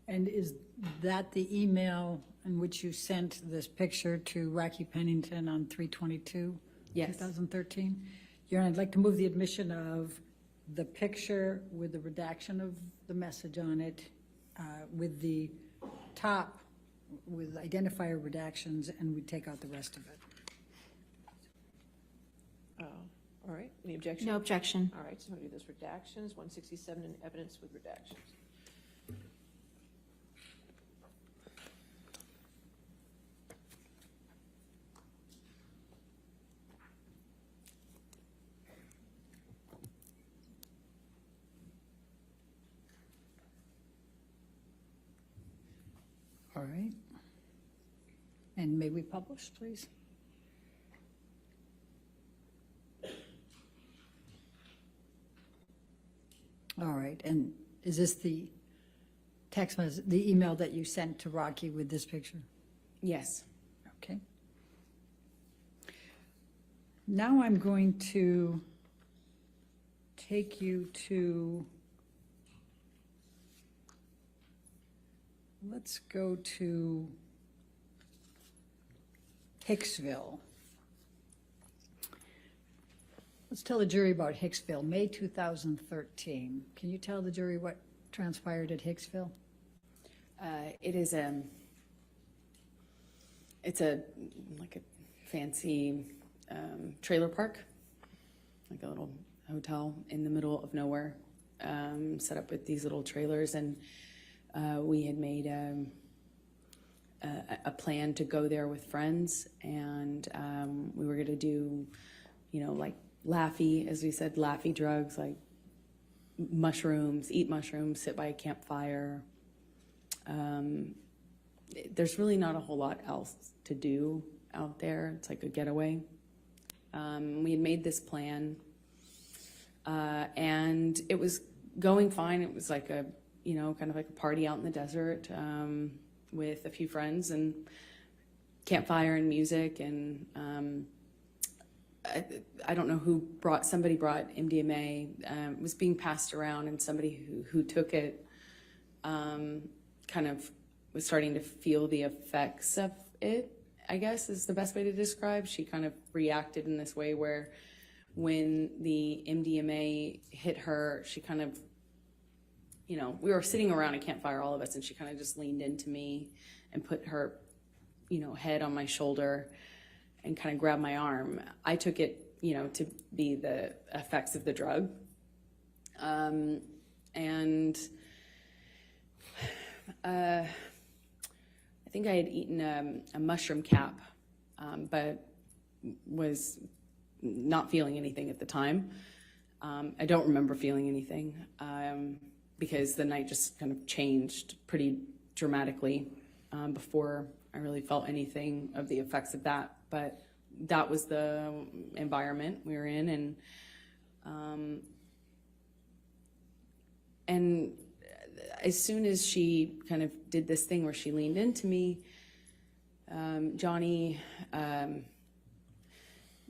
And is that the email in which you sent this picture to Rocky Pennington on 3/22? Yes. 2013? Your Honor, I'd like to move the admission of the picture with the redaction of the message on it, with the top with identifier redactions, and we take out the rest of it. All right, any objection? No objection. All right, so we'll do those redactions, 167 in evidence with redactions. All right. And may we publish, please? All right, and is this the text message, the email that you sent to Rocky with this picture? Yes. Okay. Now I'm going to take you to, let's go to Hicksville. Let's tell the jury about Hicksville, May 2013. Can you tell the jury what transpired at Hicksville? It is it's a fancy trailer park, like a little hotel in the middle of nowhere, set up with these little trailers, and we had made a plan to go there with friends, and we were going to do, like laffy, as we said, laffy drugs, like mushrooms, eat mushrooms, sit by a campfire. There's really not a whole lot else to do out there. It's like a getaway. We had made this plan, and it was going fine. It was like a, kind of like a party out in the desert, with a few friends and campfire and music. And I don't know who somebody brought MDMA. It was being passed around, and somebody who took it kind of was starting to feel the effects of it. I guess is the best way to describe. She kind of reacted in this way where when the MDMA hit her, she kind of, you know, we were sitting around a campfire, all of us, and she kind of just leaned into me and put her, you know, head on my shoulder and kind of grabbed my arm. I took it, you know, to be the effects of the drug. I think I had eaten a mushroom cap, but was not feeling anything at the time. I don't remember feeling anything because the night just kind of changed pretty dramatically before I really felt anything of the effects of that. But that was the environment we were in, and as soon as she kind of did this thing where she leaned into me, Johnny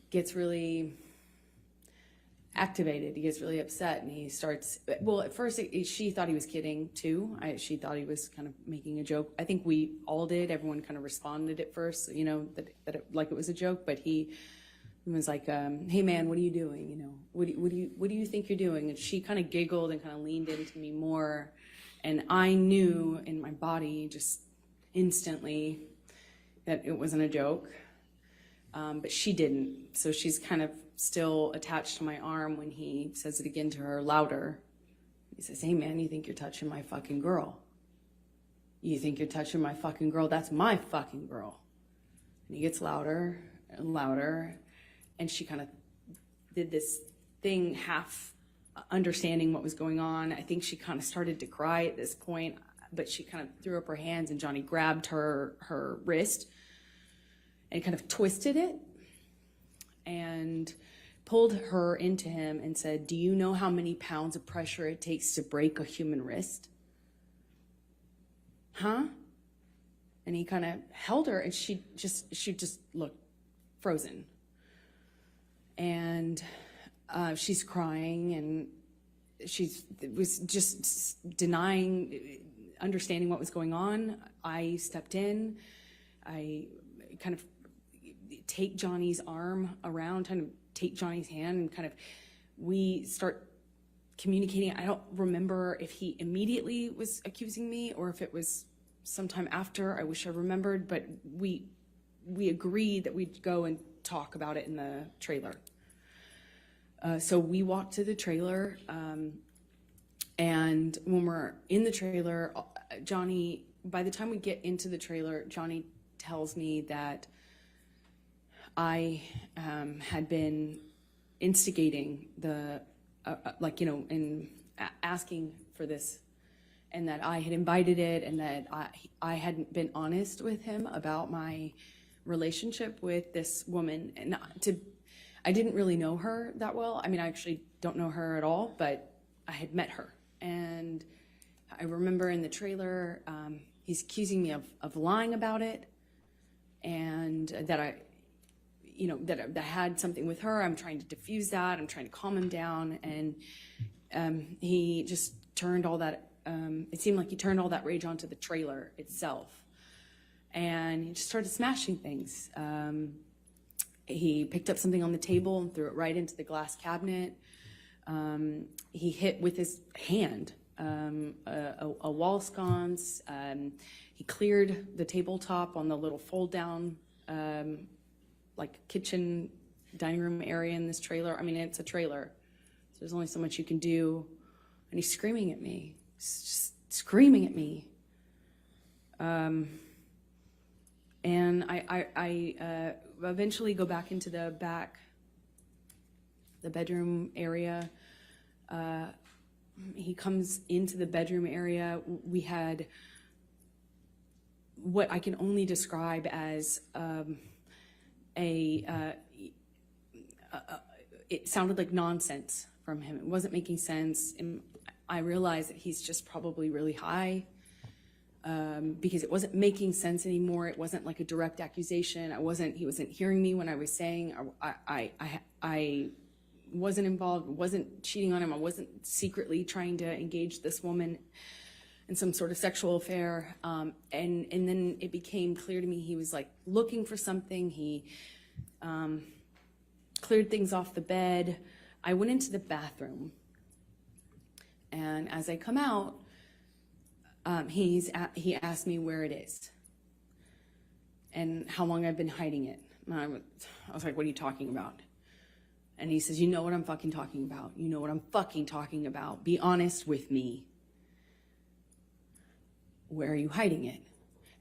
gets really activated. He gets really upset, and he starts, well, at first she thought he was kidding too. She thought he was kind of making a joke. I think we all did. Everyone kind of responded at first, you know, like it was a joke, but he was like, hey man, what are you doing? You know, what do you think you're doing? And she kind of giggled and kind of leaned into me more. And I knew in my body just instantly that it wasn't a joke, but she didn't. So she's kind of still attached to my arm when he says it again to her louder. He says, hey man, you think you're touching my fucking girl? You think you're touching my fucking girl? That's my fucking girl. And he gets louder and louder. And she kind of did this thing, half understanding what was going on. I think she kind of started to cry at this point, but she kind of threw up her hands, and Johnny grabbed her wrist and kind of twisted it and pulled her into him and said, do you know how many pounds of pressure it takes to break a human wrist? Huh? And he kind of held her, and she just looked frozen. And she's crying, and she was just denying understanding what was going on. I stepped in. I kind of take Johnny's arm around, kind of take Johnny's hand, and kind of we start communicating. I don't remember if he immediately was accusing me or if it was sometime after. I wish I remembered, but we agreed that we'd go and talk about it in the trailer. So we walked to the trailer, and when we're in the trailer, Johnny, by the time we get into the trailer, Johnny tells me that I had been instigating the, like, you know, in asking for this, and that I had invited it, and that I hadn't been honest with him about my relationship with this woman. And I didn't really know her that well. I mean, I actually don't know her at all, but I had met her. And I remember in the trailer, he's accusing me of lying about it, and that I had something with her. I'm trying to diffuse that. I'm trying to calm him down. And he just turned all that, it seemed like he turned all that rage onto the trailer itself. And he just started smashing things. He picked up something on the table and threw it right into the glass cabinet. He hit with his hand a wall sconce. He cleared the tabletop on the little fold down, like kitchen dining room area in this trailer. I mean, it's a trailer, so there's only so much you can do. And he's screaming at me, just screaming at me. And I eventually go back into the bedroom area. He comes into the bedroom area. We had what I can only describe as it sounded like nonsense from him. It wasn't making sense. And I realized that he's just probably really high. Because it wasn't making sense anymore. It wasn't like a direct accusation. He wasn't hearing me when I was saying I wasn't involved, wasn't cheating on him. I wasn't secretly trying to engage this woman. in some sort of sexual affair. And then it became clear to me he was like looking for something. He cleared things off the bed. I went into the bathroom, and as I come out, he asked me where it is and how long I've been hiding it. And I was like, what are you talking about? And he says, you know what I'm fucking talking about. You know what I'm fucking talking about. Be honest with me. Where are you hiding it?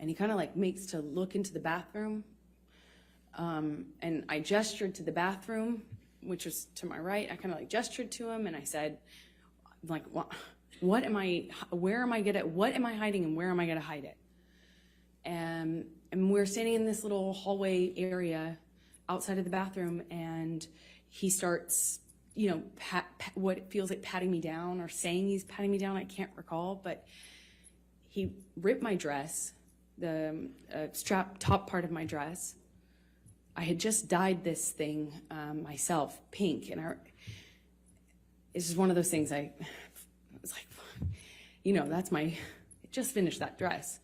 And he kind of like makes to look into the bathroom. And I gestured to the bathroom, which was to my right. I kind of like gestured to him, and I said, like, what am I hiding, and where am I gonna hide it? And we're standing in this little hallway area outside of the bathroom, and he starts, you know, what feels like patting me down, or saying he's patting me down. I can't recall, but he ripped my dress, the strap top part of my dress. I had just dyed this thing myself pink, and it's just one of those things. I was like, you know, I just finished that dress.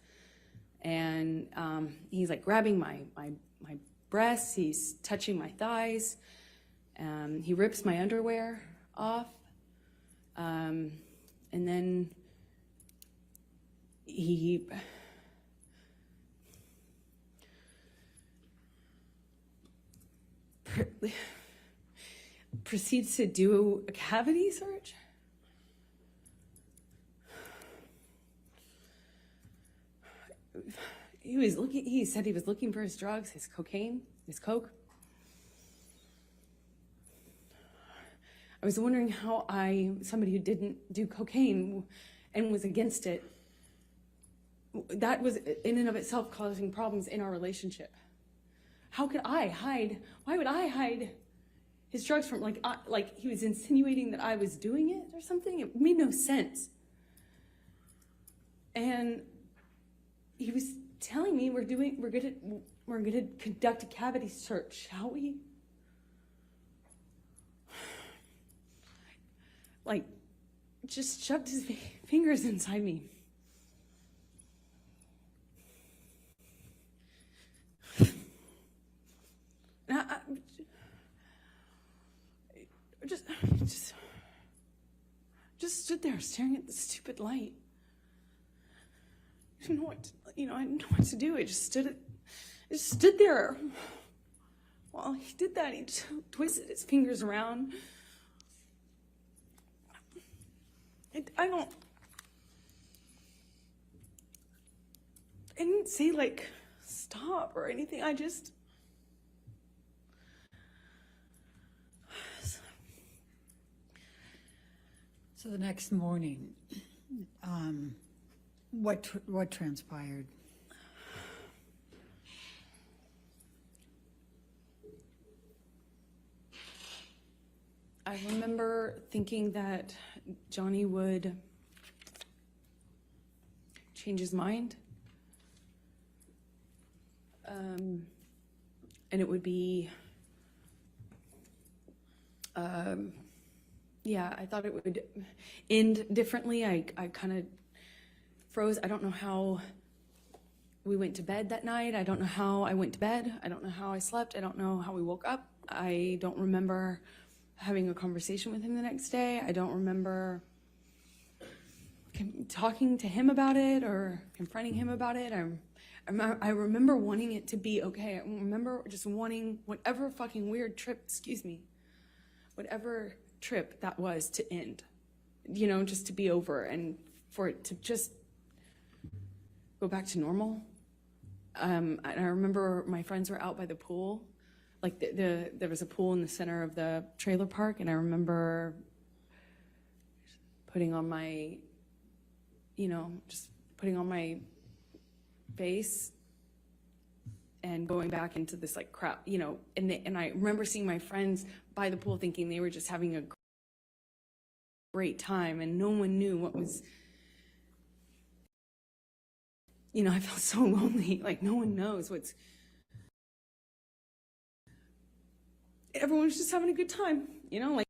And he's like grabbing my breasts, he's touching my thighs, he rips my underwear off, and then he proceeds to do a cavity search. He said he was looking for his drugs, his cocaine, his coke. I was wondering how somebody who didn't do cocaine and was against it, that was in and of itself causing problems in our relationship. How could I hide? Why would I hide his drugs from, like he was insinuating that I was doing it or something? It made no sense. And he was telling me we're gonna conduct a cavity search, shall we? Like, just shoved his fingers inside me. I just stood there staring at the stupid light. I didn't know what to do. I just stood there. While he did that, he twisted his fingers around. I didn't say, like, stop or anything. So the next morning, what transpired? I remember thinking that Johnny would change his mind. And it would be, yeah, I thought it would end differently. I kind of froze. I don't know how we went to bed that night. I don't know how I went to bed. I don't know how I slept. I don't know how we woke up. I don't remember having a conversation with him the next day. I don't remember talking to him about it or confronting him about it. I remember wanting it to be okay. I remember just wanting whatever fucking weird trip, whatever trip that was to end, you know, just to be over and for it to just go back to normal. And I remember my friends were out by the pool. Like there was a pool in the center of the trailer park, and I remember putting on my, just putting on my face and going back into this like crowd, and I remember seeing my friends by the pool thinking they were just having a great time, and no one knew what was, I felt so lonely, like no one knows what's, everyone was just having a good time, like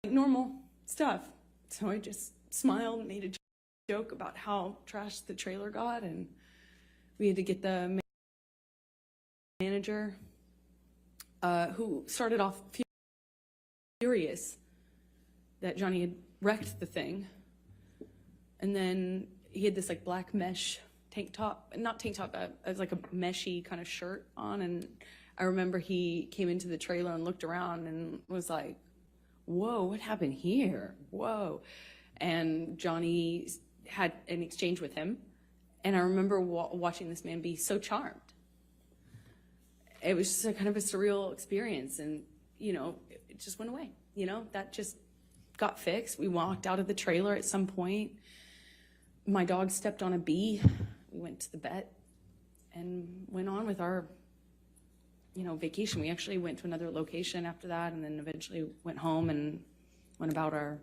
normal stuff. So I just smiled and made a joke about how trashed the trailer got, and we had to get the manager, who started off furious that Johnny had wrecked the thing. And then he had this like black mesh tank top, not tank top, it was like a meshy kind of shirt on. And I remember he came into the trailer and looked around and was like, whoa, what happened here? Whoa. And Johnny had an exchange with him. And I remember watching this man be so charmed. It was just a kind of a surreal experience. And, you know, it just went away. You know, that just got fixed. We walked out of the trailer at some point. My dog stepped on a bee. We went to the vet and went on with our, you know, vacation. We actually went to another location after that, and then eventually went home and went about our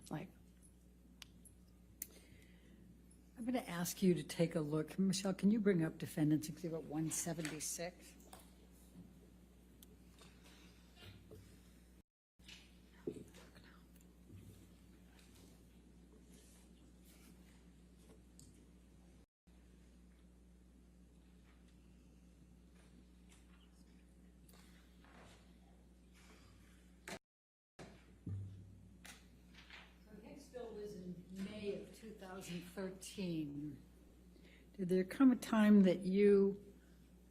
life. I'm going to ask you to take a look. Michelle, can you bring up Defendant's Exhibit 176? Was in May of 2013. Did there come a time that you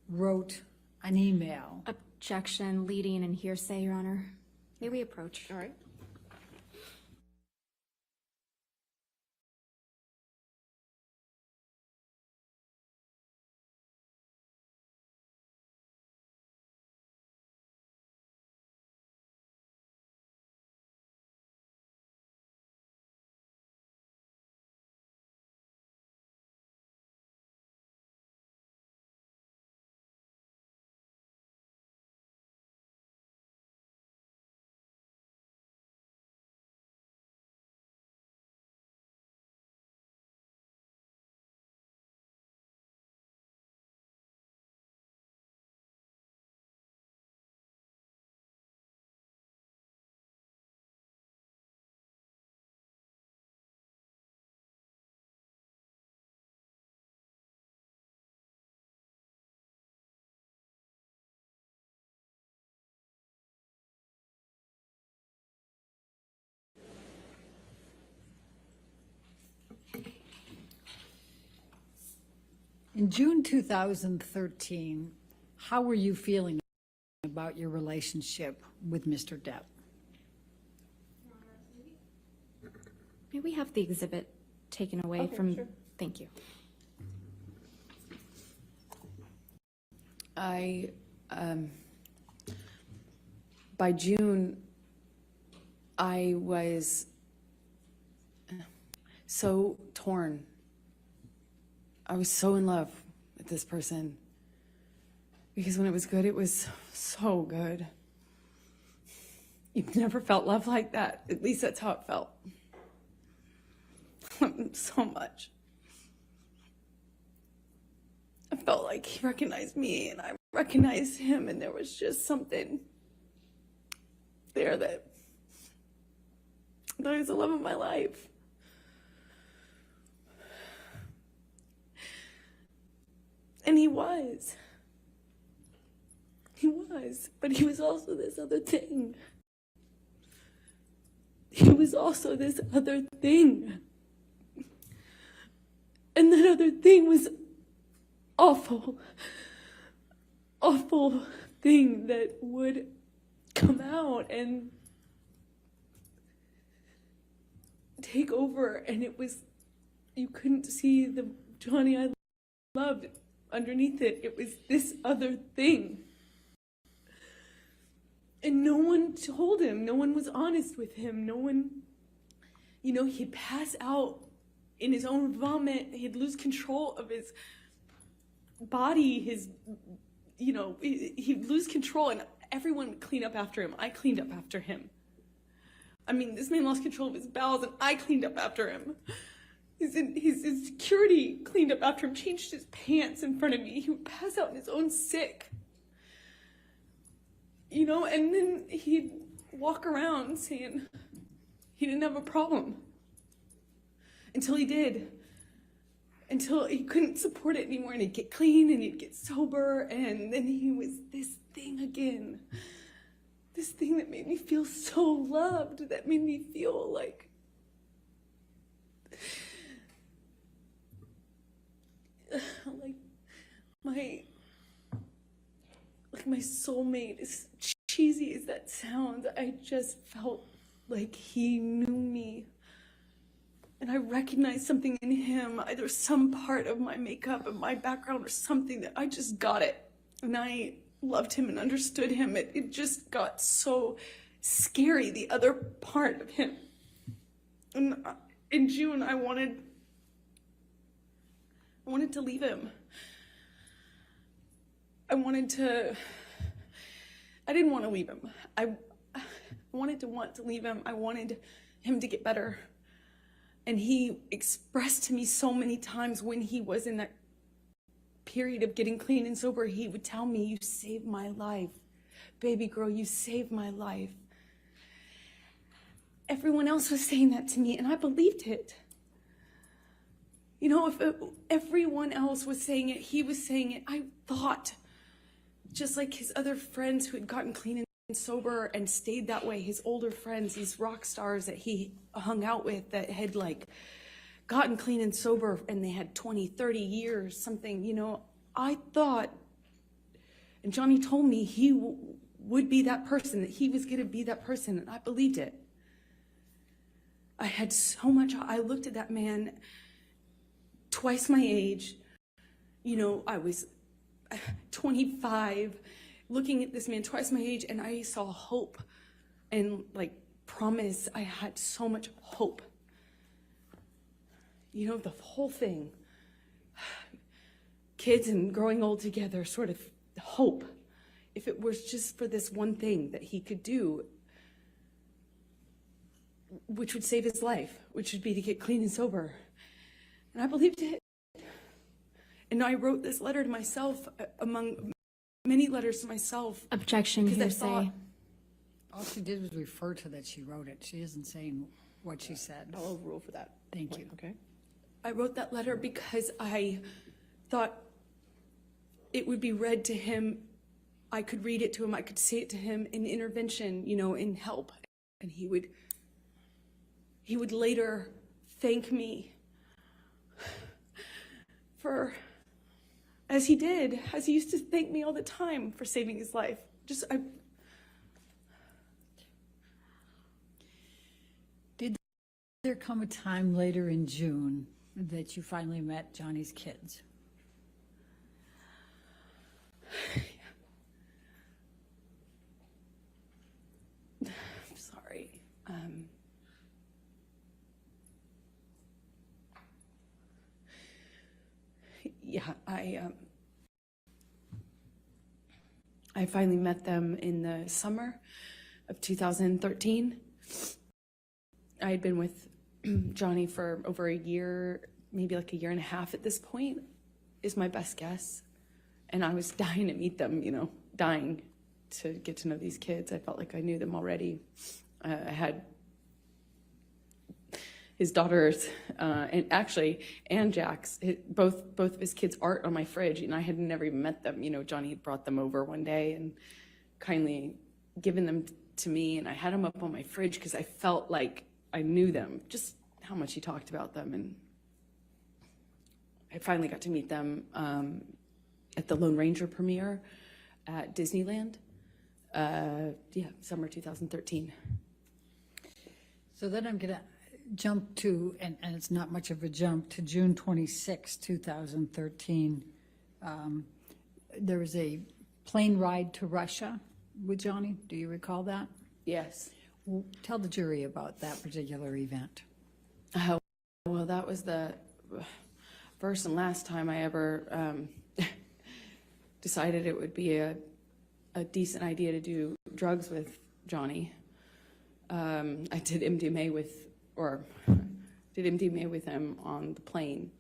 wrote an email? Objection, leading, and hearsay, Your Honor. May we approach? All right. In June 2013, how were you feeling about your relationship with Mr. Depp? May we have the exhibit taken away from? Sure. Thank you. By June, I was so torn. I was so in love with this person because when it was good, it was so good. You've never felt love like that. At least that's how it felt. So much. I felt like he recognized me and I recognized him, and there was just something there that was the love of my life. And he was. He was. But he was also this other thing. He was also this other thing. And that other thing was awful. Awful thing that would come out and take over. And it was, you couldn't see the Johnny I loved underneath it. It was this other thing. And no one told him. No one was honest with him. No one, you know, he'd pass out in his own vomit. He'd lose control of his body, his, you know, he'd lose control, and everyone would clean up after him. I cleaned up after him. I mean, this man lost control of his bowels, and I cleaned up after him. His security cleaned up after him, changed his pants in front of me. He would pass out in his own sick. You know, and then he'd walk around saying he didn't have a problem. until he did. Until he couldn't support it anymore, and he'd get clean and he'd get sober, and then he was this thing again. This thing that made me feel so loved, that made me feel like my soulmate, as cheesy as that sounds. I just felt like he knew me. And I recognized something in him, either some part of my makeup and my background or something, that I just got it. And I loved him and understood him. It just got so scary, the other part of him. And in June, I wanted to leave him. I didn't want to leave him. I wanted to leave him. I wanted him to get better. And he expressed to me so many times when he was in that period of getting clean and sober, he would tell me, "You saved my life. Baby girl, you saved my life." Everyone else was saying that to me, and I believed it. You know, if everyone else was saying it, he was saying it. I thought, just like his other friends who had gotten clean and sober and stayed that way, his older friends, these rock stars that he hung out with that had like gotten clean and sober and they had 20, 30 years, something, you know, I thought, and Johnny told me he would be that person, that he was going to be that person, and I believed it. I had so much, I looked at that man twice my age, you know, I was 25, looking at this man twice my age, and I saw hope and like promise. I had so much hope. You know, the whole thing, kids and growing old together, sort of hope. If it was just for this one thing that he could do, which would save his life, which would be to get clean and sober. And I believed it. And I wrote this letter to myself, among many letters to myself. Objection, hearsay. All she did was refer to that she wrote it. She isn't saying what she said. I'll overrule for that. Thank you. Okay. I wrote that letter because I thought it would be read to him. I could read it to him. I could say it to him in intervention, you know, in help. And he would later thank me for, as he did, as he used to thank me all the time for saving his life. Did there come a time later in June that you finally met Johnny's kids? I'm sorry. Yeah, I finally met them in the summer of 2013. I had been with Johnny for over a year, maybe like a year and a half at this point, is my best guess. And I was dying to meet them, you know, dying to get to know these kids. I felt like I knew them already. I had his daughters, and Jack's, both of his kids' art on my fridge, and I had never even met them. You know, Johnny had brought them over one day and kindly given them to me, and I had them up on my fridge because I felt like I knew them, just how much he talked about them. And I finally got to meet them at the Lone Ranger premiere at Disneyland, summer 2013. So then I'm going to jump to, and it's not much of a jump, to June 26, 2013. There was a plane ride to Russia with Johnny. Do you recall that? Yes. Well, tell the jury about that particular event. Well, that was the first and last time I ever decided it would be a decent idea to do drugs with Johnny. I did MDMA with him on the plane,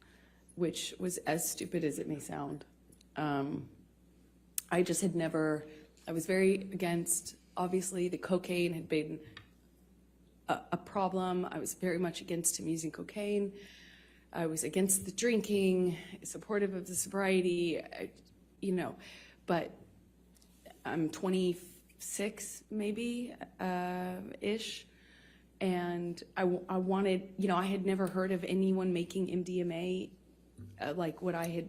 which was as stupid as it may sound. I just had never, I was very against, obviously the cocaine had been a problem. I was very much against him using cocaine. I was against the drinking, supportive of the sobriety, but I'm 26 maybe, ish. And I wanted, I had never heard of anyone making MDMA like what I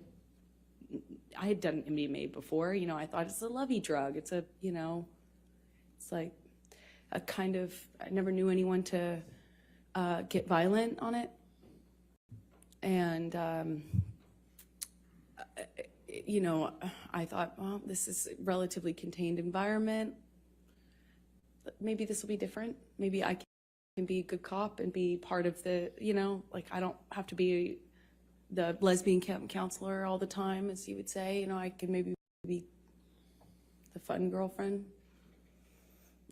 had done MDMA before. I thought it's a lovey drug. It's it's like a kind of, I never knew anyone to get violent on it. And, I thought, well, this is a relatively contained environment. Maybe this will be different. Maybe I can be a good cop and be part of the, I don't have to be the lesbian counselor all the time, as you would say. I can maybe be the fun girlfriend.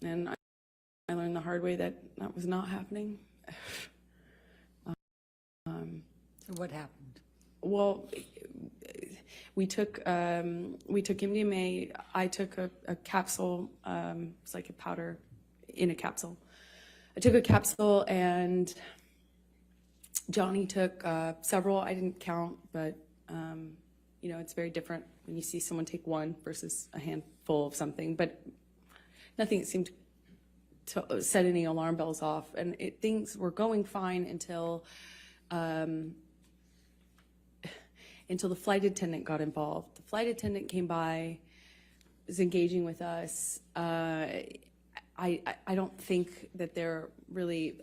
And I learned the hard way that was not happening. So what happened? Well, we took MDMA. I took a capsule. It's like a powder in a capsule. I took a capsule, and Johnny took several. I didn't count, but it's very different when you see someone take one versus a handful of something. But nothing seemed to set any alarm bells off, and things were going fine until the flight attendant got involved. The flight attendant came by, was engaging with us. I don't think that they're really,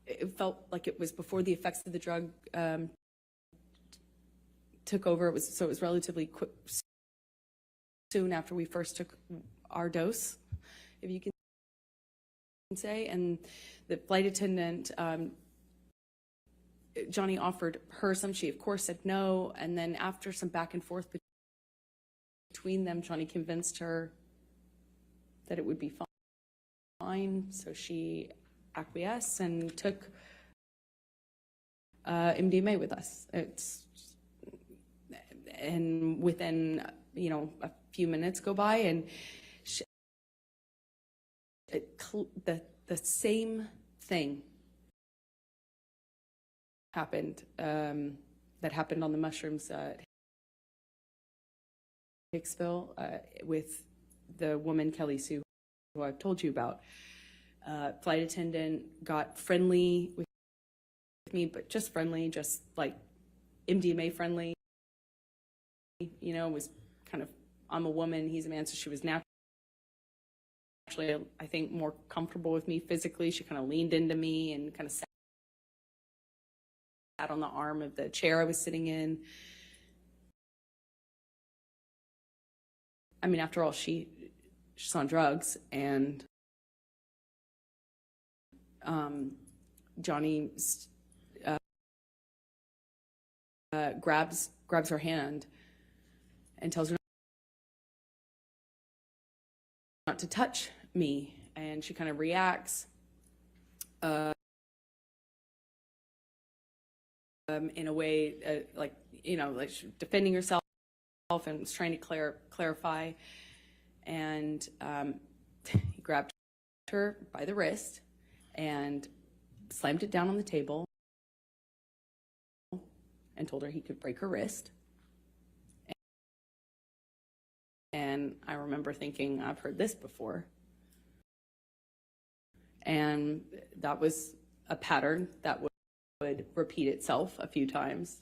it felt like it was before the effects of the drug took over. It was relatively quick, soon after we first took our dose, if you can say. And the flight attendant, Johnny offered her some. She, of course, said no. And then after some back and forth between them, Johnny convinced her that it would be fine. So she acquiesced and took MDMA with us. And within, a few minutes go by, and the same thing happened that happened on the mushrooms at Hicksville with the woman, Kelly Sue, who I've told you about. Flight attendant got friendly with me, but just friendly, just like MDMA friendly. Was kind of, I'm a woman, he's a man, so she was naturally, I think, more comfortable with me physically. She kind of leaned into me and kind of sat on the arm of the chair I was sitting in. I mean, after all, she's on drugs, and Johnny grabs her hand and tells her not to touch me, and she kind of reacts in a way like she's defending herself and was trying to clarify, and he grabbed her by the wrist and slammed it down on the table and told her he could break her wrist. And I remember thinking, I've heard this before. And that was a pattern that would repeat itself a few times.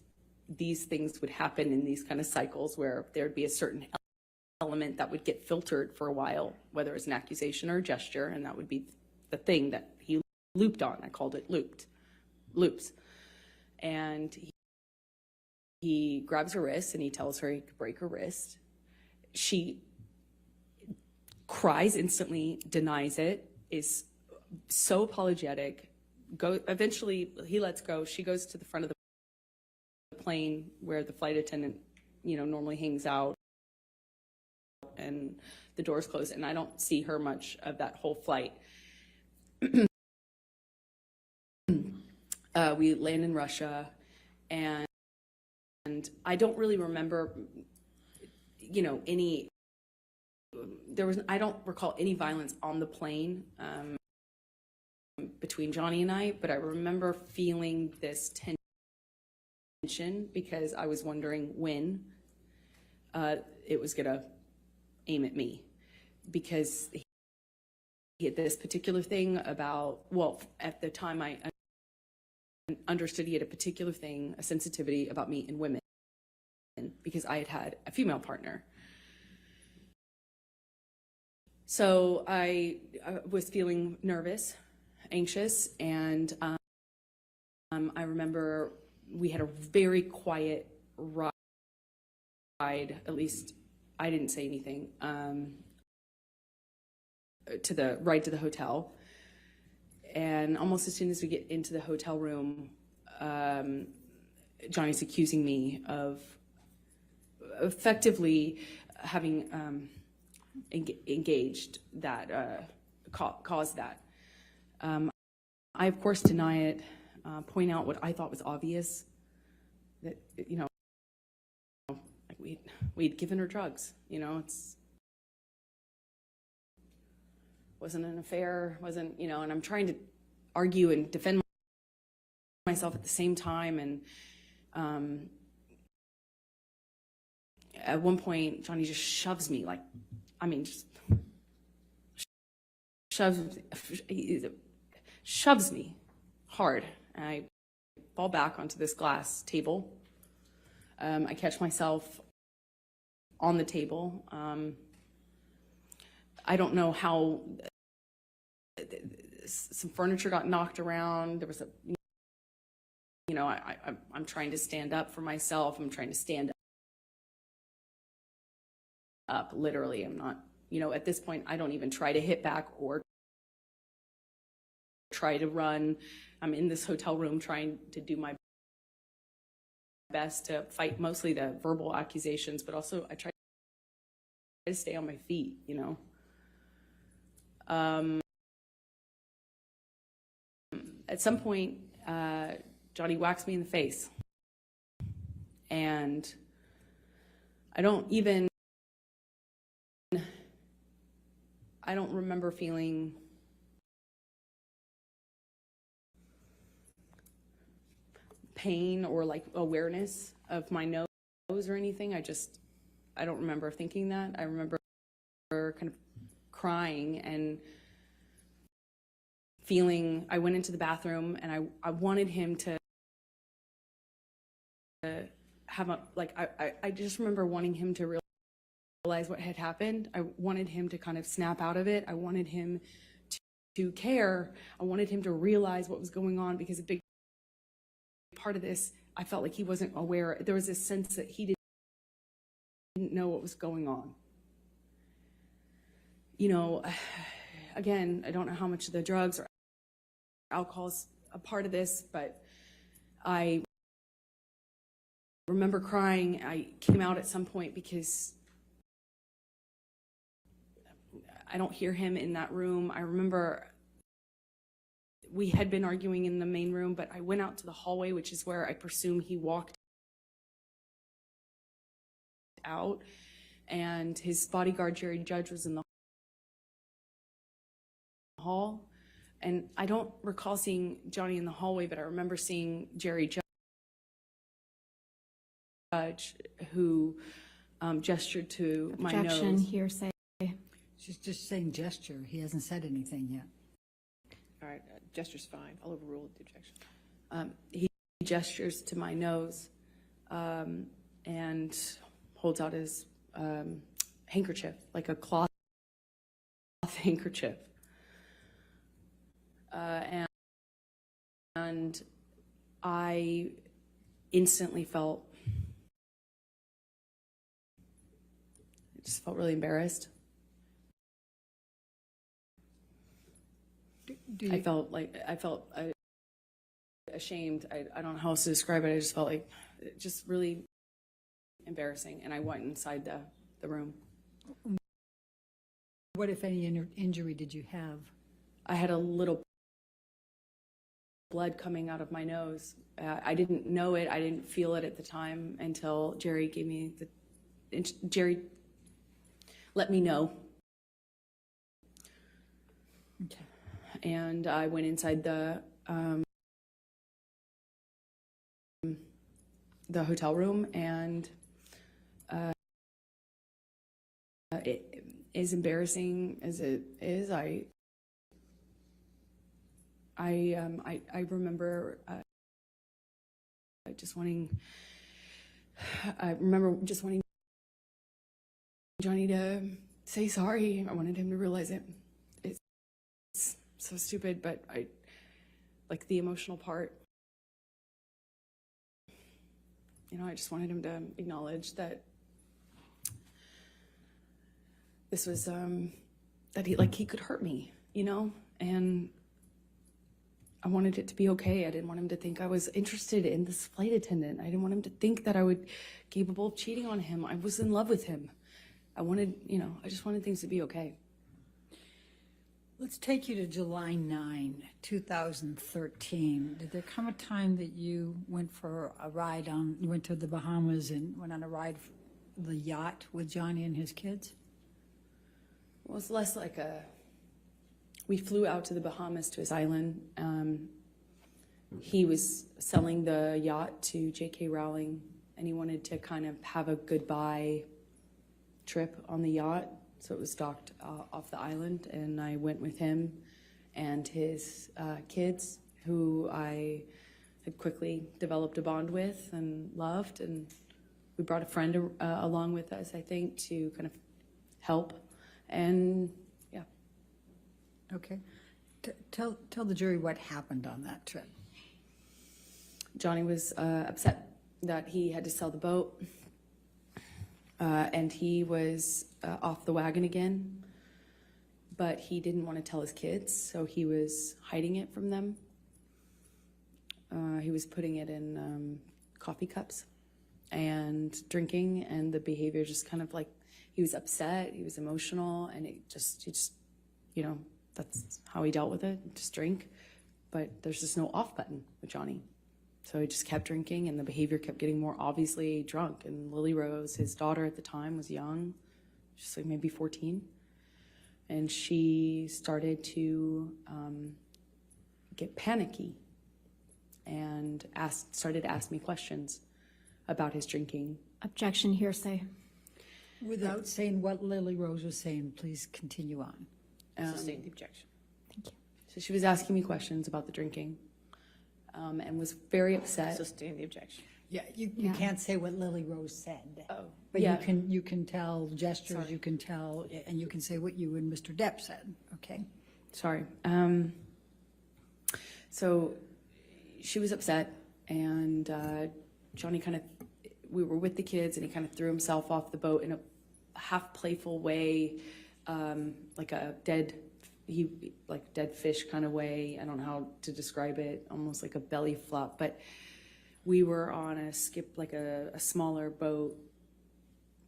These things would happen in these kind of cycles where there'd be a certain element that would get filtered for a while, whether it's an accusation or a gesture, and that would be the thing that he looped on. I called it loops. And he grabs her wrist and he tells her he could break her wrist. She cries instantly, denies it, is so apologetic. Eventually, he lets go. She goes to the front of the plane where the flight attendant, normally hangs out, and the doors close, and I don't see her much of that whole flight. We land in Russia, and I don't really remember I don't recall any violence on the plane between between Johnny and I, but I remember feeling this tension because I was wondering when it was gonna aim at me, because he had this particular thing about, well, at the time I understood he had a particular thing, a sensitivity about me and women, because I had had a female partner. So I was feeling nervous, anxious, and I remember we had a very quiet ride, at least I didn't say anything, to the ride to the hotel. And almost as soon as we get into the hotel room, Johnny's accusing me of effectively having engaged that, caused that. I, of course, deny it, point out what I thought was obvious, that, you know, like we'd given her drugs, you know, wasn't an affair, wasn't, you know, and I'm trying to argue and defend myself at the same time. And at one point, Johnny just shoves me, like, I mean, just shoves me hard. And I fall back onto this glass table. I catch myself on the table. I don't know how some furniture got knocked around. There was a, you know, I'm trying to stand up for myself. I'm trying to stand up, literally. I'm not, you know, at this point, I don't even try to hit back or try to run. I'm in this hotel room trying to do my best to fight mostly the verbal accusations, but also I try to stay on my feet, you know. At some point, Johnny whacks me in the face, and I don't remember feeling pain or like awareness of my nose or anything. I don't remember thinking that. I remember kind of crying and feeling, I went into the bathroom and I wanted him to have a, like, I just remember wanting him to realize what had happened. I wanted him to kind of snap out of it. I wanted him to care. I wanted him to realize what was going on, because a big part of this, I felt like he wasn't aware. There was this sense that he didn't know what was going on. You know, again, I don't know how much of the drugs or alcohol is a part of this, but I remember crying. I came out at some point because I don't hear him in that room. I remember we had been arguing in the main room, but I went out to the hallway, which is where I presume he walked out, and his bodyguard, Jerry Judge, was in the hall. And I don't recall seeing Johnny in the hallway, but I remember seeing Jerry Judge, who gestured to my nose. Objection, hearsay. She's just saying gesture. He hasn't said anything yet. All right, gesture's fine. I'll overrule the objection. He gestures to my nose and holds out his handkerchief, like a cloth handkerchief. And I instantly felt really embarrassed. I felt ashamed. I don't know how else to describe it. I just felt like just really embarrassing. And I went inside the room. What, if any, injury did you have? I had a little blood coming out of my nose. I didn't know it. I didn't feel it at the time until Jerry gave me Jerry let me know. Okay. and I went inside the hotel room, and it, as embarrassing as it is, I remember just wanting. I remember just wanting Johnny to say sorry. I wanted him to realize it. It's so stupid, but I like the emotional part. You know, I just wanted him to acknowledge that this was that he could hurt me, you know, and I wanted it to be okay. I didn't want him to think I was interested in this flight attendant. I didn't want him to think that I would capable of cheating on him. I was in love with him. I wanted, you know, I just wanted things to be okay. Let's take you to July 9, 2013. Did there come a time that you went for a ride you went to the Bahamas and went on a ride, the yacht with Johnny and his kids? Well, it was less like we flew out to the Bahamas to his island. He was selling the yacht to J.K. Rowling, and he wanted to kind of have a goodbye trip on the yacht. So it was docked off the island, and I went with him and his kids, who I had quickly developed a bond with and loved. And we brought a friend along with us, I think, to kind of help. And yeah. Okay. Tell the jury what happened on that trip. Johnny was upset that he had to sell the boat. And he was off the wagon again, but he didn't want to tell his kids, so he was hiding it from them. He was putting it in coffee cups and drinking, and the behavior just kind of like, he was upset, he was emotional, and he just, you know, that's how he dealt with it, just drink. But there's just no off button with Johnny. So he just kept drinking, and the behavior kept getting more obviously drunk. And Lily Rose, his daughter at the time, was young, just like maybe 14. And she started to get panicky and started to ask me questions about his drinking. Objection, hearsay. Without saying what Lily Rose was saying, please continue on. Sustain the objection. Thank you. So she was asking me questions about the drinking. And was very upset. Sustain the objection. Yeah, you can't say what Lily Rose said. Oh, But yeah. you can tell gestures, Sorry. you can tell, and you can say what you and Mr. Depp said, okay? Sorry. So she was upset, and Johnny we were with the kids, and he kind of threw himself off the boat in a half playful way, like a dead fish kind of way. I don't know how to describe it, almost like a belly flop. But we were on a skip, like a smaller boat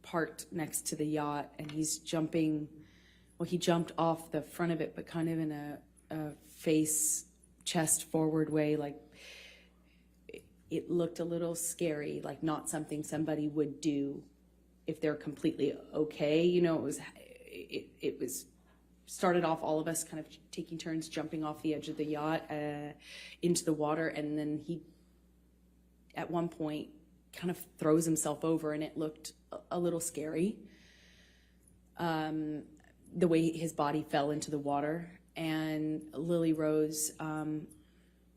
parked next to the yacht, and he's jumping. Well, he jumped off the front of it, but kind of in a face, chest forward way. Like it looked a little scary, like not something somebody would do if they're completely okay. You know, it was started off all of us kind of taking turns jumping off the edge of the yacht into the water, and then he at one point kind of throws himself over, and it looked a little scary, the way his body fell into the water. And Lily Rose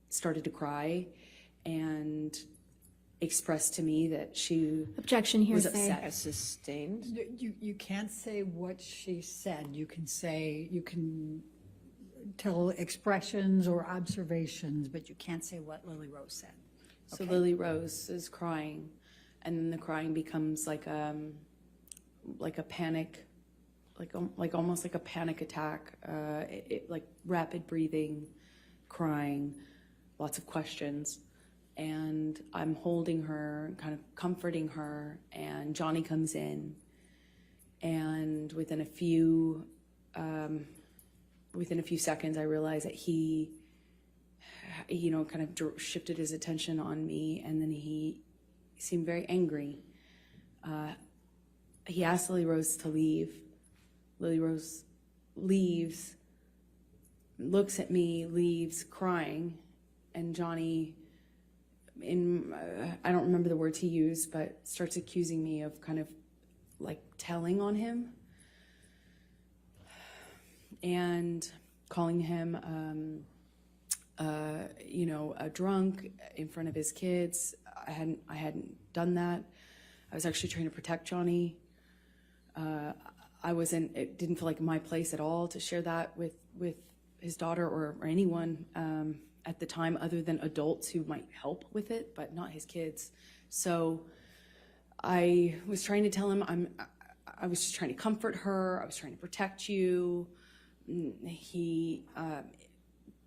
started to cry and expressed to me that she Objection, was hearsay. upset. Sustained. You can't say what she said. You can tell expressions or observations, but you can't say what Lily Rose said. So Lily Rose is crying, and then the crying becomes like a panic, like almost like a panic attack, like rapid breathing, crying, lots of questions. And I'm holding her, kind of comforting her, and Johnny comes in, and within a few seconds, I realized that he, you know, kind of shifted his attention on me, and then he seemed very angry. He asked Lily Rose to leave. Lily Rose leaves, looks at me, leaves crying, and Johnny, I don't remember the words he used, but starts accusing me of kind of like telling on him and calling him, a drunk in front of his kids. I hadn't done that. I was actually trying to protect Johnny. It didn't feel like my place at all to share that with his daughter or anyone at the time, other than adults who might help with it, but not his kids. So I was trying to tell him, I was just trying to comfort her. I was trying to protect you. He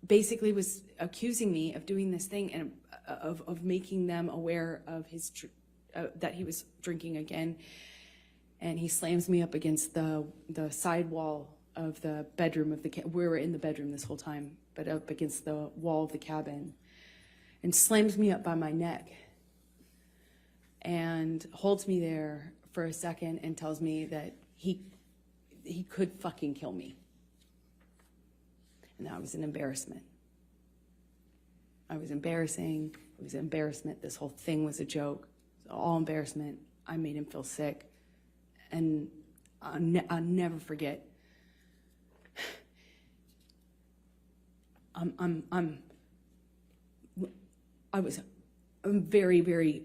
basically was accusing me of doing this thing and of making them aware of his that he was drinking again. And he slams me up against the side wall of the bedroom of the we were in the bedroom this whole time, but up against the wall of the cabin, and slams me up by my neck and holds me there for a second and tells me that he could fucking kill me. And that was an embarrassment. I was embarrassing. It was embarrassment. This whole thing was a joke. It was all embarrassment. I made him feel sick. And I'll never forget. I'm very, very,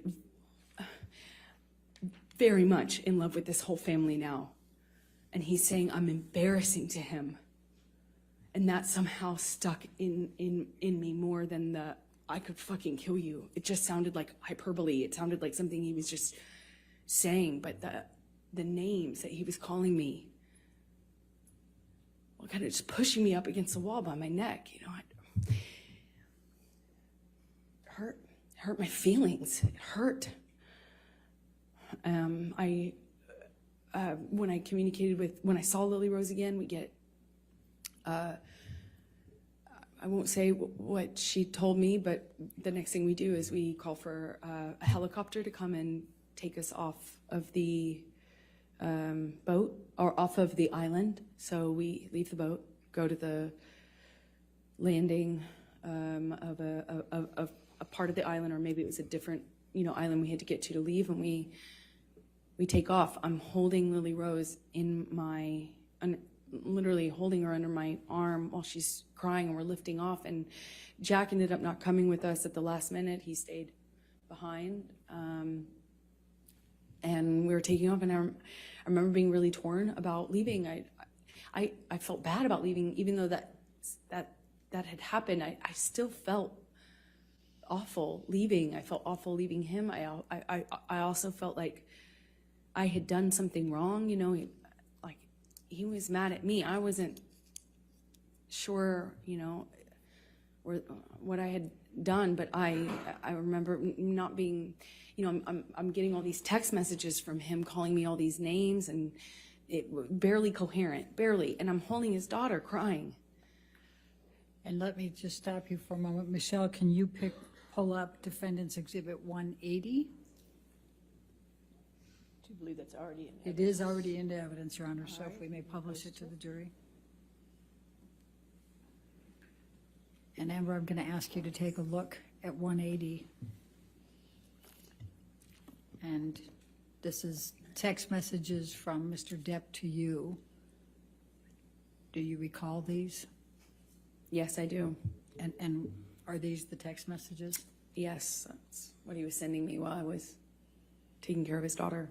very much in love with this whole family now. And he's saying I'm embarrassing to him. And that somehow stuck in me more than the I could fucking kill you. It just sounded like hyperbole. It sounded like something he was just saying, but the names that he was calling me, well, kind of just pushing me up against the wall by my neck, it hurt my feelings. It hurt. When I saw Lily Rose again, we get, I won't say what she told me, but the next thing we do is we call for a helicopter to come and take us off of the boat or off of the island. So we leave the boat, go to the landing of a part of the island, or maybe it was a different island we had to get to leave, and we take off. I'm holding Lily Rose literally holding her under my arm while she's crying, and we're lifting off. And Jack ended up not coming with us at the last minute. He stayed behind. And we were taking off, and I remember being really torn about leaving. I felt bad about leaving, even though that had happened. I still felt awful leaving. I felt awful leaving him. I also felt like I had done something wrong. He was mad at me. I wasn't sure, what I had done, but I remember not being. I'm getting all these text messages from him calling me all these names, and it barely coherent, barely. And I'm holding his daughter crying. And let me just stop you for a moment. Michelle, can you pull up Defendant's Exhibit 180? Do you believe that's already in It is already into evidence, Your Honor, so if we may publish it to the jury. And Amber, I'm going to ask you to take a look at 180. And this is text messages from Mr. Depp to you. Do you recall these? Yes, I do. And are these the text messages? Yes, that's what he was sending me while I was taking care of his daughter.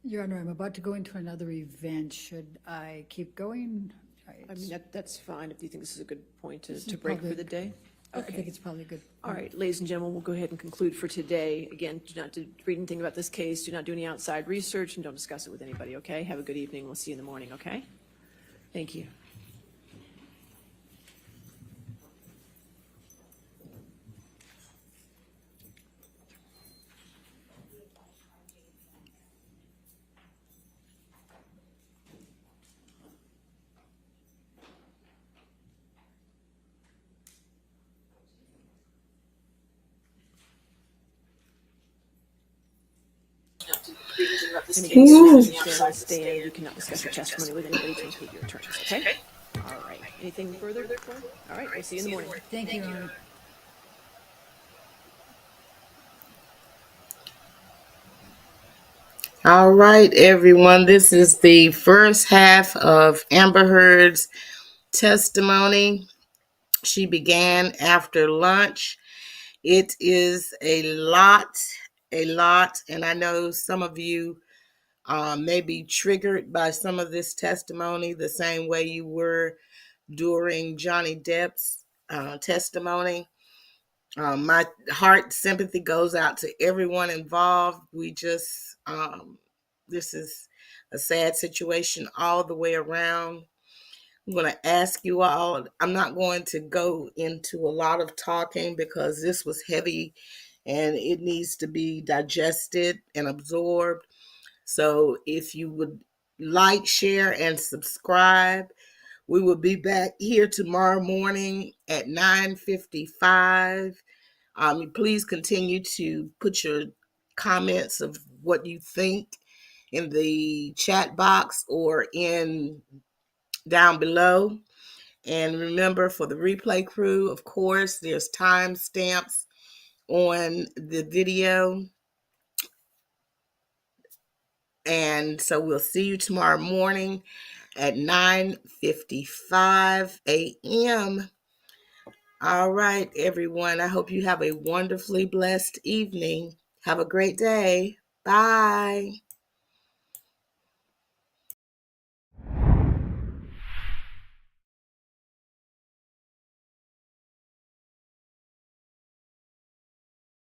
Your Honor, I'm about to go into another event. Should I keep going? I mean, that's fine if you think this is a good point to is break for public. the day. I think it's probably good. All right, ladies and gentlemen, we'll go ahead and conclude for today. Again, do not read anything about this case, do not do any outside research, and don't discuss it with anybody, okay? Have a good evening. We'll see you in the morning, okay? Thank you. And again, you stand, you cannot discuss your testimony with anybody to include your attorneys, okay? All right, anything further? All right, we'll see you in the morning. Thank you, Your Honor. All right, everyone. This is the first half of Amber Heard's testimony. She began after lunch. It is a lot, and I know some of you may be triggered by some of this testimony the same way you were during Johnny Depp's testimony. My heart sympathy goes out to everyone involved. This is a sad situation all the way around. I'm going to ask you all, I'm not going to go into a lot of talking because this was heavy and it needs to be digested and absorbed. So if you would like, share, and subscribe, we will be back here tomorrow morning at 9:55. Please continue to put your comments of what you think in the chat box or in down below. And remember, for the replay crew, of course, there's time stamps on the video. And so we'll see you tomorrow morning at 9:55 a.m. All right, everyone. I hope you have a wonderfully blessed evening. Have a great day. Bye.